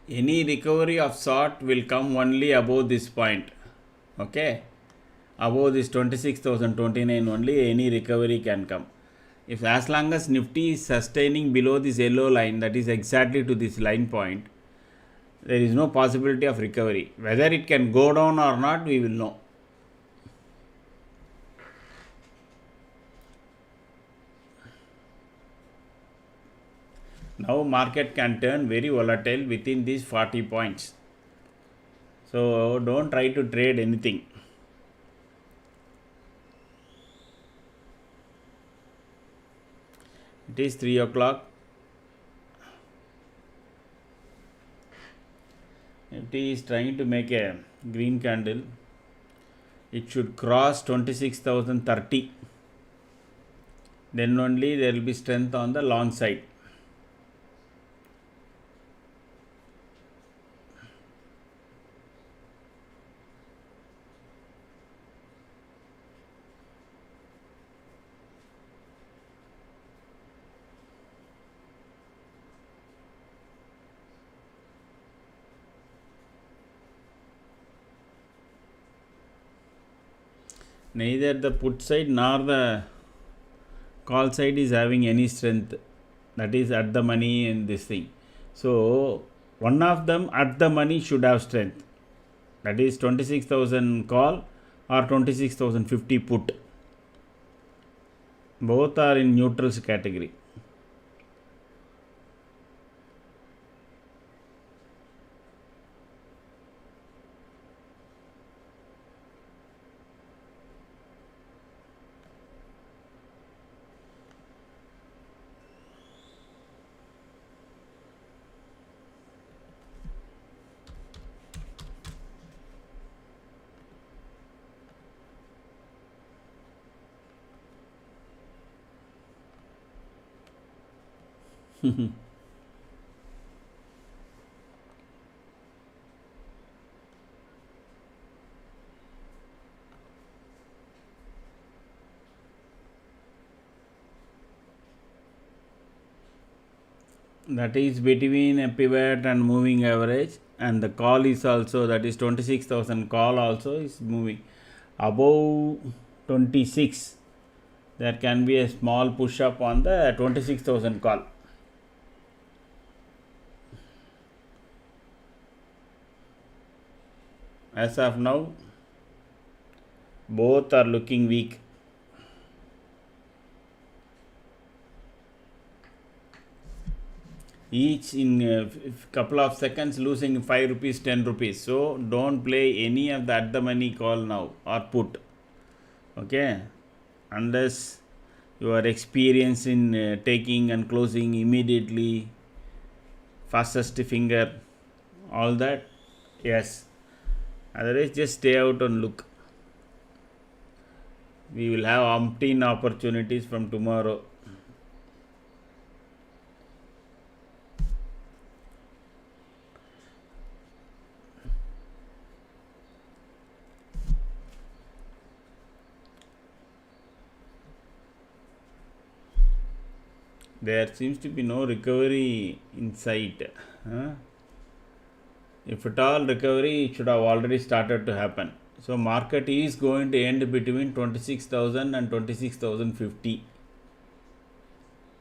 Speaker 1: Any recovery of sort will come only above this point. Okay, above this 26,029 only any recovery can come. If as long as Nifty is sustaining below this yellow line, that is exactly to this line point, there is no possibility of recovery. Whether it can go down or not, we will know. Now market can turn very volatile within these 40 points. So don't try to trade anything. It is 3 o'clock. Nifty is trying to make a green candle. It should cross 26,030. Then only there will be strength on the long side. Neither the put side nor the call side is having any strength, that is at the money and this thing. So one of them at the money should have strength, that is 26,000 call or 26,050 put. Both are in neutrals category. That is between a pivot and moving average, and the call is also, that is 26,000 call also is moving above 26. There can be a small push up on the 26,000 call. As of now, both are looking weak. Each in a couple of seconds losing 5 rupees, 10 rupees. So don't play any of the at the money call now or put. Okay, unless you are experienced in taking and closing immediately, fastest finger, all that, yes. Otherwise just stay out and look. We will have umpteen opportunities from tomorrow. There seems to be no recovery in sight. If at all recovery, it should have already started to happen. So market is going to end between 26,000 and 26,050.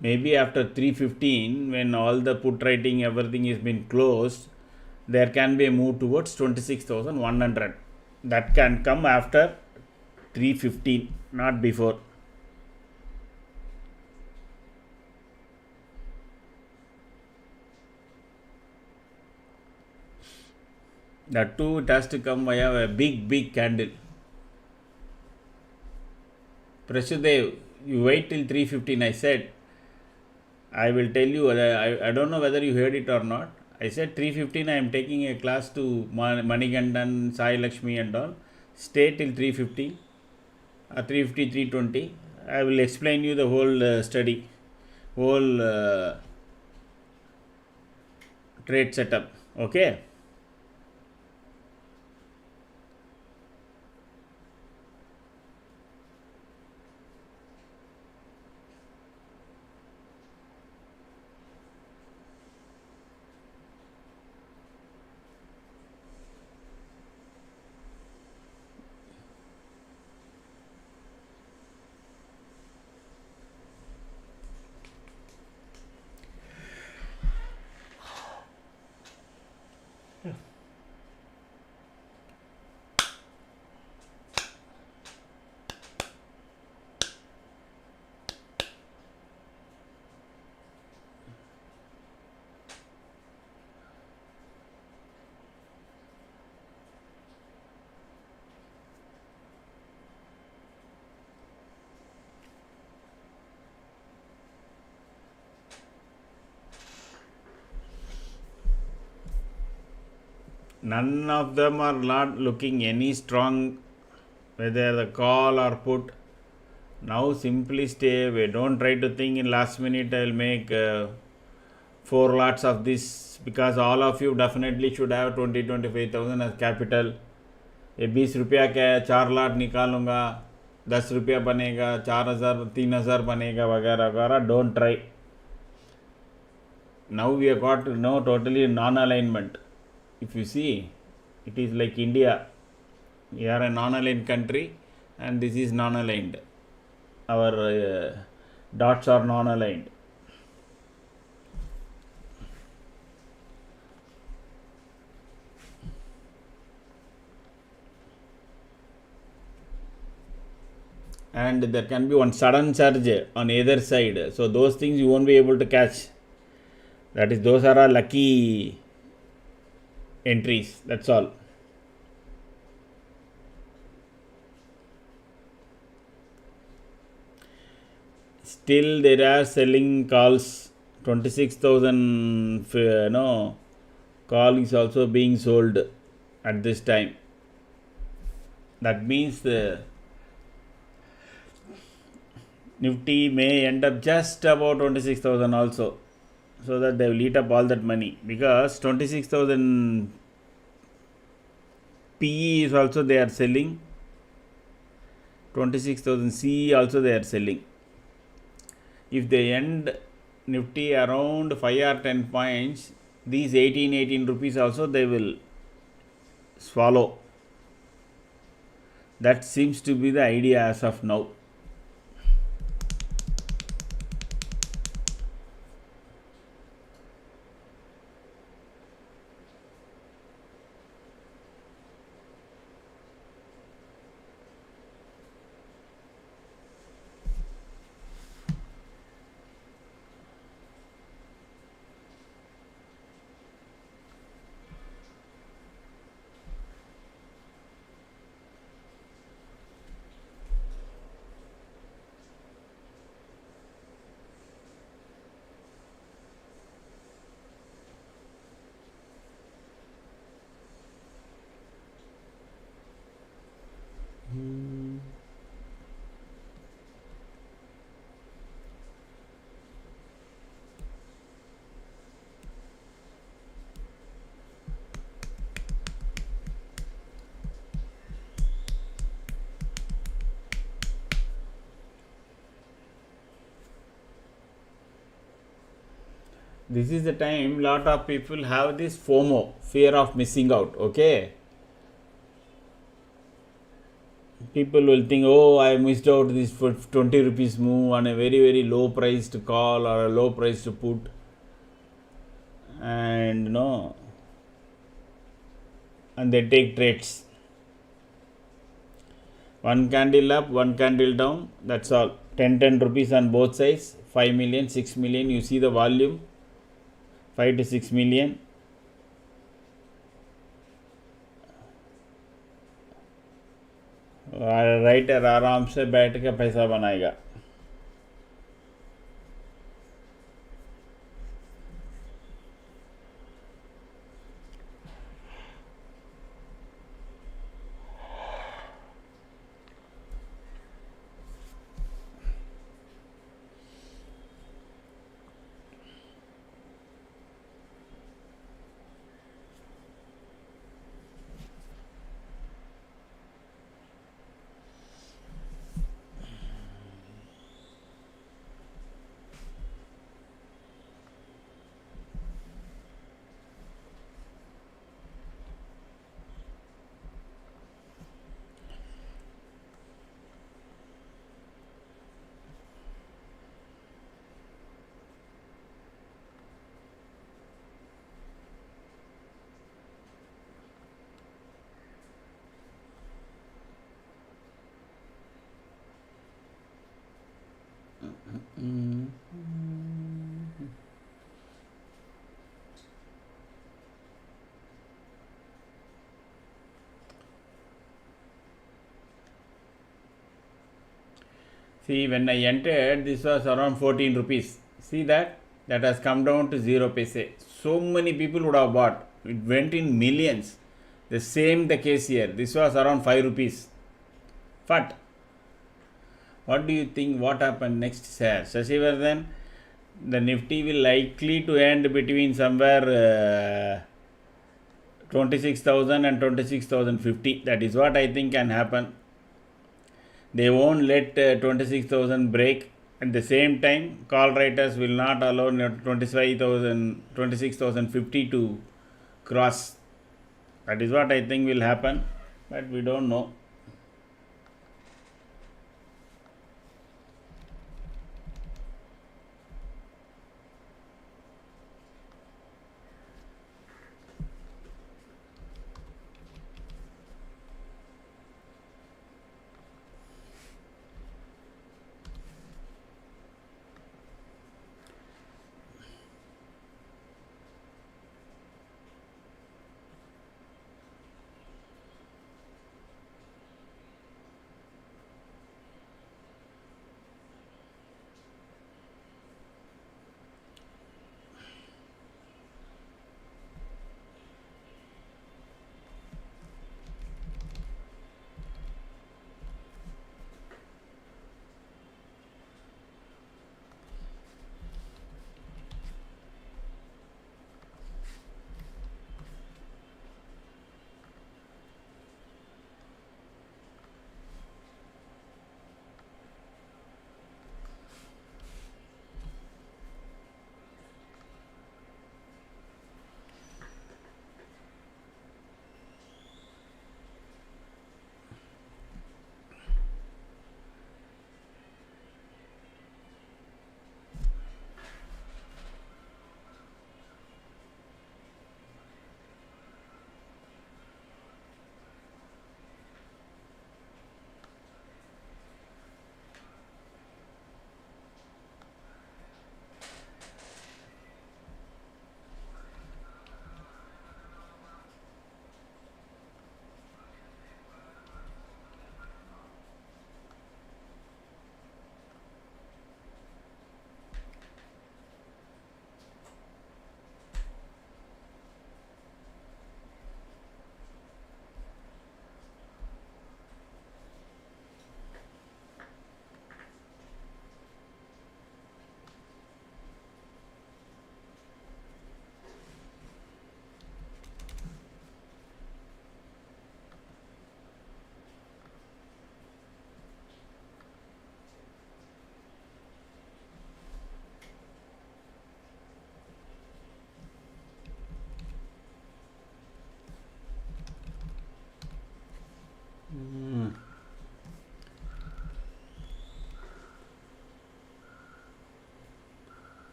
Speaker 1: maybe after 3:15 when all the put writing everything is been closed, there can be a move towards 26,100. That can come after 3:15, not before. That too, it has to come via a big candle. Prasudev, you wait till 3:15. I said, I will tell you. I don't know whether you heard it or not. I said 3:15. I am taking a class to Manigandan, Sai Lakshmi and all. Stay till 3:15 or 3:50, 3:20. I will explain you the whole study, whole trade setup. Okay. None of them are not looking any strong, whether the call or put. Now simply stay away. Don't try to think in last minute I will make 4 lots of this, because all of you definitely should have 20-25,000 as capital. ये 20 रुपया क्या है, 4 लाट निकालूंगा, 10 रुपया बनेगा, 4,000 3,000 बनेगा वगैरह वगैरह. Don't try. Now we have got totally non-alignment. If you see, it is like India. We are a non-aligned country and this is non-aligned. Our dots are non-aligned. And there can be one sudden surge on either side. So those things you won't be able to catch. That is, those are our lucky entries. That's all. Still there are selling calls. 26,000 call is also being sold at this time. That means the Nifty may end up just about 26,000 also, so that they will eat up all that money, because 26,000 PE is also they are selling, 26,000 CE also they are selling. If they end Nifty around 5 or 10 points, these 18 rupees also they will swallow. That seems to be the idea as of now. This is the time lot of people have this FOMO, fear of missing out. Okay, People will think, oh, I missed out this for 20 rupees move on a very low price to call or a low price to put, and and they take trades. One candle up, one candle down, that's all. 10 rupees on both sides, 5 million, 6 million. You see the volume, 5 to 6 million. Writer आराम से बैठ के पैसा बनाएगा. See, when I entered, this was around 14 rupees. See that? That has come down to 0 paise. So many people would have bought. It went in millions. The same the case here. This was around 5 rupees. But what do you think? What happened next, sir? Shashivardhan, the Nifty will likely to end between somewhere 26,000 and 26,050. That is what I think can happen. They won't let 26,000 break. At the same time, call writers will not allow 25,000, 26,050 to cross. That is what I think will happen, but we don't know.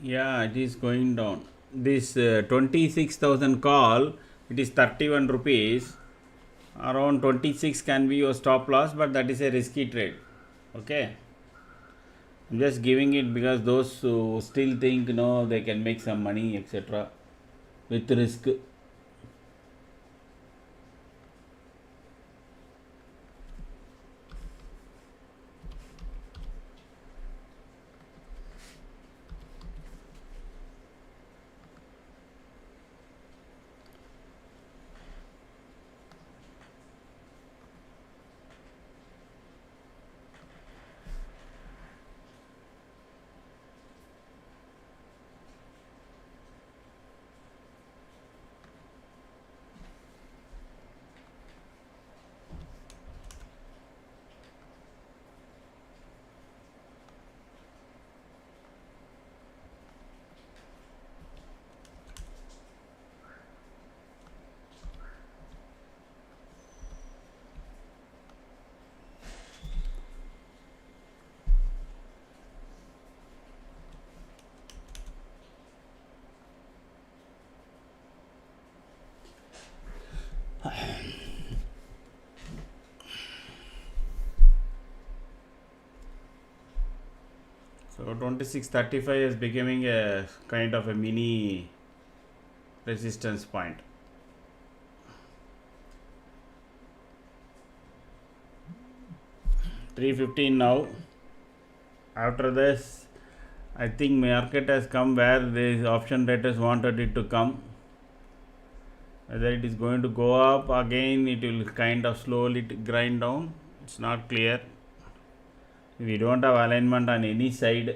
Speaker 1: Yeah, it is going down. This 26,000 call, it is 31 rupees. Around 26 can be your stop loss, but that is a risky trade. Okay. I'm just giving it because those who still think no, they can make some money, etc. with risk. So 2635 is becoming a kind of a mini resistance point. $315 now. After this, I think market has come where the option traders wanted it to come. Whether it is going to go up again, it will kind of slowly grind down. It's not clear. We don't have alignment on any side.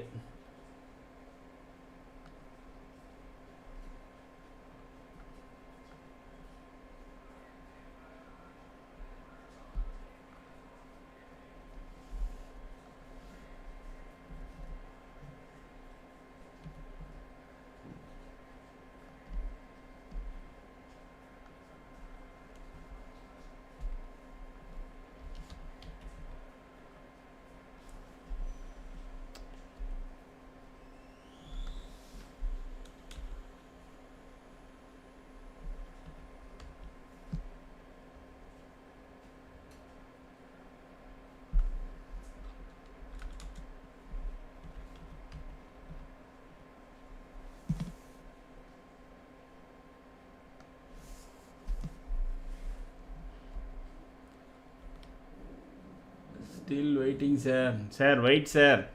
Speaker 1: Still waiting, sir. Sir, wait, sir.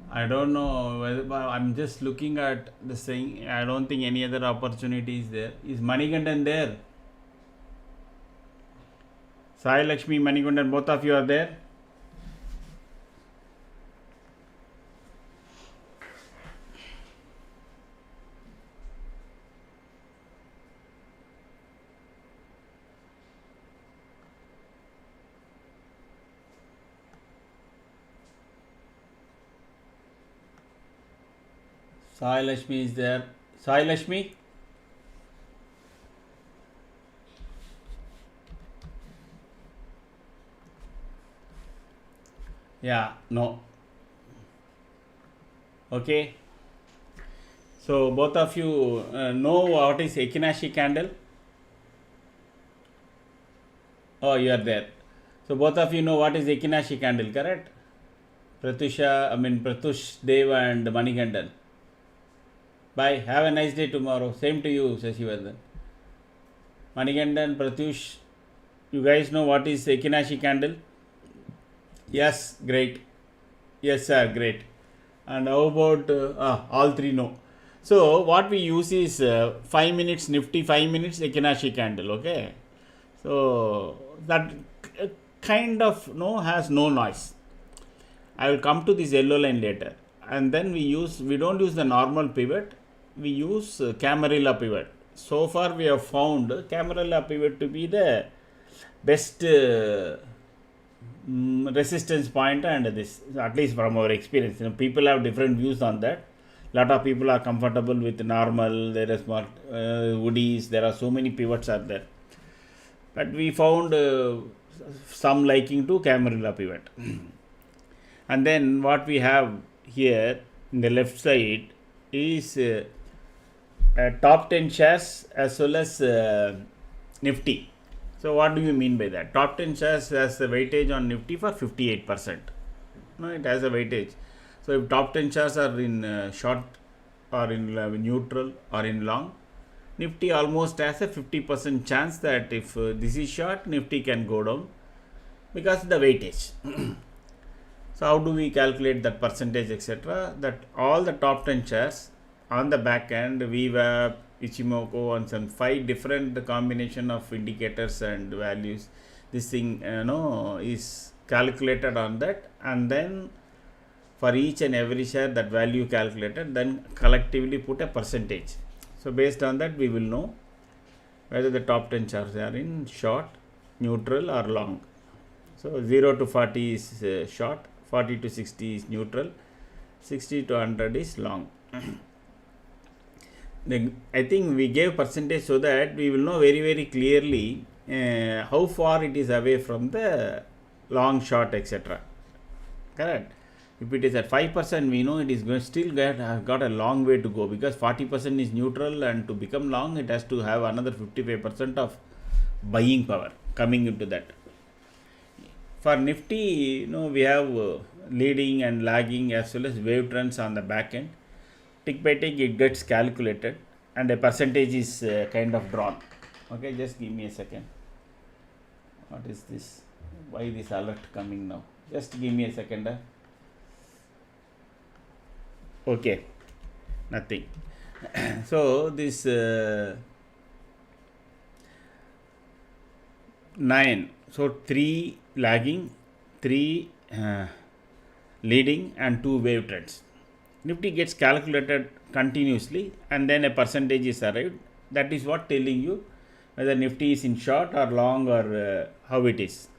Speaker 1: I don't know whether, but I'm just looking at the thing. I don't think any other opportunity is there. Is Manikandan there? Sai Lakshmi, Manikandan, both of you are there? Sai Lakshmi is there. Sai Lakshmi? Yeah, no. Okay. So both of you know what is Ekinashi candle? Oh, you are there. So both of you know what is Ekinashi candle, correct? Pratush, Dev and Manikandan. Bye. Have a nice day tomorrow. Same to you, Sasivardhan. Manikandan, Pratush, you guys know what is Ekinashi candle? Yes, great. Yes, sir, great. And how about all three know? So what we use is 5 minutes Nifty, 5 minutes Ekinashi candle. Okay. So that kind of has no noise. I will come to this yellow line later. And then we don't use the normal pivot. We use Camarilla pivot. So far we have found Camarilla pivot to be the best resistance point, and this, at least from our experience, people have different views on that. Lot of people are comfortable with normal, there is more woodies, there are so many pivots are there, but we found some liking to Camarilla pivot. And then what we have here in the left side, is top 10 shares as well as Nifty. So what do you mean by that? Top 10 shares has the weightage on Nifty for 58%. No, it has a weightage. So if top 10 shares are in short or in neutral or in long, Nifty almost has a 50% chance that if this is short, Nifty can go down because the weightage. So how do we calculate that percentage, etc.? That all the top 10 shares on the back end, VWAP, Ichimoku, and some 5 different combination of indicators and values. This thing is calculated on that, and then for each and every share that value calculated, then collectively put a percentage. So based on that, we will know whether the top 10 shares are in short, neutral or long. So 0 to 40 is short, 40 to 60 is neutral, 60 to 100 is long. Then I think we gave percentage so that we will know very, very clearly how far it is away from the long, short, etc. Correct? If it is at 5%, we know it is going still got a long way to go, because 40% is neutral, and to become long, it has to have another 55% of buying power coming into that. For Nifty, we have leading and lagging as well as wave trends on the back end. Tick by tick, it gets calculated and a percentage is kind of drawn. Okay, just give me a second. What is this? Why this alert coming now? Just give me a second. Okay, nothing. So this 9. So 3 lagging, 3 leading, and 2 wave trends. Nifty gets calculated continuously, and then a percentage is arrived. That is what telling you whether Nifty is in short or long, or how it is.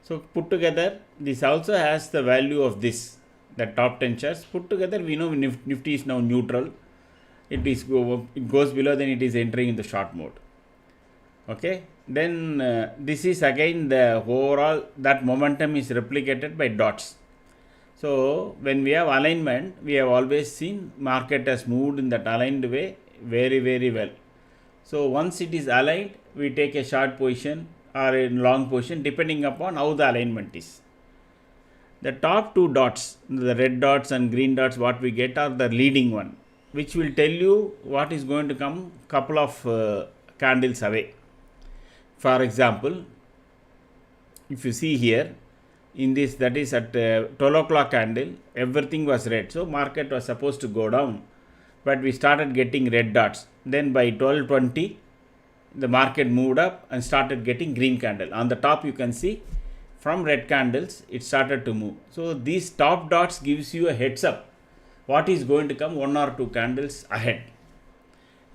Speaker 1: So put together, this also has the value of this, the top 10 shares. Put together, we know Nifty is now neutral. It goes below, then it is entering in the short mode. Okay, then this is again the overall, that momentum is replicated by dots. So when we have alignment, we have always seen market has moved in that aligned way very, very well. So once it is aligned, we take a short position or a long position depending upon how the alignment is. The top 2 dots, the red dots and green dots, what we get are the leading one, which will tell you what is going to come couple of candles away. For example, if you see here, in this, that is at 12 o'clock candle, everything was red. So market was supposed to go down, but we started getting red dots. Then by 12:20, the market moved up and started getting green candle. On the top, you can see from red candles, it started to move. So these top dots gives you a heads up what is going to come 1 or 2 candles ahead.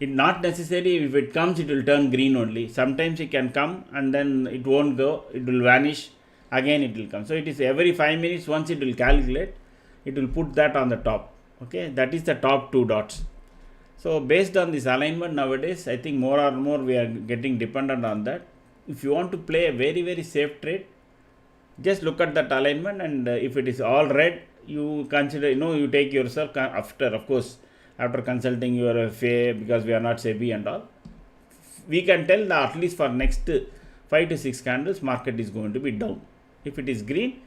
Speaker 1: It not necessary if it comes, it will turn green only. Sometimes it can come and then it won't go, it will vanish. Again it will come. So it is every 5 minutes, once it will calculate, it will put that on the top. Okay, that is the top 2 dots. So based on this alignment nowadays, I think more and more we are getting dependent on that. If you want to play a very, very safe trade, just look at that alignment, and if it is all red, you consider, you take yourself after consulting your FA, because we are not SEBI and all, we can tell that at least for next 5 to 6 candles, market is going to be down. If it is green,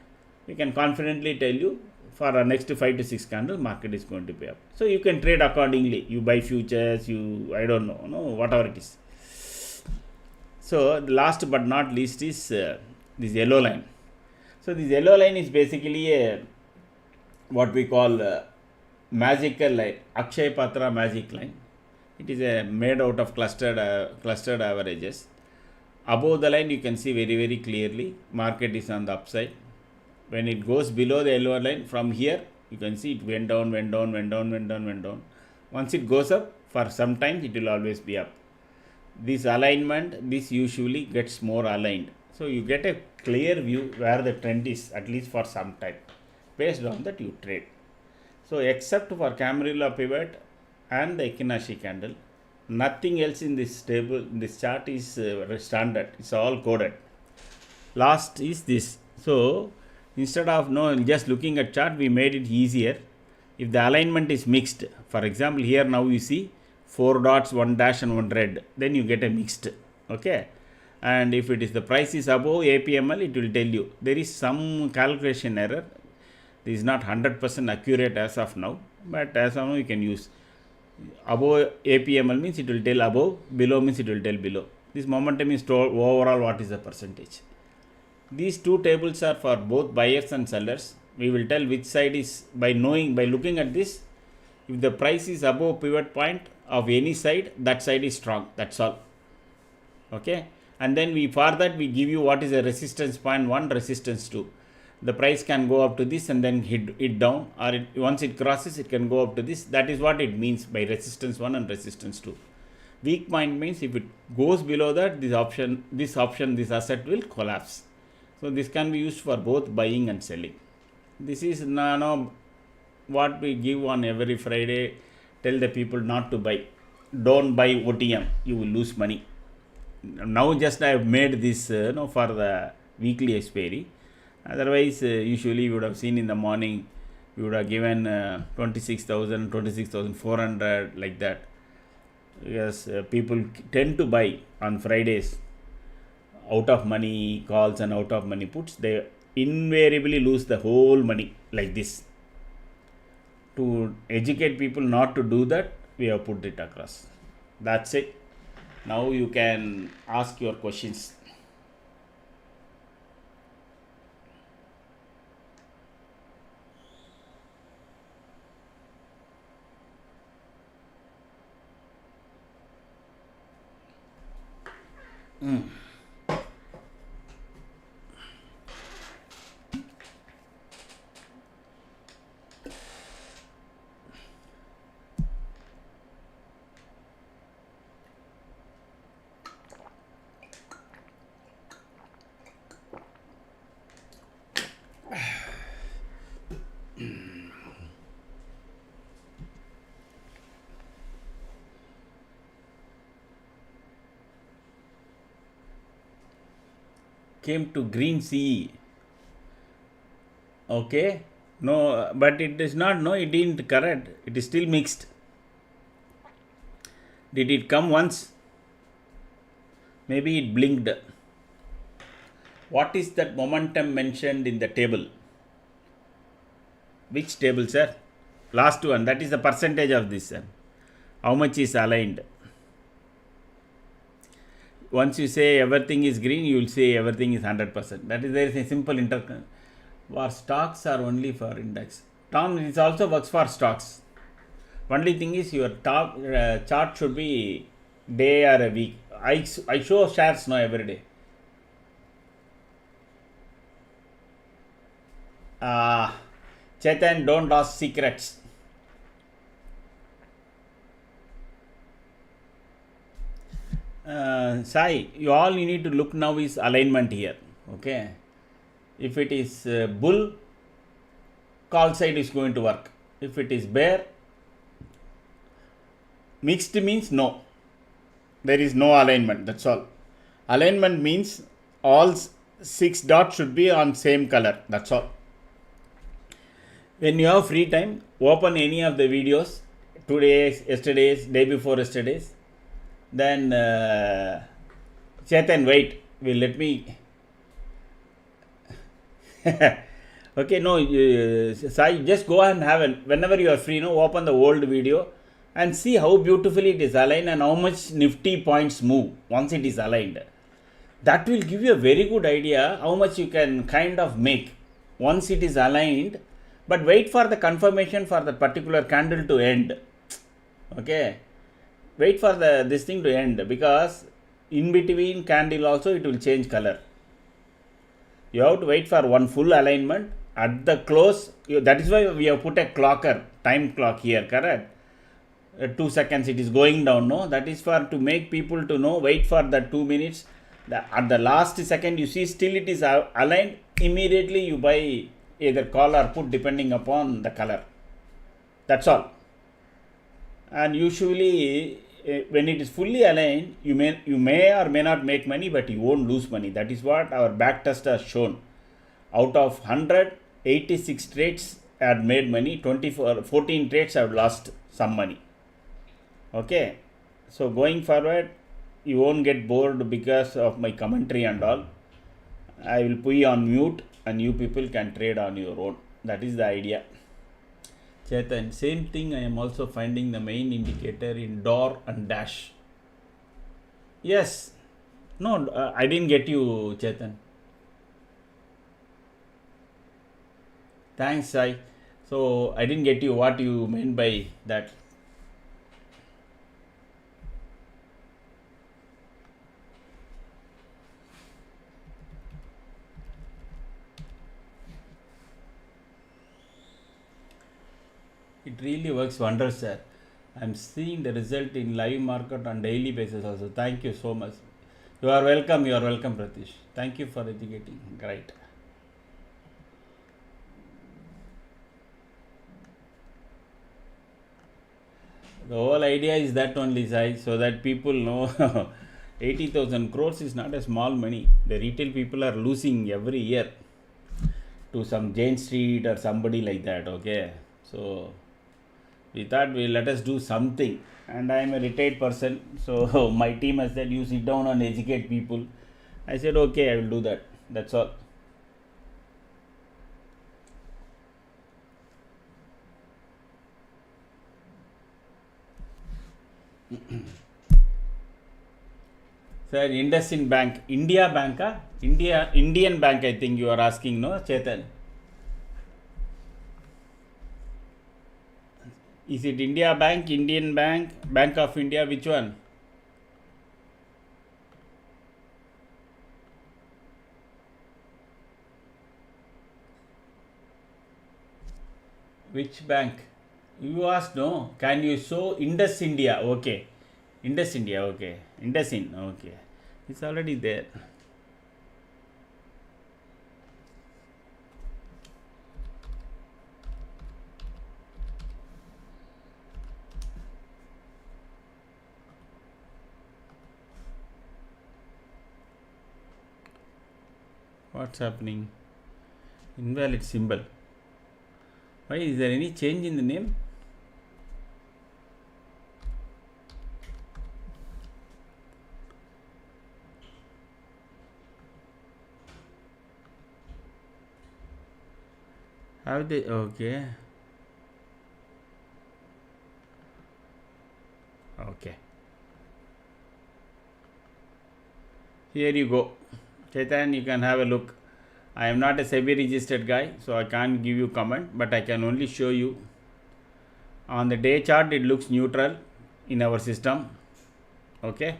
Speaker 1: we can confidently tell you for our next 5 to 6 candles, market is going to be up. So you can trade accordingly. You buy futures, I don't know, whatever it is. So the last but not least is this yellow line. So this yellow line is basically what we call magical line, Akshay Patra magic line. It is made out of clustered averages. Above the line, you can see very, very clearly market is on the upside. When it goes below the yellow line, from here you can see it went down. Once it goes up, for some time it will always be up. This alignment, this usually gets more aligned. So you get a clear view where the trend is, at least for some time. Based on that, you trade. So except for Camarilla pivot and the Ikinashi candle, nothing else in this table, in this chart is standard. It's all coded. Last is this. So instead of just looking at chart, we made it easier. If the alignment is mixed, for example, here now you see 4 dots, 1 dash and 1 red, then you get a mixed. Okay. And if it is the price is above APML, it will tell you. There is some calculation error. This is not 100% accurate as of now, but as of now you can use. Above APML means it will tell above, below means it will tell below. This momentum is overall what is the percentage. These two tables are for both buyers and sellers. We will tell which side is, by looking at this, if the price is above pivot point of any side, that side is strong. That's all. Okay. And then for that we give you what is a resistance point 1, resistance 2. The price can go up to this and then hit it down, or once it crosses it can go up to this. That is what it means by resistance 1 and resistance 2. Weak point means if it goes below that, this asset will collapse. So this can be used for both buying and selling. This is now what we give on every Friday. Tell the people not to buy. Don't buy OTM. You will lose money. Now just I have made this for the weekly expiry. Otherwise, usually you would have seen in the morning, we would have given 26,000, 26,400 like that. Because people tend to buy on Fridays out of money calls and out of money puts. They invariably lose the whole money like this. To educate people not to do that, we have put it across. That's it. Now you can ask your questions. Came to green CE. Okay. No, but it is not, no, it didn't correct. It is still mixed. Did it come once? Maybe it blinked. What is that momentum mentioned in the table? Which table, sir? Last one. That is the percentage of this, sir. How much is aligned? Once you say everything is green, you will say everything is 100%. That is, there is a simple for stocks are only for index. Tom, this also works for stocks. Only thing is your chart should be day or a week. I show shares now every day. Chetan, don't ask secrets. Sai, you need to look now is alignment here. Okay. If it is bull, call side is going to work. If it is bear, mixed means no. There is no alignment. That's all. Alignment means all 6 dots should be on same color. That's all. When you have free time, open any of the videos, today's, yesterday's, day before yesterday's. Then Chetan, wait, let me. Okay, no, Sai, just go and whenever you are free, open the old video and see how beautifully it is aligned and how much Nifty points move once it is aligned. That will give you a very good idea how much you can kind of make once it is aligned. But wait for the confirmation for the particular candle to end. Okay. Wait for this thing to end, because in between candle also it will change color. You have to wait for one full alignment. At the close, that is why we have put a clocker, time clock here, correct? 2 seconds it is going down, no? That is for to make people to know, wait for the 2 minutes. At the last second you see still it is aligned, immediately you buy either call or put depending upon the color. That's all. And usually when it is fully aligned, you may or may not make money, but you won't lose money. That is what our back test has shown. Out of 100, 86 trades had made money. 24 14 trades I have lost some money. Okay, so going forward you won't get bored because of my commentary and all. I will put you on mute and you people can trade on your own. That is the idea. Chetan, same thing I am also finding the main indicator in door and dash. Yes. No, I didn't get you, Chetan. Thanks, Sai. So I didn't get you what you meant by that. It really works wonders, sir. I'm seeing the result in live market on daily basis also. Thank you so much. You are welcome, Pratish. Thank you for educating. Great. The whole idea is that only, Sai, so that people know 80,000 crores is not a small money. The retail people are losing every year to some Jane Street or somebody like that. Okay, so we thought let us do something, and I am a retired person, so my team has said you sit down and educate people. I said okay, I will do that. That's all. Sir, IndusInd Bank, India Bank, Indian Bank, I think you are asking, no, Chetan? Is it India Bank, Indian Bank, Bank of India, which one? Which bank? You asked, no? Can you show Indus India? Okay. Indus India, okay. IndusInd, okay. It's already there. What's happening? Invalid symbol. Why is there any change in the name? Have they? Okay. Okay. Here you go. Chetan, you can have a look. I am not a SEBI registered guy, so I can't give you comment, but I can only show you. On the day chart, it looks neutral in our system. Okay.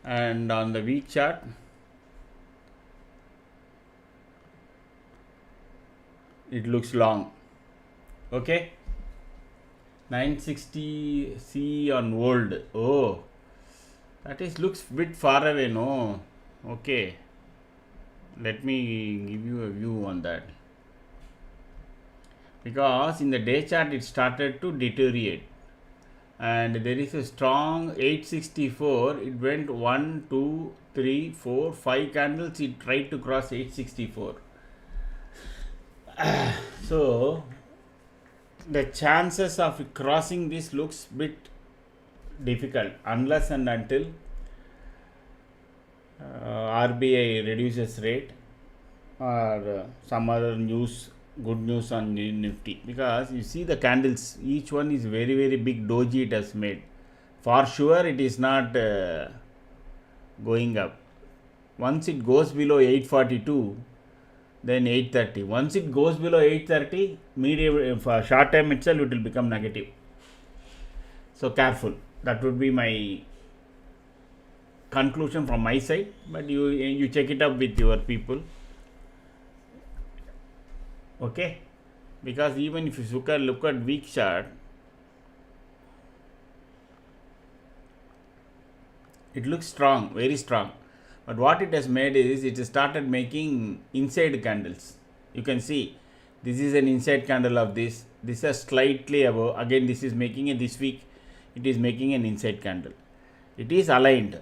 Speaker 1: And on the week chart, it looks long. Okay. 960 C on world. Oh, that is looks bit far away, no? Okay. Let me give you a view on that. Because in the day chart, it started to deteriorate. And there is a strong 864. It went 1, 2, 3, 4, 5 candles. It tried to cross 864. So the chances of crossing this looks bit difficult unless and until RBI reduces rate or some other good news on Nifty, because you see the candles, each one is very very big doji it has made. For sure it is not going up. Once it goes below 842, then 830. Once it goes below 830, medium for short term itself it will become negative. So careful. That would be my conclusion from my side, but you check it up with your people. Okay, because even if you look at week chart, it looks strong, very strong. But what it has made is it started making inside candles. You can see this is an inside candle of this. This is slightly above. Again, this is making a this week. It is making an inside candle. It is aligned.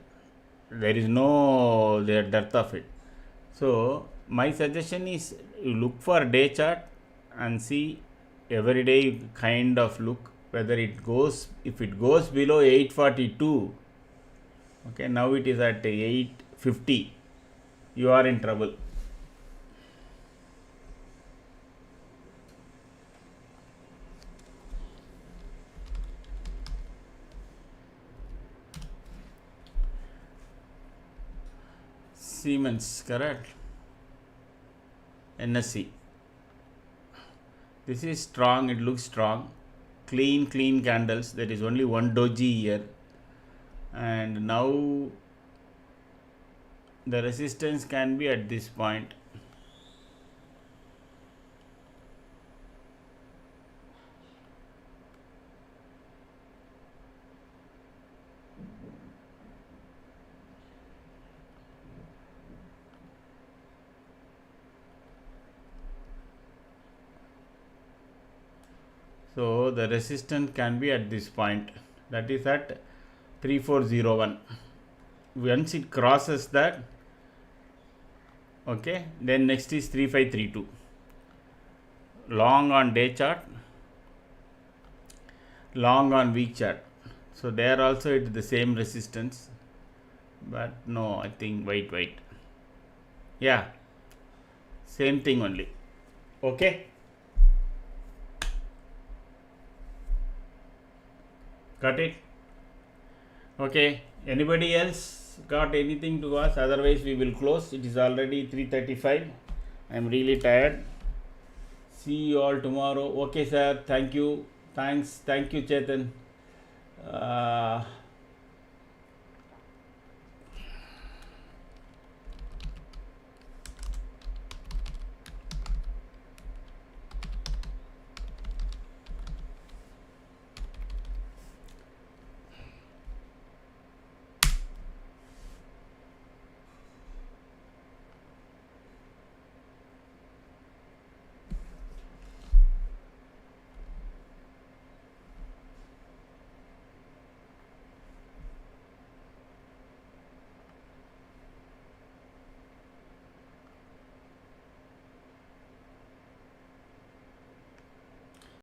Speaker 1: There is no dearth of it. So my suggestion is you look for day chart and see every day. You kind of look whether it goes. If it goes below 842, okay, now it is at 850. You are in trouble. Siemens, correct. NSC. This is strong. It looks strong. Clean candles. There is only one doji here, and now the resistance can be at this point. So the resistance can be at this point, that is at 3401. Once it crosses that, okay, then next is 3532. Long on day chart, long on week chart. So there also it is the same resistance, but no, I think wait. Yeah, same thing only. Okay. Got it? Okay. Anybody else got anything to ask? Otherwise, we will close. It is already 3:35. I am really tired. See you all tomorrow. Okay, sir. Thank you. Thanks. Thank you, Chetan.